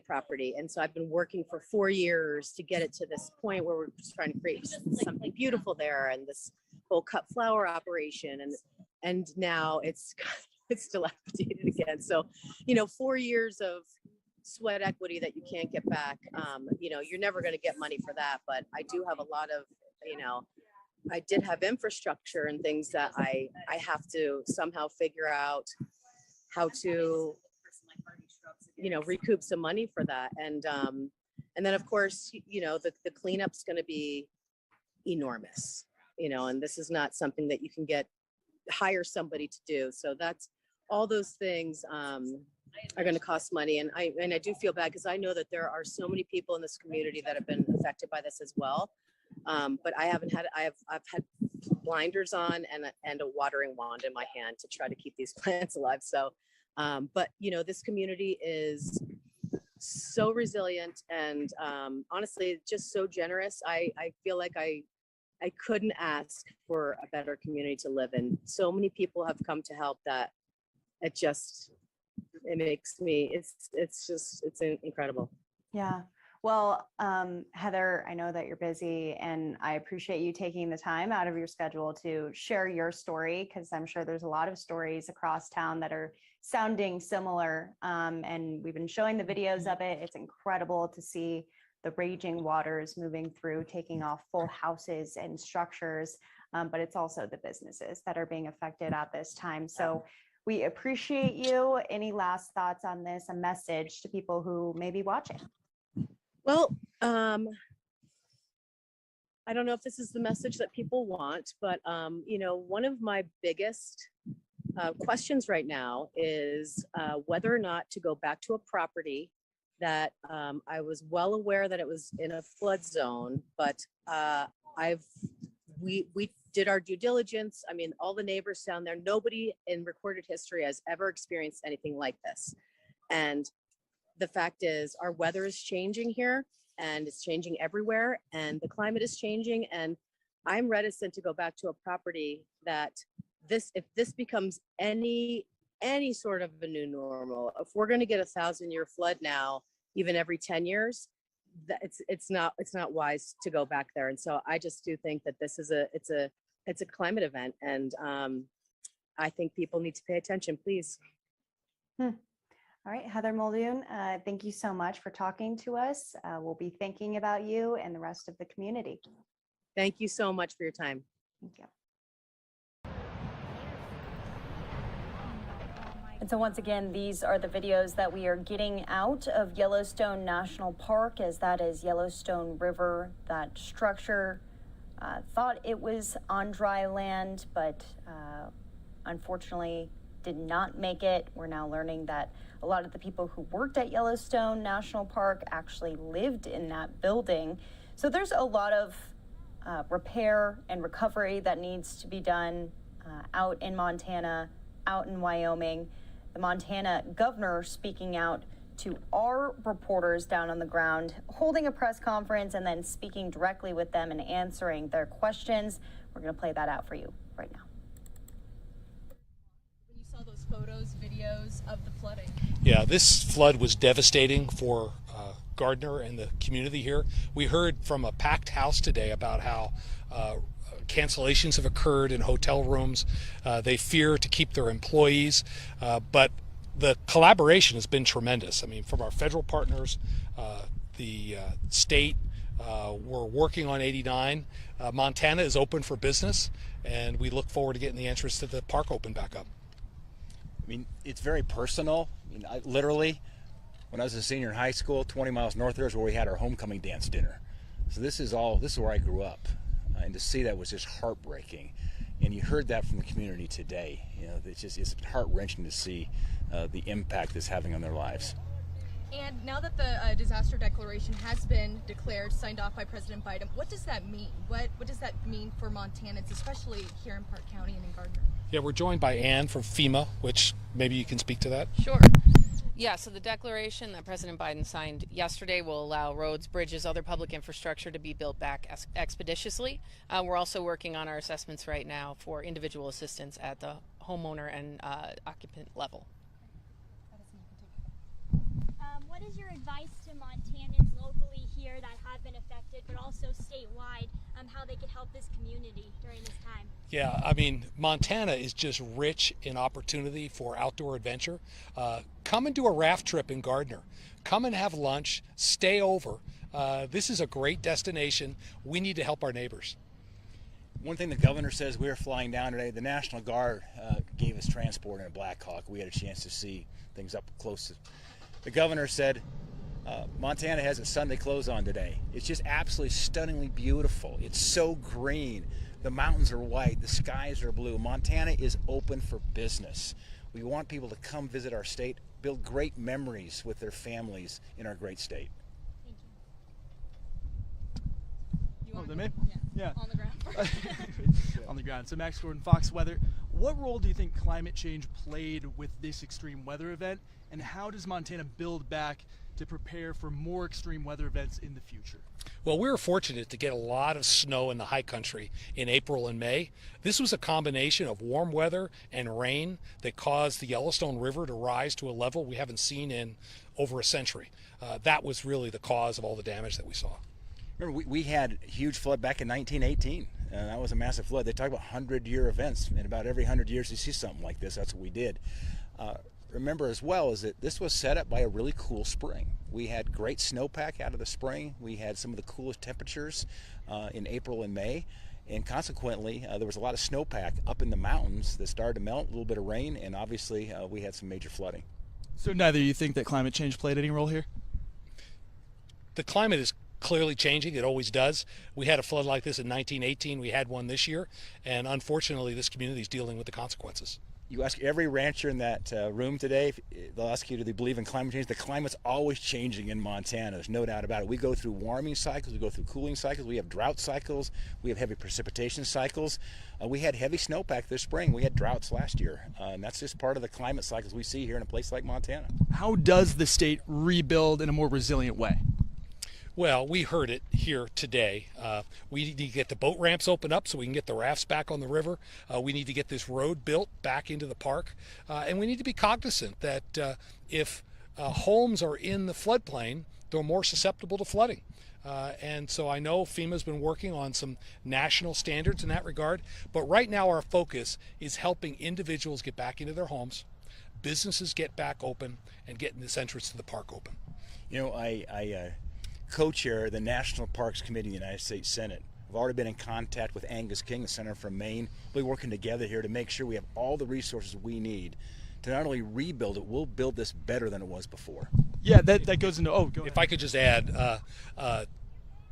property. And so I've been working for 4 years to get it to this point where we're just trying to create something beautiful there, and this whole cut flower operation, and now it's dilapidated again. So, you know, 4 years of sweat equity that you can't get back. You know, you're never going to get money for that, but I do have a lot of, you know, I did have infrastructure and things that I have to somehow figure out how to, you know, recoup some money for that. And then of course, you know, the cleanup's going to be enormous, you know, and this is not something that you can hire somebody to do. So that's all those things are going to cost money. And I do feel bad because I know that there are so many people in this community that have been affected by this as well. But I've had blinders on and a watering wand in my hand to try to keep these plants alive. So, but you know, this community is so resilient and honestly, just so generous. I feel like I couldn't ask for a better community to live in. So many people have come to help that it makes me, it's incredible. Yeah. Well, Heather, I know that you're busy and I appreciate you taking the time out of your schedule to share your story, because I'm sure there's a lot of stories across town that are sounding similar. And we've been showing the videos of it. It's incredible to see the raging waters moving through, taking off full houses and structures. But it's also the businesses that are being affected at this time. So we appreciate you. Any last thoughts on this, a message to people who may be watching? Well, I don't know if this is the message that people want, but you know, one of my biggest questions right now is whether or not to go back to a property that I was well aware that it was in a flood zone, but we did our due diligence. I mean, all the neighbors down there, nobody in recorded history has ever experienced anything like this. And the fact is, our weather is changing here and it's changing everywhere, and the climate is changing. And I'm reticent to go back to a property that if this becomes any sort of a new normal, if we're going to get a 1,000-year flood now, even every 10 years, it's not wise to go back there. And so I just do think that this is it's a climate event, and I think people need to pay attention, please. All right, Heather Muldoon, thank you so much for talking to us. We'll be thinking about you and the rest of the community. Thank you so much for your time. Thank you. And so once again, these are the videos that we are getting out of Yellowstone National Park, as that is Yellowstone River. That structure thought it was on dry land, but unfortunately did not make it. We're now learning that a lot of the people who worked at Yellowstone National Park actually lived in that building. So there's a lot of repair and recovery that needs to be done out in Montana, out in Wyoming. The Montana governor speaking out to our reporters down on the ground, holding a press conference and then speaking directly with them and answering their questions. We're going to play that out for you right now. When you saw those photos, videos of the flooding. Yeah, this flood was devastating for Gardner and the community here. We heard from a packed house today about how cancellations have occurred in hotel rooms. They fear to keep their employees, but the collaboration has been tremendous. I mean, from our federal partners, the state, we're working on 89. Montana is open for business, and we look forward to getting the entrance to the park open back up. I mean, it's very personal. I mean, literally, when I was a senior in high school, 20 miles north there is where we had our homecoming dance dinner. So this is where I grew up. And to see that was just heartbreaking. And you heard that from the community today. You know, it's heart-wrenching to see the impact it's having on their lives. And now that the disaster declaration has been declared, signed off by President Biden, what does that mean? What does that mean for Montanans, especially here in Park County and in Gardner? Yeah, we're joined by Ann from FEMA, which maybe you can speak to that. Sure. Yeah, so the declaration that President Biden signed yesterday will allow roads, bridges, other public infrastructure to be built back expeditiously. We're also working on our assessments right now for individual assistance at the homeowner and occupant level. What is your advice to Montanans locally here that have been affected, but also statewide, how they could help this community during this time? Yeah, I mean, Montana is just rich in opportunity for outdoor adventure. Come and do a raft trip in Gardner. Come and have lunch, stay over. This is a great destination. We need to help our neighbors. One thing the governor says, we were flying down today, the National Guard gave us transport in a Black Hawk. We had a chance to see things up close. The governor said, Montana has its Sunday clothes on today. It's just absolutely stunningly beautiful. It's so green. The mountains are white. The skies are blue. Montana is open for business. We want people to come visit our state, build great memories with their families in our great state. Oh, they may? Yeah. On the ground. On the ground. So Max Gordon, Fox Weather. What role do you think climate change played with this extreme weather event, and how does Montana build back to prepare for more extreme weather events in the future? Well, we were fortunate to get a lot of snow in the high country in April and May. This was a combination of warm weather and rain that caused the Yellowstone River to rise to a level we haven't seen in over a century. That was really the cause of all the damage that we saw. Remember, we had a huge flood back in 1918. That was a massive flood. They talk about 100-year events, and about every 100 years you see something like this. That's what we did. Remember as well is that this was set up by a really cool spring. We had great snowpack out of the spring. We had some of the coolest temperatures in April and May, and consequently there was a lot of snowpack up in the mountains that started to melt, a little bit of rain, and obviously we had some major flooding. So neither of you think that climate change played any role here? The climate is clearly changing. It always does. We had a flood like this in 1918. We had one this year, and unfortunately this community is dealing with the consequences. You ask every rancher in that room today, they'll ask you, do they believe in climate change? The climate's always changing in Montana. There's no doubt about it. We go through warming cycles. We go through cooling cycles. We have drought cycles. We have heavy precipitation cycles. We had heavy snowpack this spring. We had droughts last year. And that's just part of the climate cycles we see here in a place like Montana. How does the state rebuild in a more resilient way? Well, we heard it here today. We need to get the boat ramps open up so we can get the rafts back on the river. We need to get this road built back into the park. And we need to be cognizant that if homes are in the floodplain, they're more susceptible to flooding. And so I know FEMA's been working on some national standards in that regard. But right now our focus is helping individuals get back into their homes, businesses get back open, and getting this entrance to the park open. You know, I co-chair the National Parks Committee in the United States Senate. I've already been in contact with Angus King, the senator from Maine. We'll be working together here to make sure we have all the resources we need to not only rebuild it, we'll build this better than it was before. Yeah, that goes into, go If I could just add,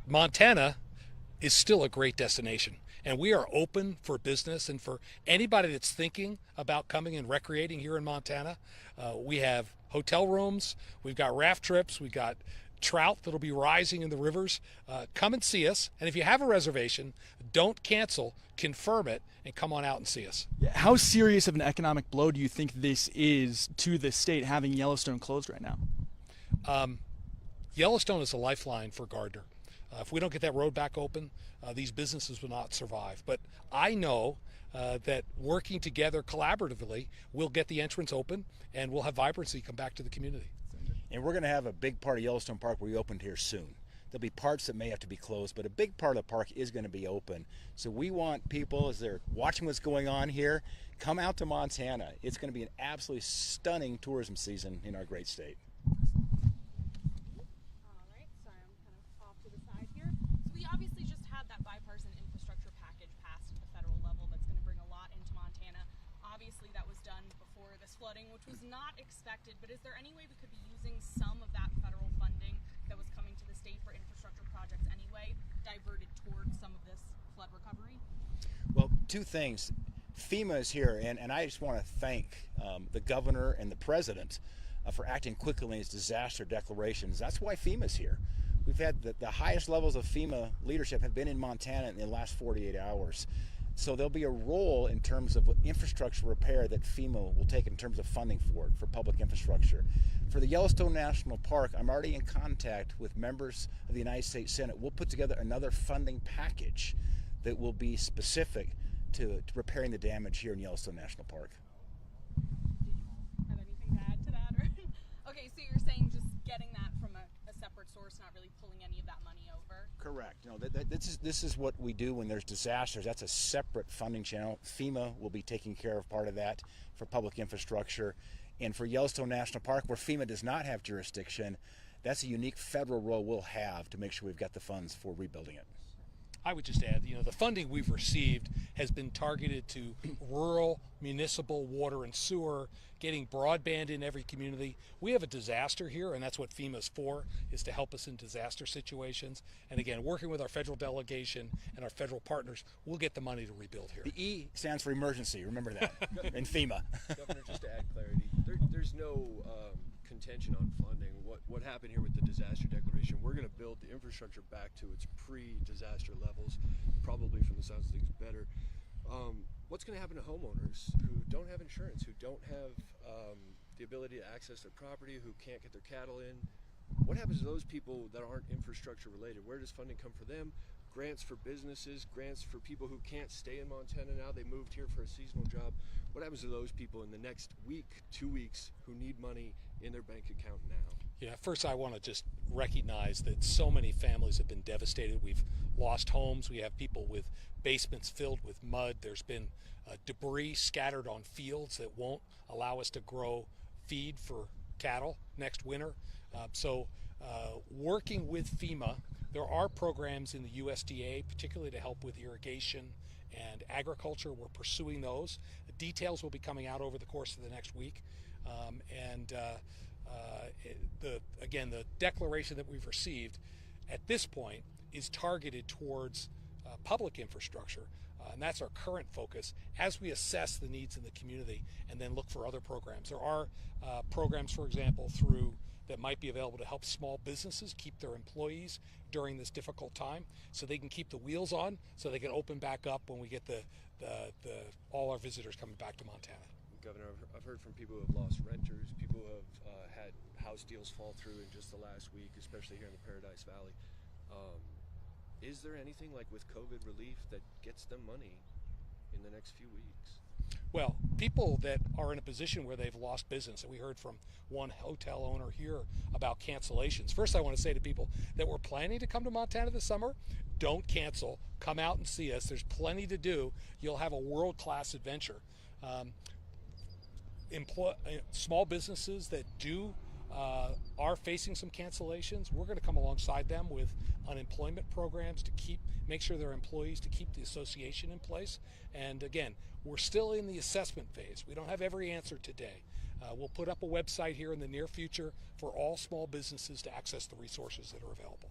Montana is still a great destination. And we are open for business, and for anybody that's thinking about coming and recreating here in Montana, we have hotel rooms, we've got raft trips, we've got trout that'll be rising in the rivers. Come and see us, and if you have a reservation, don't cancel, confirm it, and come on out and see us. How serious of an economic blow do you think this is to the state, having Yellowstone closed right now? Yellowstone is a lifeline for Gardner. If we don't get that road back open, these businesses will not survive. But I know that working together collaboratively, we'll get the entrance open, and we'll have vibrancy come back to the community. And we're going to have a big part of Yellowstone Park we opened here soon. There'll be parts that may have to be closed, but a big part of the park is going to be open. So we want people, as they're watching what's going on here, come out to Montana. It's going to be an absolutely stunning tourism season in our great state. All right, sorry, I'm kind of off to the side here. So we obviously just had that bipartisan infrastructure package passed at the federal level that's going to bring a lot into Montana. Obviously that was done before this flooding, which was not expected, but is there any way we could be using some of that federal funding that was coming to the state for infrastructure projects anyway, diverted towards some of this flood recovery? Well, two things. FEMA is here, and I just want to thank the governor and the president for acting quickly in his disaster declarations. That's why FEMA's here. We've had the highest levels of FEMA leadership have been in Montana in the last 48 hours. So there'll be a role in terms of infrastructure repair that FEMA will take in terms of funding for it, for public infrastructure. For the Yellowstone National Park, I'm already in contact with members of the United States Senate. We'll put together another funding package that will be specific to repairing the damage here in Yellowstone National Park. Have anything to add to that? Or okay, so you're saying just getting that from a separate source, not really pulling any of that money over? Correct. You know, this is what we do when there's disasters. That's a separate funding channel. FEMA will be taking care of part of that for public infrastructure. And for Yellowstone National Park, where FEMA does not have jurisdiction, that's a unique federal role we'll have to make sure we've got the funds for rebuilding it. I would just add, the funding we've received has been targeted to rural, municipal water and sewer, getting broadband in every community. We have a disaster here, and that's what FEMA's for, is to help us in disaster situations. And again, working with our federal delegation and our federal partners, we'll get the money to rebuild here. The E stands for emergency, remember that, in FEMA. Governor, just to add clarity, there's no contention on funding. What happened here with the disaster declaration, we're going to build the infrastructure back to its pre-disaster levels, probably from the sounds of things better. What's going to happen to homeowners who don't have insurance, who don't have the ability to access their property, who can't get their cattle in? What happens to those people that aren't infrastructure related? Where does funding come for them? Grants for businesses, grants for people who can't stay in Montana now, they moved here for a seasonal job. What happens to those people in the next week, 2 weeks, who need money in their bank account now? Yeah, first I want to just recognize that so many families have been devastated. We've lost homes. We have people with basements filled with mud. There's been debris scattered on fields that won't allow us to grow feed for cattle next winter. Working with FEMA, there are programs in the USDA, particularly to help with irrigation and agriculture. We're pursuing those. The details will be coming out over the course of the next week. The declaration that we've received at this point is targeted towards public infrastructure, and that's our current focus as we assess the needs in the community and then look for other programs. There are programs, for example, that might be available to help small businesses keep their employees during this difficult time, so they can keep the wheels on, so they can open back up when we get all our visitors coming back to Montana. Governor, I've heard from people who have lost renters, people who have had house deals fall through in just the last week, especially here in the Paradise Valley. Is there anything like with COVID relief that gets them money in the next few weeks? Well, people that are in a position where they've lost business, and we heard from one hotel owner here about cancellations. First, I want to say to people that were planning to come to Montana this summer, don't cancel. Come out and see us. There's plenty to do. You'll have a world-class adventure. Small businesses that are facing some cancellations, we're going to come alongside them with unemployment programs to make sure their employees, to keep the association in place. And again, we're still in the assessment phase. We don't have every answer today. We'll put up a website here in the near future for all small businesses to access the resources that are available.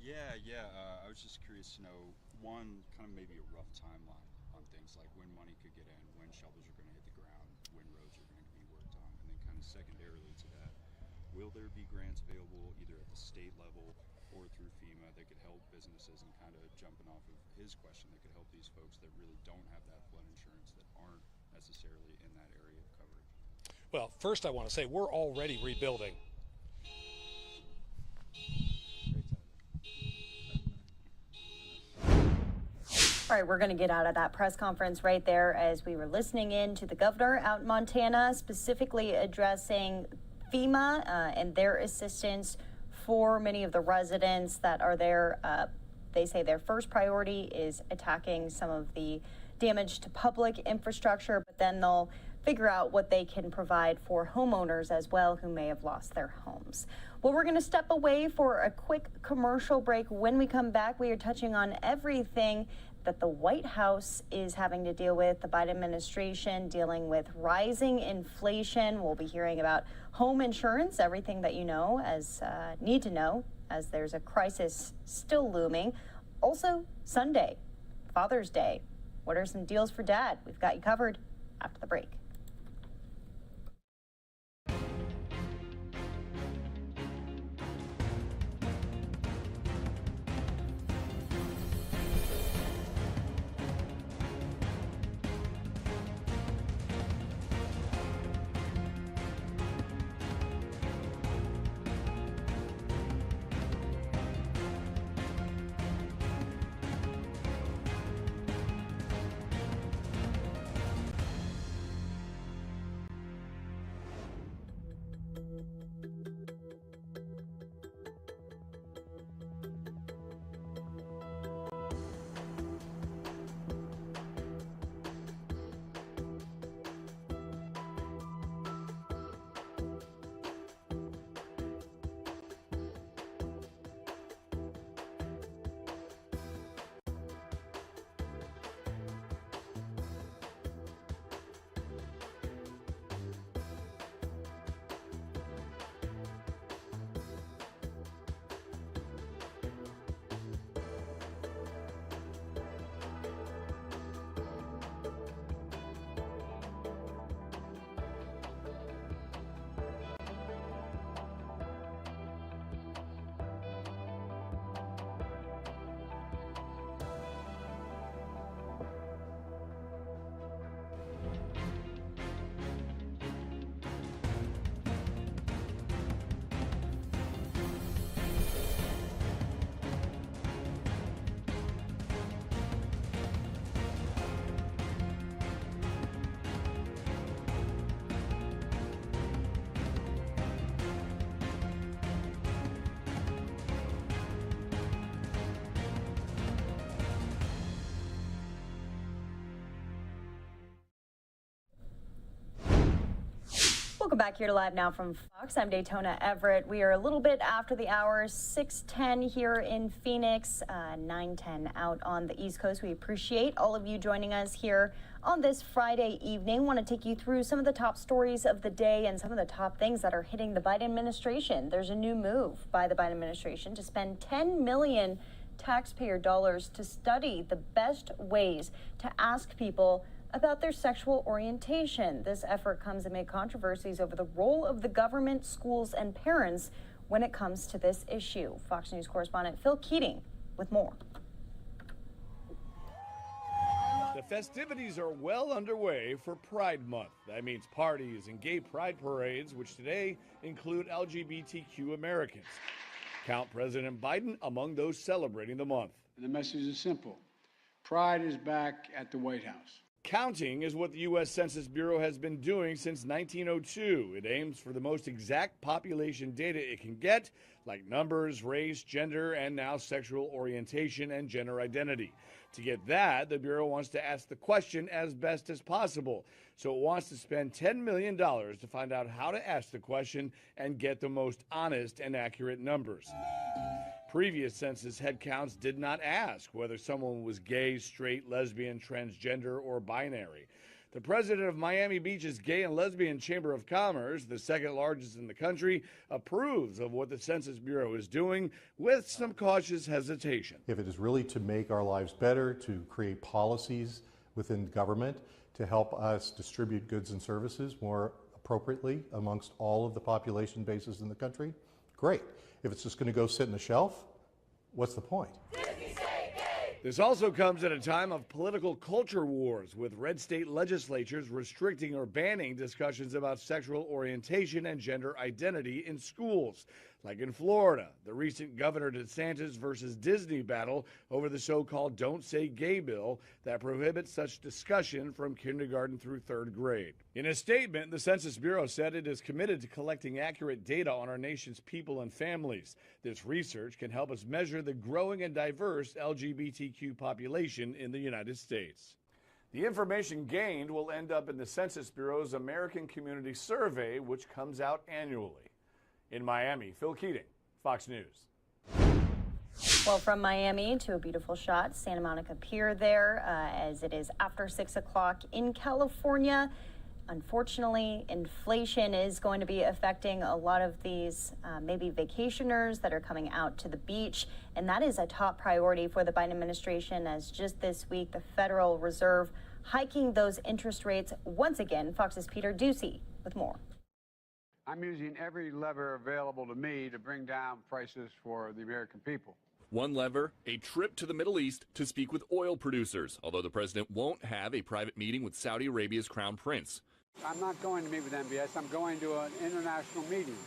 I was just curious to know, one, kind of maybe a rough timeline on things like when money could get in, when shovels are going to hit the ground, when roads are going to be worked on, and then kind of secondarily to that, will there be grants available either at the state level or through FEMA that could help businesses, and kind of jumping off of his question, that could help these folks that really don't have that flood insurance, that aren't necessarily in that area of coverage? Well, first I want to say we're already rebuilding. All right, we're going to get out of that press conference right there as we were listening in to the governor out in Montana, specifically addressing FEMA and their assistance for many of the residents that are there. They say their first priority is attacking some of the damage to public infrastructure, but then they'll figure out what they can provide for homeowners as well who may have lost their homes. Well, we're going to step away for a quick commercial break. When we come back, we are touching on everything that the White House is having to deal with, the Biden administration dealing with rising inflation. We'll be hearing about home insurance, everything that you know need to know as there's a crisis still looming. Also, Sunday, Father's Day. What are some deals for dad? We've got you covered after the break. back here to Live Now from Fox. I'm Daytona Everett. We are a little bit after the hour, 6:10 here in Phoenix, 9:10 out on the East Coast. We appreciate all of you joining us here on this Friday evening. Want to take you through some of the top stories of the day and some of the top things that are hitting the Biden administration. There's a new move by the Biden administration to spend $10 million taxpayer dollars to study the best ways to ask people about their sexual orientation. This effort comes amid controversies over the role of the government, schools, and parents when it comes to this issue. Fox News correspondent Phil Keating with more. The festivities are well underway for Pride Month. That means parties and gay pride parades, which today include LGBTQ Americans. Count President Biden among those celebrating the month. The message is simple. Pride is back at the White House. Counting is what the U.S. Census Bureau has been doing since 1902. It aims for the most exact population data it can get, like numbers, race, gender, and now sexual orientation and gender identity. To get that, the Bureau wants to ask the question as best as possible. So it wants to spend $10 million to find out how to ask the question and get the most honest and accurate numbers. Previous census headcounts did not ask whether someone was gay, straight, lesbian, transgender, or binary. The president of Miami Beach's Gay and Lesbian Chamber of Commerce, the second largest in the country, approves of what the Census Bureau is doing with some cautious hesitation. If it is really to make our lives better, to create policies within government, to help us distribute goods and services more appropriately amongst all of the population bases in the country, great. If it's just going to go sit on the shelf, what's the point? This also comes at a time of political culture wars, with red state legislatures restricting or banning discussions about sexual orientation and gender identity in schools. Like in Florida, the recent Governor DeSantis versus Disney battle over the so-called Don't Say Gay bill that prohibits such discussion from kindergarten through third grade. In a statement, the Census Bureau said it is committed to collecting accurate data on our nation's people and families. This research can help us measure the growing and diverse LGBTQ population in the United States. The information gained will end up in the Census Bureau's American Community Survey, which comes out annually. In Miami, Phil Keating, Fox News. Well, from Miami to a beautiful shot, Santa Monica Pier there, as it is after 6 o'clock in California. Unfortunately, inflation is going to be affecting a lot of these maybe vacationers that are coming out to the beach, and that is a top priority for the Biden administration, as just this week the Federal Reserve hiking those interest rates once again. Fox's Peter Ducey with more. I'm using every lever available to me to bring down prices for the American people. One lever, a trip to the Middle East to speak with oil producers, although the president won't have a private meeting with Saudi Arabia's crown prince. I'm not going to meet with MBS. I'm going to an international meeting,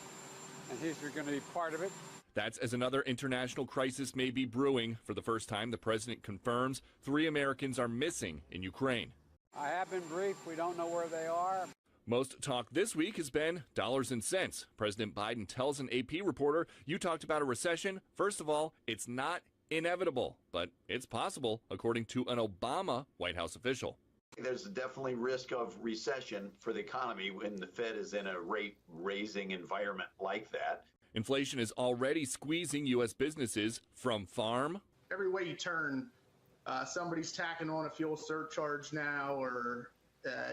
and he's going to be part of it. That's as another international crisis may be brewing. For the first time, the president confirms 3 Americans are missing in Ukraine. I have been briefed. We don't know where they are. Most talk this week has been dollars and cents. President Biden tells an AP reporter, you talked about a recession. First of all, it's not inevitable, but it's possible, according to an Obama White House official. There's definitely risk of recession for the economy when the Fed is in a rate-raising environment like that. Inflation is already squeezing U.S. businesses from farm. Every way you turn, somebody's tacking on a fuel surcharge now, or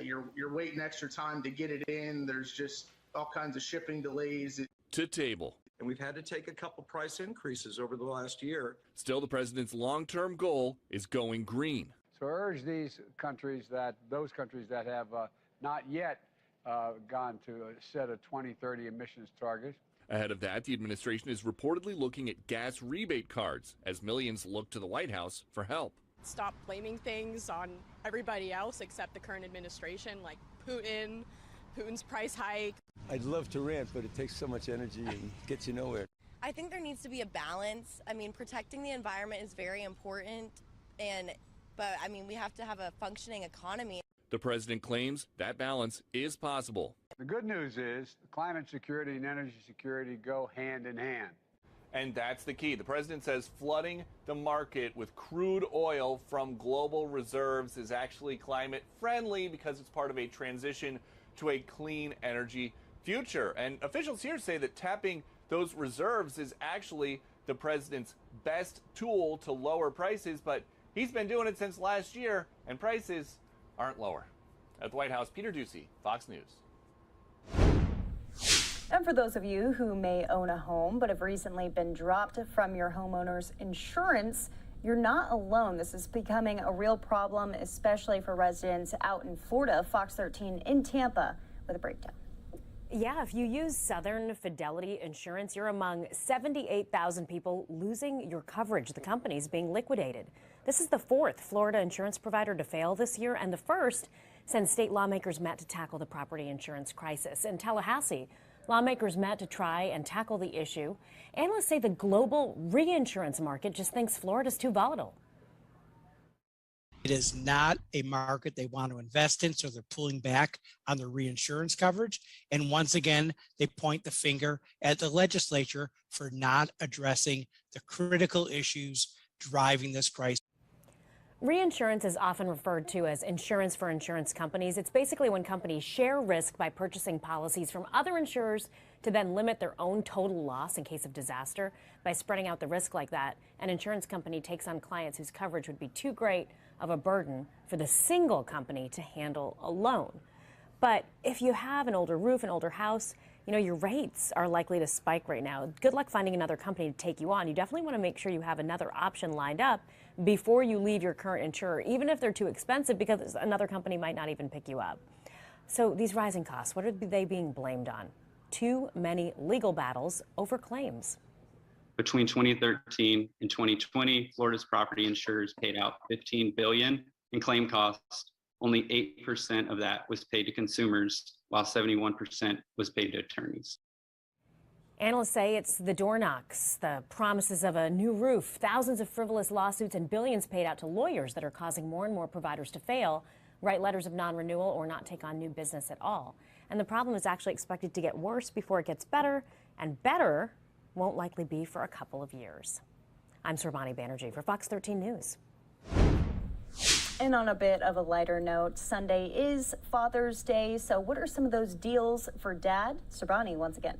you're waiting extra time to get it in. There's just all kinds of shipping delays. To table. And we've had to take a couple price increases over the last year. Still, the president's long-term goal is going green. So I urge those countries that have not yet gone to a set of 2030 emissions targets. Ahead of that, the administration is reportedly looking at gas rebate cards as millions look to the White House for help. Stop blaming things on everybody else except the current administration, like Putin's price hike. I'd love to rant, but it takes so much energy and gets you nowhere. I think there needs to be a balance. I mean, protecting the environment is very important, but I mean, we have to have a functioning economy. The president claims that balance is possible. The good news is climate security and energy security go hand in hand. And that's the key. The president says flooding the market with crude oil from global reserves is actually climate friendly because it's part of a transition to a clean energy future. And officials here say that tapping those reserves is actually the president's best tool to lower prices, but he's been doing it since last year, and prices aren't lower. At the White House, Peter Ducey, Fox News. And for those of you who may own a home but have recently been dropped from your homeowner's insurance, you're not alone. This is becoming a real problem, especially for residents out in Florida. Fox 13 in Tampa with a breakdown. Yeah, if you use Southern Fidelity Insurance, you're among 78,000 people losing your coverage. The company's being liquidated. This is the fourth Florida insurance provider to fail this year, and the first since state lawmakers met to tackle the property insurance crisis. In Tallahassee, lawmakers met to try and tackle the issue. Analysts say the global reinsurance market just thinks Florida's too volatile. It is not a market they want to invest in, so they're pulling back on their reinsurance coverage. And once again, they point the finger at the legislature for not addressing the critical issues driving this crisis. Reinsurance is often referred to as insurance for insurance companies. It's basically when companies share risk by purchasing policies from other insurers to then limit their own total loss in case of disaster. By spreading out the risk like that, an insurance company takes on clients whose coverage would be too great of a burden for the single company to handle alone. But if you have an older roof, an older house, your rates are likely to spike right now. Good luck finding another company to take you on. You definitely want to make sure you have another option lined up before you leave your current insurer, even if they're too expensive, because another company might not even pick you up. So these rising costs, what are they being blamed on? Too many legal battles over claims. Between 2013 and 2020, Florida's property insurers paid out $15 billion in claim costs. Only 8% of that was paid to consumers, while 71% was paid to attorneys. Analysts say it's the door knocks, the promises of a new roof, thousands of frivolous lawsuits, and billions paid out to lawyers that are causing more and more providers to fail, write letters of non-renewal, or not take on new business at all. And the problem is actually expected to get worse before it gets better, and better won't likely be for a couple of years. I'm Sarvani Banerjee for Fox 13 News. And on a bit of a lighter note, Sunday is Father's Day, so what are some of those deals for dad? Sarvani, once again.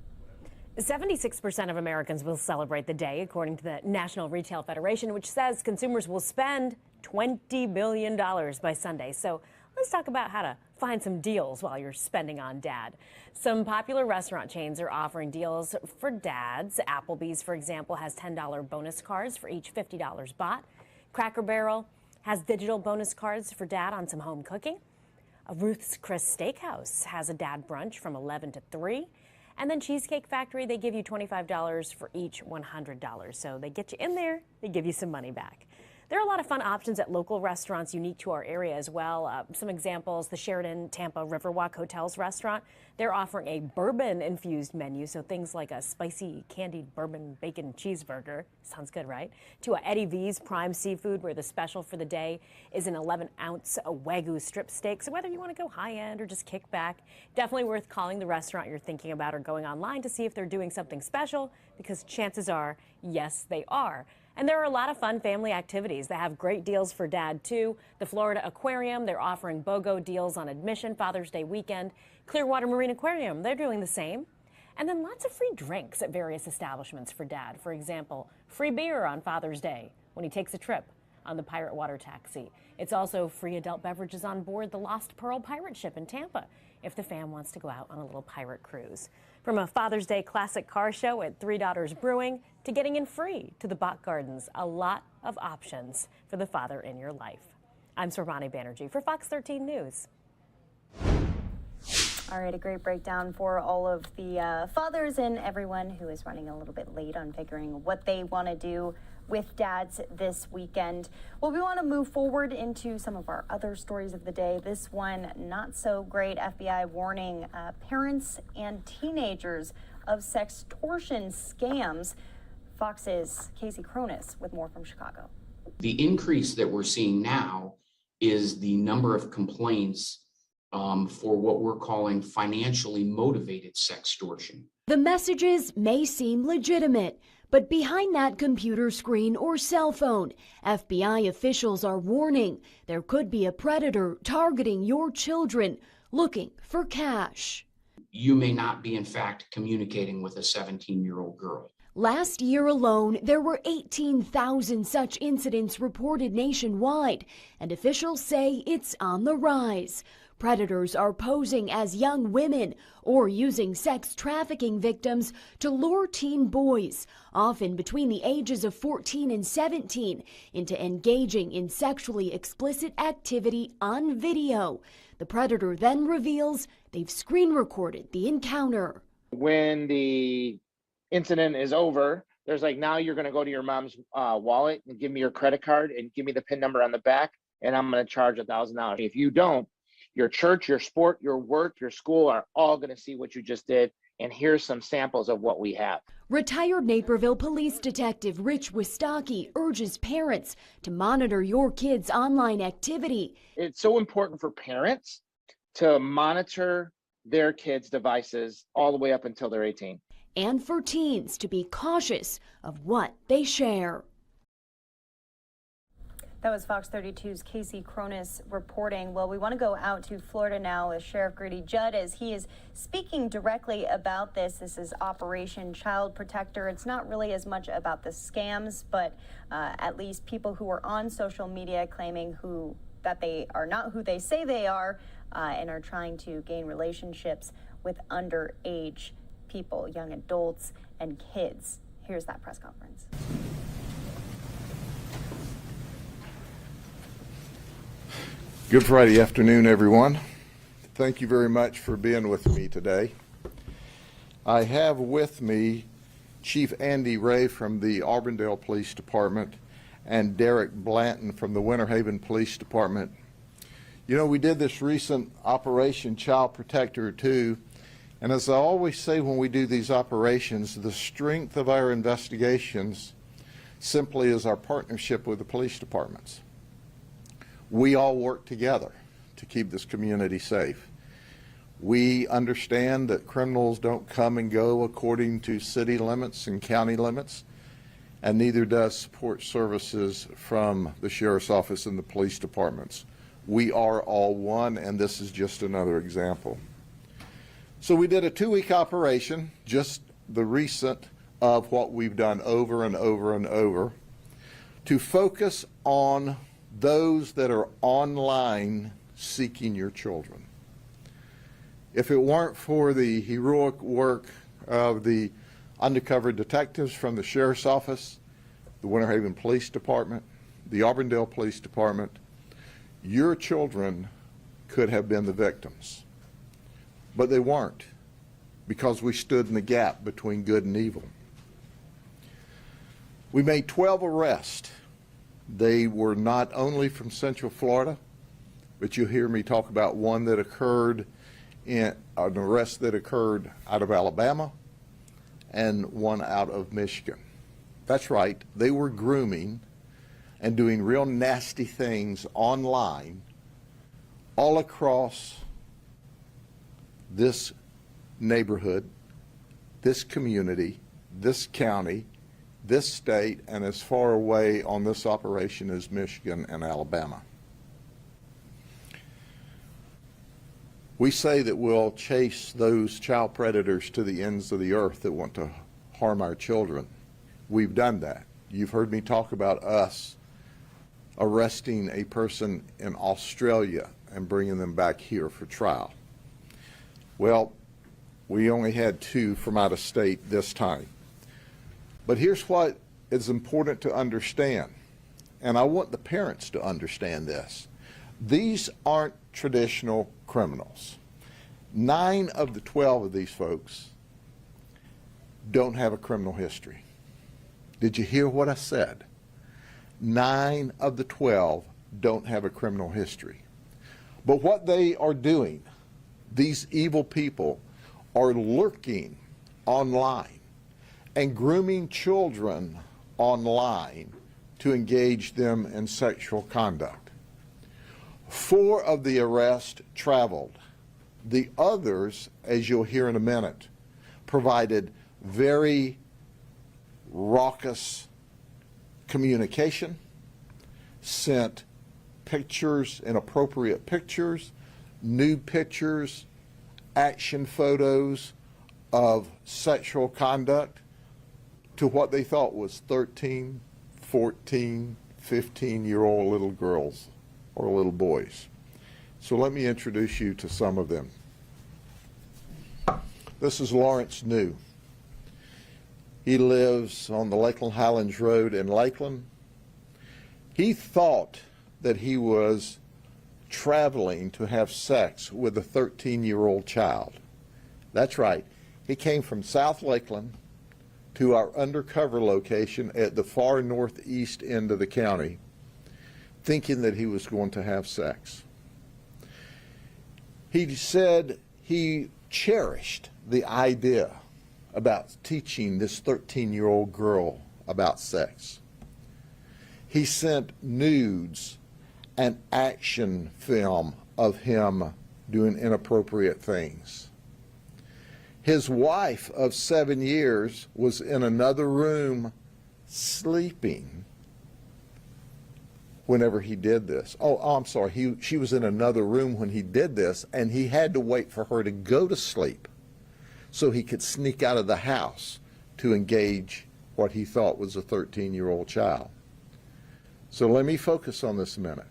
76% of Americans will celebrate the day, according to the National Retail Federation, which says consumers will spend $20 billion by Sunday. So let's talk about how to find some deals while you're spending on dad. Some popular restaurant chains are offering deals for dads. Applebee's, for example, has $10 bonus cards for each $50 bought. Cracker Barrel has digital bonus cards for dad on some home cooking. Ruth's Chris Steakhouse has a dad brunch from 11 to 3. And then Cheesecake Factory, they give you $25 for each $100. So they get you in there, they give you some money back. There are a lot of fun options at local restaurants unique to our area as well. Some examples, the Sheraton Tampa Riverwalk Hotels restaurant, they're offering a bourbon-infused menu, so things like a spicy candied bourbon bacon cheeseburger, sounds good, right? To a Eddie V's Prime Seafood, where the special for the day is an 11-ounce Wagyu strip steak. So whether you want to go high-end or just kick back, definitely worth calling the restaurant you're thinking about or going online to see if they're doing something special, because chances are, yes, they are. And there are a lot of fun family activities that have great deals for dad, too. The Florida Aquarium, they're offering BOGO deals on admission Father's Day weekend. Clearwater Marine Aquarium, they're doing the same. And then lots of free drinks at various establishments for dad. For example, free beer on Father's Day when he takes a trip on the Pirate Water Taxi. It's also free adult beverages on board the Lost Pearl pirate ship in Tampa if the fam wants to go out on a little pirate cruise. From a Father's Day classic car show at Three Daughters Brewing to getting in free to the Bach Gardens, a lot of options for the father in your life. I'm Sarvani Banerjee for Fox 13 News. All right, a great breakdown for all of the fathers and everyone who is running a little bit late on figuring what they want to do with dads this weekend. Well, we want to move forward into some of our other stories of the day. This one, not so great. FBI warning parents and teenagers of sextortion scams. Fox's Casey Cronus with more from Chicago. The increase that we're seeing now is the number of complaints for what we're calling financially motivated sextortion. The messages may seem legitimate, but behind that computer screen or cell phone, FBI officials are warning there could be a predator targeting your children looking for cash. you may not be in fact communicating with a 17-year-old girl. Last year alone, there were 18,000 such incidents reported nationwide, and officials say it's on the rise. Predators are posing as young women or using sex trafficking victims to lure teen boys, often between the ages of 14 and 17, into engaging in sexually explicit activity on video. The predator then reveals they've screen recorded the encounter. When the incident is over, there's like, now you're going to go to your mom's wallet and give me your credit card and give me the PIN number on the back, and I'm going to charge $1,000. If you don't, your church, your sport, your work, your school are all going to see what you just did, and here's some samples of what we have. Retired Naperville Police Detective Rich Wistocki urges parents to monitor your kids' online activity. It's so important for parents to monitor their kids' devices all the way up until they're 18. And for teens to be cautious of what they share. That was Fox 32's Casey Cronus reporting. Well, we want to go out to Florida now with Sheriff Grady Judd as he is speaking directly about this. This is Operation Child Protector. It's not really as much about the scams, but at least people who are on social media claiming that they are not who they say they are and are trying to gain relationships with underage people, young adults and kids. Here's that press conference. Good Friday afternoon, everyone. Thank you very much for being with me today. I have with me Chief Andy Ray from the Auburndale Police Department and Derek Blanton from the Winter Haven Police Department. You know, we did this recent Operation Child Protector 2, and as I always say when we do these operations, the strength of our investigations simply is our partnership with the police departments. We all work together to keep this community safe. We understand that criminals don't come and go according to city limits and county limits, and neither does support services from the Sheriff's Office and the police departments. We are all one, and this is just another example. So we did a 2-week operation, just the recent of what we've done over and over and over, to focus on those that are online seeking your children. If it weren't for the heroic work of the undercover detectives from the Sheriff's Office, the Winter Haven Police Department, the Auburndale Police Department, your children could have been the victims. But they weren't, because we stood in the gap between good and evil. We made 12 arrests. They were not only from Central Florida, but you'll hear me talk about one that occurred in an arrest that occurred out of Alabama and one out of Michigan. That's right, they were grooming and doing real nasty things online all across this neighborhood, this community, this county, this state, and as far away on this operation as Michigan and Alabama. We say that we'll chase those child predators to the ends of the earth that want to harm our children. We've done that. You've heard me talk about us arresting a person in Australia and bringing them back here for trial. Well, we only had 2 from out of state this time. But here's what is important to understand, and I want the parents to understand this. These aren't traditional criminals. 9 of the 12 of these folks don't have a criminal history. Did you hear what I said? 9 of the 12 don't have a criminal history. But what they are doing, these evil people, are lurking online and grooming children online to engage them in sexual conduct. 4 of the arrests traveled. The others, as you'll hear in a minute, provided very raucous communication, sent pictures, inappropriate pictures, nude pictures, action photos of sexual conduct to what they thought was 13, 14, 15-year-old little girls or little boys. So let me introduce you to some of them. This is Lawrence New. He lives on the Lakeland Highlands Road in Lakeland. He thought that he was traveling to have sex with a 13-year-old child. That's right. He came from South Lakeland to our undercover location at the far northeast end of the county, thinking that he was going to have sex. He said he cherished the idea about teaching this 13-year-old girl about sex. He sent nudes and action film of him doing inappropriate things. His wife of 7 years was in another room sleeping whenever he did this. Oh, I'm sorry. She was in another room when he did this, and he had to wait for her to go to sleep so he could sneak out of the house to engage what he thought was a 13-year-old child. So let me focus on this a minute.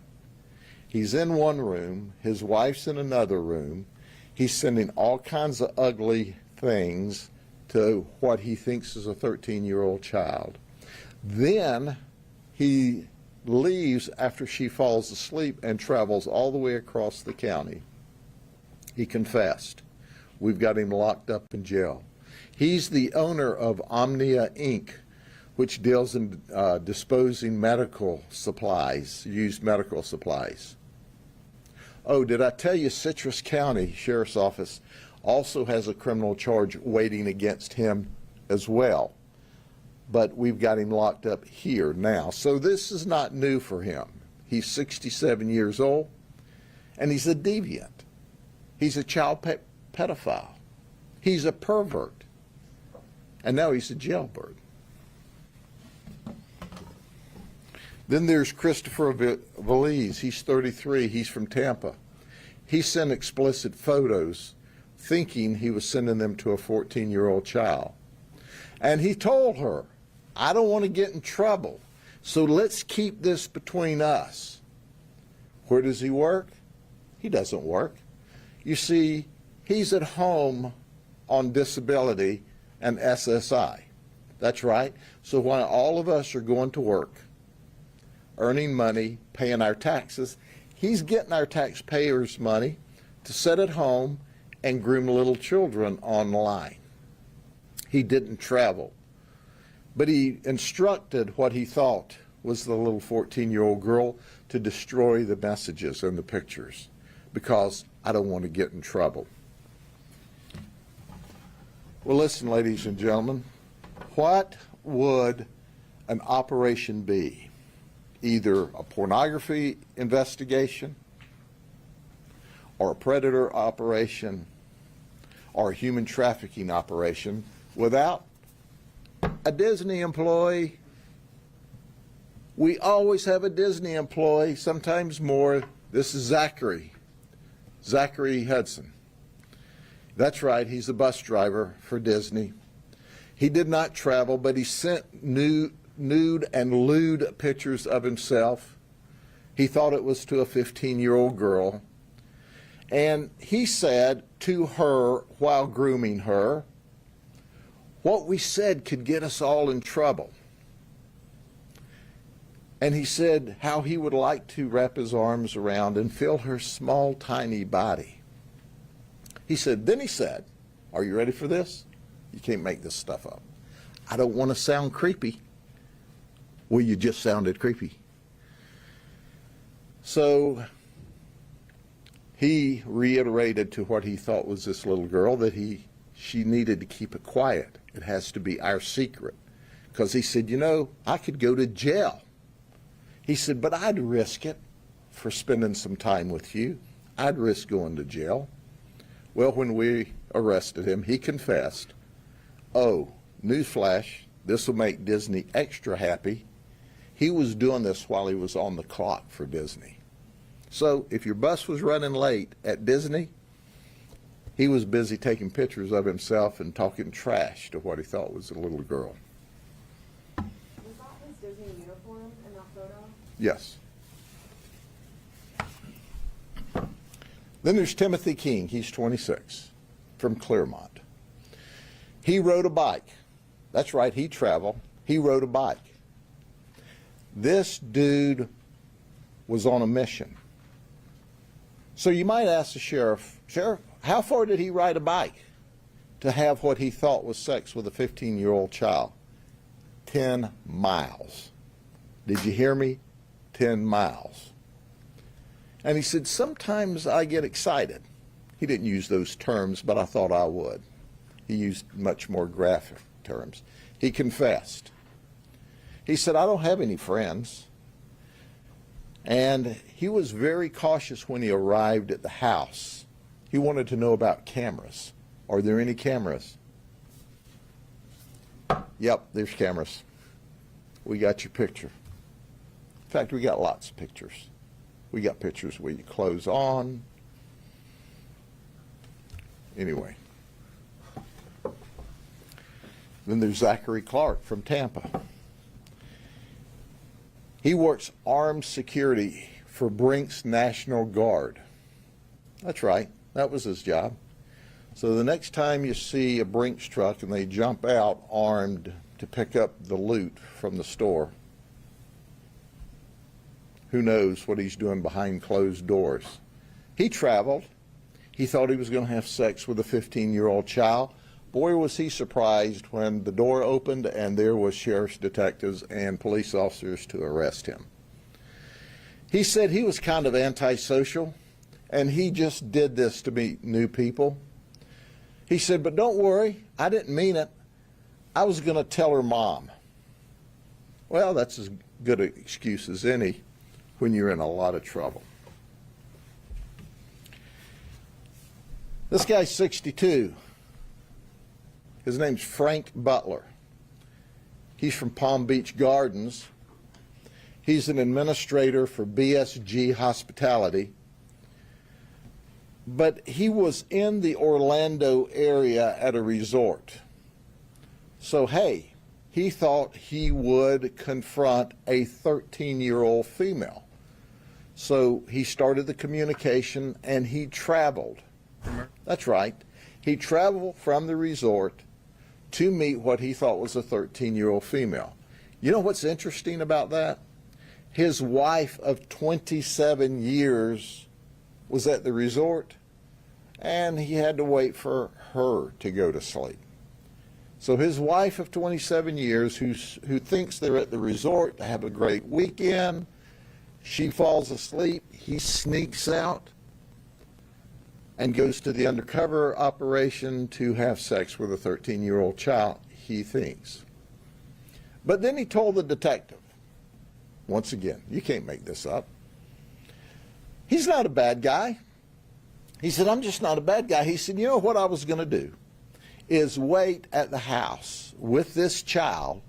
He's in one room, his wife's in another room. He's sending all kinds of ugly things to what he thinks is a 13-year-old child. Then he leaves after she falls asleep and travels all the way across the county. He confessed. We've got him locked up in jail. He's the owner of Omnia Inc., which deals in disposing medical supplies, used medical supplies. Oh, did I tell you Citrus County Sheriff's Office also has a criminal charge waiting against him as well? But we've got him locked up here now. So this is not new for him. He's 67 years old, and he's a deviant. He's a child pedophile. He's a pervert. And now he's a jailbird. Then there's Christopher Valise. He's 33. He's from Tampa. He sent explicit photos thinking he was sending them to a 14-year-old child. And he told her, I don't want to get in trouble, so let's keep this between us. Where does he work? He doesn't work. You see, he's at home on disability and SSI. That's right. So while all of us are going to work, earning money, paying our taxes, he's getting our taxpayers' money to sit at home and groom little children online. He didn't travel, but he instructed what he thought was the little 14-year-old girl to destroy the messages and the pictures because I don't want to get in trouble. Well, listen, ladies and gentlemen, what would an operation be? Either a pornography investigation or a predator operation or a human trafficking operation without a Disney employee. We always have a Disney employee, sometimes more. This is Zachary Hudson. That's right, he's a bus driver for Disney. He did not travel, but he sent nude and lewd pictures of himself. He thought it was to a 15-year-old girl. And he said to her while grooming her, what we said could get us all in trouble. And he said how he would like to wrap his arms around and feel her small, tiny body. Then he said, are you ready for this? You can't make this stuff up. I don't want to sound creepy. Well, you just sounded creepy. So he reiterated to what he thought was this little girl that she needed to keep it quiet. It has to be our secret. Because he said, I could go to jail. He said, but I'd risk it for spending some time with you. I'd risk going to jail. Well, when we arrested him, he confessed. Oh, newsflash, this will make Disney extra happy. He was doing this while he was on the clock for Disney. So if your bus was running late at Disney, He was busy taking pictures of himself and talking trash to what he thought was a little girl. Was that his Disney uniform in that photo? Yes. Then there's Timothy King. He's 26, from Claremont. He rode a bike. That's right, he traveled. He rode a bike. This dude was on a mission. So you might ask the sheriff, Sheriff, how far did he ride a bike to have what he thought was sex with a 15-year-old child? 10 miles. Did you hear me? 10 miles. And he said, sometimes I get excited. He didn't use those terms, but I thought I would. He used much more graphic terms. He confessed. He said, I don't have any friends. And he was very cautious when he arrived at the house. He wanted to know about cameras. Are there any cameras? Yep, there's cameras. We got your picture. In fact, we got lots of pictures. We got pictures with your clothes on. Anyway. Then there's Zachary Clark from Tampa. He works armed security for Brink's National Guard. That's right, that was his job. So the next time you see a Brink's truck and they jump out armed to pick up the loot from the store, who knows what he's doing behind closed doors. He traveled. He thought he was going to have sex with a 15-year-old child. Boy, was he surprised when the door opened and there was sheriff's detectives and police officers to arrest him. He said he was kind of antisocial and he just did this to meet new people. He said, but don't worry, I didn't mean it. I was going to tell her mom. Well, that's as good an excuse as any when you're in a lot of trouble. This guy's 62. His name's Frank Butler. He's from Palm Beach Gardens. He's an administrator for BSG Hospitality. But he was in the Orlando area at a resort. So, hey, he thought he would confront a 13-year-old female. So he started the communication and he traveled. That's right. He traveled from the resort to meet what he thought was a 13-year-old female. You know what's interesting about that? His wife of 27 years was at the resort, and he had to wait for her to go to sleep. So his wife of 27 years, who thinks they're at the resort to have a great weekend, she falls asleep, he sneaks out and goes to the undercover operation to have sex with a 13-year-old child, he thinks. But then he told the detective, once again, you can't make this up. He's not a bad guy. He said, I'm just not a bad guy. He said, you know what I was going to do is wait at the house with this child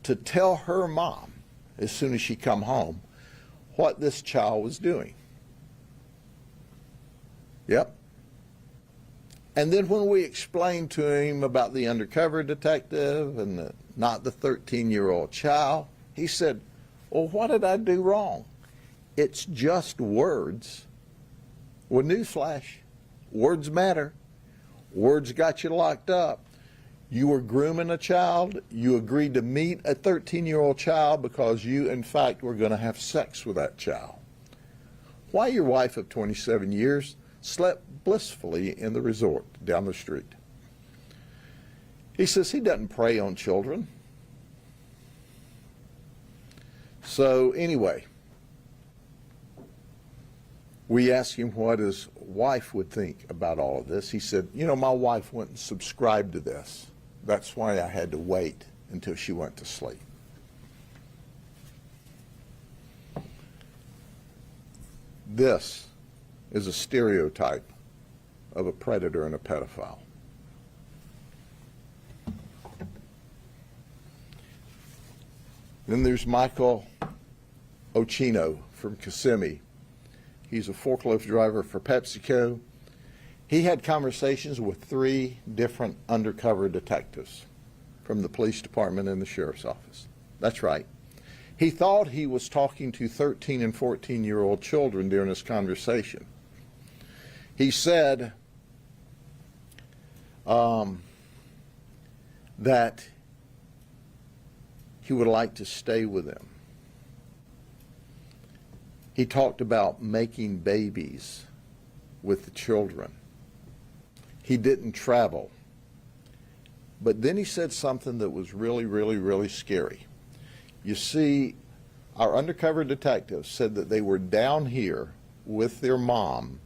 to tell her mom, as soon as she come home, what this child was doing. Yep. And then when we explained to him about the undercover detective and not the 13-year-old child, he said, well, what did I do wrong? It's just words. Well, newsflash, words matter. Words got you locked up. You were grooming a child. You agreed to meet a 13-year-old child because you, in fact, were going to have sex with that child. Why your wife of 27 years slept blissfully in the resort down the street. He says he doesn't prey on children. So anyway, we asked him what his wife would think about all of this. He said, you know, my wife wouldn't subscribe to this. That's why I had to wait until she went to sleep. This is a stereotype of a predator and a pedophile. Then there's Michael Ochino from Kissimmee. He's a forklift driver for PepsiCo. He had conversations with 3 different undercover detectives from the police department and the sheriff's office. That's right. He thought he was talking to 13 and 14-year-old children during this conversation. He said that he would like to stay with them. He talked about making babies with the children. He didn't travel. But then he said something that was really, really, really scary. You see, our undercover detectives said that they were down here with their mom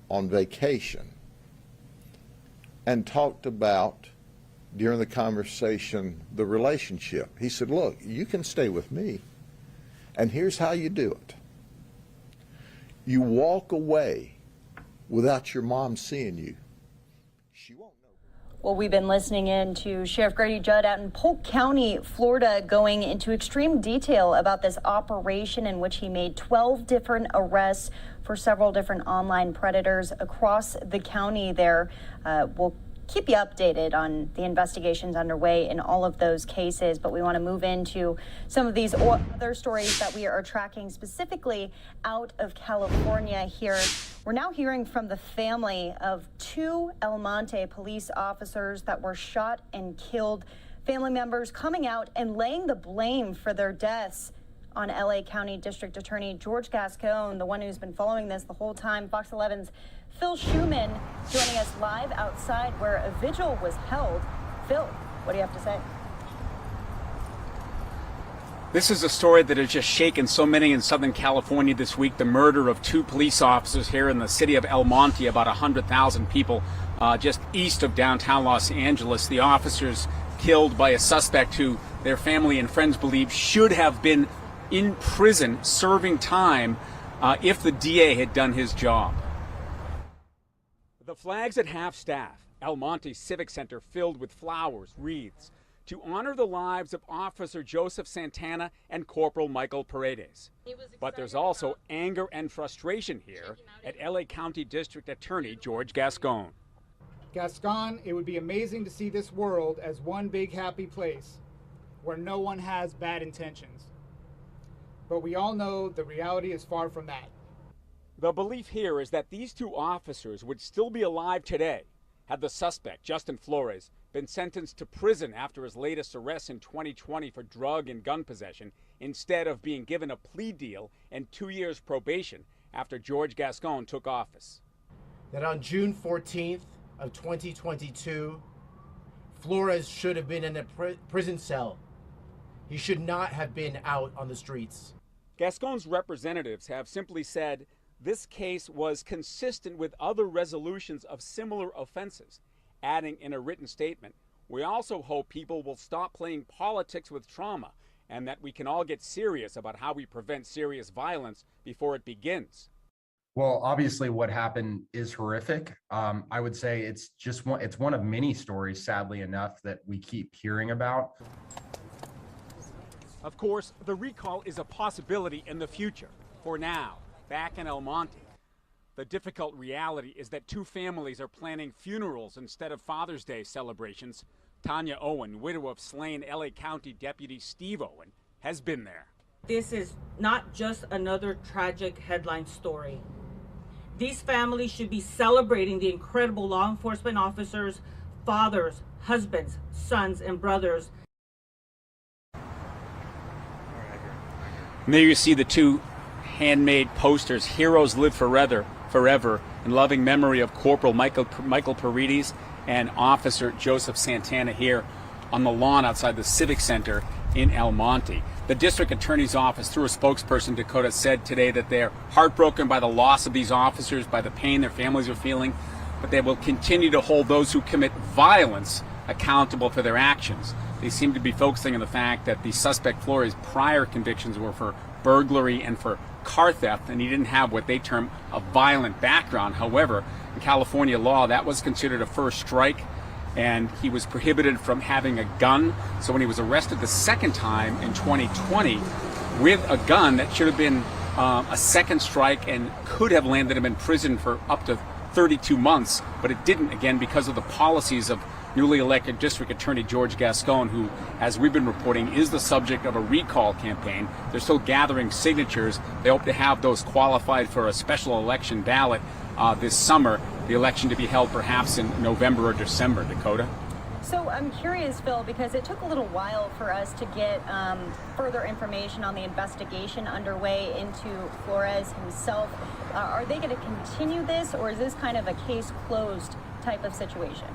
on vacation and talked about, during the conversation, the relationship. He said, look, you can stay with me, and here's how you do it. You walk away without your mom seeing you. She won't know. Well, we've been listening in to Sheriff Grady Judd out in Polk County, Florida, going into extreme detail about this operation in which he made 12 different arrests for several different online predators across the county there. We'll keep you updated on the investigations underway in all of those cases, but we want to move into some of these other stories that we are tracking specifically out of California here. We're now hearing from the family of 2 El Monte police officers that were shot and killed. Family members coming out and laying the blame for their deaths on LA County District Attorney George Gascon, the one who's been following this the whole time. Fox 11's Phil Schuman joining us live outside where a vigil was held. Phil, what do you have to say? This is a story that has just shaken so many in Southern California this week. The murder of 2 police officers here in the city of El Monte, about 100,000 people just east of downtown Los Angeles. The officers killed by a suspect who their family and friends believe should have been in prison serving time if the DA had done his job. The flags at half-staff, El Monte Civic Center filled with flowers, wreaths, to honor the lives of Officer Joseph Santana and Corporal Michael Paredes. But there's also anger and frustration here at LA County District Attorney George Gascon. Gascon, it would be amazing to see this world as one big happy place where no one has bad intentions. But we all know the reality is far from that. The belief here is that these 2 officers would still be alive today had the suspect, Justin Flores, been sentenced to prison after his latest arrest in 2020 for drug and gun possession, instead of being given a plea deal and 2 years probation after George Gascon took office. That on June 14th of 2022, Flores should have been in a prison cell. He should not have been out on the streets. Gascon's representatives have simply said this case was consistent with other resolutions of similar offenses, adding in a written statement, "We also hope people will stop playing politics with trauma and that we can all get serious about how we prevent serious violence before it begins." Well, obviously what happened is horrific. I would say it's one of many stories, sadly enough, that we keep hearing about. Of course, the recall is a possibility in the future. For now, back in El Monte, the difficult reality is that 2 families are planning funerals instead of Father's Day celebrations. Tanya Owen, widow of slain LA County Deputy Steve Owen, has been there. This is not just another tragic headline story. These families should be celebrating the incredible law enforcement officers, fathers, husbands, sons, and brothers. And there you see the 2 handmade posters, "Heroes Live Forever, in loving memory of Corporal Michael Paredes and Officer Joseph Santana here on the lawn outside the Civic Center in El Monte. The district attorney's office, through a spokesperson, Dakota, said today that they're heartbroken by the loss of these officers, by the pain their families are feeling, but they will continue to hold those who commit violence accountable for their actions. They seem to be focusing on the fact that the suspect Flores' prior convictions were for burglary and for car theft, and he didn't have what they term a violent background. However, in California law, that was considered a first strike, and he was prohibited from having a gun. So when he was arrested the second time in 2020 with a gun, that should have been a second strike and could have landed him in prison for up to 32 months, but it didn't, again, because of the policies of newly elected District Attorney George Gascon, who, as we've been reporting, is the subject of a recall campaign. They're still gathering signatures. They hope to have those qualified for a special election ballot this summer, the election to be held perhaps in November or December. Dakota? So I'm curious, Phil, because it took a little while for us to get further information on the investigation underway into Flores himself. Are they going to continue this, or is this kind of a case closed type of situation?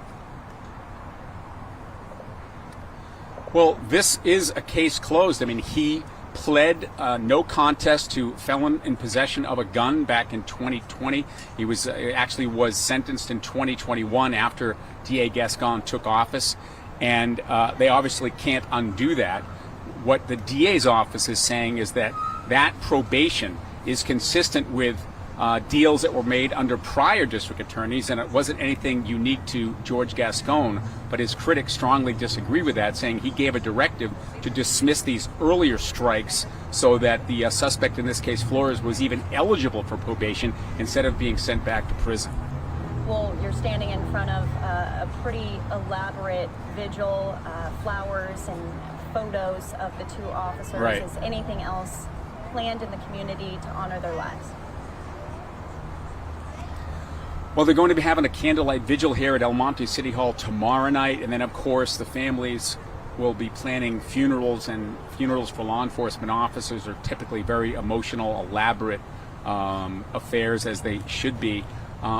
Well, this is a case closed. I mean, he pled no contest to felon in possession of a gun back in 2020. He was actually was sentenced in 2021 after DA Gascon took office, and they obviously can't undo that. What the DA's office is saying is that that probation is consistent with deals that were made under prior district attorneys, and it wasn't anything unique to George Gascon, but his critics strongly disagree with that, saying he gave a directive to dismiss these earlier strikes so that the suspect, in this case Flores, was even eligible for probation instead of being sent back to prison. Well, you're standing in front of a pretty elaborate vigil, flowers and photos of the two officers. Right. Is anything else planned in the community to honor their lives? Well, they're going to be having a candlelight vigil here at El Monte City Hall tomorrow night, and then, of course, the families will be planning funerals, and funerals for law enforcement officers are typically very emotional, elaborate affairs, as they should be.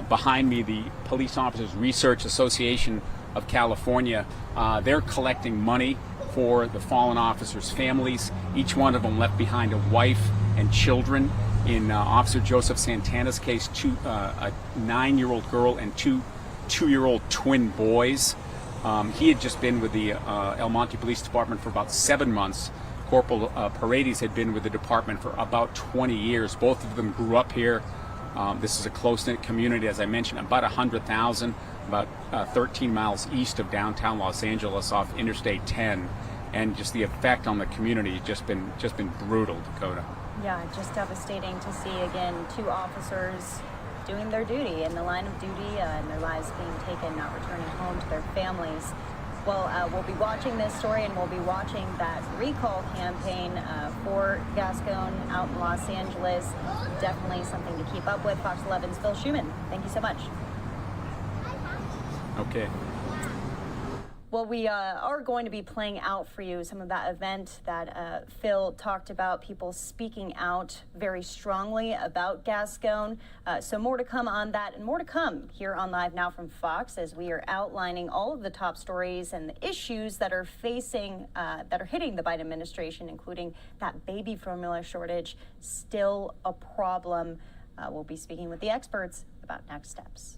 Behind me, the Police Officers Research Association of California, they're collecting money for the fallen officers' families. Each one of them left behind a wife and children. In Officer Joseph Santana's case, a 9-year-old girl and two 2-year-old twin boys. He had just been with the El Monte Police Department for about 7 months. Corporal Paredes had been with the department for about 20 years. Both of them grew up here. This is a close-knit community, as I mentioned, about 100,000, about 13 miles east of downtown Los Angeles off Interstate 10. And just the effect on the community has just been brutal, Dakota. Yeah, just devastating to see, again, 2 officers doing their duty in the line of duty and their lives being taken, not returning home to their families. Well, we'll be watching this story, and we'll be watching that recall campaign for Gascon out in Los Angeles. Definitely something to keep up with. Fox 11's Phil Schuman, thank you so much. Okay. Well, we are going to be playing out for you some of that event that Phil talked about, people speaking out very strongly about Gascon. So more to come on that, and more to come here on Live Now from Fox, as we are outlining all of the top stories and the issues that are facing, that are hitting the Biden administration, including that baby formula shortage, still a problem. We'll be speaking with the experts about next steps.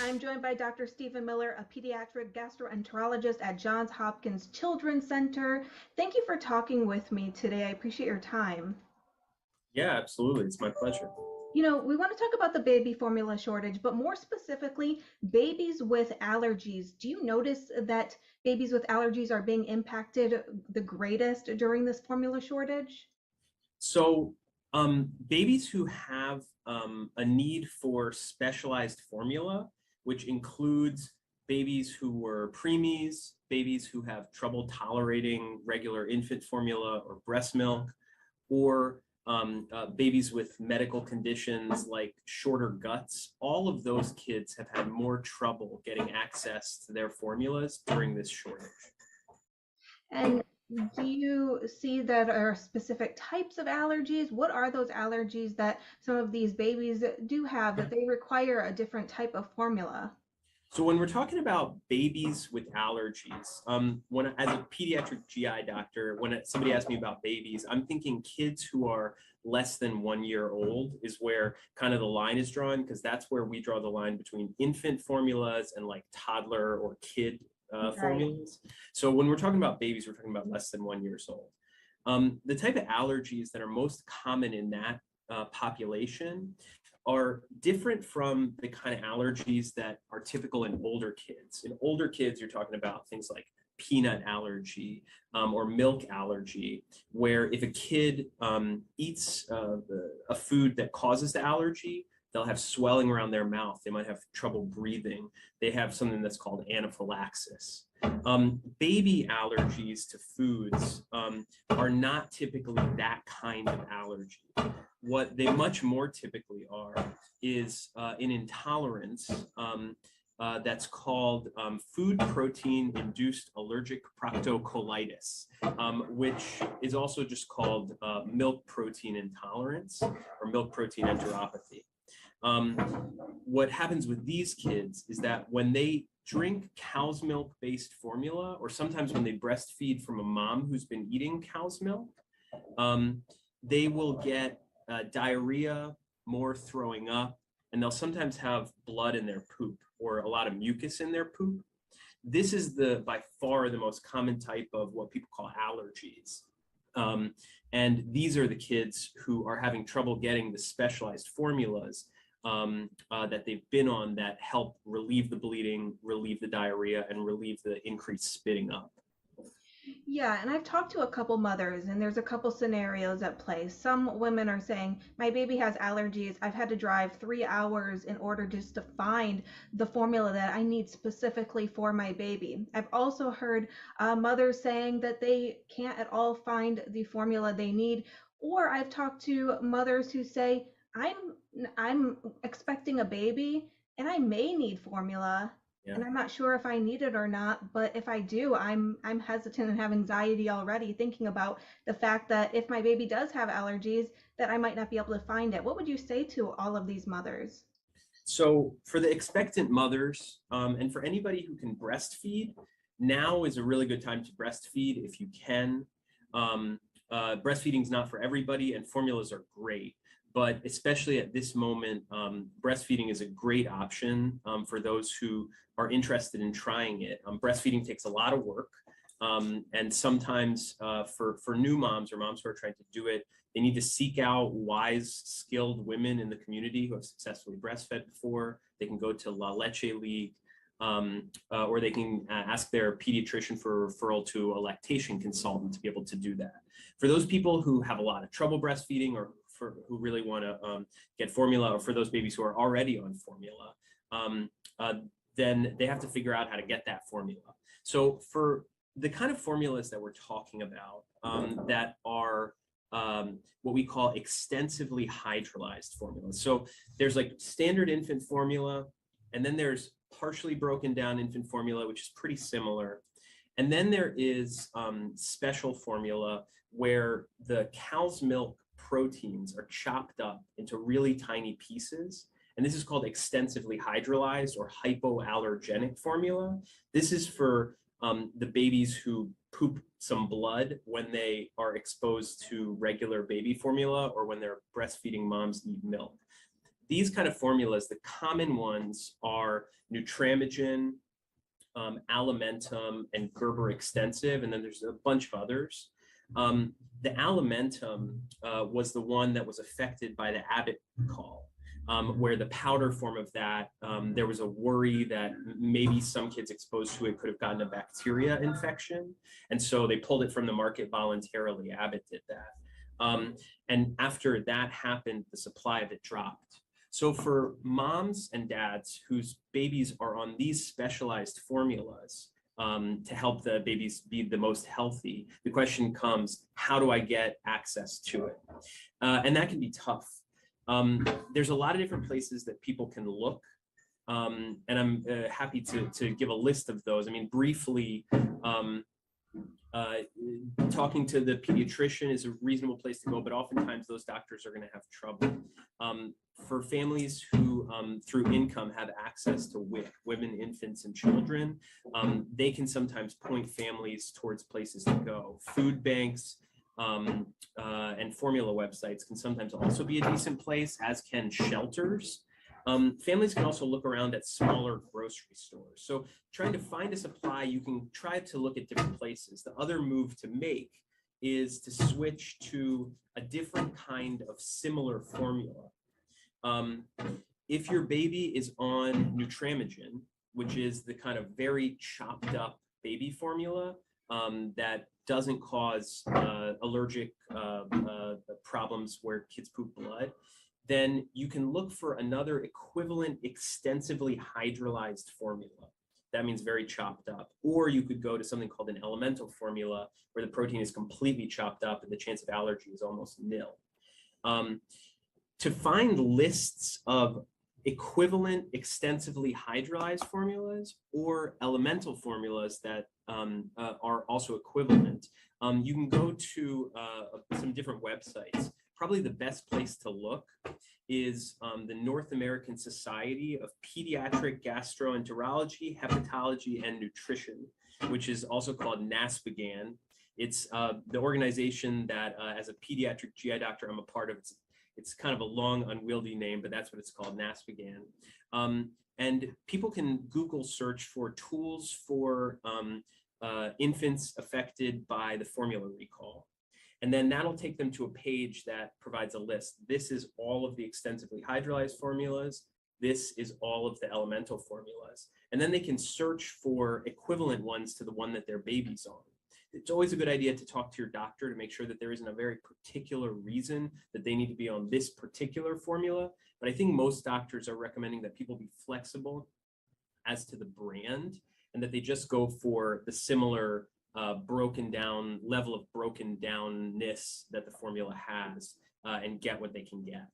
I'm joined by Dr. Stephen Miller, a pediatric gastroenterologist at Johns Hopkins Children's Center. Thank you for talking with me today. I appreciate your time. Yeah, absolutely. It's my pleasure. You know, we want to talk about the baby formula shortage, but more specifically, babies with allergies. Do you notice that babies with allergies are being impacted the greatest during this formula shortage? So babies who have a need for specialized formula, which includes babies who were preemies, babies who have trouble tolerating regular infant formula or breast milk, or babies with medical conditions like shorter guts, all of those kids have had more trouble getting access to their formulas during this shortage. And do you see that are specific types of allergies? What are those allergies that some of these babies do have that they require a different type of formula? So when we're talking about babies with allergies, as a pediatric GI doctor, when somebody asks me about babies, I'm thinking kids who are less than 1 year old is where kind of the line is drawn, because that's where we draw the line between infant formulas and like toddler or kid formulas. So when we're talking about babies, we're talking about less than 1 year old. The type of allergies that are most common in that population are different from the kind of allergies that are typical in older kids. In older kids, you're talking about things like peanut allergy or milk allergy, where if a kid eats a food that causes the allergy, they'll have swelling around their mouth. They might have trouble breathing. They have something that's called anaphylaxis. Baby allergies to foods are not typically that kind of allergy. What they much more typically are is an intolerance that's called food protein induced allergic proctocolitis, which is also just called milk protein intolerance or milk protein enteropathy. What happens with these kids is that when they drink cow's milk based formula, or sometimes when they breastfeed from a mom who's been eating cow's milk, they will get diarrhea, more throwing up, and they'll sometimes have blood in their poop or a lot of mucus in their poop. This is by far the most common type of what people call allergies. And these are the kids who are having trouble getting the specialized formulas that they've been on that help relieve the bleeding, relieve the diarrhea, and relieve the increased spitting up. Yeah, and I've talked to a couple mothers, and there's a couple scenarios at play. Some women are saying, my baby has allergies. I've had to drive 3 hours in order just to find the formula that I need specifically for my baby. I've also heard mothers saying that they can't at all find the formula they need. Or I've talked to mothers who say, I'm expecting a baby and I may need formula. Yeah. And I'm not sure if I need it or not, but if I do, I'm hesitant and have anxiety already thinking about the fact that if my baby does have allergies, that I might not be able to find it. What would you say to all of these mothers? So for the expectant mothers, and for anybody who can breastfeed, now is a really good time to breastfeed if you can. Breastfeeding is not for everybody, and formulas are great. But especially at this moment, breastfeeding is a great option for those who are interested in trying it. Breastfeeding takes a lot of work. And sometimes for new moms or moms who are trying to do it, they need to seek out wise, skilled women in the community who have successfully breastfed before. They can go to La Leche League, or they can ask their pediatrician for a referral to a lactation consultant to be able to do that. For those people who have a lot of trouble breastfeeding or who really want to get formula, or for those babies who are already on formula, then they have to figure out how to get that formula. So for the kind of formulas that we're talking about that are what we call extensively hydrolyzed formulas. So there's like standard infant formula, and then there's partially broken down infant formula, which is pretty similar. And then there is special formula where the cow's milk proteins are chopped up into really tiny pieces. And this is called extensively hydrolyzed or hypoallergenic formula. This is for the babies who poop some blood when they are exposed to regular baby formula or when their breastfeeding moms need milk. these kind of formulas, the common ones are Nutramigen, Alimentum, and Gerber Extensive, and then there's a bunch of others. The Alimentum was the one that was affected by the Abbott call, where the powder form of that, there was a worry that maybe some kids exposed to it could have gotten a bacteria infection. And so they pulled it from the market voluntarily. Abbott did that. And after that happened, the supply of it dropped. So for moms and dads whose babies are on these specialized formulas to help the babies be the most healthy, the question comes, how do I get access to it? And that can be tough. There's a lot of different places that people can look. And I'm happy to give a list of those. I mean, briefly, talking to the pediatrician is a reasonable place to go, but oftentimes those doctors are going to have trouble. For families who, through income, have access to WIC, women, infants, and children, they can sometimes point families towards places to go. Food banks and formula websites can sometimes also be a decent place, as can shelters. Families can also look around at smaller grocery stores. So trying to find a supply, you can try to look at different places. The other move to make is to switch to a different kind of similar formula. If your baby is on Nutramigen, which is the kind of very chopped up baby formula that doesn't cause allergic problems where kids poop blood, then you can look for another equivalent extensively hydrolyzed formula. That means very chopped up. Or you could go to something called an elemental formula where the protein is completely chopped up and the chance of allergy is almost nil. To find lists of equivalent extensively hydrolyzed formulas or elemental formulas that are also equivalent, you can go to some different websites. Probably the best place to look is the North American Society of Pediatric Gastroenterology, Hepatology, and Nutrition, which is also called NASPGHAN. It's the organization that, as a pediatric GI doctor, I'm a part of. It's kind of a long, unwieldy name, but that's what it's called, NASPGHAN. And people can Google search for tools for infants affected by the formula recall. And then that'll take them to a page that provides a list. This is all of the extensively hydrolyzed formulas. This is all of the elemental formulas. And then they can search for equivalent ones to the one that their baby's on. It's always a good idea to talk to your doctor to make sure that there isn't a very particular reason that they need to be on this particular formula. But I think most doctors are recommending that people be flexible as to the brand and that they just go for the similar broken down level of broken downness that the formula has and get what they can get.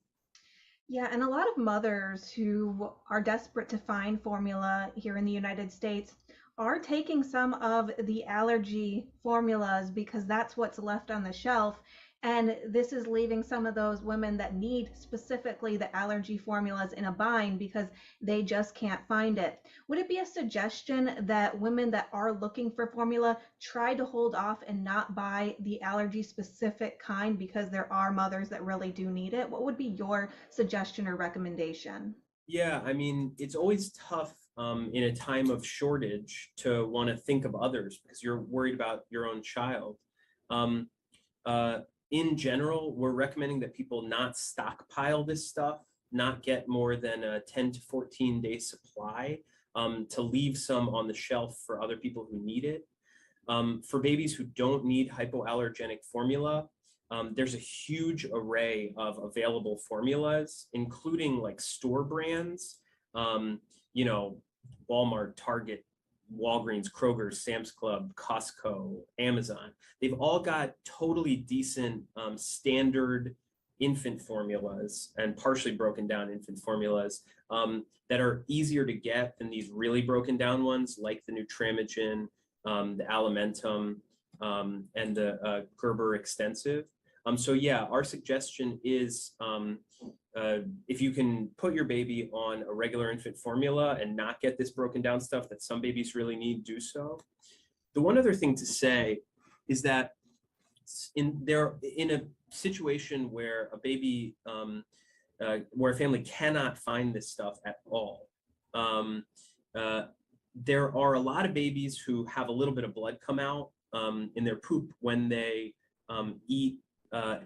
Yeah, and a lot of mothers who are desperate to find formula here in the United States are taking some of the allergy formulas because that's what's left on the shelf. And this is leaving some of those women that need specifically the allergy formulas in a bind because they just can't find it. Would it be a suggestion that women that are looking for formula try to hold off and not buy the allergy specific kind because there are mothers that really do need it? What would be your suggestion or recommendation? Yeah, I mean, it's always tough in a time of shortage to want to think of others because you're worried about your own child. In general, we're recommending that people not stockpile this stuff, not get more than a 10 to 14 day supply, to leave some on the shelf for other people who need it. For babies who don't need hypoallergenic formula, there's a huge array of available formulas, including like store brands, you know, Walmart, Target, Walgreens, Kroger, Sam's Club, Costco, Amazon. They've all got totally decent standard infant formulas and partially broken down infant formulas that are easier to get than these really broken down ones like the Nutramigen, the Alimentum, and the Gerber Extensive. So yeah, our suggestion is if you can put your baby on a regular infant formula and not get this broken down stuff that some babies really need, do so. The one other thing to say is that in a situation where a baby where a family cannot find this stuff at all. There are a lot of babies who have a little bit of blood come out in their poop when they eat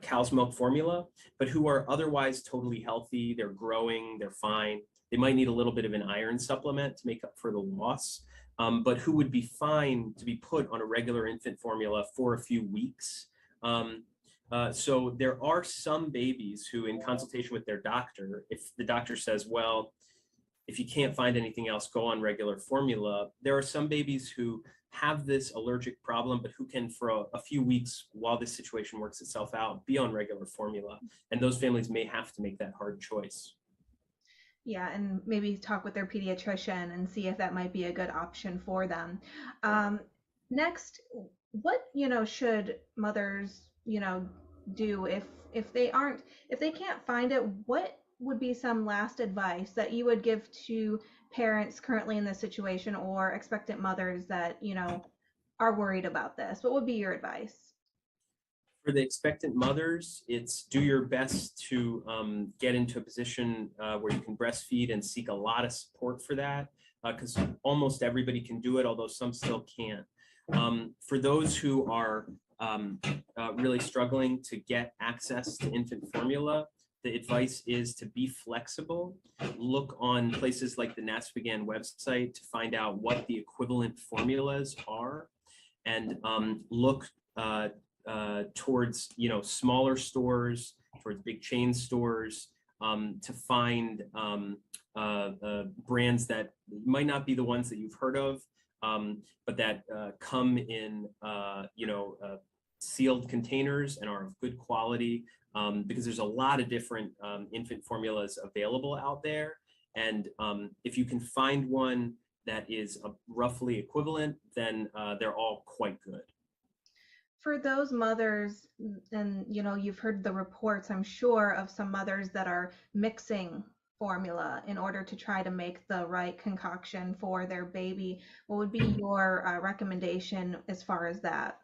cow's milk formula, but who are otherwise totally healthy. They're growing, they're fine. They might need a little bit of an iron supplement to make up for the loss, but who would be fine to be put on a regular infant formula for a few weeks. So there are some babies who, in consultation with their doctor, if the doctor says, well, if you can't find anything else, go on regular formula. There are some babies who have this allergic problem, but who can, for a few weeks while this situation works itself out, be on regular formula. And those families may have to make that hard choice. Yeah, and maybe talk with their pediatrician and see if that might be a good option for them. Next, what, should mothers, do if they can't find it? What would be some last advice that you would give to parents currently in this situation, or expectant mothers that, are worried about this? What would be your advice? For the expectant mothers, it's do your best to get into a position where you can breastfeed and seek a lot of support for that, because almost everybody can do it, although some still can't. For those who are really struggling to get access to infant formula, the advice is to be flexible. Look on places like the NASPGHAN website to find out what the equivalent formulas are, and look towards smaller stores, towards big chain stores, to find brands that might not be the ones that you've heard of, but that come in sealed containers and are of good quality, because there's a lot of different infant formulas available out there. And if you can find one that is roughly equivalent, then they're all quite good. For those mothers, and you've heard the reports, I'm sure, of some mothers that are mixing formula in order to try to make the right concoction for their baby, what would be your recommendation as far as that?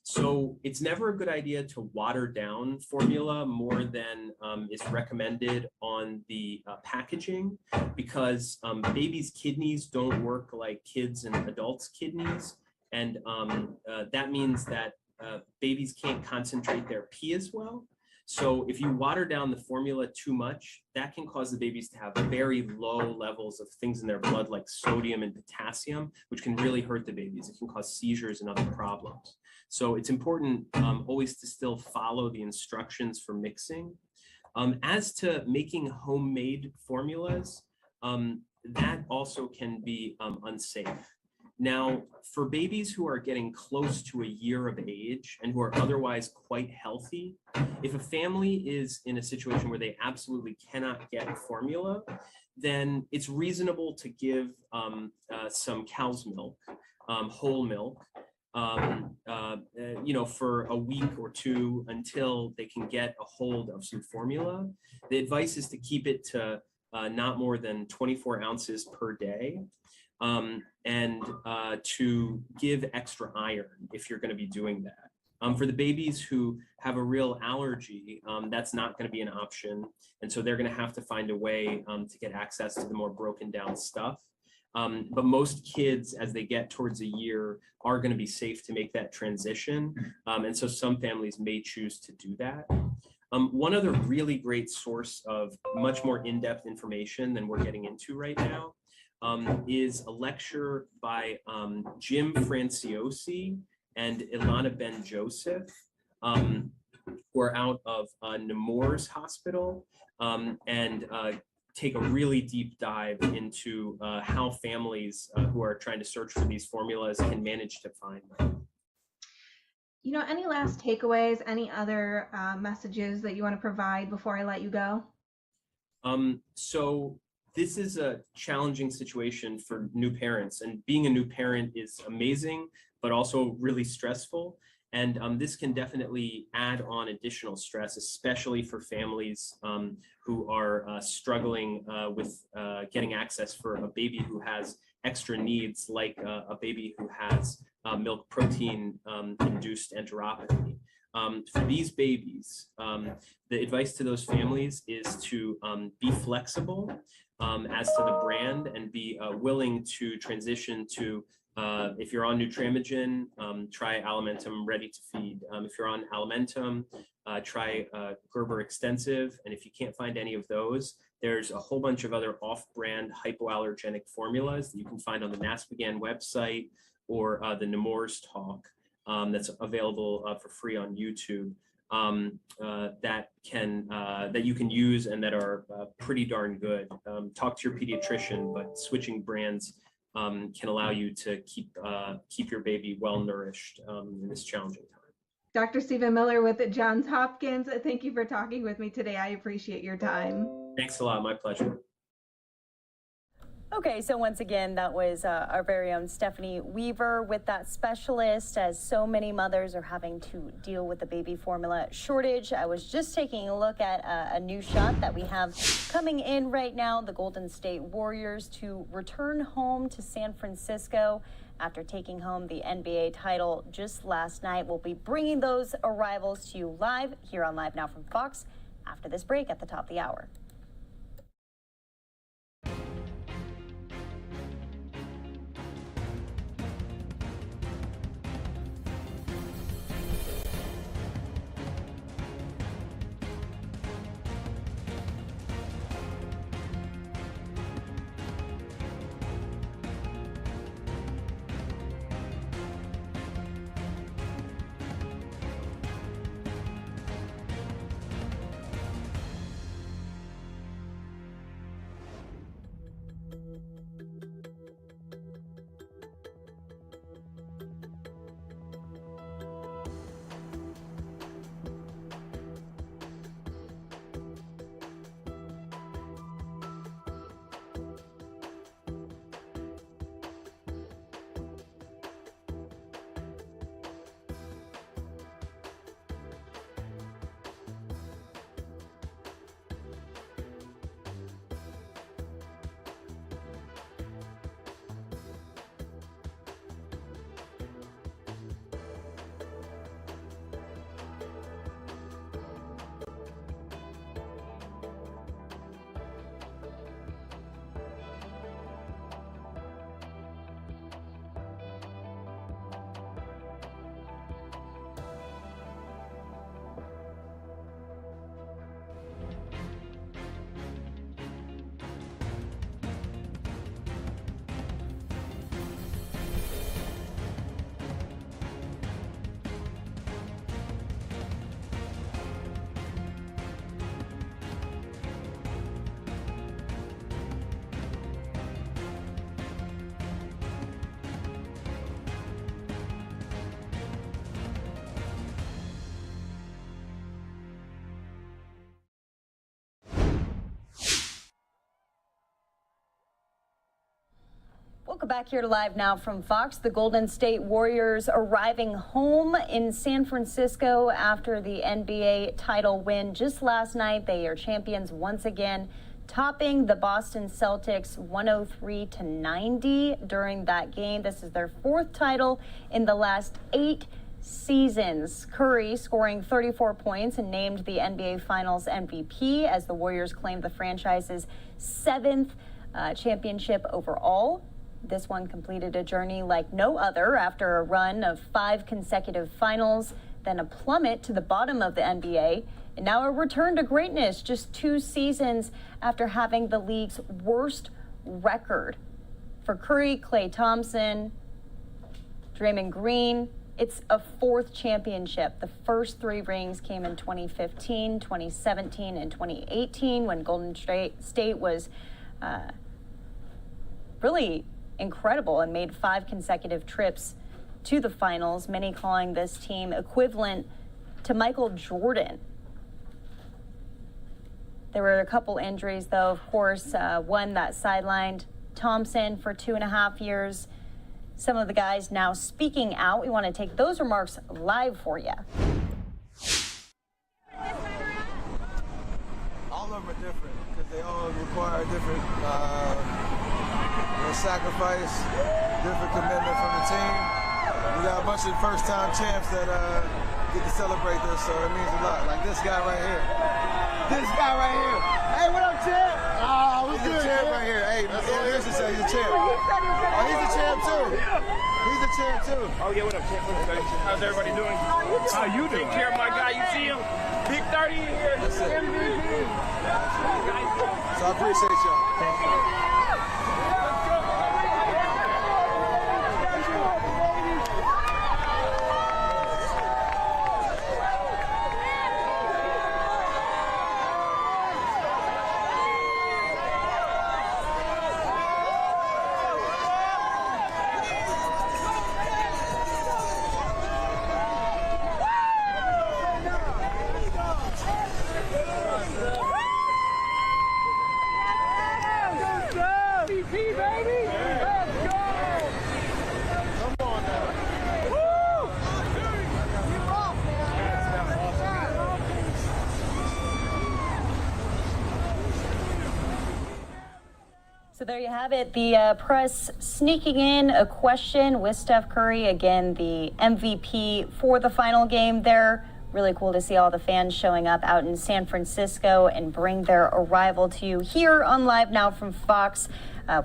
So it's never a good idea to water down formula more than is recommended on the packaging, because babies' kidneys don't work like kids' and adults' kidneys. And that means that babies can't concentrate their pee as well. So if you water down the formula too much, that can cause the babies to have very low levels of things in their blood like sodium and potassium, which can really hurt the babies. It can cause seizures and other problems. So it's important always to still follow the instructions for mixing. As to making homemade formulas, that also can be unsafe. Now, for babies who are getting close to a year of age and who are otherwise quite healthy, if a family is in a situation where they absolutely cannot get formula, then it's reasonable to give some cow's milk, whole milk, for a week or two until they can get a hold of some formula. The advice is to keep it to not more than 24 ounces per day. And to give extra iron if you're going to be doing that. For the babies who have a real allergy, that's not going to be an option. And so they're going to have to find a way to get access to the more broken down stuff. But most kids, as they get towards a year, are going to be safe to make that transition. And so some families may choose to do that. One other really great source of much more in-depth information than we're getting into right now is a lecture by Jim Franciosi and Ilana Ben Joseph, who are out of Nemours Hospital, and take a really deep dive into how families who are trying to search for these formulas can manage to find them. Any last takeaways, any other messages that you want to provide before I let you go? So this is a challenging situation for new parents, and being a new parent is amazing, but also really stressful. And this can definitely add on additional stress, especially for families who are struggling with getting access for a baby who has extra needs, like a baby who has milk protein induced enteropathy. For these babies, the advice to those families is to be flexible as to the brand and be willing to transition to, if you're on Nutramigen, try Alimentum Ready to Feed. If you're on Alimentum, try Gerber Extensive. And if you can't find any of those, there's a whole bunch of other off-brand hypoallergenic formulas that you can find on the NASPGHAN website or the Nemours talk that's available for free on YouTube. That you can use and that are pretty darn good. Talk to your pediatrician, but switching brands can allow you to keep your baby well nourished in this challenging time. Dr. Stephen Miller with Johns Hopkins, thank you for talking with me today. I appreciate your time. Thanks a lot, my pleasure. Okay, so once again, that was our very own Stephanie Weaver with that specialist, as so many mothers are having to deal with the baby formula shortage. I was just taking a look at a new shot that we have coming in right now. The Golden State Warriors to return home to San Francisco after taking home the NBA title just last night. We'll be bringing those arrivals to you live here on Live Now from Fox after this break at the top of the hour. Welcome back here to Live Now from Fox. The Golden State Warriors arriving home in San Francisco after the NBA title win just last night. They are champions once again, topping the Boston Celtics 103-90 during that game. This is their fourth title in the last 8 seasons. Curry scoring 34 points and named the NBA Finals MVP as the Warriors claimed the franchise's 7th championship overall. This one completed a journey like no other after a run of 5 consecutive finals, then a plummet to the bottom of the NBA, and now a return to greatness just 2 seasons after having the league's worst record. For Curry, Klay Thompson, Draymond Green, it's a 4th championship. The first 3 rings came in 2015, 2017, and 2018 when Golden State was really incredible and made 5 consecutive trips to the finals, many calling this team equivalent to Michael Jordan. There were a couple injuries, though, of course, one that sidelined Thompson for 2.5 years. Some of the guys now speaking out. We want to take those remarks live for you. All of them are different because they all require different sacrifice, different commitment from the team. We got a bunch of first-time champs that get to celebrate this, so it means a lot. Like this guy right here. This guy right here. Hey, what up, champ? He's a champ right here. Hey, here's the say he's a champ. Oh, he's a champ too. He's a champ too. Oh yeah, what up, champ? How's everybody doing? How you doing? Take care of my guy. You see him? Big 30 in here. MVP. So I appreciate y'all. Thank you. So there you have it. The press sneaking in a question with Steph Curry, again, the MVP for the final game there. Really cool to see all the fans showing up out in San Francisco and bring their arrival to you here on Live Now from Fox.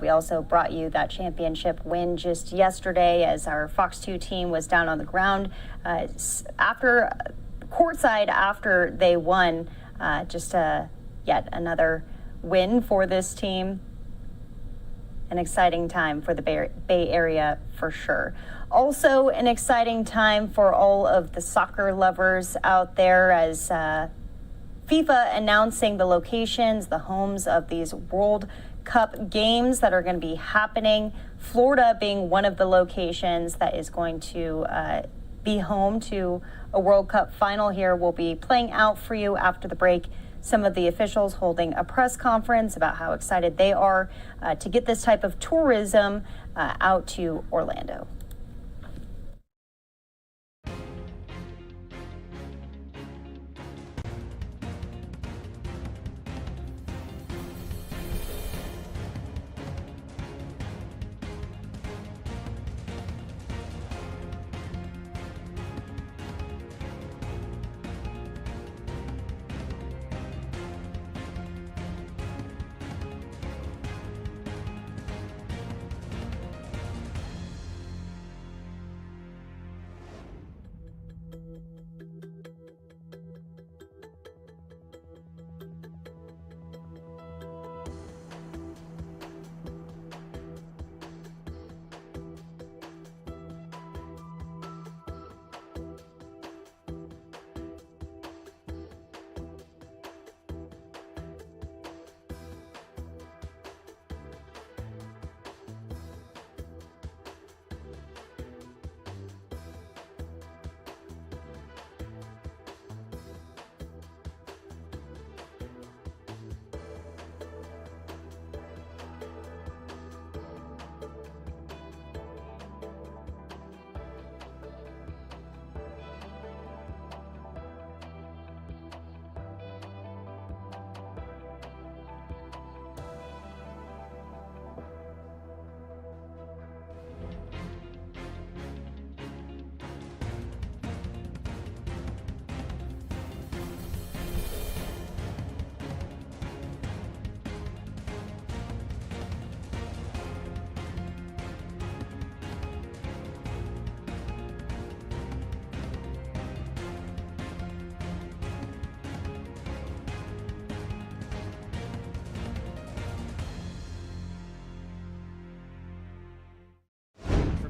We also brought you that championship win just yesterday as our Fox 2 team was down on the ground after courtside after they won. Yet another win for this team. An exciting time for the Bay Area for sure. Also an exciting time for all of the soccer lovers out there as FIFA announcing the locations, the homes of these World Cup games that are going to be happening. Florida being one of the locations that is going to be home to a World Cup final here. We'll be playing out for you after the break some of the officials holding a press conference about how excited they are to get this type of tourism out to Orlando.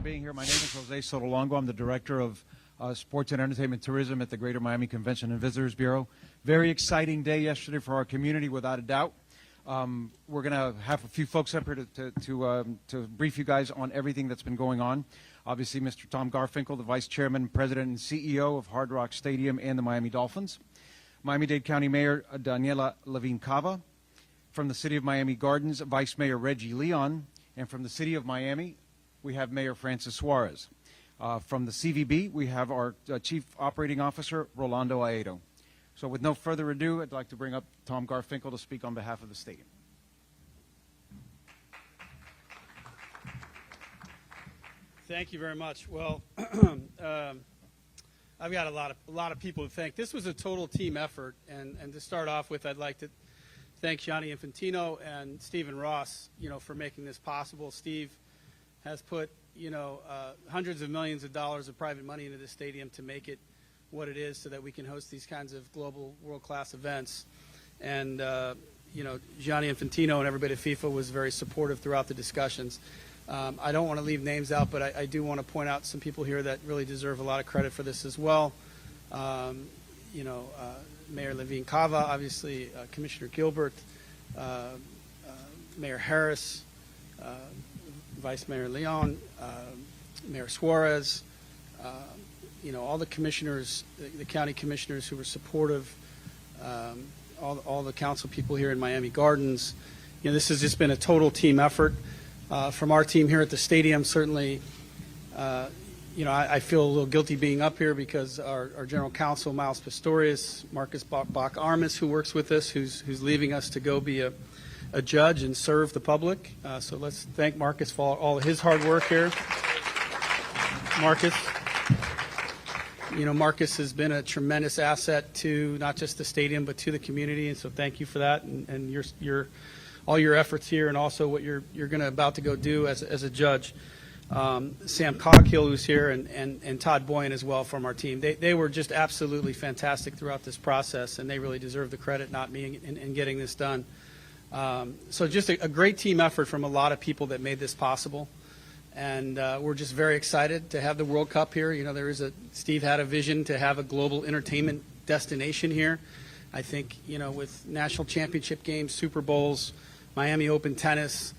Being here. My name is Jose Sotolongo. I'm the Director of Sports and Entertainment Tourism at the Greater Miami Convention and Visitors Bureau. Very exciting day yesterday for our community, without a doubt. We're going to have a few folks up here to brief you guys on everything that's been going on. Obviously, Mr. Tom Garfinkel, the Vice Chairman, President, and CEO of Hard Rock Stadium and the Miami Dolphins. Miami-Dade County Mayor Daniela Levine Cava. From the City of Miami Gardens, Vice Mayor Reggie Leon. And from the City of Miami, we have Mayor Francis Suarez. From the CVB, we have our Chief Operating Officer, Rolando Aedo. So with no further ado, I'd like to bring up Tom Garfinkel to speak on behalf of the stadium. Thank you very much. Well, I've got a lot of people to thank. This was a total team effort, and to start off with, I'd like to thank Gianni Infantino and Stephen Ross, for making this possible. Steve has put, hundreds of millions of dollars of private money into this stadium to make it what it is, so that we can host these kinds of global world-class events. And Gianni Infantino and everybody at FIFA was very supportive throughout the discussions. I don't want to leave names out, but I do want to point out some people here that really deserve a lot of credit for this as well. Mayor Levine Cava, obviously, Commissioner Gilbert, Mayor Harris, Vice Mayor Leon, Mayor Suarez, all the commissioners, the county commissioners who were supportive, all the council people here in Miami Gardens. This has just been a total team effort. From our team here at the stadium, certainly, I feel a little guilty being up here because our general counsel, Miles Pistorius, Marcus Bach-Armis, who works with us, who's leaving us to go be a judge and serve the public. So let's thank Marcus for all of his hard work here. Marcus. Marcus has been a tremendous asset to not just the stadium, but to the community, and so thank you for that, and all your efforts here, and also what you're about to go do as a judge. Sam Coghill, who's here, and Todd Boyan as well from our team. They were just absolutely fantastic throughout this process, and they really deserve the credit, not me, in getting this done. So just a great team effort from a lot of people that made this possible. And we're just very excited to have the World Cup here. Steve had a vision to have a global entertainment destination here. I think, with national championship games, Super Bowls, Miami Open tennis,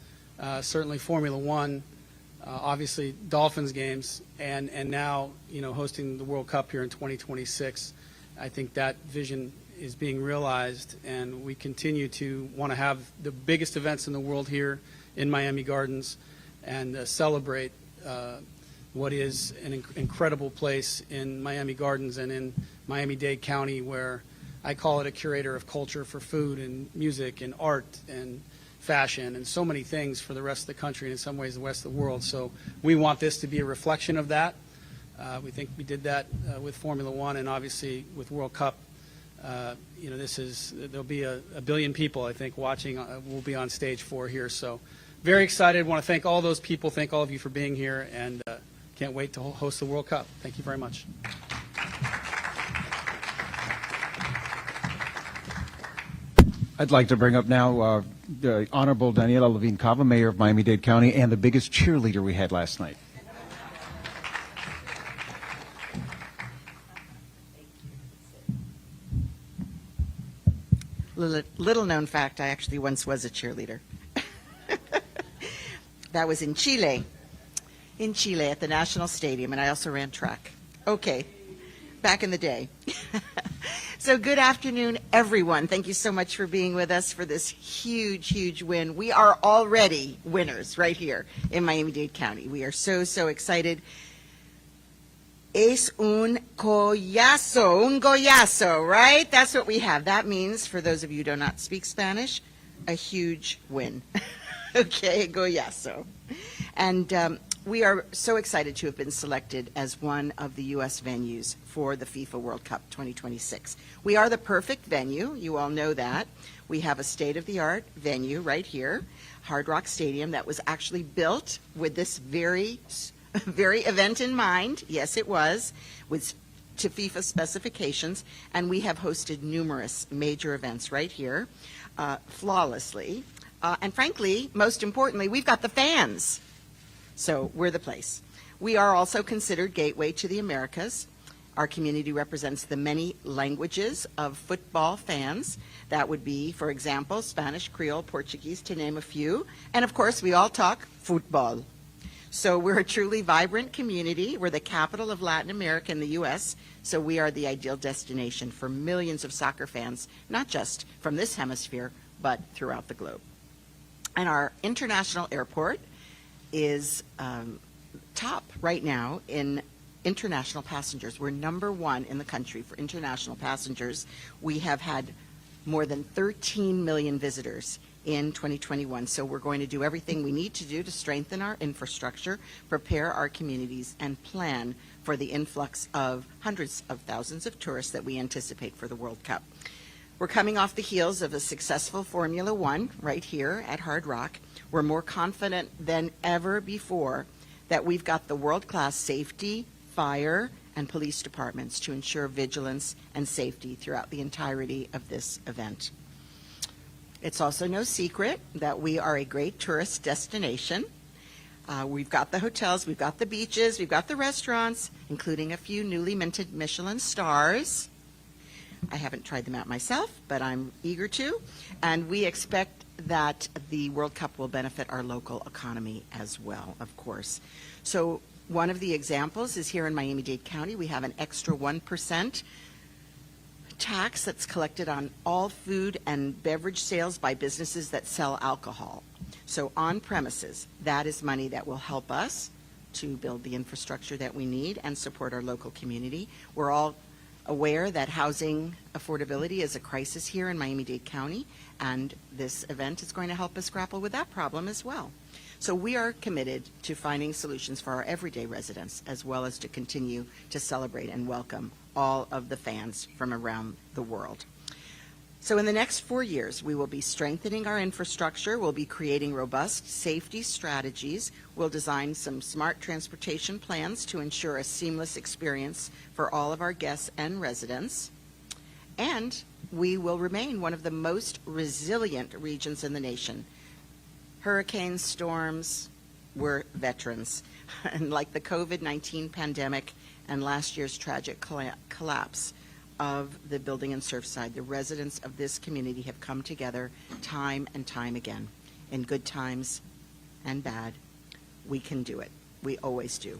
certainly Formula One, obviously Dolphins games, and now, hosting the World Cup here in 2026. I think that vision is being realized, and we continue to want to have the biggest events in the world here in Miami Gardens, and celebrate what is an incredible place in Miami Gardens and in Miami-Dade County, where I call it a curator of culture for food and music and art and fashion and so many things for the rest of the country and in some ways the rest of the world. So we want this to be a reflection of that. We think we did that with Formula One, and obviously with World Cup. There'll be a billion people, I think, watching. We'll be on stage 4 here. So very excited. Want to thank all those people. Thank all of you for being here, and can't wait to host the World Cup. Thank you very much. I'd like to bring up now the Honorable Daniela Levine Cava, Mayor of Miami-Dade County, and the biggest cheerleader we had last night. Little known fact, I actually once was a cheerleader. That was in Chile at the National Stadium, and I also ran track. Okay, back in the day. So good afternoon, everyone. Thank you so much for being with us for this huge, huge win. We are already winners right here in Miami-Dade County. We are so, so excited. Es un goyazo, right? That's what we have. That means, for those of you who do not speak Spanish, a huge win. Okay, goyazo. And we are so excited to have been selected as one of the U.S. venues for the FIFA World Cup 2026. We are the perfect venue. You all know that. We have a state-of-the-art venue right here, Hard Rock Stadium, that was actually built with this very event in mind. Yes, it was, to FIFA specifications, and we have hosted numerous major events right here, flawlessly. And frankly, most importantly, we've got the fans. So we're the place. We are also considered gateway to the Americas. Our community represents the many languages of football fans. That would be, for example, Spanish, Creole, Portuguese, to name a few. And of course, we all talk football. So we're a truly vibrant community. We're the capital of Latin America and the U.S., so we are the ideal destination for millions of soccer fans, not just from this hemisphere, but throughout the globe. And our international airport is top right now in international passengers. We're #1 in the country for international passengers. We have had more than 13 million visitors in 2021. So we're going to do everything we need to do to strengthen our infrastructure, prepare our communities, and plan for the influx of hundreds of thousands of tourists that we anticipate for the World Cup. We're coming off the heels of a successful Formula One right here at Hard Rock. We're more confident than ever before that we've got the world-class safety, fire, and police departments to ensure vigilance and safety throughout the entirety of this event. It's also no secret that we are a great tourist destination. We've got the hotels, we've got the beaches, we've got the restaurants, including a few newly minted Michelin stars. I haven't tried them out myself, but I'm eager to. And we expect that the World Cup will benefit our local economy as well, of course. So one of the examples is here in Miami-Dade County. We have an extra 1% tax that's collected on all food and beverage sales by businesses that sell alcohol. So on premises, that is money that will help us to build the infrastructure that we need and support our local community. We're all aware that housing affordability is a crisis here in Miami-Dade County, and this event is going to help us grapple with that problem as well. So we are committed to finding solutions for our everyday residents, as well as to continue to celebrate and welcome all of the fans from around the world. So in the next 4 years, we will be strengthening our infrastructure, we'll be creating robust safety strategies, we'll design some smart transportation plans to ensure a seamless experience for all of our guests and residents, and we will remain one of the most resilient regions in the nation. Hurricanes, storms, we're veterans. And like the COVID-19 pandemic and last year's tragic collapse of the building in Surfside, the residents of this community have come together time and time again. In good times and bad, we can do it. We always do.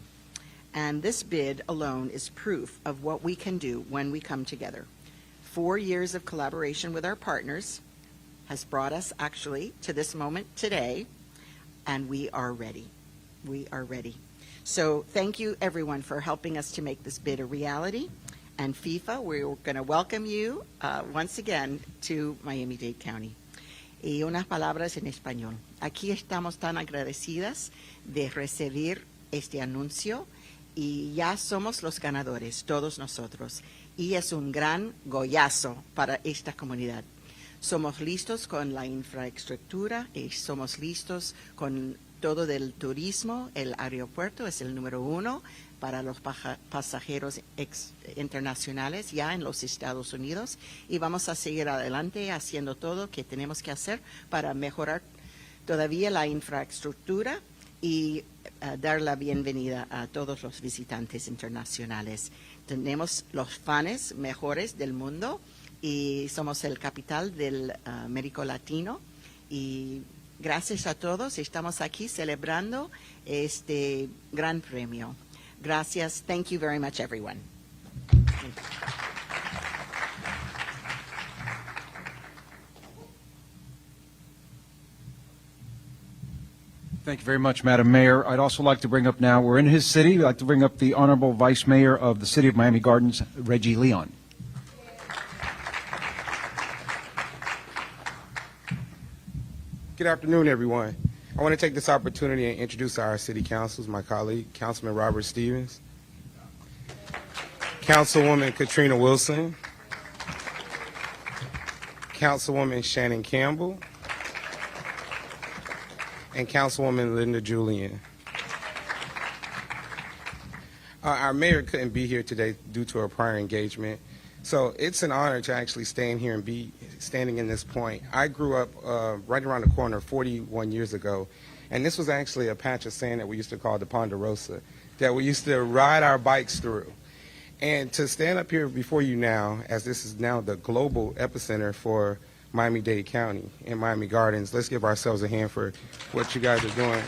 And this bid alone is proof of what we can do when we come together. 4 years of collaboration with our partners has brought us actually to this moment today, and we are ready. We are ready. So thank you everyone for helping us to make this bid a reality. And FIFA, we're going to welcome you once again to Miami-Dade County. Y unas palabras en español. Aquí estamos tan agradecidas de recibir este anuncio y ya somos los ganadores, todos nosotros. Y es un gran gollazo para esta comunidad. Somos listos con la infraestructura y somos listos con todo del turismo. El aeropuerto es el número 1 para los pasajeros internacionales ya en los Estados Unidos, y vamos a seguir adelante haciendo todo que tenemos que hacer para mejorar todavía la infraestructura y dar la bienvenida a todos los visitantes internacionales. Tenemos los fans mejores del mundo y somos el capital del América Latino, y gracias a todos estamos aquí celebrando este gran premio. Gracias. Thank you very much, everyone. Thank you very much, Madam Mayor. I'd also like to bring up now, we're in his city, I'd like to bring up the Honorable Vice Mayor of the City of Miami Gardens, Reggie Leon. Good afternoon, everyone. I want to take this opportunity and introduce our city councils, my colleague, Councilman Robert Stevens, Councilwoman Katrina Wilson, Councilwoman Shannon Campbell, and Councilwoman Linda Julian. Our mayor couldn't be here today due to a prior engagement, so it's an honor to actually stand here and be standing in this point. I grew up right around the corner 41 years ago, and this was actually a patch of sand that we used to call the Ponderosa that we used to ride our bikes through. And to stand up here before you now, as this is now the global epicenter for Miami-Dade County and Miami Gardens, let's give ourselves a hand for what you guys are doing.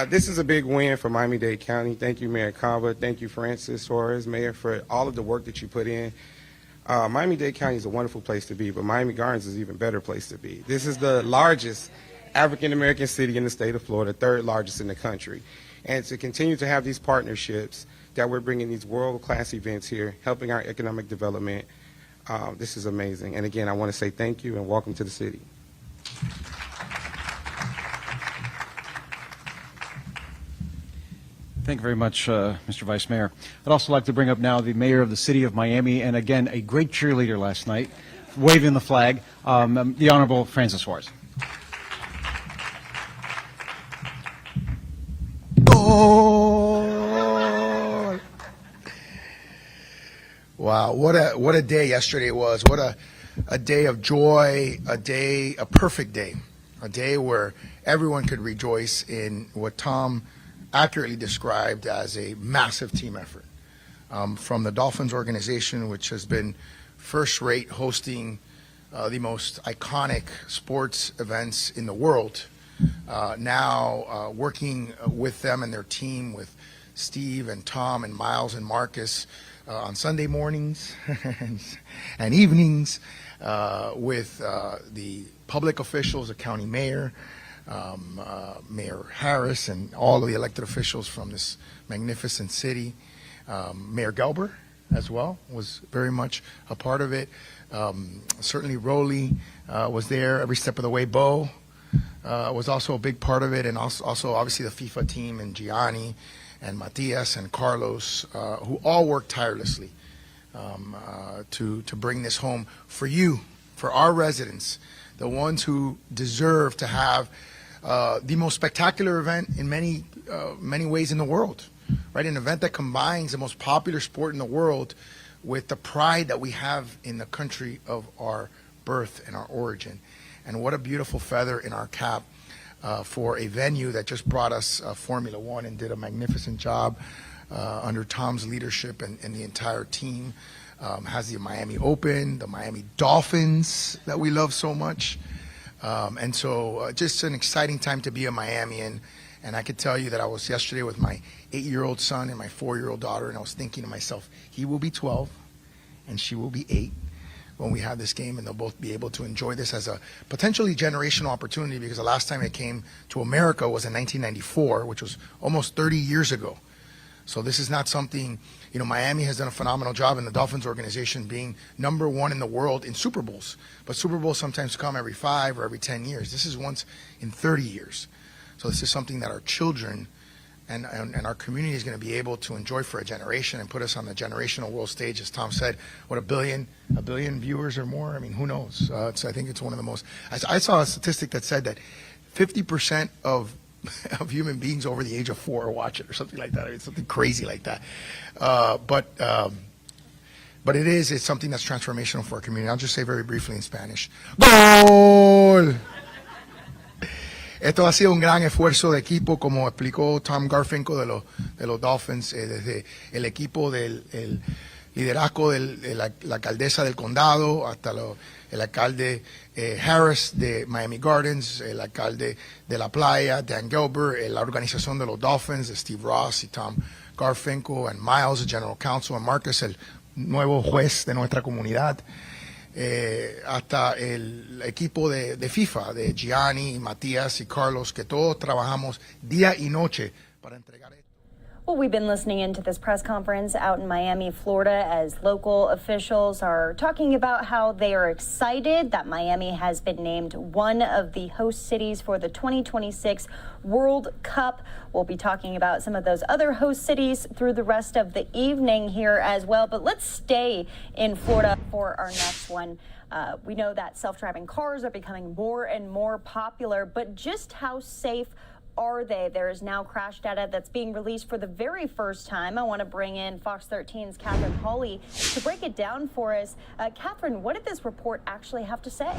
This is a big win for Miami-Dade County. Thank you, Mayor Cava. Thank you, Francis Torres, Mayor, for all of the work that you put in. Miami-Dade County is a wonderful place to be, but Miami Gardens is an even better place to be. This is the largest African-American city in the state of Florida, third largest in the country. And to continue to have these partnerships that we're bringing these world-class events here, helping our economic development, This is amazing. And again, I want to say thank you and welcome to the city. Thank you very much, Mr. Vice Mayor. I'd also like to bring up now the mayor of the city of Miami, and again, a great cheerleader last night, waving the flag, the Honorable Francis Suarez. Oh! Wow, what a day yesterday was. What a day of joy, a perfect day, a day where everyone could rejoice in what Tom accurately described as a massive team effort. From the Dolphins organization, which has been first-rate hosting the most iconic sports events in the world, now working with them and their team, with Steve and Tom and Miles and Marcus on Sunday mornings and evenings, with the public officials, the county mayor, Mayor Harris, and all of the elected officials from this magnificent city. Mayor Gelber as well was very much a part of it. Certainly Rowley was there every step of the way. Bo was also a big part of it, and also obviously the FIFA team and Gianni and Matias and Carlos, who all worked tirelessly to bring this home for you, for our residents, the ones who deserve to have the most spectacular event in many ways in the world, right? An event that combines the most popular sport in the world with the pride that we have in the country of our birth and our origin. And what a beautiful feather in our cap for a venue that just brought us Formula One and did a magnificent job under Tom's leadership and the entire team. Has the Miami Open, the Miami Dolphins that we love so much. And so just an exciting time to be a Miamian. And I could tell you that I was yesterday with my 8-year-old son and my 4-year-old daughter, and I was thinking to myself, he will be 12 and she will be 8 when we have this game, and they'll both be able to enjoy this as a potentially generational opportunity, because the last time it came to America was in 1994, which was almost 30 years ago. So this is not something, Miami has done a phenomenal job in the Dolphins organization being #1 in the world in Super Bowls. But Super Bowls sometimes come every 5 or every 10 years. This is once in 30 years. So this is something that our children and our community is going to be able to enjoy for a generation and put us on the generational world stage. As Tom said, what, a billion viewers or more? I mean, who knows? I think it's one of the most. I saw a statistic that said that 50% of human beings over the age of 4 watch it, or something like that. I mean, something crazy like that. But it's something that's transformational for our community. I'll just say very briefly in Spanish. ¡Gol! Esto ha sido un gran esfuerzo de equipo, como explicó Tom Garfinkel de los Dolphins, desde el equipo del liderazgo de la alcaldesa del condado hasta el alcalde Harris de Miami Gardens, el alcalde de La Playa, Dan Gilbert, la organización de los Dolphins, de Steve Ross y Tom Garfinkel, and Miles, the general counsel, and Marcus, el nuevo juez de nuestra comunidad, hasta el equipo de FIFA, de Gianni, Matías y Carlos, que todos trabajamos día y noche para entregar esto. Well, we've been listening into this press conference out in Miami, Florida, as local officials are talking about how they are excited that Miami has been named one of the host cities for the 2026 World Cup. We'll be talking about some of those other host cities through the rest of the evening here as well. But let's stay in Florida for our next one. We know that self-driving cars are becoming more and more popular, but just how safe are they? There is now crash data that's being released for the very first time. I want to bring in Fox 13's Catherine Hawley to break it down for us. Catherine, what did this report actually have to say?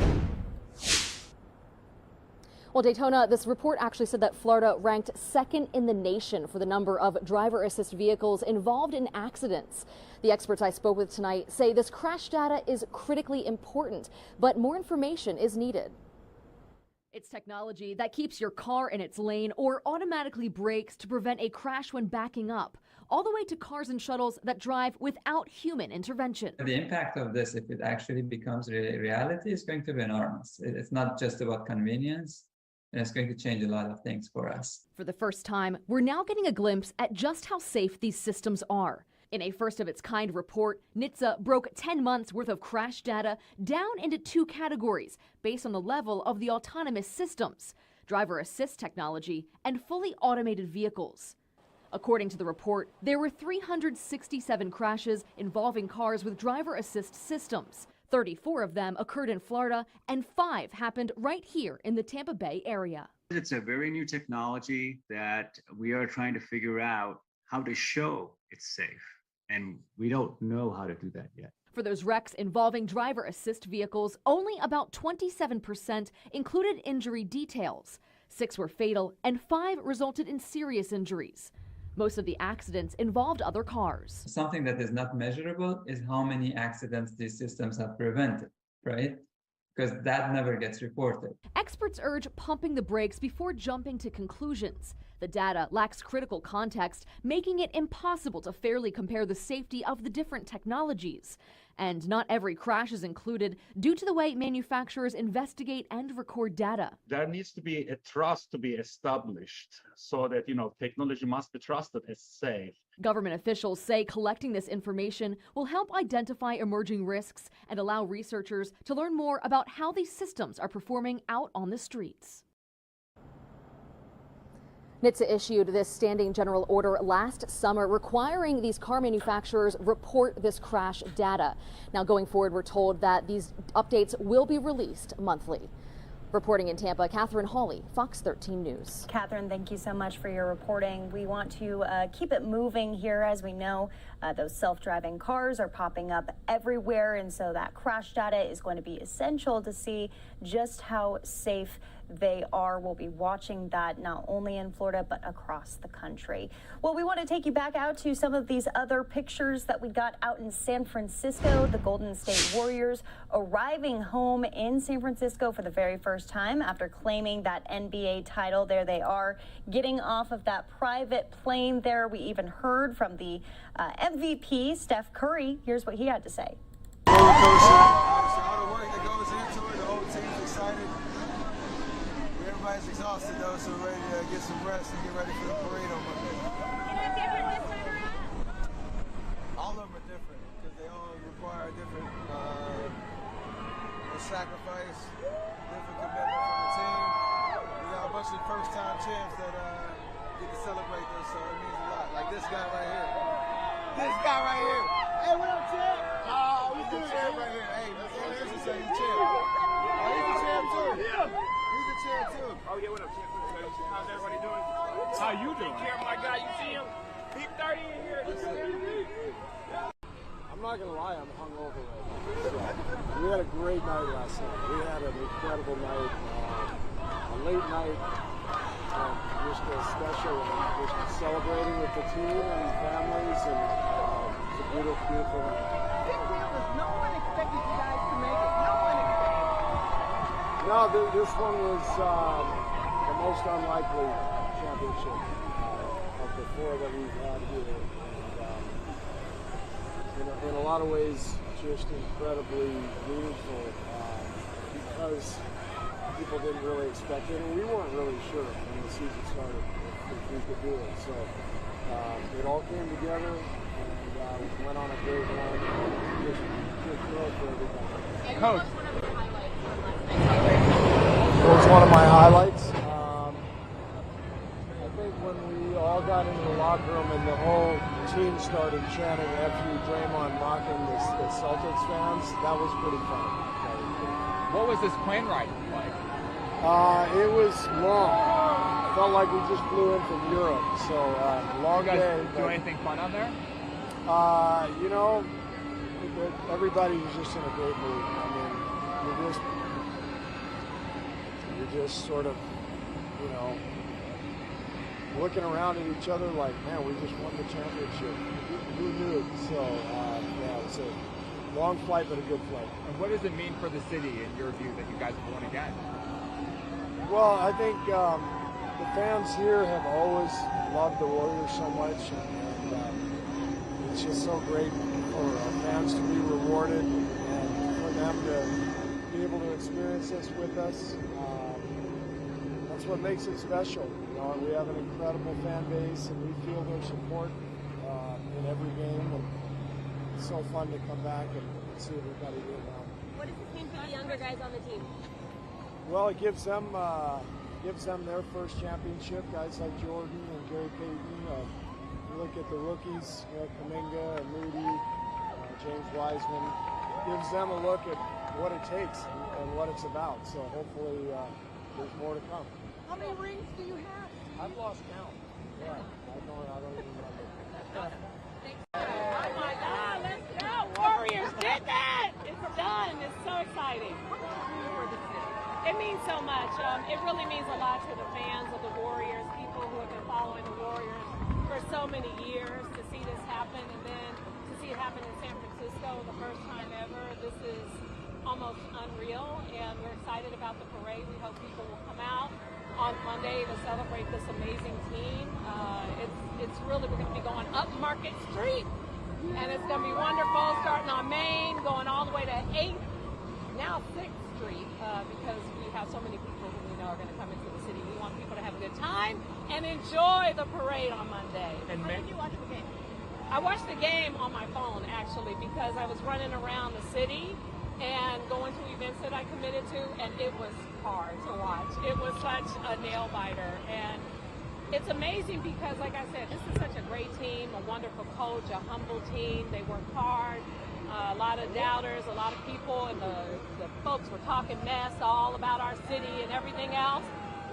Well, Daytona, this report actually said that Florida ranked second in the nation for the number of driver assist vehicles involved in accidents. The experts I spoke with tonight say this crash data is critically important, but more information is needed. It's technology that keeps your car in its lane or automatically brakes to prevent a crash when backing up, all the way to cars and shuttles that drive without human intervention. The impact of this, if it actually becomes reality, is going to be enormous. It's not just about convenience. It's going to change a lot of things for us. For the first time, we're now getting a glimpse at just how safe these systems are. In a first-of-its-kind report, NHTSA broke 10 months' worth of crash data down into 2 categories based on the level of the autonomous systems: driver assist technology and fully automated vehicles. According to the report, there were 367 crashes involving cars with driver assist systems. 34 of them occurred in Florida, and 5 happened right here in the Tampa Bay area. It's a very new technology that we are trying to figure out how to show it's safe. And we don't know how to do that yet. For those wrecks involving driver assist vehicles, only about 27% included injury details. 6 were fatal and 5 resulted in serious injuries. Most of the accidents involved other cars. Something that is not measurable is how many accidents these systems have prevented, right? Because that never gets reported. Experts urge pumping the brakes before jumping to conclusions. The data lacks critical context, making it impossible to fairly compare the safety of the different technologies. And not every crash is included due to the way manufacturers investigate and record data. There needs to be a trust to be established so that, technology must be trusted as safe. Government officials say collecting this information will help identify emerging risks and allow researchers to learn more about how these systems are performing out on the streets. NHTSA issued this standing general order last summer requiring these car manufacturers report this crash data. Now, going forward, we're told that these updates will be released monthly. Reporting in Tampa, Catherine Hawley, Fox 13 News. Catherine, thank you so much for your reporting. We want to keep it moving here. As we know, those self-driving cars are popping up everywhere, and so that crash data is going to be essential to see just how safe they are. We'll be watching that not only in Florida, but across the country. Well, we want to take you back out to some of these other pictures that we got out in San Francisco. The Golden State Warriors arriving home in San Francisco for the very first time after claiming that NBA title. There they are, getting off of that private plane there. We even heard from the MVP, Steph Curry. Here's what he had to say. All the work that goes into it, the whole team's excited. Everybody's exhausted though, so we're ready to get some rest and get ready for the parade on Monday. Is it different this time around? All of them are different because they all require a different sacrifice, different commitment from the team. We got a bunch of first-time champs that get to celebrate this, so it means a lot. Like this guy right here. This guy right here. Hey, what up, champ? Oh, we do it right here. Hey, here's the same champ. Oh, he's a champ too. Yeah. Champ too. Oh yeah, what up, champ? How's everybody doing? How you doing? Take care of my guy. You see him? Big 30 in here. I'm not gonna lie, I'm hungover right now. So, we had a great night last night. We had an incredible night, a late night, just a special one, just celebrating with the team and families, and it's a beautiful, beautiful night. No one expected you guys to make it. No one expected. No, this one was the most unlikely championship of the 4 that we've had here. And, in a lot of ways, just incredibly meaningful because people didn't really expect it, and we weren't really sure when the season started if we could do it. So it all came together, and we went on a great run. Just thrilled for everybody. Coach. It was one of my highlights. I think when we all got into the locker room and the whole team started chanting "F you, Draymond," mocking the Celtics fans, that was pretty fun. What was this plane ride like? It was long. Felt like we just flew in from Europe. So long day. You guys do anything fun on there? Everybody was just in a great mood. I mean, you're just sort of, looking around at each other like, man, we just won the championship. Who knew? So, yeah, it was a long flight, but a good flight. And what does it mean for the city, in your view, that you guys have won again? Well, I think the fans here have always loved the Warriors so much, and it's just so great for fans to be rewarded and for them to be able to experience this with us. That's what makes it special. We have an incredible fan base, and we feel their support in every game, and it's so fun to come back and see everybody do it now. What does this mean for the younger guys on the team? Well, it gives them their first championship. Guys like Jordan and Gary Payton. You look at the rookies, Kuminga and Moody, James Wiseman. Gives them a look at what it takes and what it's about. So hopefully there's more to come. How many rings do you have? I've lost count. Yeah, I don't even remember. Oh my God, let's go! Warriors did that! It's done. It's so exciting. It means so much. It really means a lot to the fans of the Warriors, people who have been following the Warriors for so many years, to see this happen, and then to see it happen in San Francisco the first time ever. This is almost unreal, and we're excited about the parade. We hope people will come out on Monday to celebrate this amazing team. It's really, we're going to be going up Market Street, and it's going to be wonderful, starting on Main, going all the way to 8th, now 6th Street, because we have so many people who we know are going to come into the city. We want people to have a good time and enjoy the parade on Monday. And when did you watch the game? I watched the game on my phone, actually, because I was running around the city and going to events that I committed to, and it was hard to watch. It was such a nail-biter, and it's amazing because, like I said, this is such a great team, a wonderful coach, a humble team. They work hard. A lot of doubters, a lot of people, and the folks were talking mess all about our city and everything else.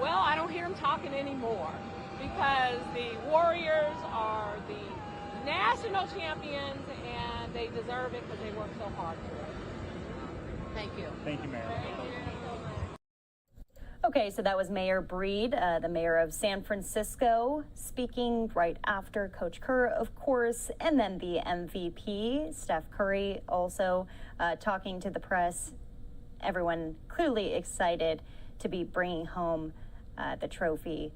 Well, I don't hear them talking anymore because the Warriors are the national champions, and they deserve it because they work so hard for it. Thank you. Thank you, Mayor. Okay, so that was Mayor Breed, the mayor of San Francisco, speaking right after Coach Kerr, of course, and then the MVP, Steph Curry, also talking to the press. Everyone clearly excited to be bringing home the trophy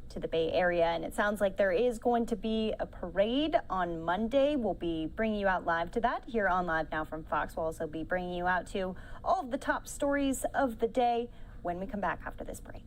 to the Bay Area, and it sounds like there is going to be a parade on Monday. We'll be bringing you out live to that here on Live Now from Fox. We'll also be bringing you out to all of the top stories of the day when we come back after this break.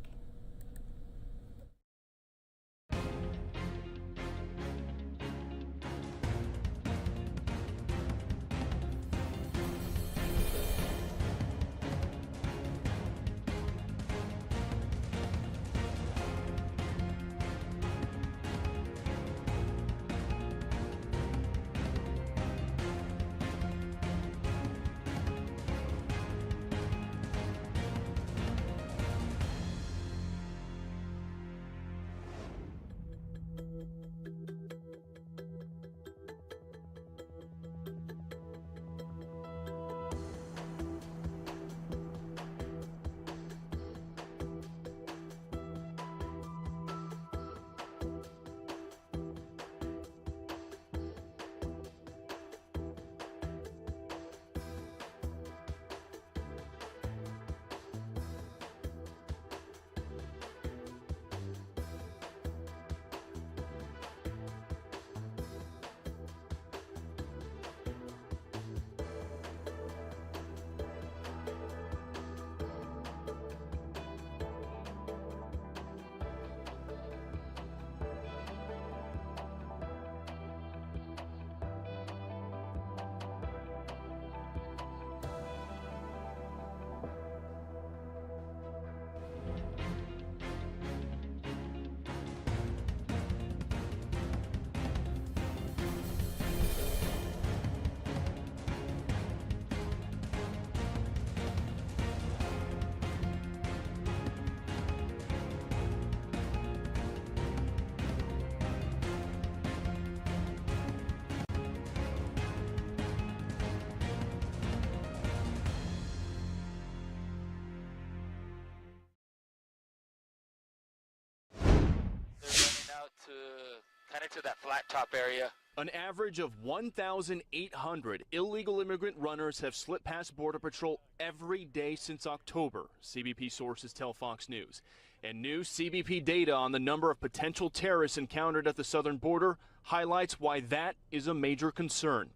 To that flat top area. An average of 1,800 illegal immigrant runners have slipped past Border Patrol every day since October, CBP sources tell Fox News. And new CBP data on the number of potential terrorists encountered at the southern border highlights why that is a major concern.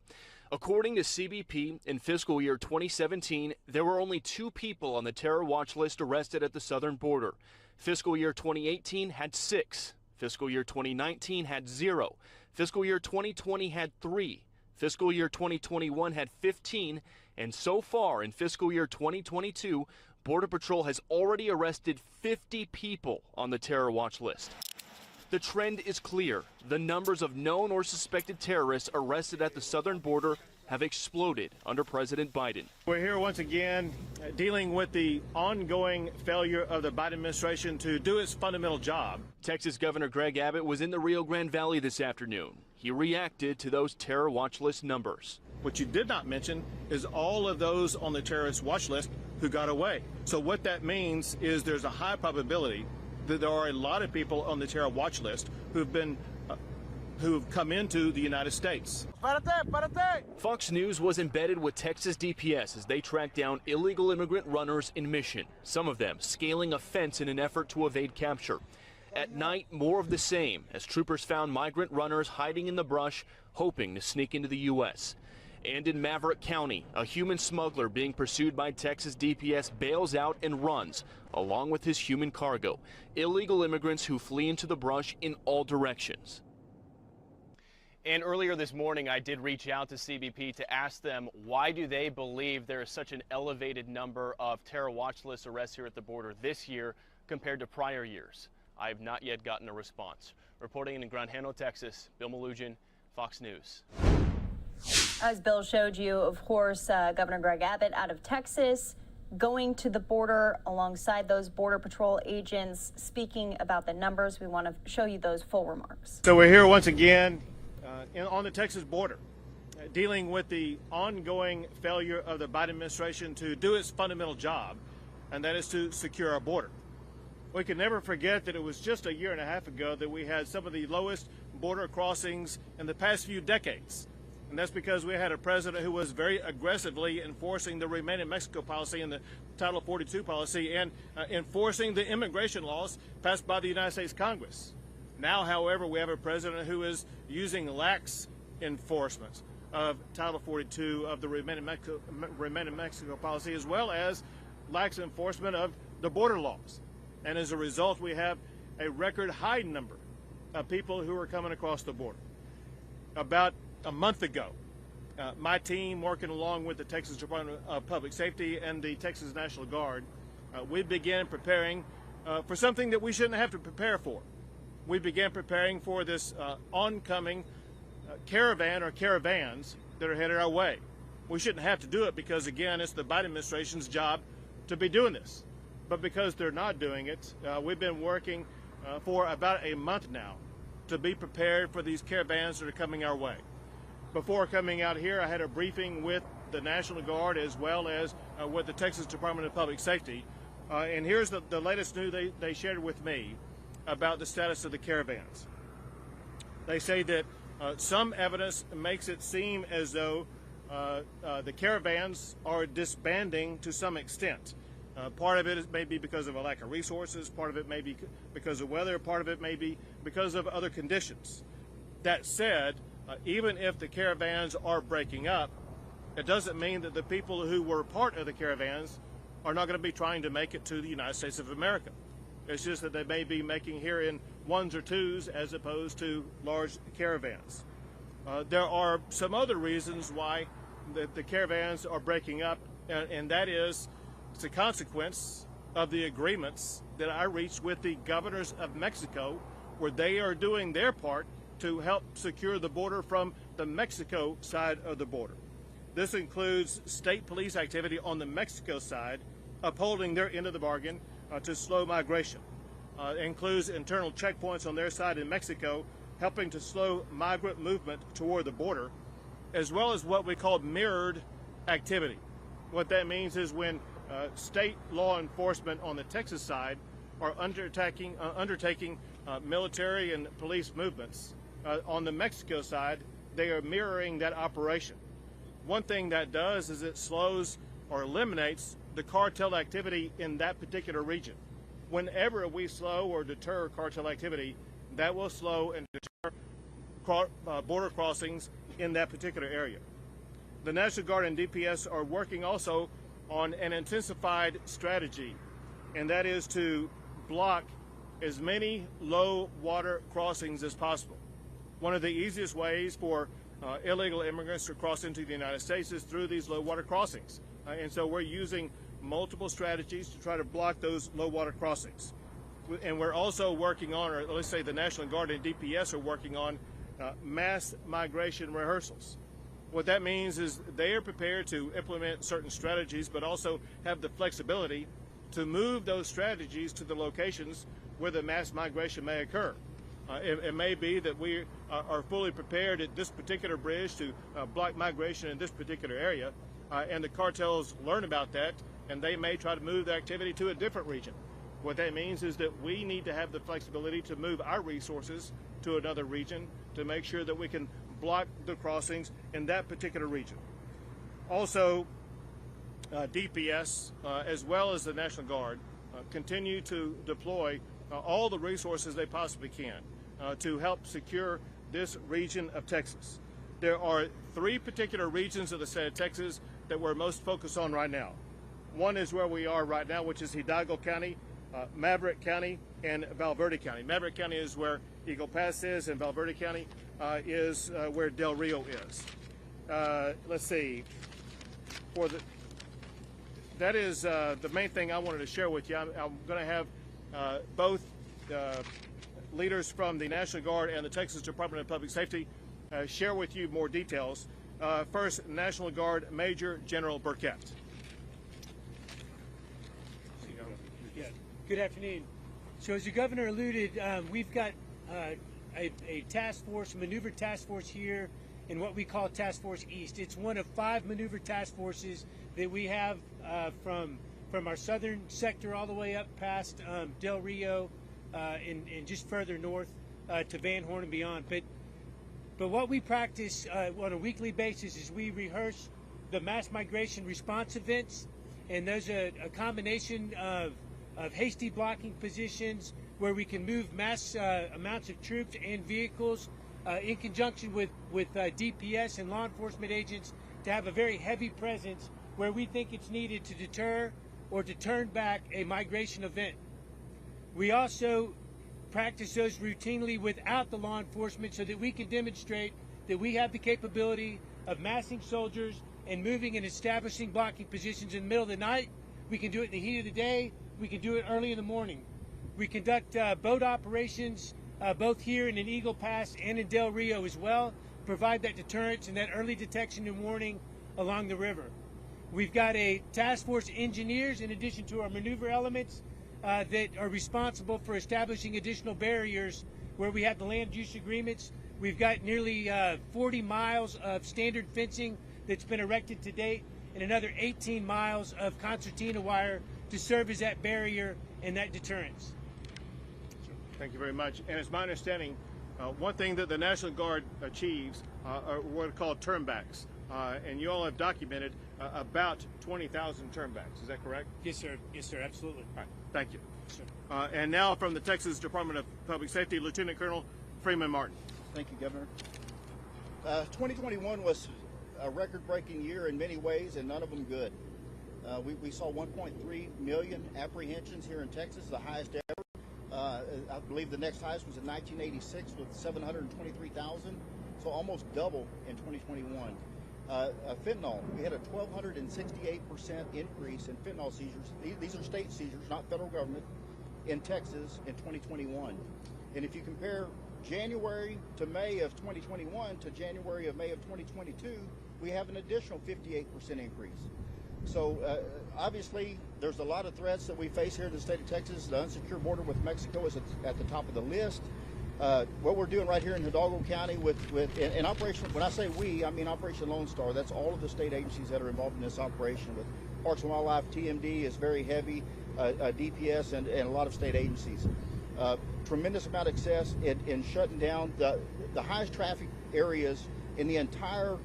According to CBP, in fiscal year 2017, there were only 2 people on the terror watch list arrested at the southern border. Fiscal year 2018 had 6. Fiscal year 2019 had 0. Fiscal year 2020 had 3. Fiscal year 2021 had 15. And so far in fiscal year 2022, Border Patrol has already arrested 50 people on the terror watch list. The trend is clear. The numbers of known or suspected terrorists arrested at the southern border have exploded under President Biden. We're here once again dealing with the ongoing failure of the Biden administration to do its fundamental job. Texas Governor Greg Abbott was in the Rio Grande Valley this afternoon. He reacted to those terror watch list numbers. What you did not mention is all of those on the terrorist watch list who got away. So what that means is there's a high probability that there are a lot of people on the terror watch list who've come into the United States. Fox News was embedded with Texas DPS as they tracked down illegal immigrant runners in Mission, some of them scaling a fence in an effort to evade capture. At night, more of the same as troopers found migrant runners hiding in the brush, hoping to sneak into the U.S. And in Maverick County, a human smuggler being pursued by Texas DPS bails out and runs, along with his human cargo. Illegal immigrants who flee into the brush in all directions. And earlier this morning, I did reach out to CBP to ask them why do they believe there is such an elevated number of terror watch list arrests here at the border this year compared to prior years. I have not yet gotten a response. Reporting in Granjano, Texas, Bill Malugin, Fox News. As Bill showed you, of course, Governor Greg Abbott out of Texas going to the border alongside those Border Patrol agents, speaking about the numbers. We want to show you those full remarks. So we're here once again on the Texas border, dealing with the ongoing failure of the Biden administration to do its fundamental job, and that is to secure our border. We can never forget that it was just a year and a half ago that we had some of the lowest border crossings in the past few decades. And that's because we had a president who was very aggressively enforcing the Remain in Mexico policy and the Title 42 policy and enforcing the immigration laws passed by the United States Congress. Now, however, we have a president who is using lax enforcement of Title 42 of the Remain in Mexico policy, as well as lax enforcement of the border laws. And as a result, we have a record high number of people who are coming across the border. About a month ago, my team, working along with the Texas Department of Public Safety and the Texas National Guard, we began preparing for something that we shouldn't have to prepare for. We began preparing for this oncoming caravan or caravans that are headed our way. We shouldn't have to do it because, again, it's the Biden administration's job to be doing this. But because they're not doing it, we've been working for about a month now to be prepared for these caravans that are coming our way. Before coming out here, I had a briefing with the National Guard as well as with the Texas Department of Public Safety. And here's the latest news they shared with me about the status of the caravans. They say that some evidence makes it seem as though the caravans are disbanding to some extent. Part of it may be because of a lack of resources, part of it may be because of weather, part of it may be because of other conditions. That said, even if the caravans are breaking up, it doesn't mean that the people who were part of the caravans are not going to be trying to make it to the United States of America. It's just that they may be making here in ones or twos as opposed to large caravans. There are some other reasons why the caravans are breaking up, and that is it's a consequence of the agreements that I reached with the governors of Mexico, where they are doing their part to help secure the border from the Mexico side of the border. This includes state police activity on the Mexico side, upholding their end of the bargain to slow migration. It includes internal checkpoints on their side in Mexico, helping to slow migrant movement toward the border, as well as what we call mirrored activity. What that means is when state law enforcement on the Texas side are undertaking military and police movements, on the Mexico side, they are mirroring that operation. One thing that does is it slows or eliminates the cartel activity in that particular region. Whenever we slow or deter cartel activity, that will slow and deter border crossings in that particular area. The National Guard and DPS are working also on an intensified strategy, and that is to block as many low water crossings as possible. One of the easiest ways for illegal immigrants to cross into the United States is through these low water crossings. And so we're using multiple strategies to try to block those low water crossings. And we're also working on, or let's say the National Guard and DPS are working on mass migration rehearsals. What that means is they are prepared to implement certain strategies, but also have the flexibility to move those strategies to the locations where the mass migration may occur. It may be that we are fully prepared at this particular bridge to block migration in this particular area, and the cartels learn about that, and they may try to move the activity to a different region. What that means is that we need to have the flexibility to move our resources to another region to make sure that we can block the crossings in that particular region. Also, DPS, as well as the National Guard, continue to deploy all the resources they possibly can to help secure this region of Texas. There are 3 particular regions of the state of Texas that we're most focused on right now. One is where we are right now, which is Hidalgo County, Maverick County, and Valverde County. Maverick County is where Eagle Pass is, and Valverde County is where Del Rio is. Let's see. That is the main thing I wanted to share with you. I'm going to have both leaders from the National Guard and the Texas Department of Public Safety share with you more details. First, National Guard Major General Burkett. Good afternoon. So as the governor alluded, we've got a task force, maneuver task force here in what we call Task Force East. It's one of 5 maneuver task forces that we have from our southern sector all the way up past Del Rio and just further north to Van Horn and beyond. But what we practice on a weekly basis is we rehearse the mass migration response events, and there's a combination of hasty blocking positions where we can move mass amounts of troops and vehicles in conjunction with DPS and law enforcement agents to have a very heavy presence where we think it's needed to deter or to turn back a migration event. We also practice those routinely without the law enforcement so that we can demonstrate that we have the capability of massing soldiers and moving and establishing blocking positions in the middle of the night. We can do it in the heat of the day. We can do it early in the morning. We conduct boat operations both here and in Eagle Pass and in Del Rio as well, provide that deterrence and that early detection and warning along the river. We've got a task force engineers in addition to our maneuver elements that are responsible for establishing additional barriers where we have the land use agreements. We've got nearly 40 miles of standard fencing that's been erected to date and another 18 miles of concertina wire to serve as that barrier and that deterrence. Thank you very much. And it's my understanding, one thing that the National Guard achieves are what are called turnbacks. And you all have documented about 20,000 turnbacks. Is that correct? Yes, sir. Yes, sir. Absolutely. All right. Thank you. Yes, sir. And now from the Texas Department of Public Safety, Lieutenant Colonel Freeman Martin. Thank you, Governor. 2021 was a record-breaking year in many ways, and none of them good. We saw 1.3 million apprehensions here in Texas, the highest ever. I believe the next highest was in 1986 with 723,000, so almost double in 2021. Fentanyl, we had a 1,268% increase in fentanyl seizures. These are state seizures, not federal government, in Texas in 2021. And if you compare January to May of 2021 to January of May of 2022, we have an additional 58% increase. So obviously, there's a lot of threats that we face here in the state of Texas. The unsecure border with Mexico is at the top of the list. What we're doing right here in Hidalgo County with Operation, when I say we, I mean Operation Lone Star. That's all of the state agencies that are involved in this operation. With Parks and Wildlife, TMD is very heavy, DPS, and a lot of state agencies. Tremendous amount of success in shutting down the highest traffic areas in the entire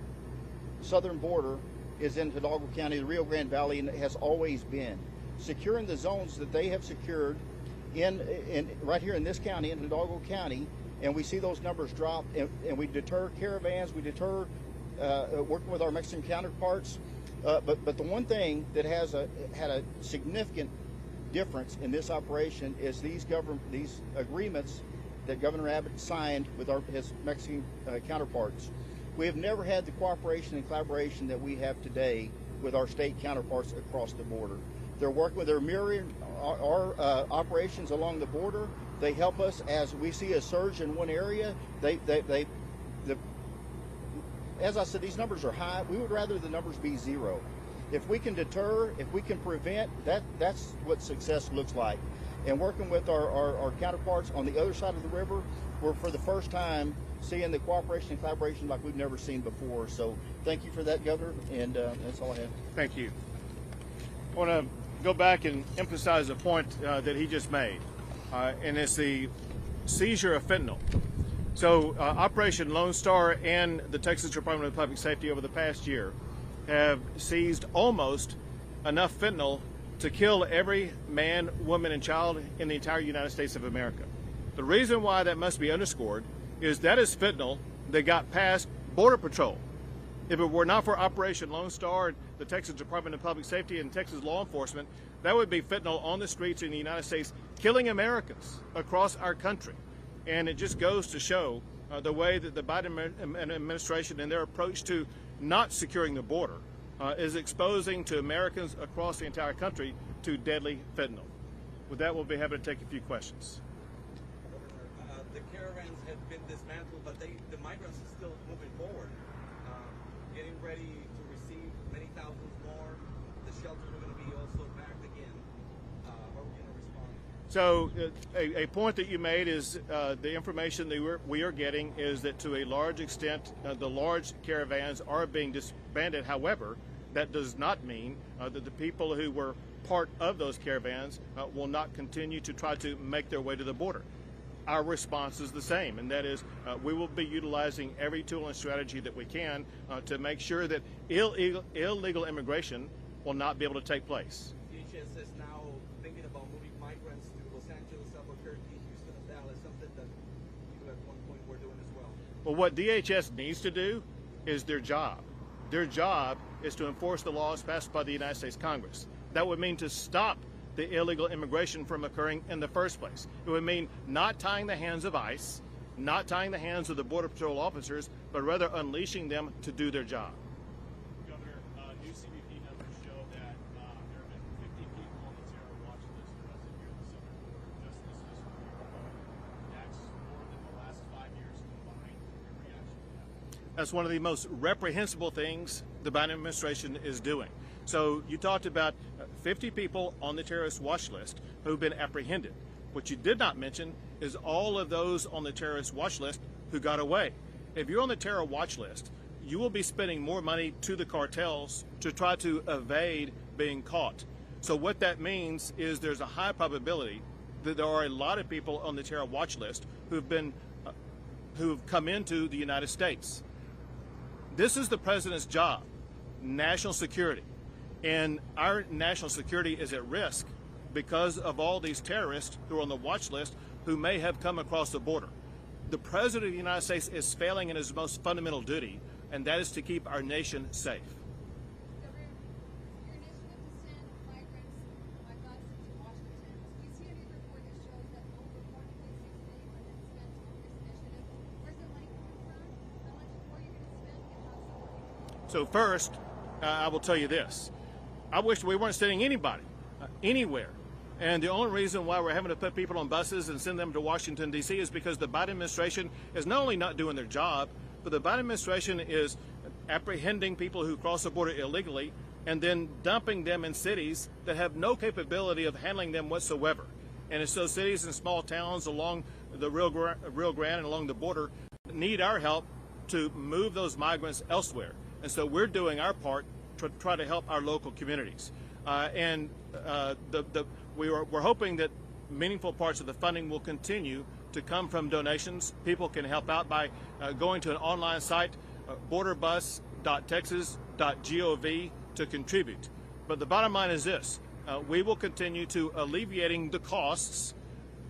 southern border is in Hidalgo County, the Rio Grande Valley, and it has always been. Securing the zones that they have secured in right here in this county, in Hidalgo County, and we see those numbers drop, and we deter caravans, we deter working with our Mexican counterparts. But the one thing that had a significant difference in this operation is these agreements that Governor Abbott signed with his Mexican counterparts. We have never had the cooperation and collaboration that we have today with our state counterparts across the border. They're working with their mirroring our operations along the border. They help us as we see a surge in one area. As I said, these numbers are high. We would rather the numbers be zero. If we can deter, if we can prevent, that's what success looks like. And working with our counterparts on the other side of the river, we're for the first time seeing the cooperation and collaboration like we've never seen before. So thank you for that, Governor, and that's all I have. Thank you. I want to go back and emphasize a point that he just made, and it's the seizure of fentanyl. So Operation Lone Star and the Texas Department of Public Safety over the past year have seized almost enough fentanyl to kill every man, woman, and child in the entire United States of America. The reason why that must be underscored is that is fentanyl that got past Border Patrol. If it were not for Operation Lone Star, the Texas Department of Public Safety, and Texas law enforcement, that would be fentanyl on the streets in the United States, killing Americans across our country. And it just goes to show the way that the Biden administration and their approach to not securing the border is exposing to Americans across the entire country to deadly fentanyl. With that, we'll be happy to take a few questions. The caravans have been dismantled, but the migrants are still moving forward, getting ready to receive many thousands more. The shelters are going to be also packed again. How are we going to respond? So a point that you made is the information that we are getting is that to a large extent the large caravans are being disbanded. However, that does not mean that the people who were part of those caravans will not continue to try to make their way to the border. Our response is the same, and that is we will be utilizing every tool and strategy that we can to make sure that illegal immigration will not be able to take place. DHS is now thinking about moving migrants to Los Angeles, Albuquerque, Houston, and Dallas, something that you at one point were doing as well. Well, what DHS needs to do is their job. Their job is to enforce the laws passed by the United States Congress. That would mean to stop the illegal immigration from occurring in the first place. It would mean not tying the hands of ICE, not tying the hands of the Border Patrol officers, but rather unleashing them to do their job. Governor, new CBP numbers show that there have been 50 people on the terror watch list arrested here at the southern border just this fiscal year. That's more than the last 5 years combined. Your reaction to that? That's one of the most reprehensible things the Biden administration is doing. So you talked about 50 people on the terrorist watch list who've been apprehended. What you did not mention is all of those on the terrorist watch list who got away. If you're on the terror watch list, you will be spending more money to the cartels to try to evade being caught. So what that means is there's a high probability that there are a lot of people on the terror watch list who've come into the United States. This is the president's job, national security. And our national security is at risk because of all these terrorists who are on the watch list who may have come across the border. The president of the United States is failing in his most fundamental duty, and that is to keep our nation safe. So first, I will tell you this. I wish we weren't sending anybody anywhere. And the only reason why we're having to put people on buses and send them to Washington, D.C. is because the Biden administration is not only not doing their job, but the Biden administration is apprehending people who cross the border illegally and then dumping them in cities that have no capability of handling them whatsoever. And so cities and small towns along the Rio Grande and along the border need our help to move those migrants elsewhere. And so we're doing our part to try to help our local communities. We're hoping that meaningful parts of the funding will continue to come from donations. People can help out by going to an online site, borderbus.texas.gov, to contribute. But the bottom line is this. We will continue to alleviating the costs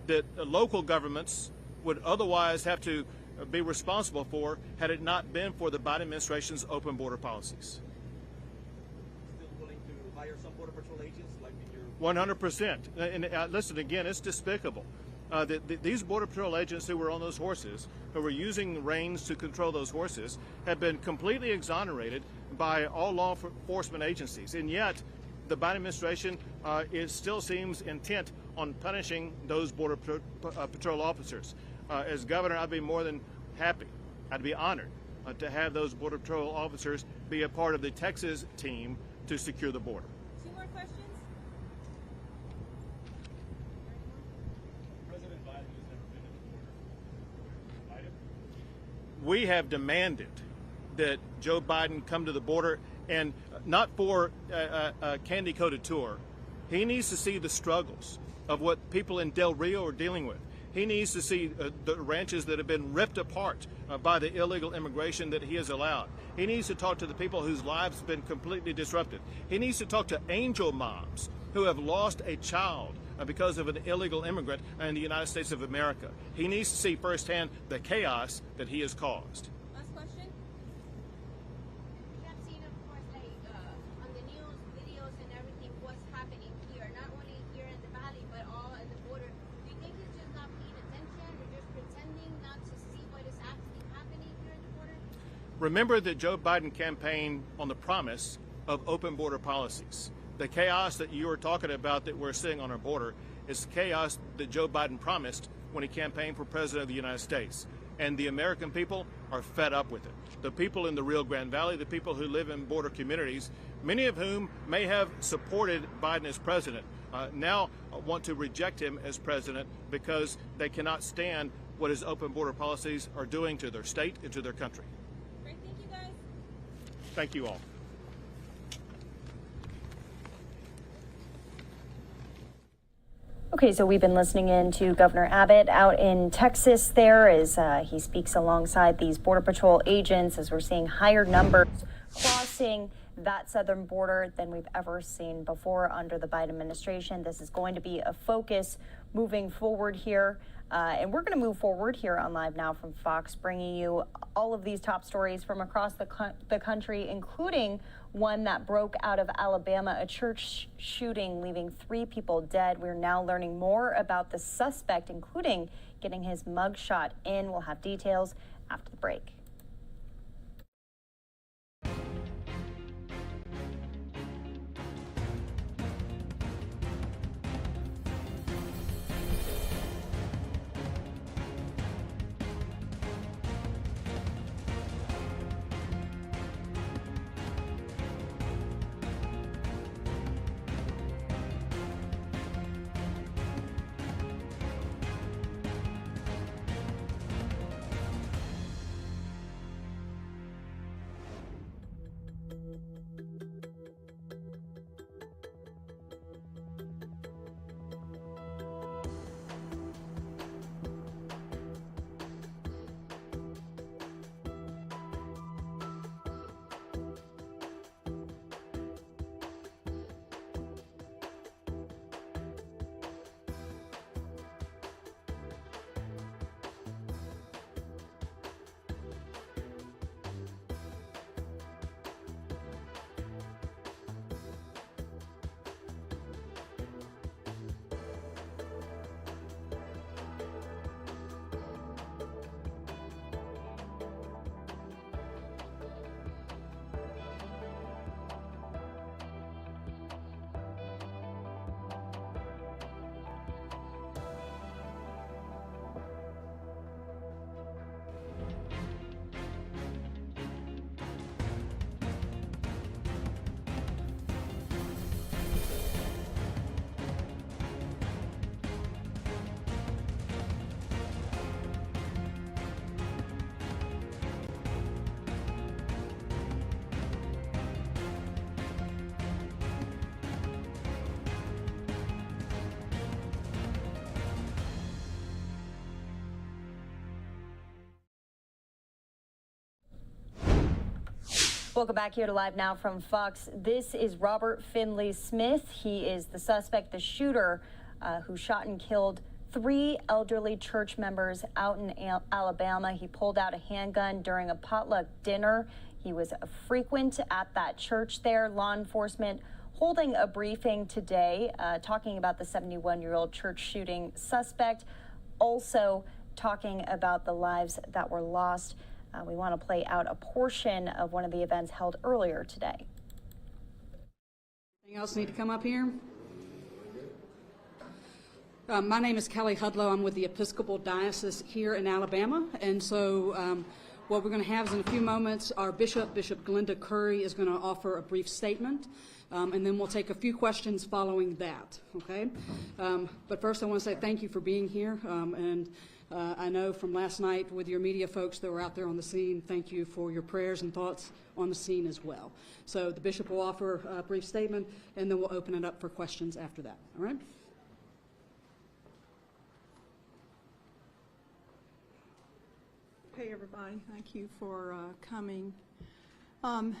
that local governments would otherwise have to be responsible for had it not been for the Biden administration's open border policies. Still willing to hire some Border Patrol agents like in your... 100%. And listen, again, it's despicable. These Border Patrol agents who were on those horses, who were using reins to control those horses, have been completely exonerated by all law enforcement agencies. And yet, the Biden administration still seems intent on punishing those Border Patrol officers. As governor, I'd be more than happy, I'd be honored to have those Border Patrol officers be a part of the Texas team to secure the border. 2 more questions? President Biden has never been to the border. Biden? We have demanded that Joe Biden come to the border, and not for a candy-coated tour. He needs to see the struggles of what people in Del Rio are dealing with. He needs to see the ranches that have been ripped apart by the illegal immigration that he has allowed. He needs to talk to the people whose lives have been completely disrupted. He needs to talk to angel moms who have lost a child because of an illegal immigrant in the United States of America. He needs to see firsthand the chaos that he has caused. Last question. We have seen, of course, on the news, videos and everything, what's happening here, not only here in the valley, but all at the border. Do you think he's just not paying attention or just pretending not to see what is actually happening here at the border? Remember that Joe Biden campaigned on the promise of open border policies. The chaos that you are talking about that we're seeing on our border is chaos that Joe Biden promised when he campaigned for president of the United States. And the American people are fed up with it. The people in the Rio Grande Valley, the people who live in border communities, many of whom may have supported Biden as president, now want to reject him as president because they cannot stand what his open border policies are doing to their state and to their country. Great, thank you guys. Thank you all. Okay, so we've been listening in to Governor Abbott out in Texas there as he speaks alongside these Border Patrol agents as we're seeing higher numbers crossing that southern border than we've ever seen before under the Biden administration. This is going to be a focus moving forward here. And we're going to move forward here on Live Now from Fox, bringing you all of these top stories from across the country, including one that broke out of Alabama, a church shooting leaving 3 people dead. We're now learning more about the suspect, including getting his mugshot in. We'll have details after the break. Welcome back here to Live Now from Fox. This is Robert Finley Smith. He is the suspect, the shooter who shot and killed 3 elderly church members out in Alabama. He pulled out a handgun during a potluck dinner. He was a frequent at that church there. Law enforcement holding a briefing today talking about the 71-year-old church shooting suspect. also talking about the lives that were lost. We want to play out a portion of one of the events held earlier today. Anything else need to come up here? My name is Kelly Hudlow. I'm with the Episcopal Diocese here in Alabama, and so what we're going to have is in a few moments our Bishop Glenda Curry is going to offer a brief statement, and then we'll take a few questions following that, okay? But first I want to say thank you for being here, and I know from last night with your media folks that were out there on the scene, thank you for your prayers and thoughts on the scene as well. So the Bishop will offer a brief statement, and then we'll open it up for questions after that, all right? Hey everybody, thank you for coming. I'm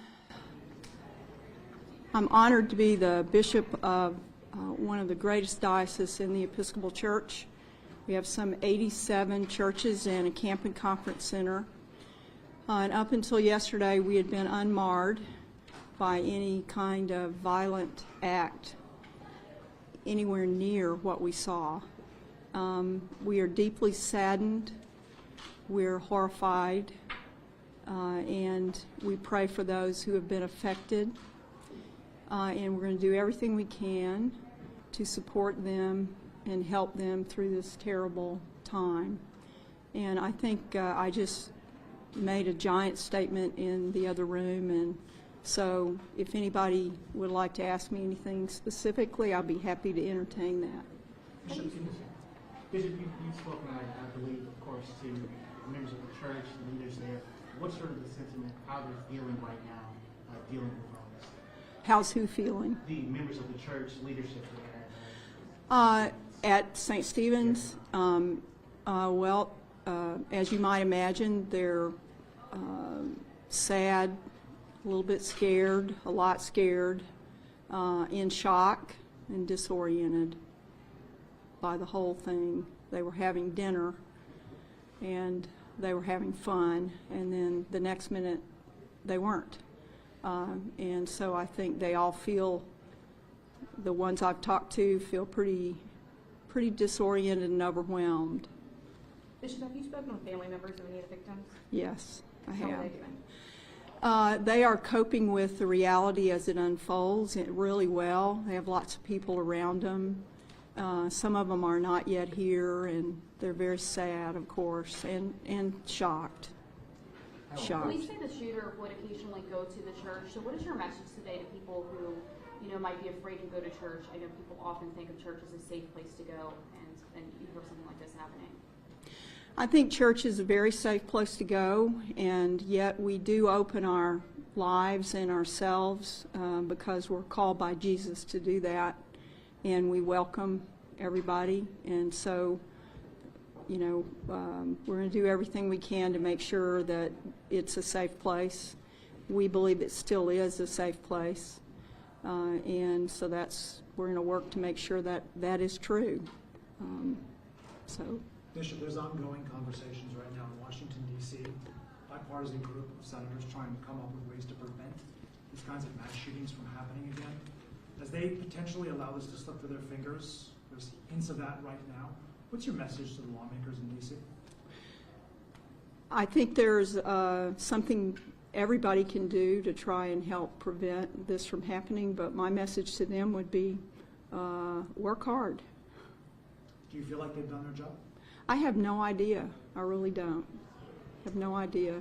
honored to be the bishop of one of the greatest dioceses in the Episcopal Church. We have some 87 churches and a camp and conference center. And up until yesterday, we had been unmarred by any kind of violent act anywhere near what we saw. We are deeply saddened. We're horrified, and we pray for those who have been affected, and we're going to do everything we can to support them and help them through this terrible time. And I think I just made a giant statement in the other room, and so if anybody would like to ask me anything specifically, I'll be happy to entertain that. Bishop, you've spoken, I believe, of course, to members of the church, the leaders there. What's sort of the sentiment, how they're feeling right now, dealing with all this? How's who feeling? The members of the church leadership there. At St. Stephen's, as you might imagine, they're sad, a little bit scared, a lot scared, in shock and disoriented by the whole thing. They were having dinner and they were having fun, and then the next minute they weren't. And so I think they all feel, the ones I've talked to feel pretty disoriented and overwhelmed. Bishop, have you spoken with family members of any of the victims? Yes, I have. How are they doing? They are coping with the reality as it unfolds really well. They have lots of people around them. Some of them are not yet here, and they're very sad, of course, and shocked. Police say the shooter would occasionally go to the church. So what is your message today to people who, might be afraid to go to church? I know people often think of church as a safe place to go, and you hear something like this happening. I think church is a very safe place to go, and yet we do open our lives and ourselves because we're called by Jesus to do that, and we welcome everybody. And so, we're going to do everything we can to make sure that it's a safe place. We believe it still is a safe place, and so we're going to work to make sure that that is true. Bishop, there's ongoing conversations right now in Washington, D.C., bipartisan group of senators trying to come up with ways to prevent these kinds of mass shootings from happening again. As they potentially allow this to slip through their fingers, there's hints of that right now. What's your message to the lawmakers in D.C.? I think there's something everybody can do to try and help prevent this from happening, but my message to them would be work hard. Do you feel like they've done their job? I have no idea. I really don't. I have no idea.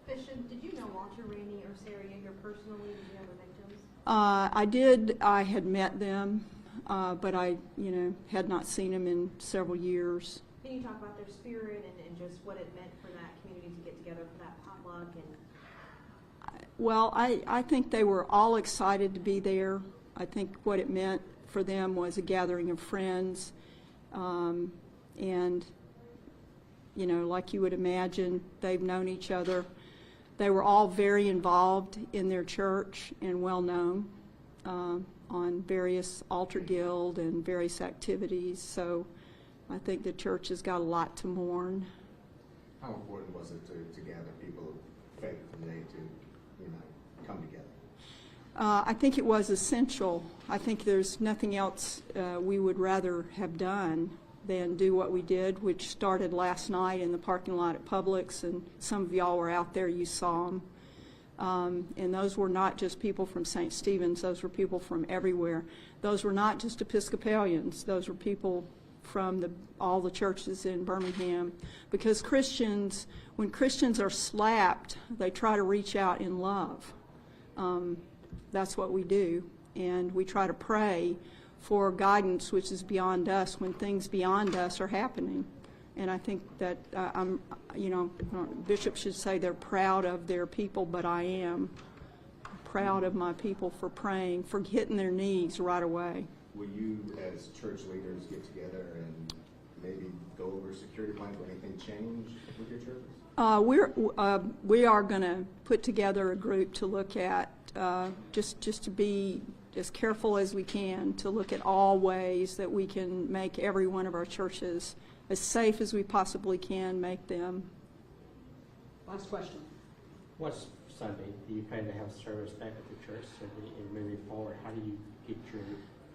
Bishop, did you know Walter, Randy, or Sarah Yeager personally? Did you know the victims? I did. I had met them, but I, had not seen them in several years. Can you talk about their spirit and just what it meant for that community to get together for that potluck? Well, I think they were all excited to be there. I think what it meant for them was a gathering of friends, and like you would imagine, they've known each other. They were all very involved in their church and well known on various altar guild and various activities. So I think the church has got a lot to mourn. How important was it to gather people of faith today to, come together? I think it was essential. I think there's nothing else we would rather have done than do what we did, which started last night in the parking lot at Publix, and some of y'all were out there, you saw them. And those were not just people from St. Stephen's, those were people from everywhere. Those were not just Episcopalians, those were people from all the churches in Birmingham. Because Christians, when Christians are slapped, they try to reach out in love. That's what we do. And we try to pray for guidance which is beyond us when things beyond us are happening. And I think that bishops should say they're proud of their people, but I am proud of my people for praying, for hitting their knees right away. Will you, as church leaders, get together and maybe go over security plans? Will anything change with your churches? We are going to put together a group to look at just to be as careful as we can to look at all ways that we can make every one of our churches as safe as we possibly can make them. Last question. What's Sunday? Do you plan to have service back at the church Sunday, and moving forward, how do you get your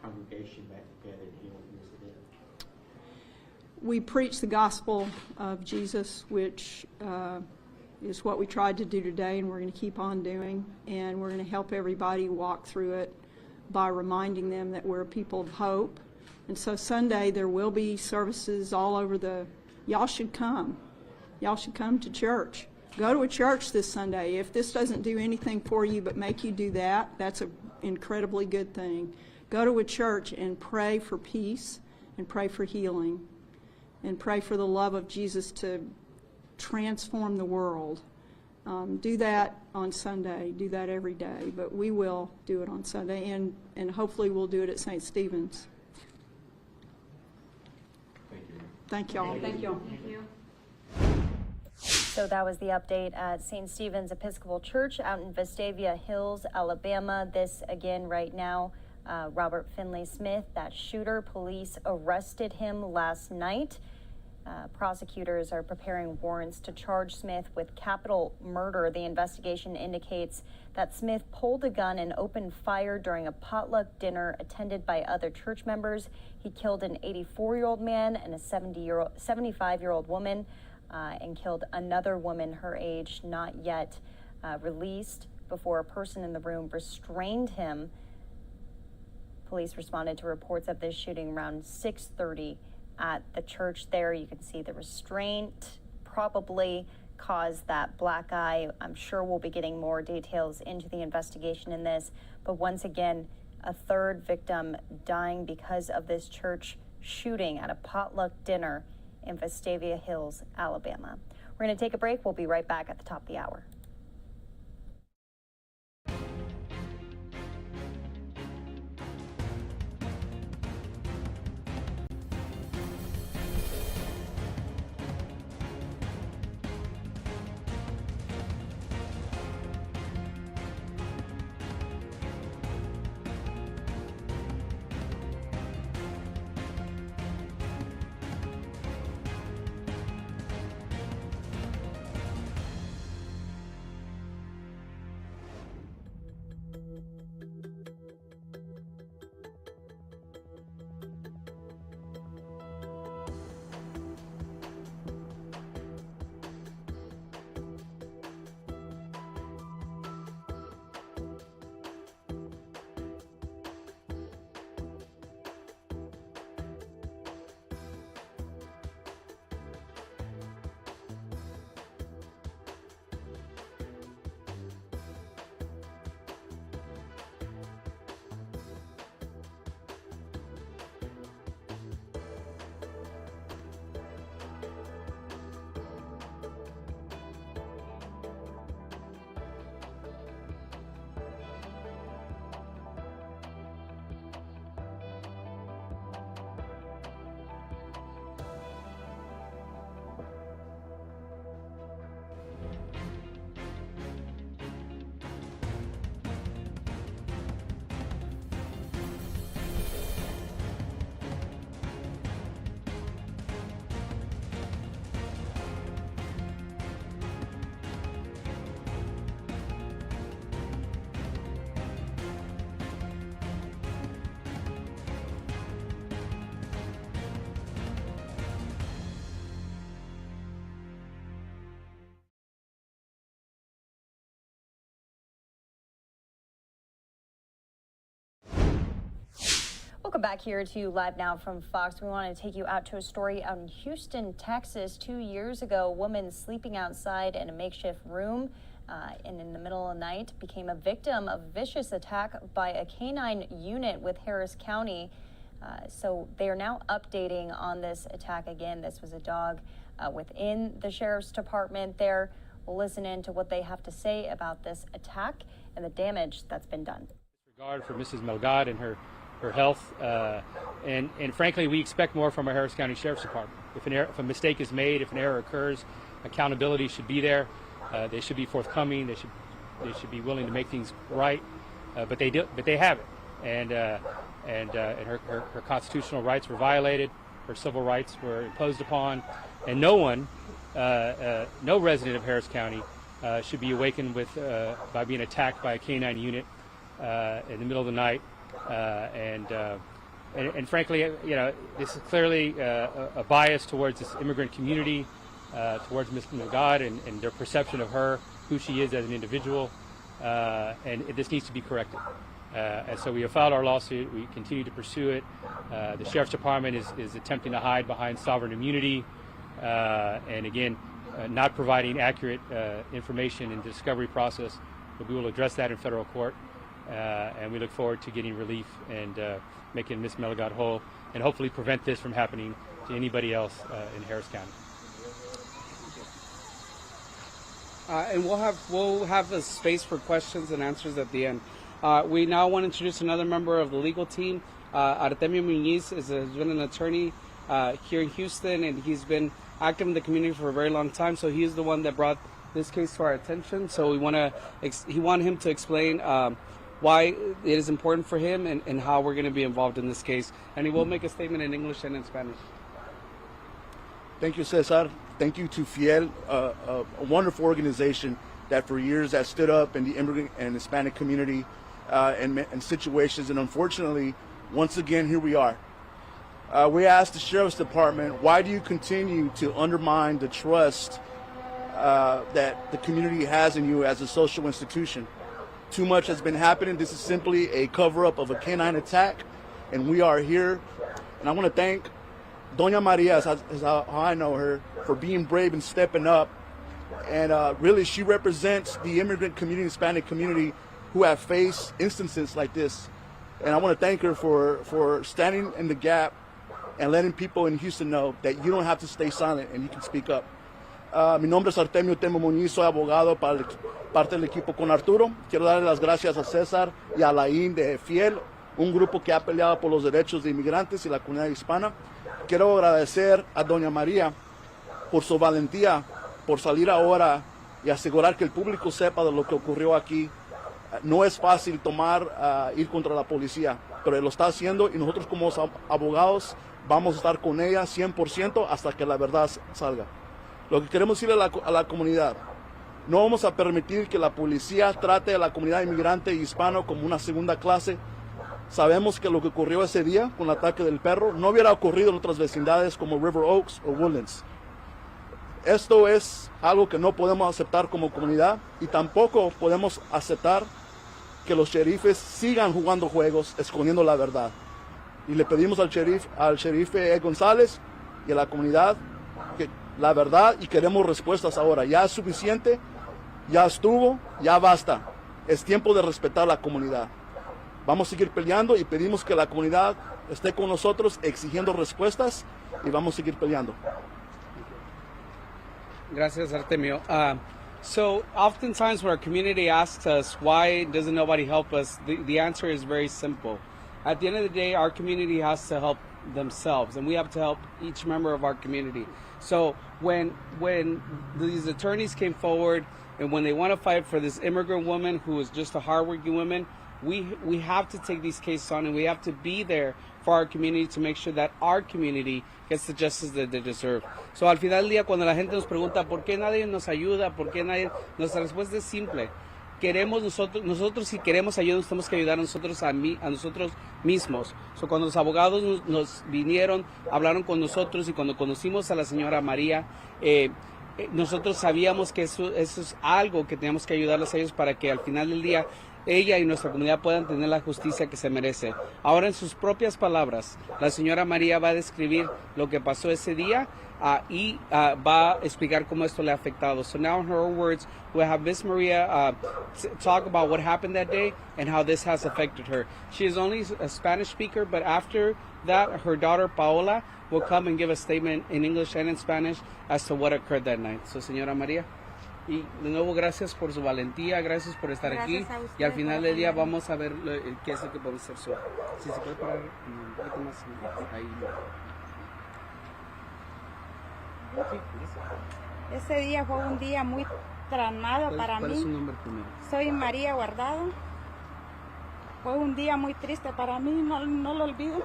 congregation back together and heal this event? We preach the gospel of Jesus, which is what we tried to do today, and we're going to keep on doing, and we're going to help everybody walk through it by reminding them that we're a people of hope. And so Sunday there will be services all over y'all should come. Y'all should come to church. Go to a church this Sunday. If this doesn't do anything for you but make you do that, that's an incredibly good thing. Go to a church and pray for peace and pray for healing and pray for the love of Jesus to transform the world. Do that on Sunday. Do that every day. But we will do it on Sunday, and hopefully we'll do it at St. Stephen's. Thank you. Thank y'all. Thank you. Thank you. So that was the update at St. Stephen's Episcopal Church out in Vestavia Hills, Alabama. This again right now, Robert Finley Smith, that shooter, police arrested him last night. Prosecutors are preparing warrants to charge Smith with capital murder. The investigation indicates that Smith pulled a gun and opened fire during a potluck dinner attended by other church members. He killed an 84-year-old man and a 75-year-old woman and killed another woman her age, not yet released, before a person in the room restrained him. Police responded to reports of this shooting around 6:30 at the church there. You can see the restraint probably caused that black eye. I'm sure we'll be getting more details into the investigation in this. But once again, a third victim dying because of this church shooting at a potluck dinner in Vestavia Hills, Alabama. We're going to take a break. We'll be right back at the top of the hour. Welcome back here to Live Now from Fox. We want to take you out to a story out in Houston, Texas. 2 years ago, a woman sleeping outside in a makeshift room and in the middle of the night became a victim of a vicious attack by a canine unit with Harris County. So they are now updating on this attack again. This was a dog within the sheriff's department there. We'll listen in to what they have to say about this attack and the damage that's been done. Regard for Mrs. Melgado and her health, and frankly, we expect more from our Harris County Sheriff's Department. If a mistake is made, if an error occurs, accountability should be there. They should be forthcoming. They should be willing to make things right. But they haven't, and her constitutional rights were violated. Her civil rights were imposed upon, and no one, no resident of Harris County, should be awakened by being attacked by a canine unit in the middle of the night. And frankly, you know, this is clearly a bias towards this immigrant community, towards Ms. Melgado and their perception of her, who she is as an individual, and this needs to be corrected. And so we have filed our lawsuit. We continue to pursue it. The Sheriff's Department is attempting to hide behind sovereign immunity, and again, not providing accurate information in the discovery process. But we will address that in federal court. And we look forward to getting relief and making Ms. Melgado whole, and hopefully prevent this from happening to anybody else in Harris County. And we'll have a space for questions and answers at the end. We now want to introduce another member of the legal team. Artemio Muñiz has been an attorney here in Houston, and he's been active in the community for a very long time. So he is the one that brought this case to our attention. So we want him to explain why it is important for him and how we're going to be involved in this case. And he will make a statement in English and in Spanish. Thank you, Cesar. Thank you to Fiel, a wonderful organization that for years has stood up in the immigrant and Hispanic community and situations. And unfortunately, once again, here we are. We asked the Sheriff's Department, why do you continue to undermine the trust that the community has in you as a social institution? Too much has been happening. This is simply a cover-up of a canine attack, and we are here. And I want to thank Doña Maria, as how I know her, for being brave and stepping up. And really, she represents the immigrant community, Hispanic community, who have faced instances like this. And I want to thank her for standing in the gap and letting people in Houston know that you don't have to stay silent and you can speak up. Mi nombre es Artemio Temo Muñiz, soy abogado para parte del equipo con Arturo. Quiero darle las gracias a César y a Laín de Fiel, un grupo que ha peleado por los derechos de inmigrantes y la comunidad hispana. Quiero agradecer a Doña María por su valentía, por salir ahora y asegurar que el público sepa de lo que ocurrió aquí. No es fácil ir contra la policía, pero lo está haciendo y nosotros como abogados vamos a estar con ella 100% hasta que la verdad salga. Lo que queremos decirle a la comunidad, no vamos a permitir que la policía trate a la comunidad inmigrante y hispano como una segunda clase. Sabemos que lo que ocurrió ese día con el ataque del perro no hubiera ocurrido en otras vecindades como River Oaks o Woodlands. Esto es algo que no podemos aceptar como comunidad y tampoco podemos aceptar que los sheriffes sigan jugando juegos escondiendo la verdad. Y le pedimos al sheriff González y a la comunidad que la verdad, y queremos respuestas ahora. Ya es suficiente, ya estuvo, ya basta. Es tiempo de respetar la comunidad. Vamos a seguir peleando y pedimos que la comunidad esté con nosotros exigiendo respuestas y vamos a seguir peleando. Gracias, Artemio. So oftentimes when our community asks us, why doesn't nobody help us, the answer is very simple. At the end of the day, our community has to help themselves, and we have to help each member of our community. So when these attorneys came forward and when they want to fight for this immigrant woman who is just a hardworking woman, we have to take these cases on, and we have to be there for our community to make sure that our community gets the justice that they deserve. So al final del día, cuando la gente nos pregunta por qué nadie nos ayuda, por qué nadie, nuestra respuesta es simple. Queremos nosotros si queremos ayuda, nos tenemos que ayudar a nosotros mismos. So, cuando los abogados nos vinieron, hablaron con nosotros, y cuando conocimos a la señora María, nosotros sabíamos que eso es algo que teníamos que ayudarles a ellos para que al final del día ella y nuestra comunidad puedan tener la justicia que se merece. Ahora, en sus propias palabras, la señora María va a describir lo que pasó ese día y va a explicar cómo esto le ha afectado. So now in her own words, we'll have Miss Maria talk about what happened that day and how this has affected her. She is only a Spanish speaker, but after that, her daughter Paola will come and give a statement in English and in Spanish as to what occurred that night. So, señora María. Y de nuevo, gracias por su valentía, gracias por estar aquí. Y al final del día vamos a ver qué es lo que podemos hacer. Si se puede parar un poquito más ahí. Ese día fue un día muy tramado para mí. ¿Cuál es su nombre primero? Soy María Guardado. Fue un día muy triste para mí, no lo olvido.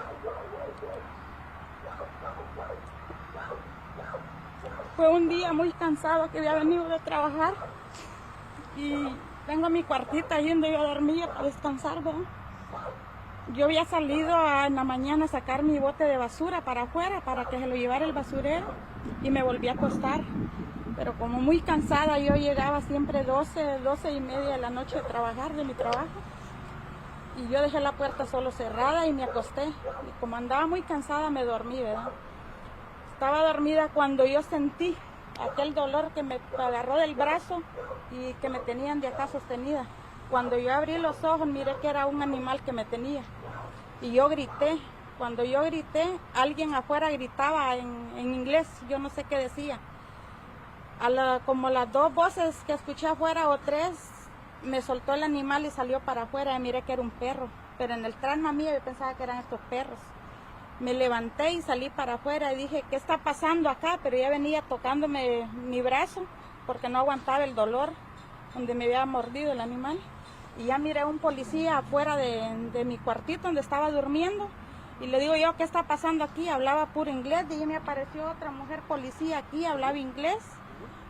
Fue un día muy cansado que había venido de trabajar y vengo a mi cuartito ahí donde yo dormía para descansar, ¿verdad? Yo había salido en la mañana a sacar mi bote de basura para afuera para que se lo llevara el basurero y me volví a acostar. Pero como muy cansada, yo llegaba siempre 12 y media de la noche de trabajar, de mi trabajo. Y yo dejé la puerta solo cerrada y me acosté. Y como andaba muy cansada, me dormí, ¿verdad? Estaba dormida cuando yo sentí aquel dolor que me agarró del brazo y que me tenían de acá sostenida. Cuando yo abrí los ojos, miré que era un animal que me tenía. Y yo grité. Cuando yo grité, alguien afuera gritaba en inglés, yo no sé qué decía. Como las 2 voces que escuché afuera o 3, me soltó el animal y salió para afuera y miré que era un perro. Pero en el trauma mío yo pensaba que eran estos perros. Me levanté y salí para afuera y dije, ¿qué está pasando acá? Pero ya venía tocándome mi brazo porque no aguantaba el dolor donde me había mordido el animal. Y ya miré a un policía afuera de mi cuartito donde estaba durmiendo. Y le digo yo, ¿qué está pasando aquí? Hablaba puro inglés y me apareció otra mujer policía aquí, hablaba inglés.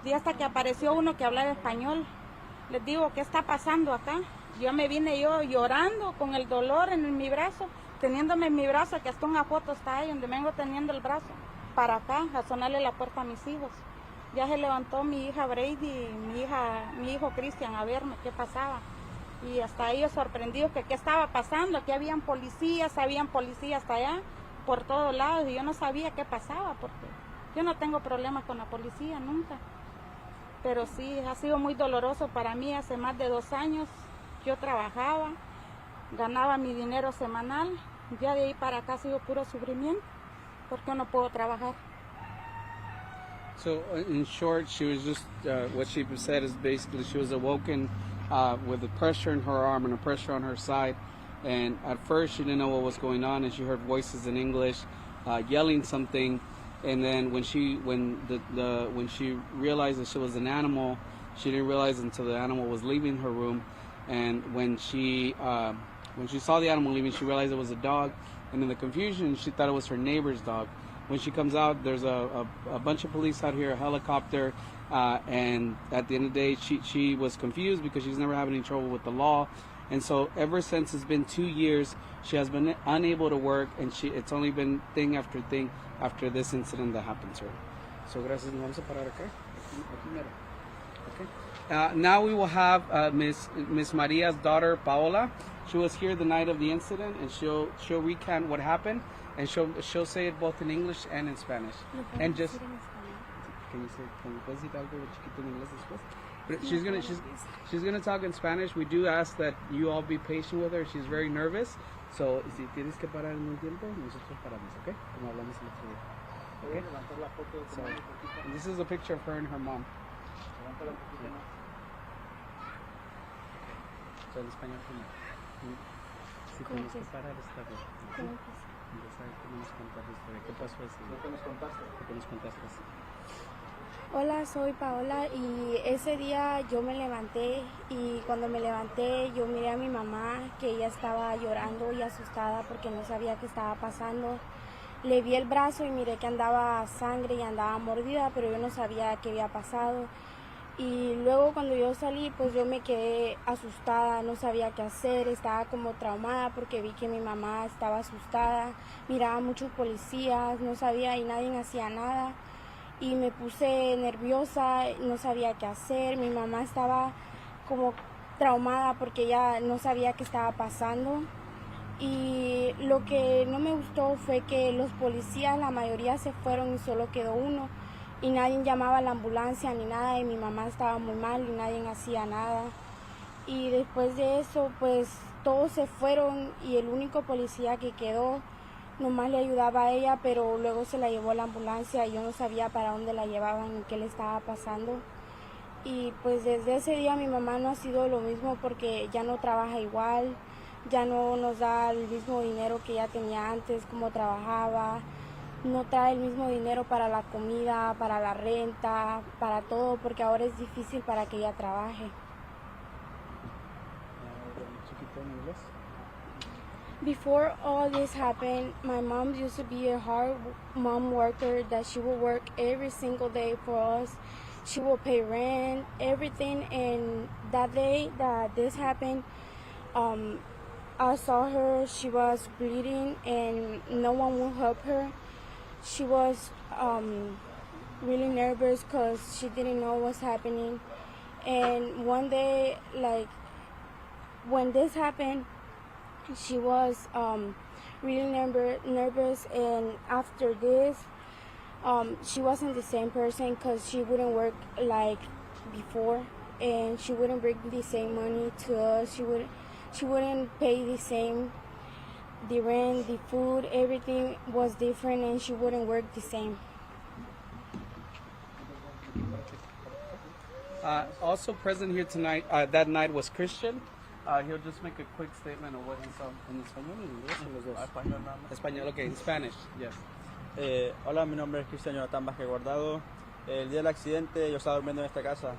Y hasta que apareció uno que hablaba español. Les digo, ¿qué está pasando acá? Yo me vine yo llorando con el dolor en mi brazo, teniéndome en mi brazo, que hasta una foto está ahí donde vengo teniendo el brazo, para acá, a sonarle la puerta a mis hijos. Ya se levantó mi hija Brady y mi hijo Cristian a verme qué pasaba. Y hasta ellos sorprendidos que qué estaba pasando, que habían policías hasta allá, por todos lados, y yo no sabía qué pasaba, porque yo no tengo problemas con la policía, nunca. Pero sí, ha sido muy doloroso para mí. Hace más de 2 años yo trabajaba, ganaba mi dinero semanal, ya de ahí para acá ha sido puro sufrimiento, porque no puedo trabajar. So, in short, she was just, what she said is basically she was awoken with the pressure in her arm and a pressure on her side. And at first she didn't know what was going on, and she heard voices in English yelling something. And then when she realized that she was an animal, she didn't realize until the animal was leaving her room. And when she saw the animal leaving, she realized it was a dog. And in the confusion, she thought it was her neighbor's dog. When she comes out, there's a bunch of police out here, a helicopter, and at the end of the day, she was confused because she's never having any trouble with the law. And so ever since it's been 2 years, she has been unable to work, and it's only been thing after thing after this incident that happened to her. So gracias, nos vamos a parar acá. Okay. Now we will have Miss Maria's daughter Paola. She was here the night of the incident, and she'll recount what happened, and she'll say it both in English and in Spanish. And just can you puedes decir algo chiquito en inglés después? But she's gonna talk in Spanish. We do ask that you all be patient with her. She's very nervous. So si tienes que parar en un tiempo, nosotros paramos, ¿ok? Como hablamos el otro día. Okay? So, and this is a picture of her and her mom. So en español primero. Si tienes que parar, está bien. ¿Qué pasó ese día? ¿Qué nos contaste? Hola, soy Paola y ese día yo me levanté y cuando me levanté yo miré a mi mamá que ella estaba llorando y asustada porque no sabía qué estaba pasando. Le vi el brazo y miré que andaba sangre y andaba mordida, pero yo no sabía qué había pasado. Y luego cuando yo salí, pues yo me quedé asustada, no sabía qué hacer, estaba como traumada porque vi que mi mamá estaba asustada, miraba muchos policías, no sabía y nadie hacía nada. Y me puse nerviosa, no sabía qué hacer, mi mamá estaba como traumada porque ella no sabía qué estaba pasando. Y lo que no me gustó fue que los policías, la mayoría se fueron y solo quedó uno. Y nadie llamaba a la ambulancia ni nada, y mi mamá estaba muy mal y nadie hacía nada. Y después de eso, pues todos se fueron y el único policía que quedó nomás le ayudaba a ella, pero luego se la llevó a la ambulancia y yo no sabía para dónde la llevaban y qué le estaba pasando. Y pues desde ese día mi mamá no ha sido lo mismo porque ya no trabaja igual, ya no nos da el mismo dinero que ella tenía antes, como trabajaba. No trae el mismo dinero para la comida, para la renta, para todo, porque ahora es difícil para que ella trabaje. Before all this happened, my mom used to be a hard mom worker that she would work every single day for us. She will pay rent, everything, and that day that this happened, I saw her, she was bleeding and no one would help her. She was really nervous because she didn't know what's happening. And one day, like, when this happened, she was really nervous, and after this, she wasn't the same person because she wouldn't work like before, and she wouldn't bring the same money to us. She wouldn't pay the rent, the food, everything was different, and she wouldn't work the same. Also present here tonight, that night was Christian. He'll just make a quick statement of what he saw in español y inglés. Español, okay, in Spanish, yes. Hola, mi nombre es Cristian Jonathan Vázquez Guardado. El día del accidente yo estaba durmiendo en esta casa.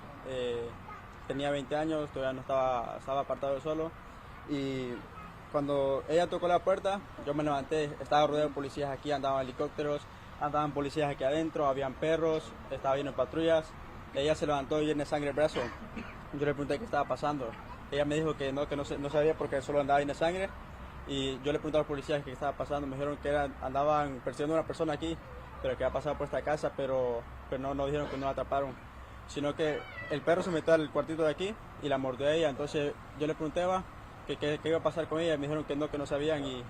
Tenía 20 años, todavía no estaba apartado solo. Y cuando ella tocó la puerta, yo me levanté, estaba rodeado de policías aquí, andaban helicópteros, andaban policías aquí adentro, habían perros, estaba lleno de patrullas. Ella se levantó llena de sangre el brazo. Yo le pregunté qué estaba pasando. Ella me dijo que no sabía porque solo andaba llena de sangre. Y yo le pregunté a los policías qué estaba pasando. Me dijeron que andaban persiguiendo a una persona aquí, pero que había pasado por esta casa, pero no dijeron que no la atraparon. Sino que el perro se metió al cuartito de aquí y la mordió a ella. Entonces yo le pregunté qué iba a pasar con ella, y me dijeron que no sabían. Y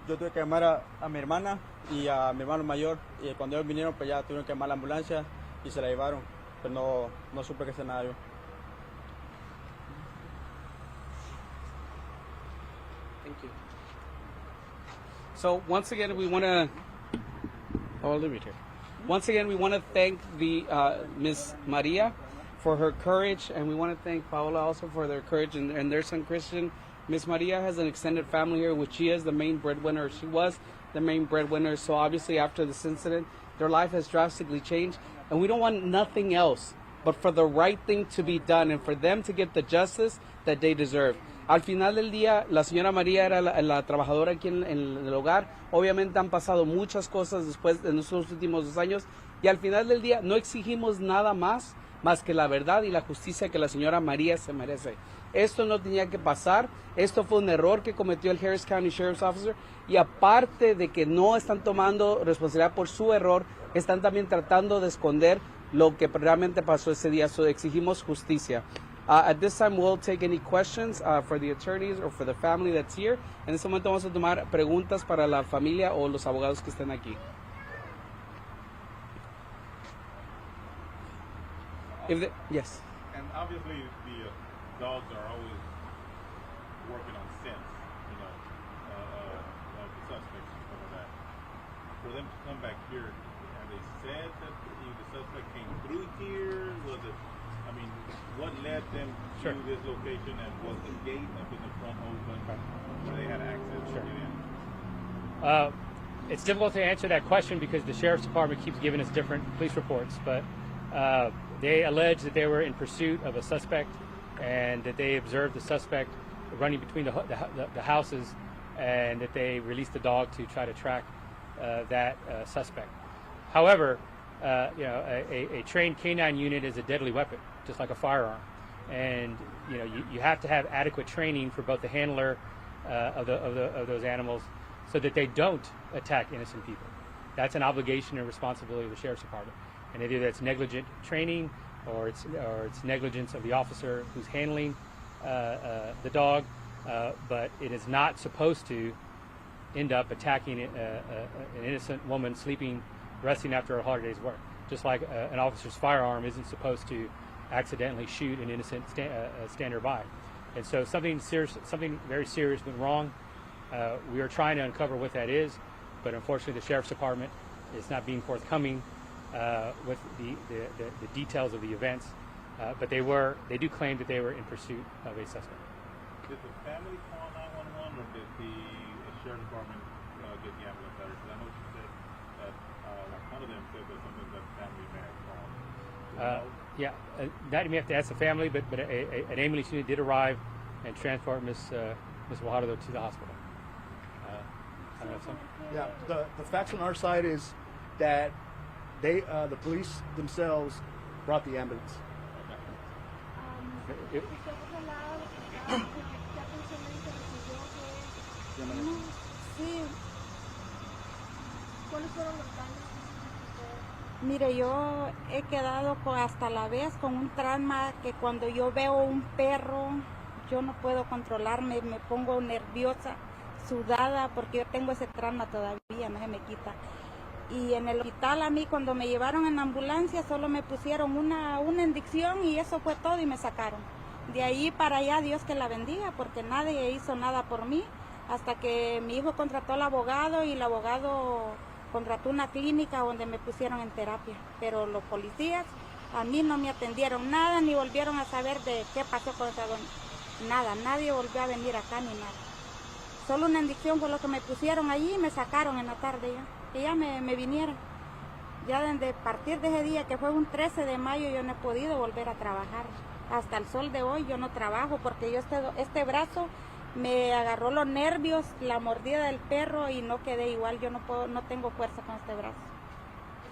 yo tuve que llamar a mi hermana y a mi hermano mayor, y cuando ellos vinieron pues ya tuvieron que llamar a la ambulancia y se la llevaron, pero no supe qué hacer nada yo. Thank you. So once again we want to thank the Miss Maria for her courage, and we want to thank Paola also for their courage and their son Christian. Miss Maria has an extended family here, which she is the main breadwinner. She was the main breadwinner, so obviously after this incident, their life has drastically changed, and we don't want nothing else but for the right thing to be done and for them to get the justice that they deserve. Al final del día, la señora María era la trabajadora aquí en el hogar. Obviamente han pasado muchas cosas después de nuestros últimos 2 años, y al final del día no exigimos nada más que la verdad y la justicia que la señora María se merece. Esto no tenía que pasar, esto fue un error que cometió el Harris County Sheriff's Officer, y aparte de que no están tomando responsabilidad por su error, están también tratando de esconder lo que realmente pasó ese día. So exigimos justicia. At this time we'll take any questions for the attorneys or for the family that's here. En este momento vamos a tomar preguntas para la familia o los abogados que estén aquí. Yes. And obviously the dogs are always working on scents, of the suspects and stuff like that. For them to come back here, have they said that the suspect came through here? Was it, what led them to this location, and was the gate up in the front open where they had access to get in? It's difficult to answer that question because the Sheriff's Department keeps giving us different police reports, but they allege that they were in pursuit of a suspect and that they observed the suspect running between the houses, and that they released the dog to try to track that suspect. However, a trained canine unit is a deadly weapon, just like a firearm, and you have to have adequate training for both the handler of those animals, so that they don't attack innocent people. That's an obligation and responsibility of the Sheriff's Department, and either that's negligent training or it's negligence of the officer who's handling the dog, but it is not supposed to end up attacking an innocent woman sleeping, resting after a hard day's work. Just like an officer's firearm isn't supposed to accidentally shoot an innocent stander by. And so something very serious went wrong. We are trying to uncover what that is, but unfortunately the Sheriff's Department is not being forthcoming with the details of the events. But they do claim that they were in pursuit of a suspect. Did the family call 911 or did the Sheriff's Department get the ambulance out? Because I know you said that one of them said that something that the family may have called. Yeah, that you may have to ask the family, but an ambulance unit did arrive and transport Miss Guajardo to the hospital. I don't know something. Yeah, the facts on our side is that the police themselves brought the ambulance. Mire, yo he quedado hasta la vez con un trauma que cuando yo veo un perro, yo no puedo controlarme, me pongo nerviosa, sudada, porque yo tengo ese trauma todavía, no se me quita. Y en el hospital a mí cuando me llevaron en ambulancia solo me pusieron una inyección y eso fue todo y me sacaron. De ahí para allá Dios que la bendiga porque nadie hizo nada por mí hasta que mi hijo contrató al abogado y el abogado contrató una clínica donde me pusieron en terapia. Pero los policías a mí no me atendieron nada ni volvieron a saber de qué pasó con esa doña. Nada, nadie volvió a venir acá ni nada. Solo una inyección fue lo que me pusieron allí y me sacaron en la tarde ya. Que ya me viniera. Ya desde partir de ese día, que fue un 13 de mayo, yo no he podido volver a trabajar. Hasta el sol de hoy yo no trabajo porque yo este brazo me agarró los nervios, la mordida del perro y no quedé igual. Yo no tengo fuerza con este brazo.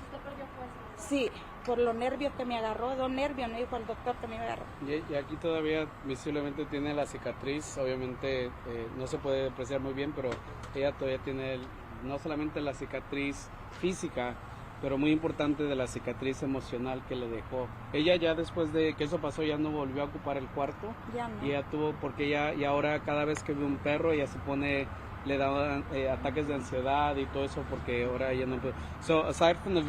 ¿Usted perdió fuerza? Sí, por los nervios que me agarró, 2 nervios, me dijo el doctor que me agarró. Y aquí todavía visiblemente tiene la cicatriz, obviamente no se puede apreciar muy bien, pero ella todavía tiene no solamente la cicatriz física, pero muy importante de la cicatriz emocional que le dejó. Ella ya después de que eso pasó ya no volvió a ocupar el cuarto. Ya no. Y ella tuvo, porque ella y ahora cada vez que ve un perro ella se pone, le da ataques de ansiedad y todo eso porque ahora ella no puede. So aside from the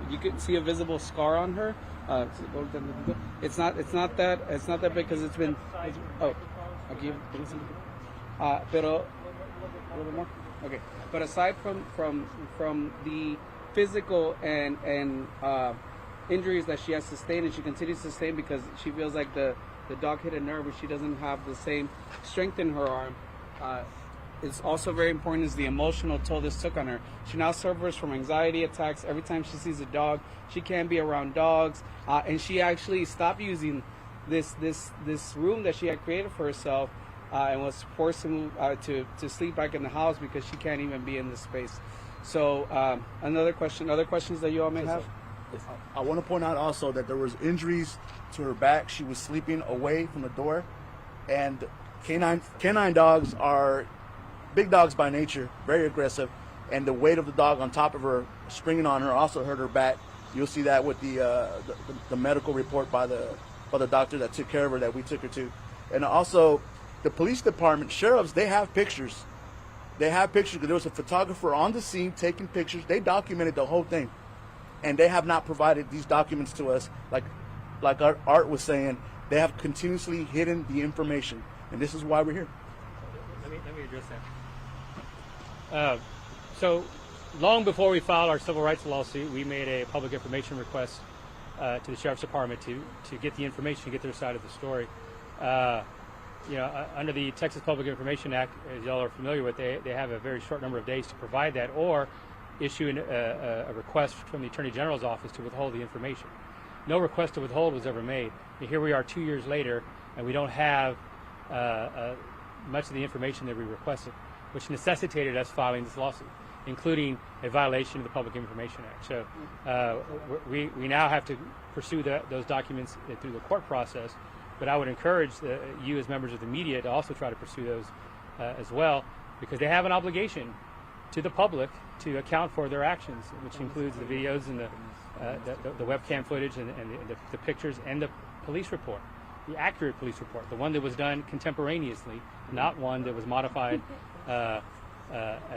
you can see a visible scar on her. It's not that big because it's been. Aquí. Pero. Okay. But aside from the physical and injuries that she has sustained and she continues to sustain because she feels like the dog hit a nerve but she doesn't have the same strength in her arm, it's also very important is the emotional toll this took on her. She now suffers from anxiety attacks every time she sees a dog. She can't be around dogs, and she actually stopped using this room that she had created for herself and was forced to move to sleep back in the house because she can't even be in this space. So other questions that you all may have? I want to point out also that there was injuries to her back. She was sleeping away from the door, and canine dogs are big dogs by nature, very aggressive, and the weight of the dog on top of her, springing on her, also hurt her back. You'll see that with the medical report by the doctor that took care of her that we took her to, and also. The police department, sheriffs, they have pictures. They have pictures because there was a photographer on the scene taking pictures. They documented the whole thing. And they have not provided these documents to us. Like Art was saying, they have continuously hidden the information. And this is why we're here. Let me address that. So long before we filed our civil rights lawsuit, we made a public information request to the Sheriff's Department to get the information, to get their side of the story. Under the Texas Public Information Act, as y'all are familiar with, they have a very short number of days to provide that or issue a request from the Attorney General's office to withhold the information. No request to withhold was ever made. And here we are 2 years later, and we don't have much of the information that we requested, which necessitated us filing this lawsuit, including a violation of the Public Information Act. So we now have to pursue those documents through the court process. But I would encourage you as members of the media to also try to pursue those as well, because they have an obligation to the public to account for their actions, which includes the videos and the webcam footage and the pictures and the police report. accurate police report, the one that was done contemporaneously, not one that was modified at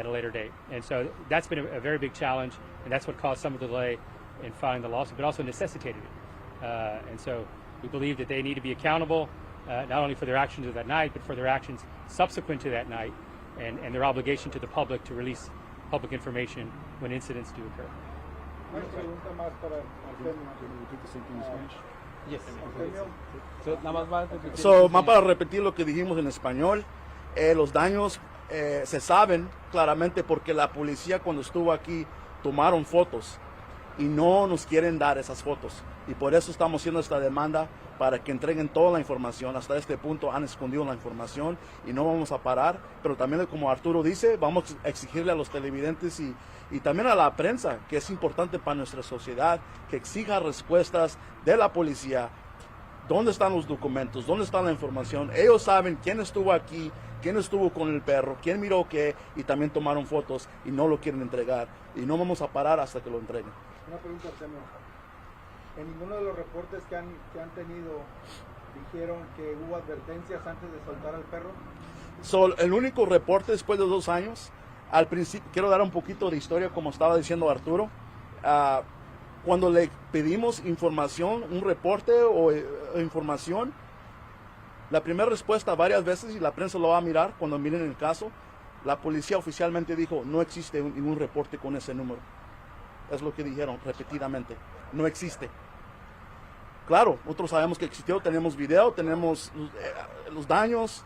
a later date. And so that's been a very big challenge, and that's what caused some of the delay in filing the lawsuit, but also necessitated it. And so we believe that they need to be accountable, not only for their actions of that night, but for their actions subsequent to that night, and their obligation to the public to release public information when incidents do occur. So, más para repetir lo que dijimos en español, los daños se saben claramente porque la policía cuando estuvo aquí tomaron fotos y no nos quieren dar esas fotos. Y por eso estamos haciendo esta demanda para que entreguen toda la información. Hasta este punto han escondido la información y no vamos a parar. Pero también, como Arturo dice, vamos a exigirle a los televidentes y también a la prensa, que es importante para nuestra sociedad, que exija respuestas de la policía. ¿Dónde están los documentos? ¿Dónde está la información? Ellos saben quién estuvo aquí, quién estuvo con el perro, quién miró qué, y también tomaron fotos y no lo quieren entregar. Y no vamos a parar hasta que lo entreguen. Una pregunta, Artemio. En ninguno de los reportes que han tenido dijeron que hubo advertencias antes de soltar al perro. El único reporte después de 2 años, al principio, quiero dar un poquito de historia como estaba diciendo Arturo. Cuando le pedimos información, un reporte o información, la primera respuesta varias veces, y la prensa lo va a mirar cuando miren el caso, la policía oficialmente dijo, no existe ningún reporte con ese número. Es lo que dijeron repetidamente, no existe. Claro, nosotros sabemos que existió, tenemos video, tenemos los daños,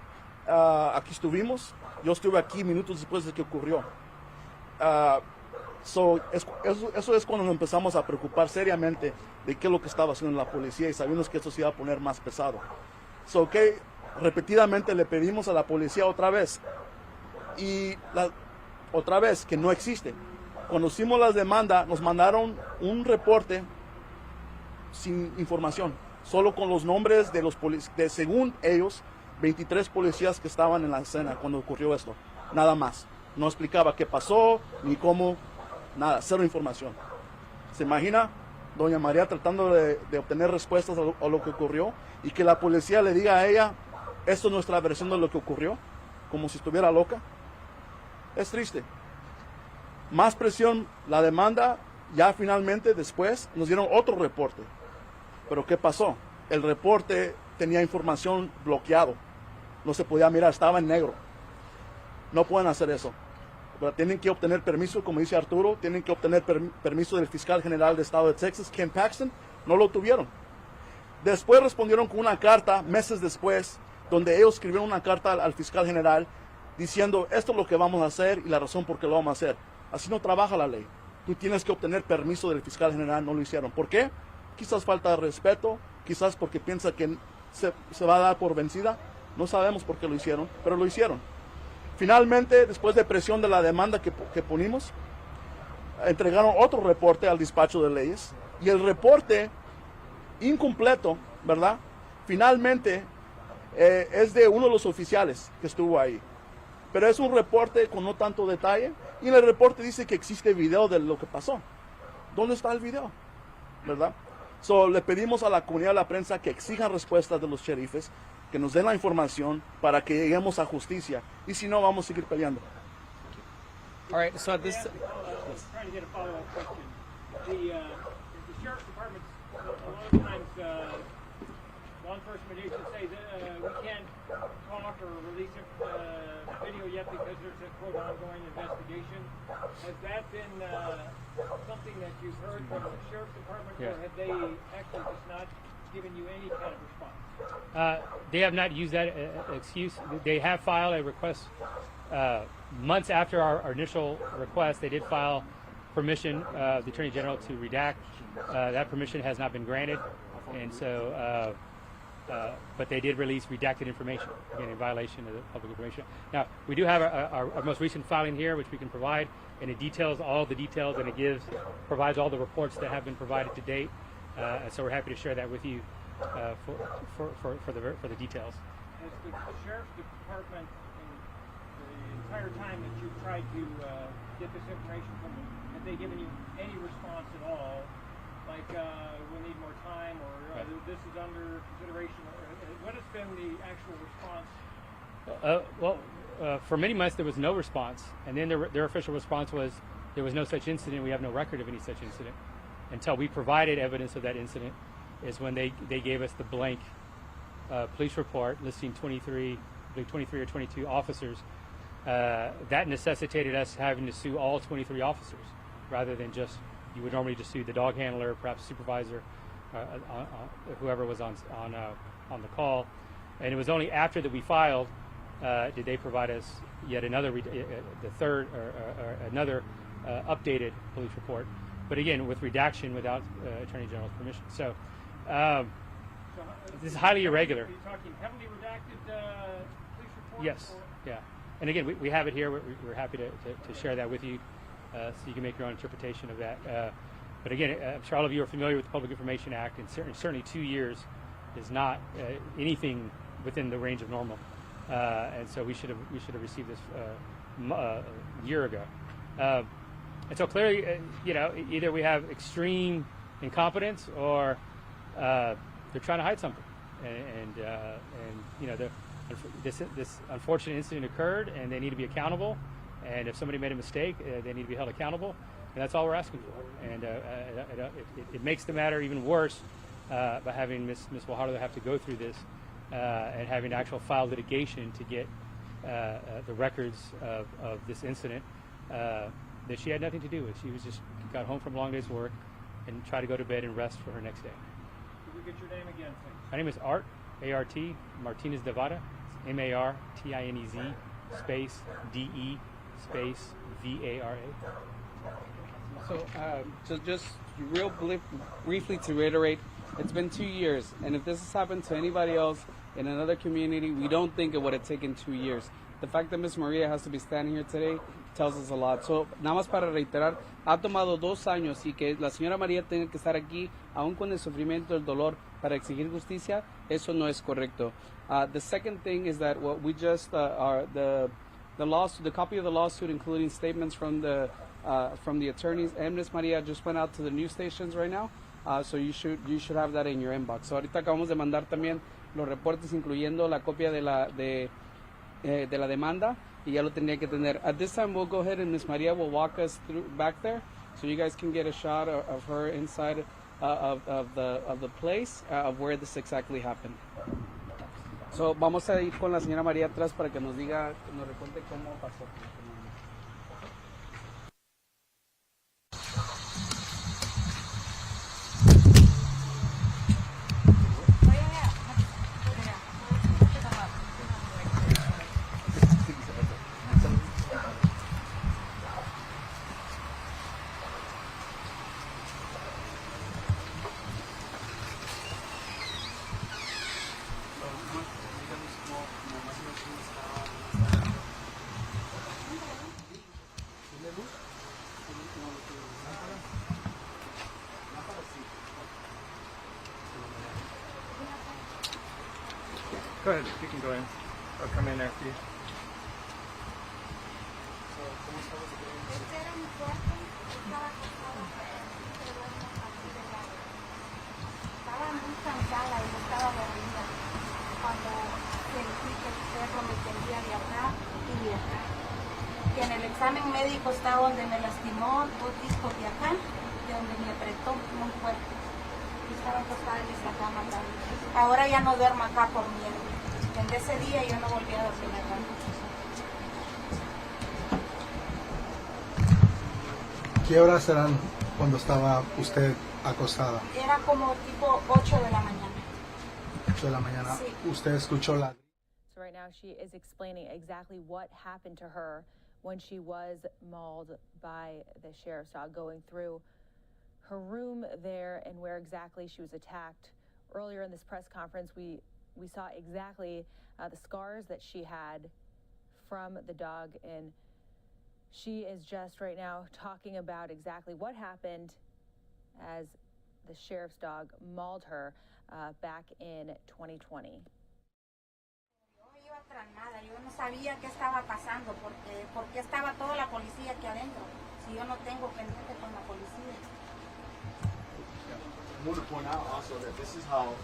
aquí estuvimos, yo estuve aquí minutos después de que ocurrió. Eso es cuando nos empezamos a preocupar seriamente de qué es lo que estaba haciendo la policía y sabíamos que esto se iba a poner más pesado. Repetidamente le pedimos a la policía otra vez otra vez que no existe. Cuando hicimos las demandas nos mandaron un reporte sin información, solo con los nombres de según ellos 23 policías que estaban en la escena cuando ocurrió esto, nada más. No explicaba qué pasó ni cómo. Nada, cero información. ¿Se imagina doña María tratando de obtener respuestas a lo que ocurrió y que la policía le diga a ella, esto es nuestra versión de lo que ocurrió, como si estuviera loca? Es triste. Más presión, la demanda, ya finalmente después nos dieron otro reporte. Pero ¿qué pasó? El reporte tenía información bloqueado. No se podía mirar, estaba en negro. No pueden hacer eso. Pero tienen que obtener permiso, como dice Arturo, tienen que obtener permiso del fiscal general del estado de Texas, Ken Paxton. No lo tuvieron. Después respondieron con una carta, meses después, donde ellos escribieron una carta al fiscal general diciendo, esto es lo que vamos a hacer y la razón por qué lo vamos a hacer. Así no trabaja la ley. Tú tienes que obtener permiso del fiscal general, no lo hicieron. ¿Por qué? Quizás falta de respeto, quizás porque piensa que se va a dar por vencida. No sabemos por qué lo hicieron, pero lo hicieron. Finalmente, después de presión de la demanda que ponimos, entregaron otro reporte al despacho de leyes. Y el reporte incompleto, ¿verdad? Finalmente es de uno de los oficiales que estuvo ahí. Pero es un reporte con no tanto detalle. Y en el reporte dice que existe video de lo que pasó. ¿Dónde está el video? ¿Verdad? Le pedimos a la comunidad de la prensa que exijan respuestas de los sheriffes, que nos den la información para que lleguemos a justicia. Y si no, vamos a seguir peleando. All right, so this... Trying to get a follow-up question. The sheriff's department, a lot of times, law enforcement agencies say that we can't talk or release a video yet because there's a quote ongoing investigation. Has that been something that you've heard from the sheriff's department, or have they actually just not given you any kind of response? They have not used that excuse. They have filed a request months after our initial request. They did file permission, the Attorney General, to redact. That permission has not been granted, and so. But they did release redacted information, again, in violation of the public information. Now, we do have our most recent filing here, which we can provide, and it details all the details, and it provides all the reports that have been provided to date. And so we're happy to share that with you for the details. Has the sheriff's department, in the entire time that you've tried to get this information from them, have they given you any response at all like we'll need more time, or this is under consideration? What has been the actual response? For many months there was no response, and then their official response was there was no such incident. We have no record of any such incident. Until we provided evidence of that incident is when they gave us the blank police report listing 23 or 22 officers. That necessitated us having to sue all 23 officers rather than just, you would normally just sue the dog handler, perhaps supervisor, whoever was on the call. And it was only after that we filed did they provide us yet another, the third or another updated police report. But again, with redaction without Attorney General's permission. So this is highly irregular. Are you talking heavily redacted police reports? Yes, yeah. And again, we have it here. We're happy to share that with you so you can make your own interpretation of that. But again, I'm sure all of you are familiar with the Public Information Act, and certainly 2 years is not anything within the range of normal. And so we should have received this a year ago. And so clearly, either we have extreme incompetence or they're trying to hide something. This unfortunate incident occurred, and they need to be accountable. And if somebody made a mistake, they need to be held accountable. And that's all we're asking for. And it makes the matter even worse by having Ms. Guajardo have to go through this and having to actual file litigation to get the records of this incident that she had nothing to do with. She was just got home from a long day's work and tried to go to bed and rest for her next day. Could we get your name again, please? My name is Art, A-R-T, Martinez de Vara, M-A-R-T-I-N-E-Z, space D-E, space V-A-R-A. So just real briefly to reiterate, it's been 2 years, and if this has happened to anybody else in another community, we don't think it would have taken 2 years. The fact that Ms. Maria has to be standing here today tells us a lot. So, nada más para reiterar, ha tomado 2 años y que la señora María tenga que estar aquí, aún con el sufrimiento, el dolor, para exigir justicia, eso no es correcto. The second thing is that what we just the lawsuit, the copy of the lawsuit, including statements from the attorneys, and Ms. Maria just went out to the news stations right now. So you should have that in your inbox. So ahorita acabamos de mandar también los reportes, incluyendo la copia de la demanda, y ya lo tendría que tener. At this time, we'll go ahead and Ms. Maria will walk us through back there, so you guys can get a shot of her inside of the place of where this exactly happened. So vamos a ir con la señora María atrás para que nos diga, nos recuente cómo pasó. Go ahead, you can go in. I'll come in after you. Estaba muy cansada y estaba dormida cuando sentí que el perro me quería viajar y viajar. Que en el examen médico está donde me lastimó 2 discos de acá, de donde me apretó muy fuerte. Y estaba acostada en esa cama también. Ahora ya no duermo acá por miedo. Desde ese día yo no volví a dormir acá. ¿Qué horas eran cuando estaba usted acostada? Era como tipo 8 de la mañana. 8 de la mañana. Sí. ¿Usted escuchó la... So right now she is explaining exactly what happened to her when she was mauled by the sheriff's dog, going through her room there and where exactly she was attacked. Earlier in this press conference, we saw exactly the scars that she had from the dog, and she is just right now talking about exactly what happened as the sheriff's dog mauled her back in 2020. Yo no sabía qué estaba pasando, porque estaba toda la policía aquí adentro, si yo no tengo pendiente con la policía. I want to point out also that this is how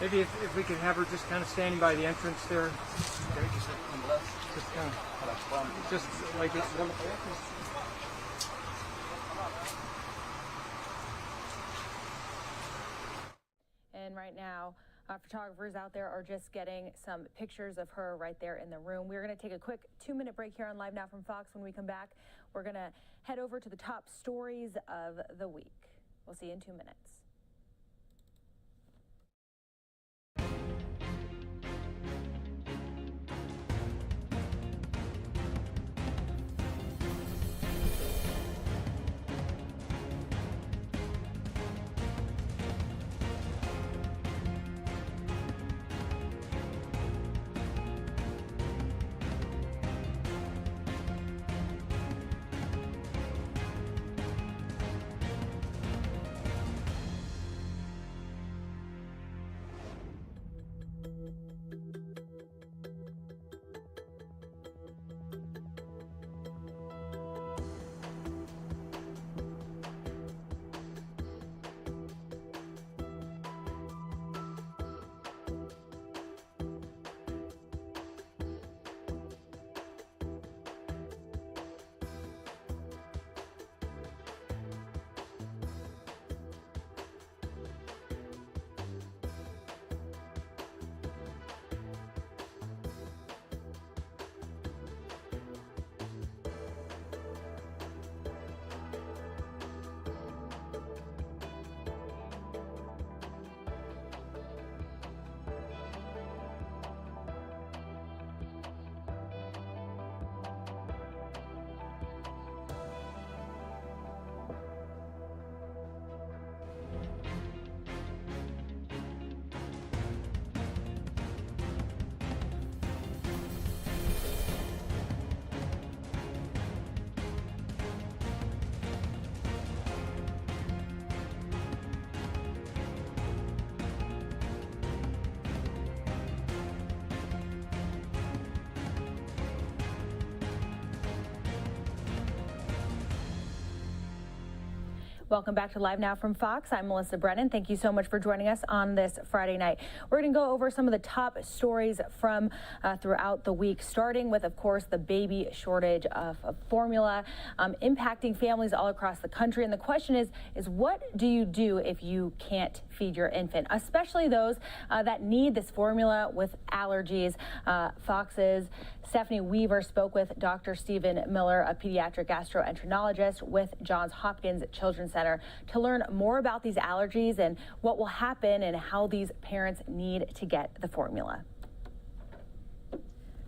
Maybe if we could have her just kind of standing by the entrance there. Just like it's. And right now, photographers out there are just getting some pictures of her right there in the room. We're going to take a quick 2-minute break here on Live Now from Fox. When we come back, we're going to head over to the top stories of the week. We'll see you in 2 minutes. Welcome back to Live Now from Fox. I'm Melissa Brennan. Thank you so much for joining us on this Friday night. We're going to go over some of the top stories from throughout the week, starting with, of course, the baby shortage of formula impacting families all across the country. And the question is what do you do if you can't feed your infant, especially those that need this formula with allergies? Fox's Stephanie Weaver spoke with Dr. Stephen Miller, a pediatric gastroenterologist with Johns Hopkins Children's Center, to learn more about these allergies and what will happen and how these parents need to get the formula.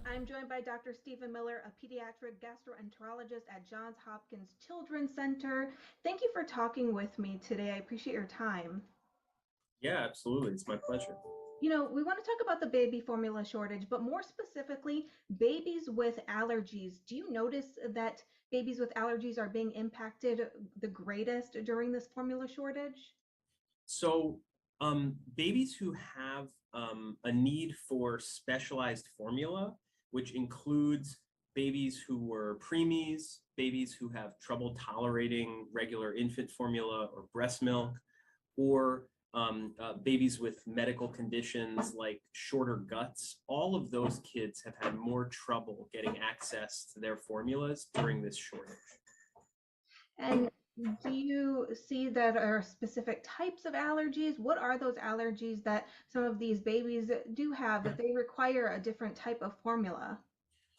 I'm joined by Dr. Stephen Miller, a pediatric gastroenterologist at Johns Hopkins Children's Center. Thank you for talking with me today. I appreciate your time. Yeah, absolutely. It's my pleasure. You know, we want to talk about the baby formula shortage, but more specifically, babies with allergies. Do you notice that babies with allergies are being impacted the greatest during this formula shortage? So babies who have a need for specialized formula, which includes babies who were preemies, babies who have trouble tolerating regular infant formula or breast milk, or babies with medical conditions like shorter guts, all of those kids have had more trouble getting access to their formulas during this shortage. And do you see that are specific types of allergies? What are those allergies that some of these babies do have that they require a different type of formula?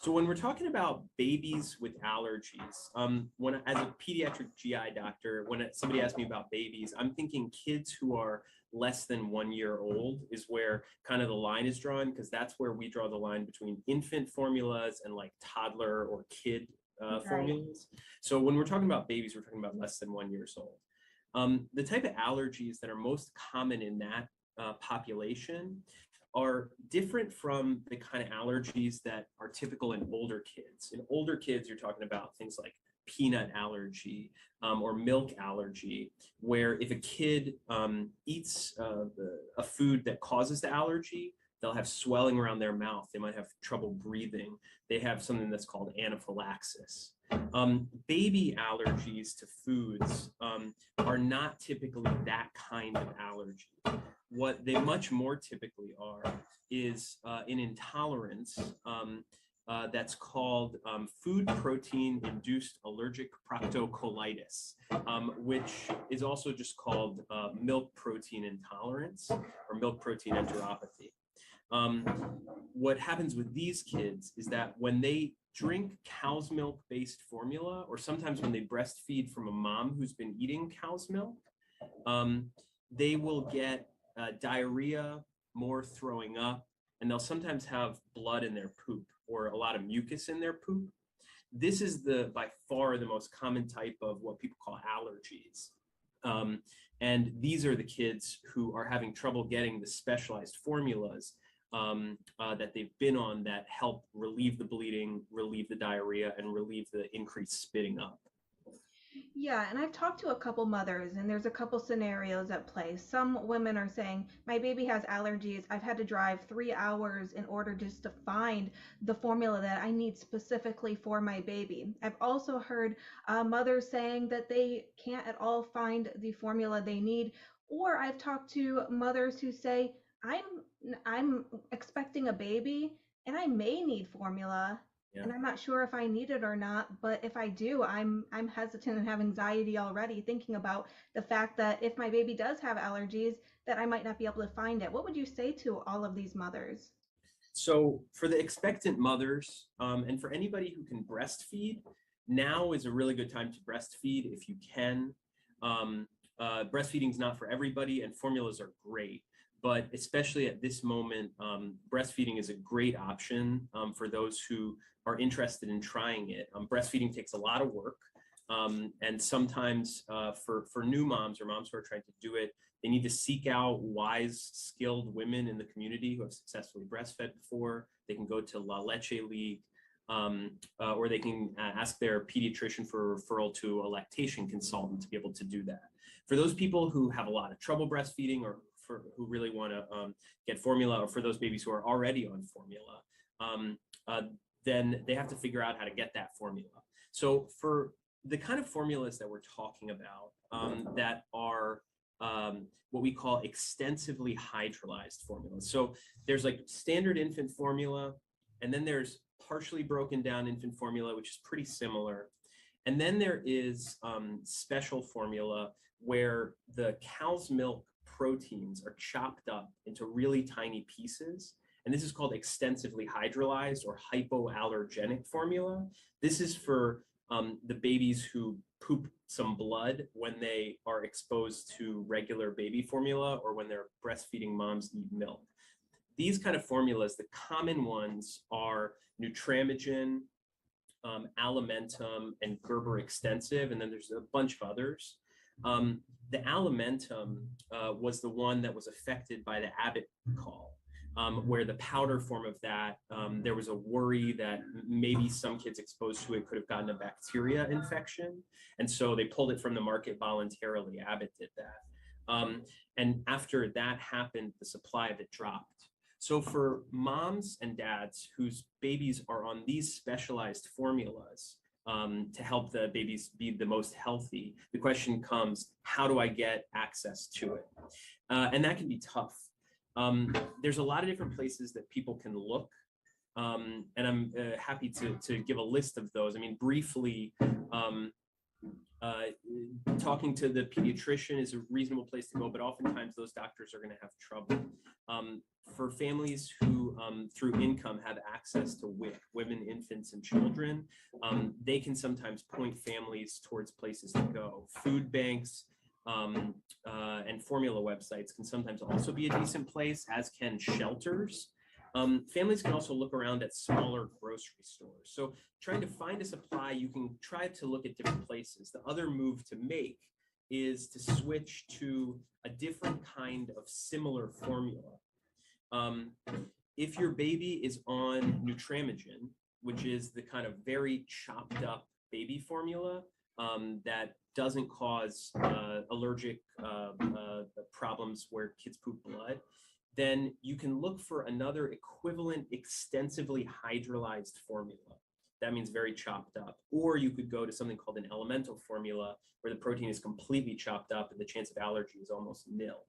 So when we're talking about babies with allergies, as a pediatric GI doctor, when somebody asks me about babies, I'm thinking kids who are less than 1 year old is where kind of the line is drawn, because that's where we draw the line between infant formulas and like toddler or kid formulas. So when we're talking about babies, we're talking about less than 1 year old. The type of allergies that are most common in that population are different from the kind of allergies that are typical in older kids. In older kids, you're talking about things like peanut allergy or milk allergy, where if a kid eats a food that causes the allergy, they'll have swelling around their mouth. They might have trouble breathing. They have something that's called anaphylaxis. Baby allergies to foods are not typically that kind of allergy. What they much more typically are is an intolerance that's called food protein induced allergic proctocolitis, which is also just called milk protein intolerance or milk protein enteropathy. What happens with these kids is that when they drink cow's milk based formula, or sometimes when they breastfeed from a mom who's been eating cow's milk, they will get diarrhea, more throwing up, and they'll sometimes have blood in their poop or a lot of mucus in their poop. This is by far the most common type of what people call allergies. And these are the kids who are having trouble getting the specialized formulas that they've been on that help relieve the bleeding, relieve the diarrhea, and relieve the increased spitting up. Yeah, and I've talked to a couple mothers, and there's a couple scenarios at play. Some women are saying, my baby has allergies. I've had to drive 3 hours in order just to find the formula that I need specifically for my baby. I've also heard mothers saying that they can't at all find the formula they need. Or I've talked to mothers who say, I'm expecting a baby and I may need formula. Yeah. And I'm not sure if I need it or not, but if I do, I'm hesitant and have anxiety already thinking about the fact that if my baby does have allergies, that I might not be able to find it. What would you say to all of these mothers? So for the expectant mothers, and for anybody who can breastfeed, now is a really good time to breastfeed if you can. Breastfeeding is not for everybody, and formulas are great. But especially at this moment, breastfeeding is a great option for those who are interested in trying it. Breastfeeding takes a lot of work. And sometimes for new moms or moms who are trying to do it, they need to seek out wise, skilled women in the community who have successfully breastfed before. They can go to La Leche League, or they can ask their pediatrician for a referral to a lactation consultant to be able to do that. For those people who have a lot of trouble breastfeeding, or who really want to get formula, or for those babies who are already on formula, then they have to figure out how to get that formula. So for the kind of formulas that we're talking about that are what we call extensively hydrolyzed formulas. So there's like standard infant formula, and then there's partially broken down infant formula, which is pretty similar. And then there is special formula where the cow's milk proteins are chopped up into really tiny pieces. And this is called extensively hydrolyzed or hypoallergenic formula. This is for the babies who poop some blood when they are exposed to regular baby formula, or when their breastfeeding moms need milk. These kind of formulas, the common ones are Nutramigen, Alimentum, and Gerber Extensive, and then there's a bunch of others. The Alimentum was the one that was affected by the Abbott call, where the powder form of that, there was a worry that maybe some kids exposed to it could have gotten a bacteria infection. And so they pulled it from the market voluntarily. Abbott did that. And after that happened, the supply of it dropped. So for moms and dads whose babies are on these specialized formulas, to help the babies be the most healthy, the question comes, how do I get access to it? And that can be tough. There's a lot of different places that people can look, and I'm happy to give a list of those. I mean, briefly, talking to the pediatrician is a reasonable place to go, but oftentimes those doctors are going to have trouble. For families who, through income, have access to WIC, women, infants, and children, they can sometimes point families towards places to go. Food banks and formula websites can sometimes also be a decent place, as can shelters. Families can also look around at smaller grocery stores. So trying to find a supply, you can try to look at different places. The other move to make is to switch to a different kind of similar formula. If your baby is on Nutramigen, which is the kind of very chopped up baby formula that doesn't cause allergic problems where kids poop blood, then you can look for another equivalent extensively hydrolyzed formula. That means very chopped up. Or you could go to something called an elemental formula where the protein is completely chopped up and the chance of allergy is almost nil.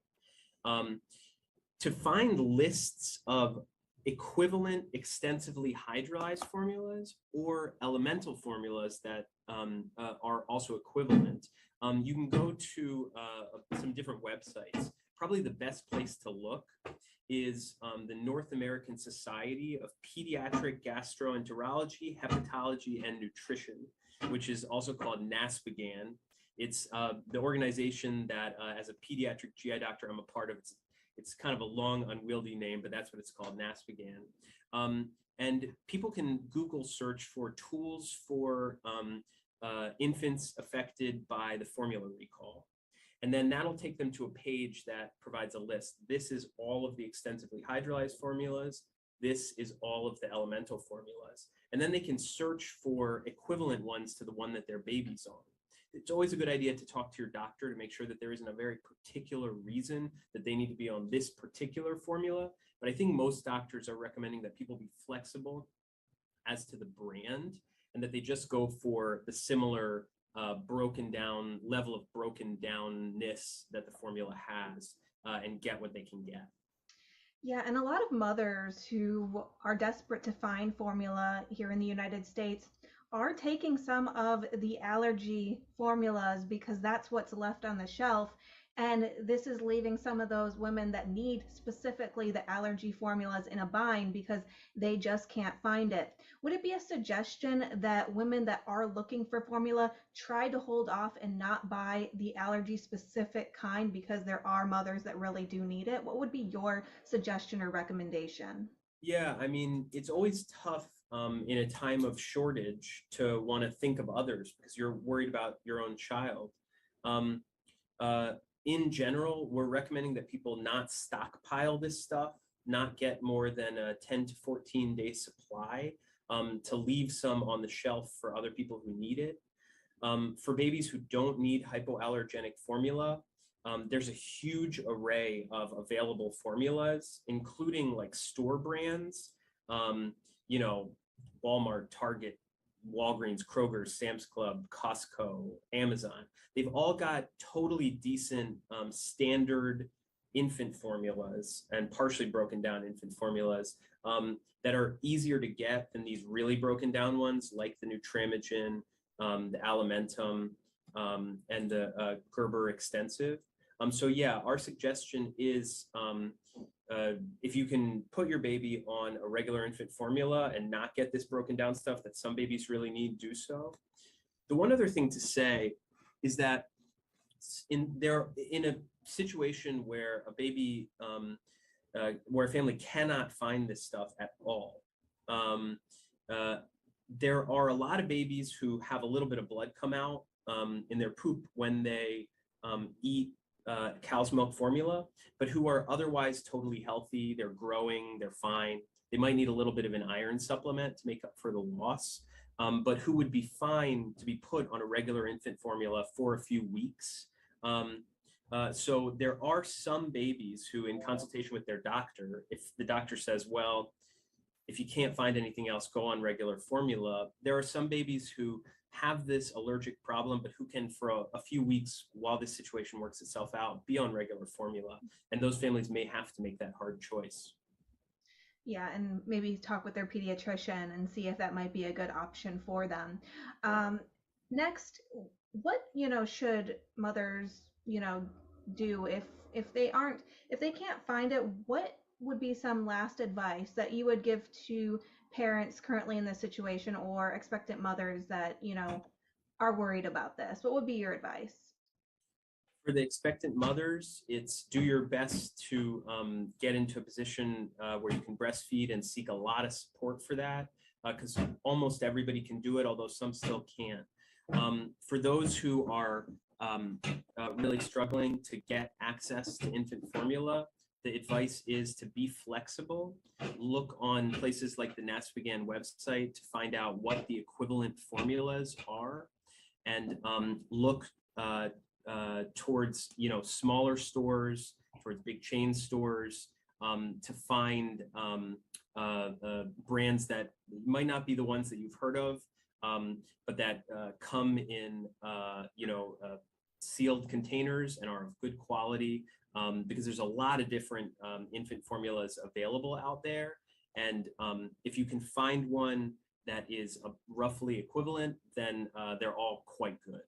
To find lists of equivalent extensively hydrolyzed formulas or elemental formulas that are also equivalent, you can go to some different websites. Probably the best place to look is the North American Society of Pediatric Gastroenterology, Hepatology, and Nutrition, which is also called NASPGHAN. It's the organization that, as a pediatric GI doctor, I'm a part of. It's kind of a long, unwieldy name, but that's what it's called, NASPGHAN. And people can Google search for tools for infants affected by the formula recall. And then that'll take them to a page that provides a list. This is all of the extensively hydrolyzed formulas. This is all of the elemental formulas. And then they can search for equivalent ones to the one that their baby's on. It's always a good idea to talk to your doctor to make sure that there isn't a very particular reason that they need to be on this particular formula. But I think most doctors are recommending that people be flexible as to the brand and that they just go for the similar broken down level of broken downness that the formula has and get what they can get. Yeah, and a lot of mothers who are desperate to find formula here in the United States are taking some of the allergy formulas because that's what's left on the shelf. And this is leaving some of those women that need specifically the allergy formulas in a bind because they just can't find it. Would it be a suggestion that women that are looking for formula try to hold off and not buy the allergy specific kind because there are mothers that really do need it? What would be your suggestion or recommendation? Yeah, I mean, it's always tough in a time of shortage to want to think of others because you're worried about your own child. In general, we're recommending that people not stockpile this stuff, not get more than a 10 to 14 day supply, to leave some on the shelf for other people who need it. For babies who don't need hypoallergenic formula, there's a huge array of available formulas, including like store brands, you know, Walmart, Target, Walgreens, Kroger, Sam's Club, Costco, Amazon. They've all got totally decent standard infant formulas and partially broken down infant formulas that are easier to get than these really broken down ones like the Nutramigen, the Alimentum, and the Gerber Extensive. So yeah, our suggestion is if you can put your baby on a regular infant formula and not get this broken down stuff that some babies really need, do so. The one other thing to say is that in a situation where a baby, where a family cannot find this stuff at all, there are a lot of babies who have a little bit of blood come out in their poop when they eat cow's milk formula, but who are otherwise totally healthy. They're growing, they're fine. They might need a little bit of an iron supplement to make up for the loss, but who would be fine to be put on a regular infant formula for a few weeks. So there are some babies who, in consultation with their doctor, if the doctor says, well, if you can't find anything else, go on regular formula. There are some babies who have this allergic problem, but who can, for a few weeks while this situation works itself out, be on regular formula. And those families may have to make that hard choice. Yeah, and maybe talk with their pediatrician and see if that might be a good option for them. Next, what, should mothers, do if they can't find it? What would be some last advice that you would give to parents currently in this situation or expectant mothers that, are worried about this? What would be your advice? For the expectant mothers, it's do your best to get into a position where you can breastfeed and seek a lot of support for that, because almost everybody can do it, although some still can't. For those who are really struggling to get access to infant formula, the advice is to be flexible. Look on places like the NASPGHAN website to find out what the equivalent formulas are, and look towards smaller stores, towards big chain stores, to find brands that might not be the ones that you've heard of, but that come in sealed containers and are of good quality, because there's a lot of different infant formulas available out there. And if you can find one that is roughly equivalent, then they're all quite good.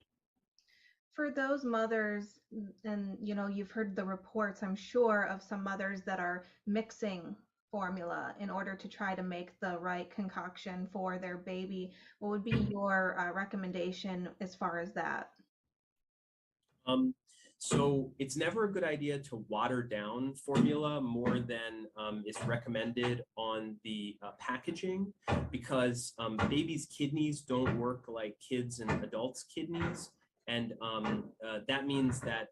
For those mothers, and you've heard the reports, I'm sure, of some mothers that are mixing formula in order to try to make the right concoction for their baby, what would be your recommendation as far as that? So it's never a good idea to water down formula more than is recommended on the packaging, because babies' kidneys don't work like kids' and adults' kidneys. And that means that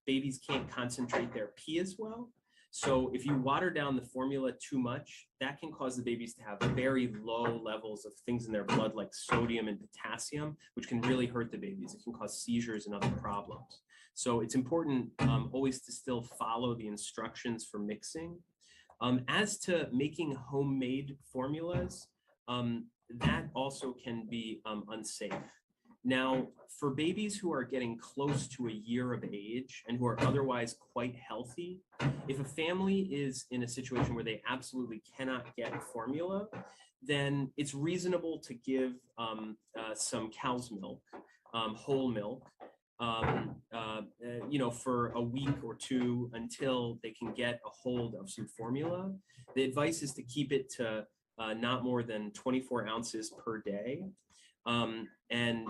babies can't concentrate their pee as well. So if you water down the formula too much, that can cause the babies to have very low levels of things in their blood like sodium and potassium, which can really hurt the babies. It can cause seizures and other problems. So it's important always to still follow the instructions for mixing. As to making homemade formulas, that also can be unsafe. Now, for babies who are getting close to a year of age and who are otherwise quite healthy, if a family is in a situation where they absolutely cannot get formula, then it's reasonable to give some cow's milk, whole milk, for a week or two until they can get a hold of some formula. The advice is to keep it to not more than 24 ounces per day. And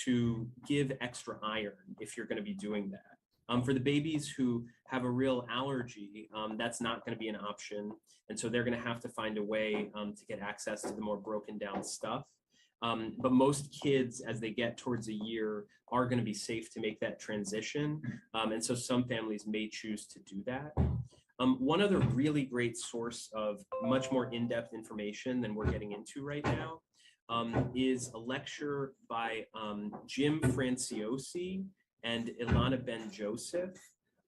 to give extra iron if you're going to be doing that. For the babies who have a real allergy, that's not going to be an option. And so they're going to have to find a way to get access to the more broken down stuff. But most kids, as they get towards a year, are going to be safe to make that transition. And so some families may choose to do that. One other really great source of much more in-depth information than we're getting into right now is a lecture by Jim Franciosi and Ilana Ben Joseph,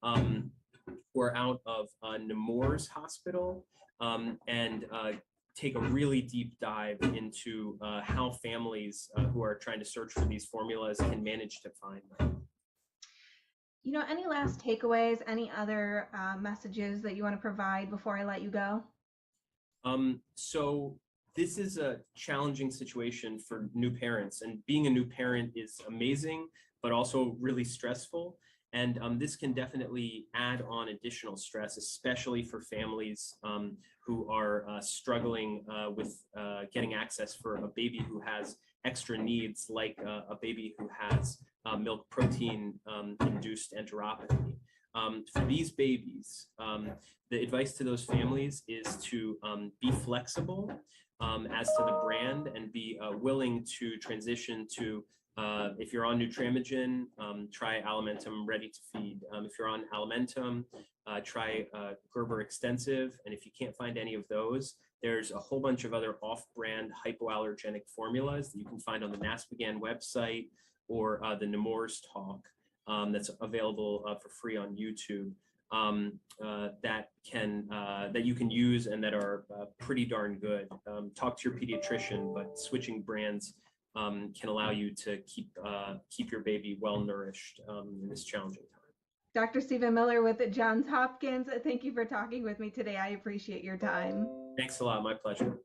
who are out of Nemours Hospital, and take a really deep dive into how families who are trying to search for these formulas can manage to find them. Any last takeaways, any other messages that you want to provide before I let you go? So this is a challenging situation for new parents, and being a new parent is amazing, but also really stressful. And this can definitely add on additional stress, especially for families who are struggling with getting access for a baby who has extra needs, like a baby who has milk protein induced enteropathy. For these babies, the advice to those families is to be flexible as to the brand, and be willing to transition to, if you're on Nutramigen, try Alimentum Ready to Feed. If you're on Alimentum, try Gerber Extensive. And if you can't find any of those, there's a whole bunch of other off-brand hypoallergenic formulas that you can find on the NASPGHAN website or the Nemours talk that's available for free on YouTube. That you can use and that are pretty darn good. Talk to your pediatrician, but switching brands can allow you to keep your baby well nourished in this challenging time. Dr. Stephen Miller with Johns Hopkins, thank you for talking with me today. I appreciate your time. Thanks a lot. My pleasure.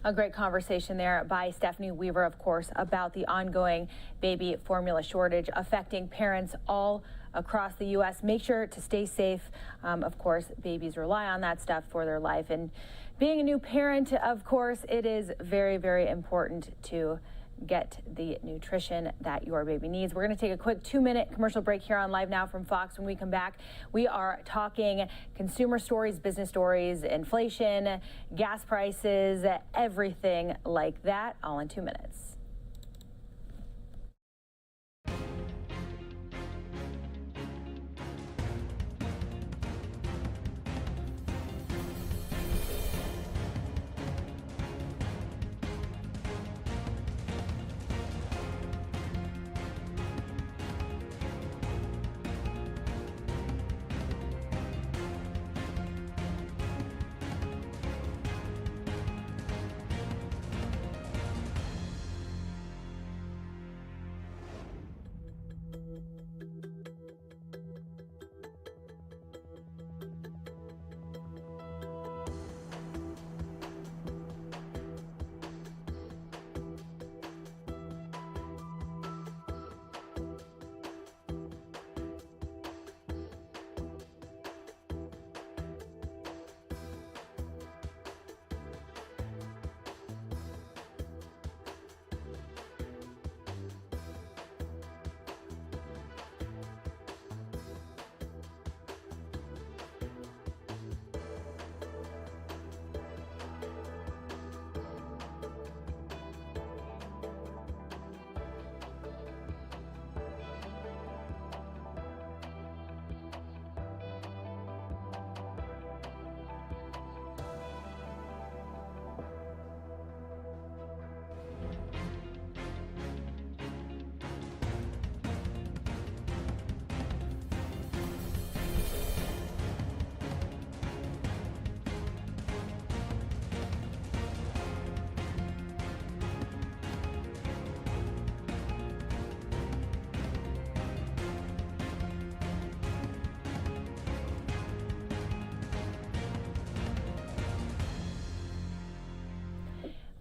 A great conversation there by Stephanie Weaver, of course, about the ongoing baby formula shortage affecting parents all across the U.S. Make sure to stay safe. Of course, babies rely on that stuff for their life. And being a new parent, of course, it is very, very important to get the nutrition that your baby needs. We're going to take a quick 2-minute commercial break here on Live Now from Fox. When we come back, we are talking consumer stories, business stories, inflation, gas prices, everything like that, all in 2 minutes.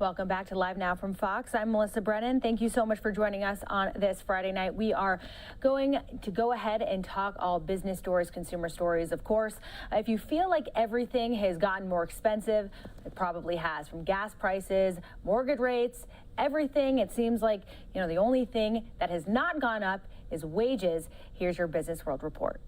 Welcome back to Live Now from Fox. I'm Melissa Brennan. Thank you so much for joining us on this Friday night. We are going to go ahead and talk all business stories, consumer stories, of course. If you feel like everything has gotten more expensive, it probably has, from gas prices, mortgage rates, everything. It seems like, the only thing that has not gone up is wages. Here's your Business World Report.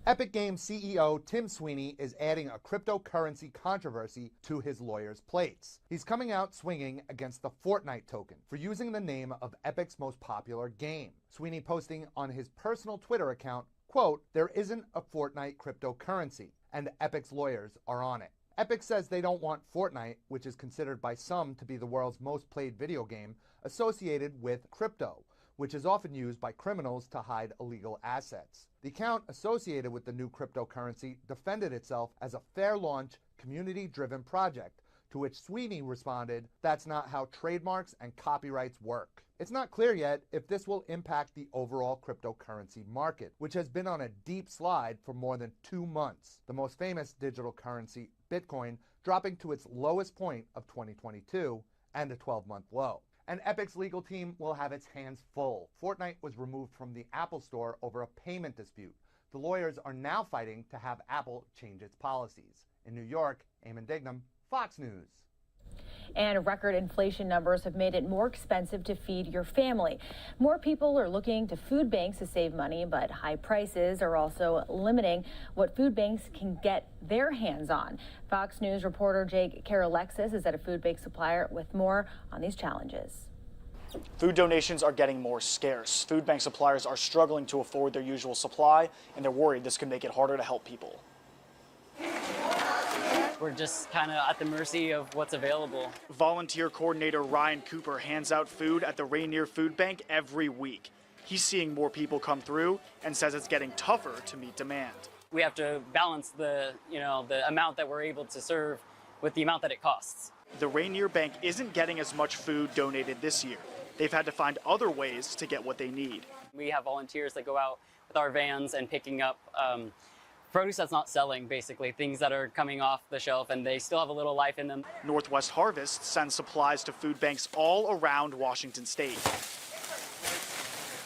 Epic Games CEO Tim Sweeney is adding a cryptocurrency controversy to his lawyer's plates. He's coming out swinging against the Fortnite token for using the name of Epic's most popular game. Sweeney posting on his personal Twitter account, quote, "There isn't a Fortnite cryptocurrency, and Epic's lawyers are on it." Epic says they don't want Fortnite, which is considered by some to be the world's most played video game, associated with crypto, which is often used by criminals to hide illegal assets. The account associated with the new cryptocurrency defended itself as a fair launch, community-driven project, to which Sweeney responded, "That's not how trademarks and copyrights work." It's not clear yet if this will impact the overall cryptocurrency market, which has been on a deep slide for more than 2 months. The most famous digital currency, Bitcoin, dropping to its lowest point of 2022 and a 12-month low. And Epic's legal team will have its hands full. Fortnite was removed from the Apple Store over a payment dispute. The lawyers are now fighting to have Apple change its policies. In New York, Eamon Dignam, Fox News. And record inflation numbers have made it more expensive to feed your family. More people are looking to food banks to save money, but high prices are also limiting what food banks can get their hands on. Fox News reporter Jake Carolexis is at a food bank supplier with more on these challenges. Food donations are getting more scarce. Food bank suppliers are struggling to afford their usual supply, and they're worried this could make it harder to help people. We're just kind of at the mercy of what's available. Volunteer coordinator Ryan Cooper hands out food at the Rainier Food Bank every week. He's seeing more people come through and says it's getting tougher to meet demand. We have to balance the amount that we're able to serve with the amount that it costs. The Rainier Bank isn't getting as much food donated this year. They've had to find other ways to get what they need. We have volunteers that go out with our vans and picking up produce that's not selling, basically, things that are coming off the shelf and they still have a little life in them. Northwest Harvest sends supplies to food banks all around Washington state.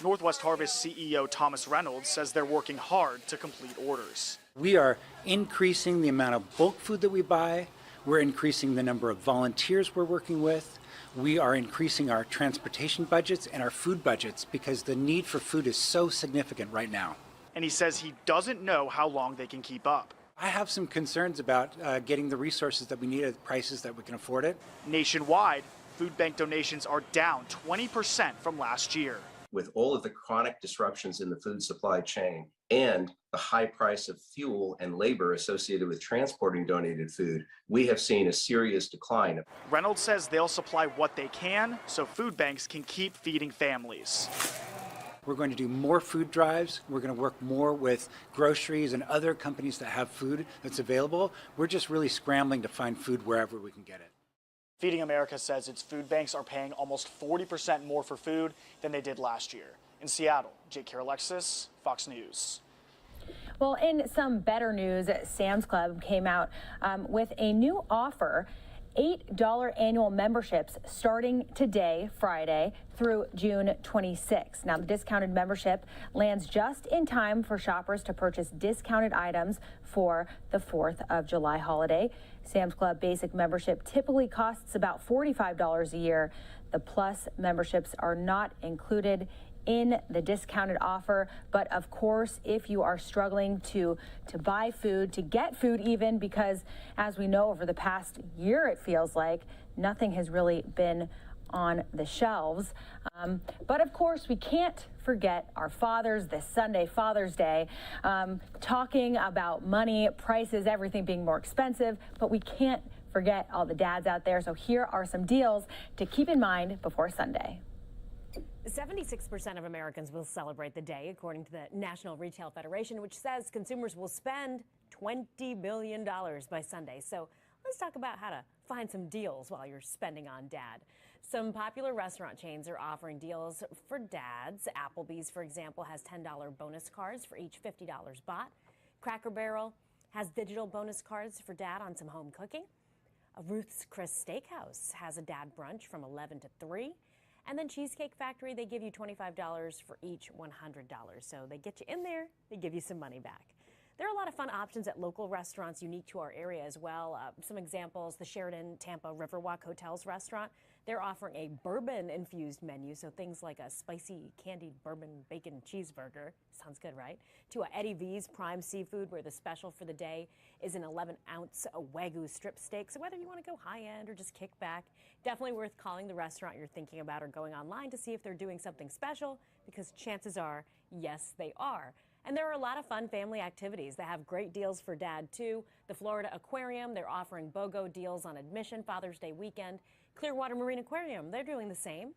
Northwest Harvest CEO Thomas Reynolds says they're working hard to complete orders. We are increasing the amount of bulk food that we buy. We're increasing the number of volunteers we're working with. We are increasing our transportation budgets and our food budgets because the need for food is so significant right now. And he says he doesn't know how long they can keep up. I have some concerns about getting the resources that we need at prices that we can afford it. Nationwide, food bank donations are down 20% from last year. With all of the chronic disruptions in the food supply chain and the high price of fuel and labor associated with transporting donated food, we have seen a serious decline. Reynolds says they'll supply what they can so food banks can keep feeding families. We're going to do more food drives. We're going to work more with groceries and other companies that have food that's available. We're just really scrambling to find food wherever we can get it. Feeding America says its food banks are paying almost 40% more for food than they did last year. In Seattle, Jake Carolexis, Fox News. Well, in some better news, Sam's Club came out with a new offer. $8 annual memberships starting today, Friday, through June 26. Now, the discounted membership lands just in time for shoppers to purchase discounted items for the 4th of July holiday. Sam's Club basic membership typically costs about $45 a year. The Plus memberships are not included in the discounted offer, but of course, if you are struggling to buy food, to get food even, because as we know, over the past year, it feels like nothing has really been on the shelves. But of course, we can't forget our fathers this Sunday, Father's Day, talking about money, prices, everything being more expensive, but we can't forget all the dads out there. So here are some deals to keep in mind before Sunday. 76% of Americans will celebrate the day, according to the National Retail Federation, which says consumers will spend $20 billion by Sunday. So let's talk about how to find some deals while you're spending on dad. Some popular restaurant chains are offering deals for dads. Applebee's, for example, has $10 bonus cards for each $50 bought. Cracker Barrel has digital bonus cards for dad on some home cooking. Ruth's Chris Steakhouse has a dad brunch from 11 to 3. And then Cheesecake Factory, they give you $25 for each $100. So they get you in there, they give you some money back. There are a lot of fun options at local restaurants unique to our area as well. Some examples, the Sheridan Tampa Riverwalk Hotels restaurant. They're offering a bourbon-infused menu, so things like a spicy candied bourbon bacon cheeseburger. Sounds good, right? To a Eddie V's Prime Seafood, where the special for the day is an 11-ounce Wagyu strip steak. So whether you want to go high-end or just kick back, definitely worth calling the restaurant you're thinking about or going online to see if they're doing something special, because chances are, yes, they are. And there are a lot of fun family activities that have great deals for dad, too. The Florida Aquarium, they're offering BOGO deals on admission Father's Day weekend. Clearwater Marine Aquarium, they're doing the same.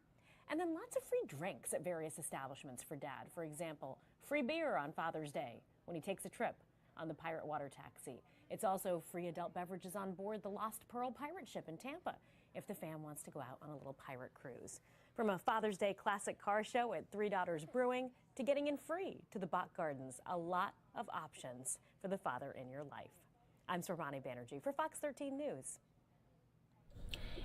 And then lots of free drinks at various establishments for dad. For example, free beer on Father's Day when he takes a trip on the Pirate Water Taxi. It's also free adult beverages on board the Lost Pearl pirate ship in Tampa if the fam wants to go out on a little pirate cruise. From a Father's Day classic car show at Three Daughters Brewing to getting in free to the Bach Gardens, a lot of options for the father in your life. I'm Swarmani Banerjee for Fox 13 News.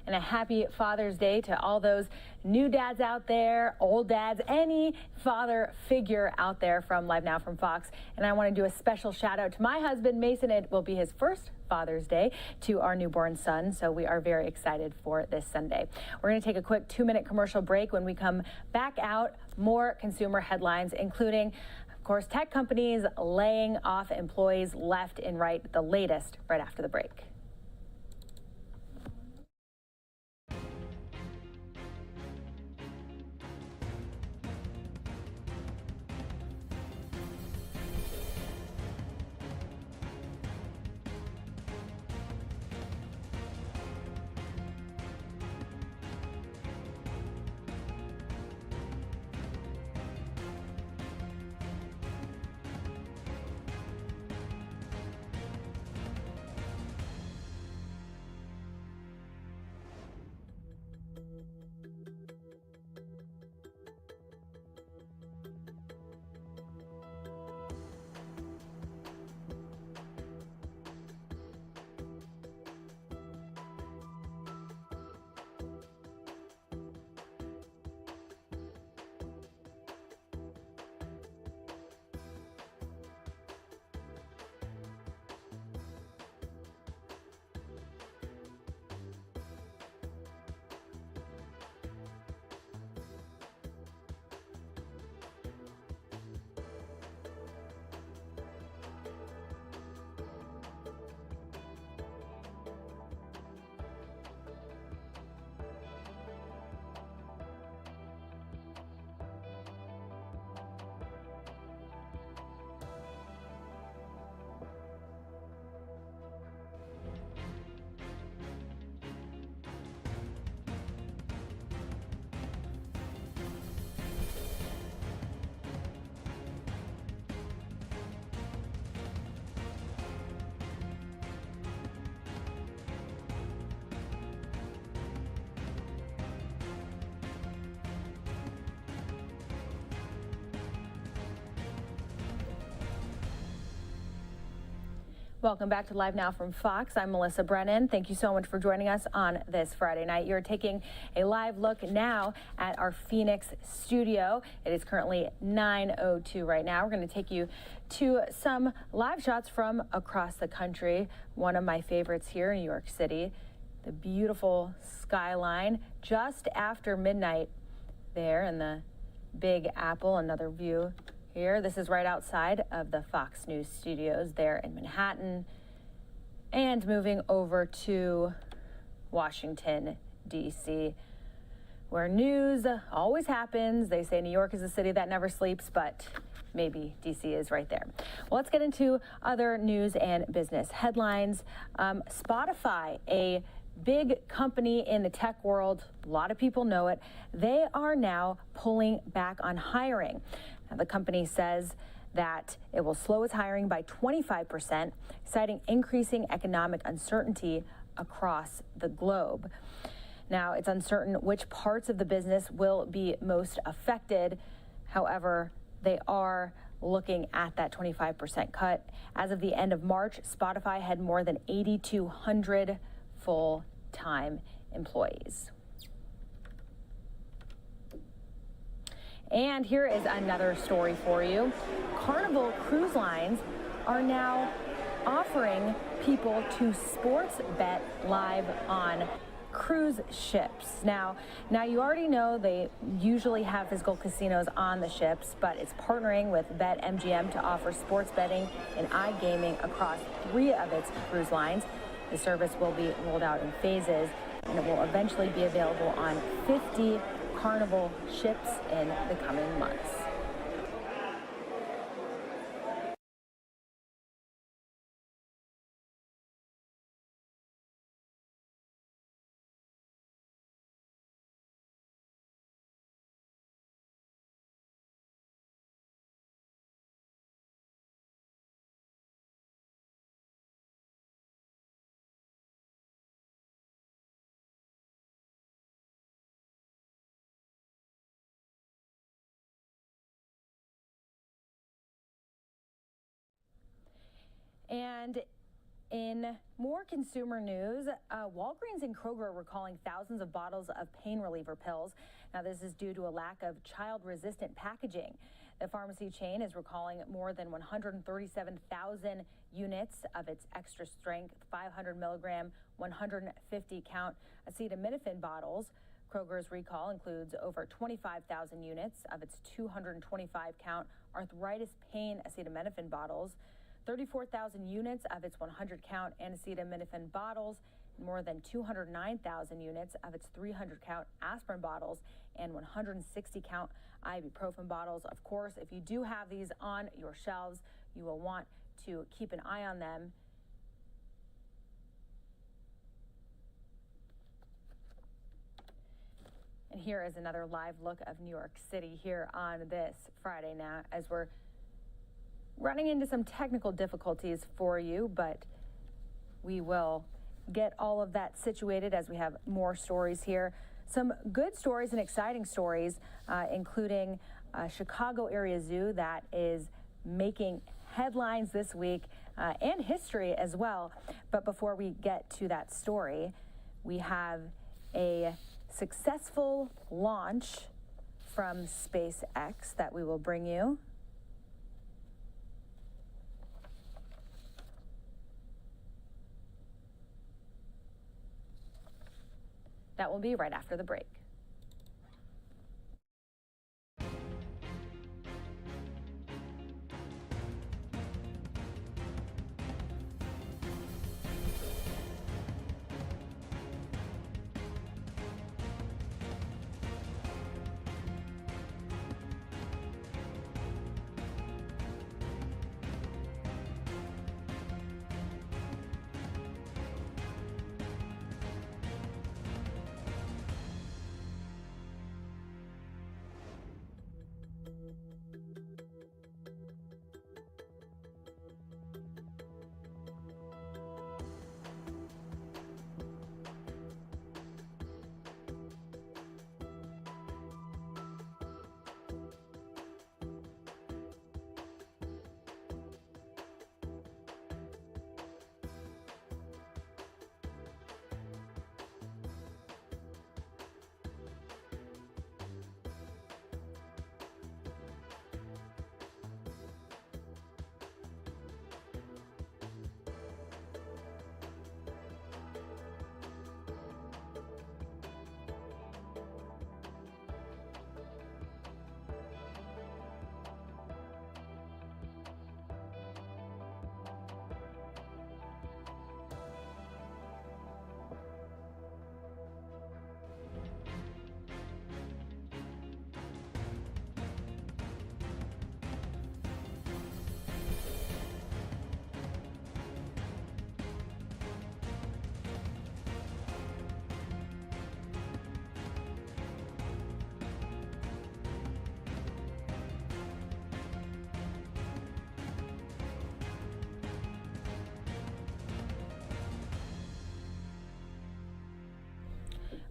And a happy Father's Day to all those new dads out there, old dads, any father figure out there from LiveNOW from Fox. And I want to do a special shout out to my husband, Mason. It will be his first Father's Day to our newborn son, so we are very excited for this Sunday. We're going to take a quick 2-minute commercial break. When we come back out, more consumer headlines, including, of course, tech companies laying off employees left and right. The latest right after the break. Welcome back to Live Now from Fox. I'm Melissa Brennan. Thank you so much for joining us on this Friday night. You're taking a live look now at our Phoenix studio. It is currently 9:02 right now. We're going to take you to some live shots from across the country. One of my favorites here in New York City, the beautiful skyline just after midnight there in the Big Apple. Another view here. This is right outside of the Fox News studios there in Manhattan. And moving over to Washington, D.C., where news always happens. They say New York is a city that never sleeps, but maybe D.C. is right there. Well, let's get into other news and business headlines. Spotify, a big company in the tech world, a lot of people know it, they are now pulling back on hiring. Now, the company says that it will slow its hiring by 25%, citing increasing economic uncertainty across the globe. Now, it's uncertain which parts of the business will be most affected. However, they are looking at that 25% cut. As of the end of March, Spotify had more than 8,200 full-time employees. And here is another story for you. Carnival Cruise Lines are now offering people to sports bet live on cruise ships. Now you already know they usually have physical casinos on the ships, but it's partnering with BetMGM to offer sports betting and iGaming across 3 of its cruise lines. The service will be rolled out in phases, and it will eventually be available on 50 Carnival ships in the coming months. And in more consumer news, Walgreens and Kroger are recalling thousands of bottles of pain reliever pills. Now, this is due to a lack of child-resistant packaging. The pharmacy chain is recalling more than 137,000 units of its extra strength, 500 milligram, 150 count acetaminophen bottles. Kroger's recall includes over 25,000 units of its 225 count arthritis pain acetaminophen bottles, 34,000 units of its 100 count acetaminophen bottles, and more than 209,000 units of its 300 count aspirin bottles, and 160 count ibuprofen bottles. Of course, if you do have these on your shelves, you will want to keep an eye on them. And here is another live look of New York City here on this Friday now, as we're running into some technical difficulties for you, but we will get all of that situated as we have more stories here. Some good stories and exciting stories, including Chicago area zoo that is making headlines this week and history as well. But before we get to that story, we have a successful launch from SpaceX that we will bring you. That will be right after the break.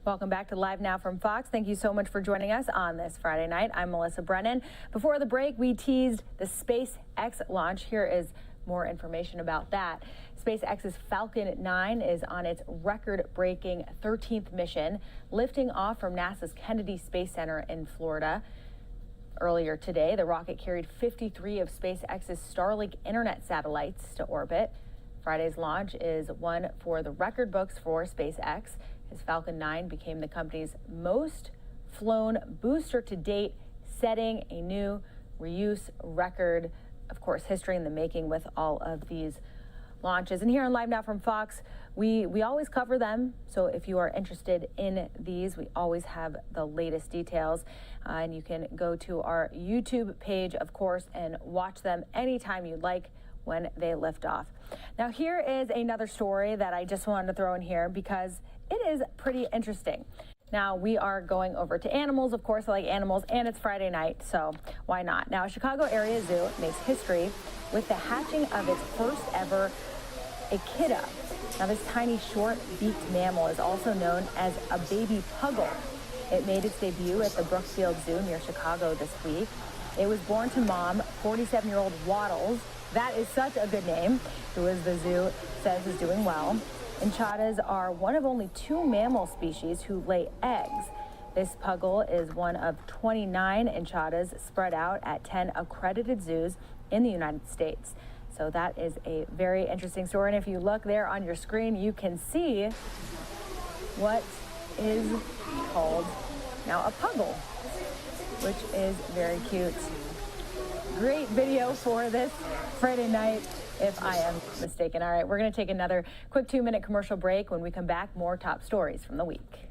Welcome back to Live Now from Fox. Thank you so much for joining us on this Friday night. I'm Melissa Brennan. Before the break, we teased the SpaceX launch. Here is more information about that. SpaceX's Falcon 9 is on its record-breaking 13th mission, lifting off from NASA's Kennedy Space Center in Florida. Earlier today, the rocket carried 53 of SpaceX's Starlink internet satellites to orbit. Friday's launch is one for the record books for SpaceX. His Falcon 9 became the company's most flown booster to date, setting a new reuse record. Of course, history in the making with all of these launches. And here on Live Now from Fox, we always cover them. So if you are interested in these, we always have the latest details. And you can go to our YouTube page, of course, and watch them anytime you'd like when they lift off. Now, here is another story that I just wanted to throw in here because it is pretty interesting. Now, we are going over to animals. Of course, I like animals, and it's Friday night, so why not? Now, a Chicago area zoo makes history with the hatching of its first ever echidna. Now, this tiny short-beaked mammal is also known as a baby puggle. It made its debut at the Brookfield Zoo near Chicago this week. It was born to mom, 47-year-old Waddles. That is such a good name, who, as the zoo says, is doing well. Enchadas are one of only 2 mammal species who lay eggs. This puggle is one of 29 enchadas spread out at 10 accredited zoos in the United States. So that is a very interesting story. And if you look there on your screen, you can see what is called now a puggle, which is very cute. Great video for this Friday night, if I am mistaken. All right, we're going to take another quick 2-minute commercial break. When we come back, more top stories from the week.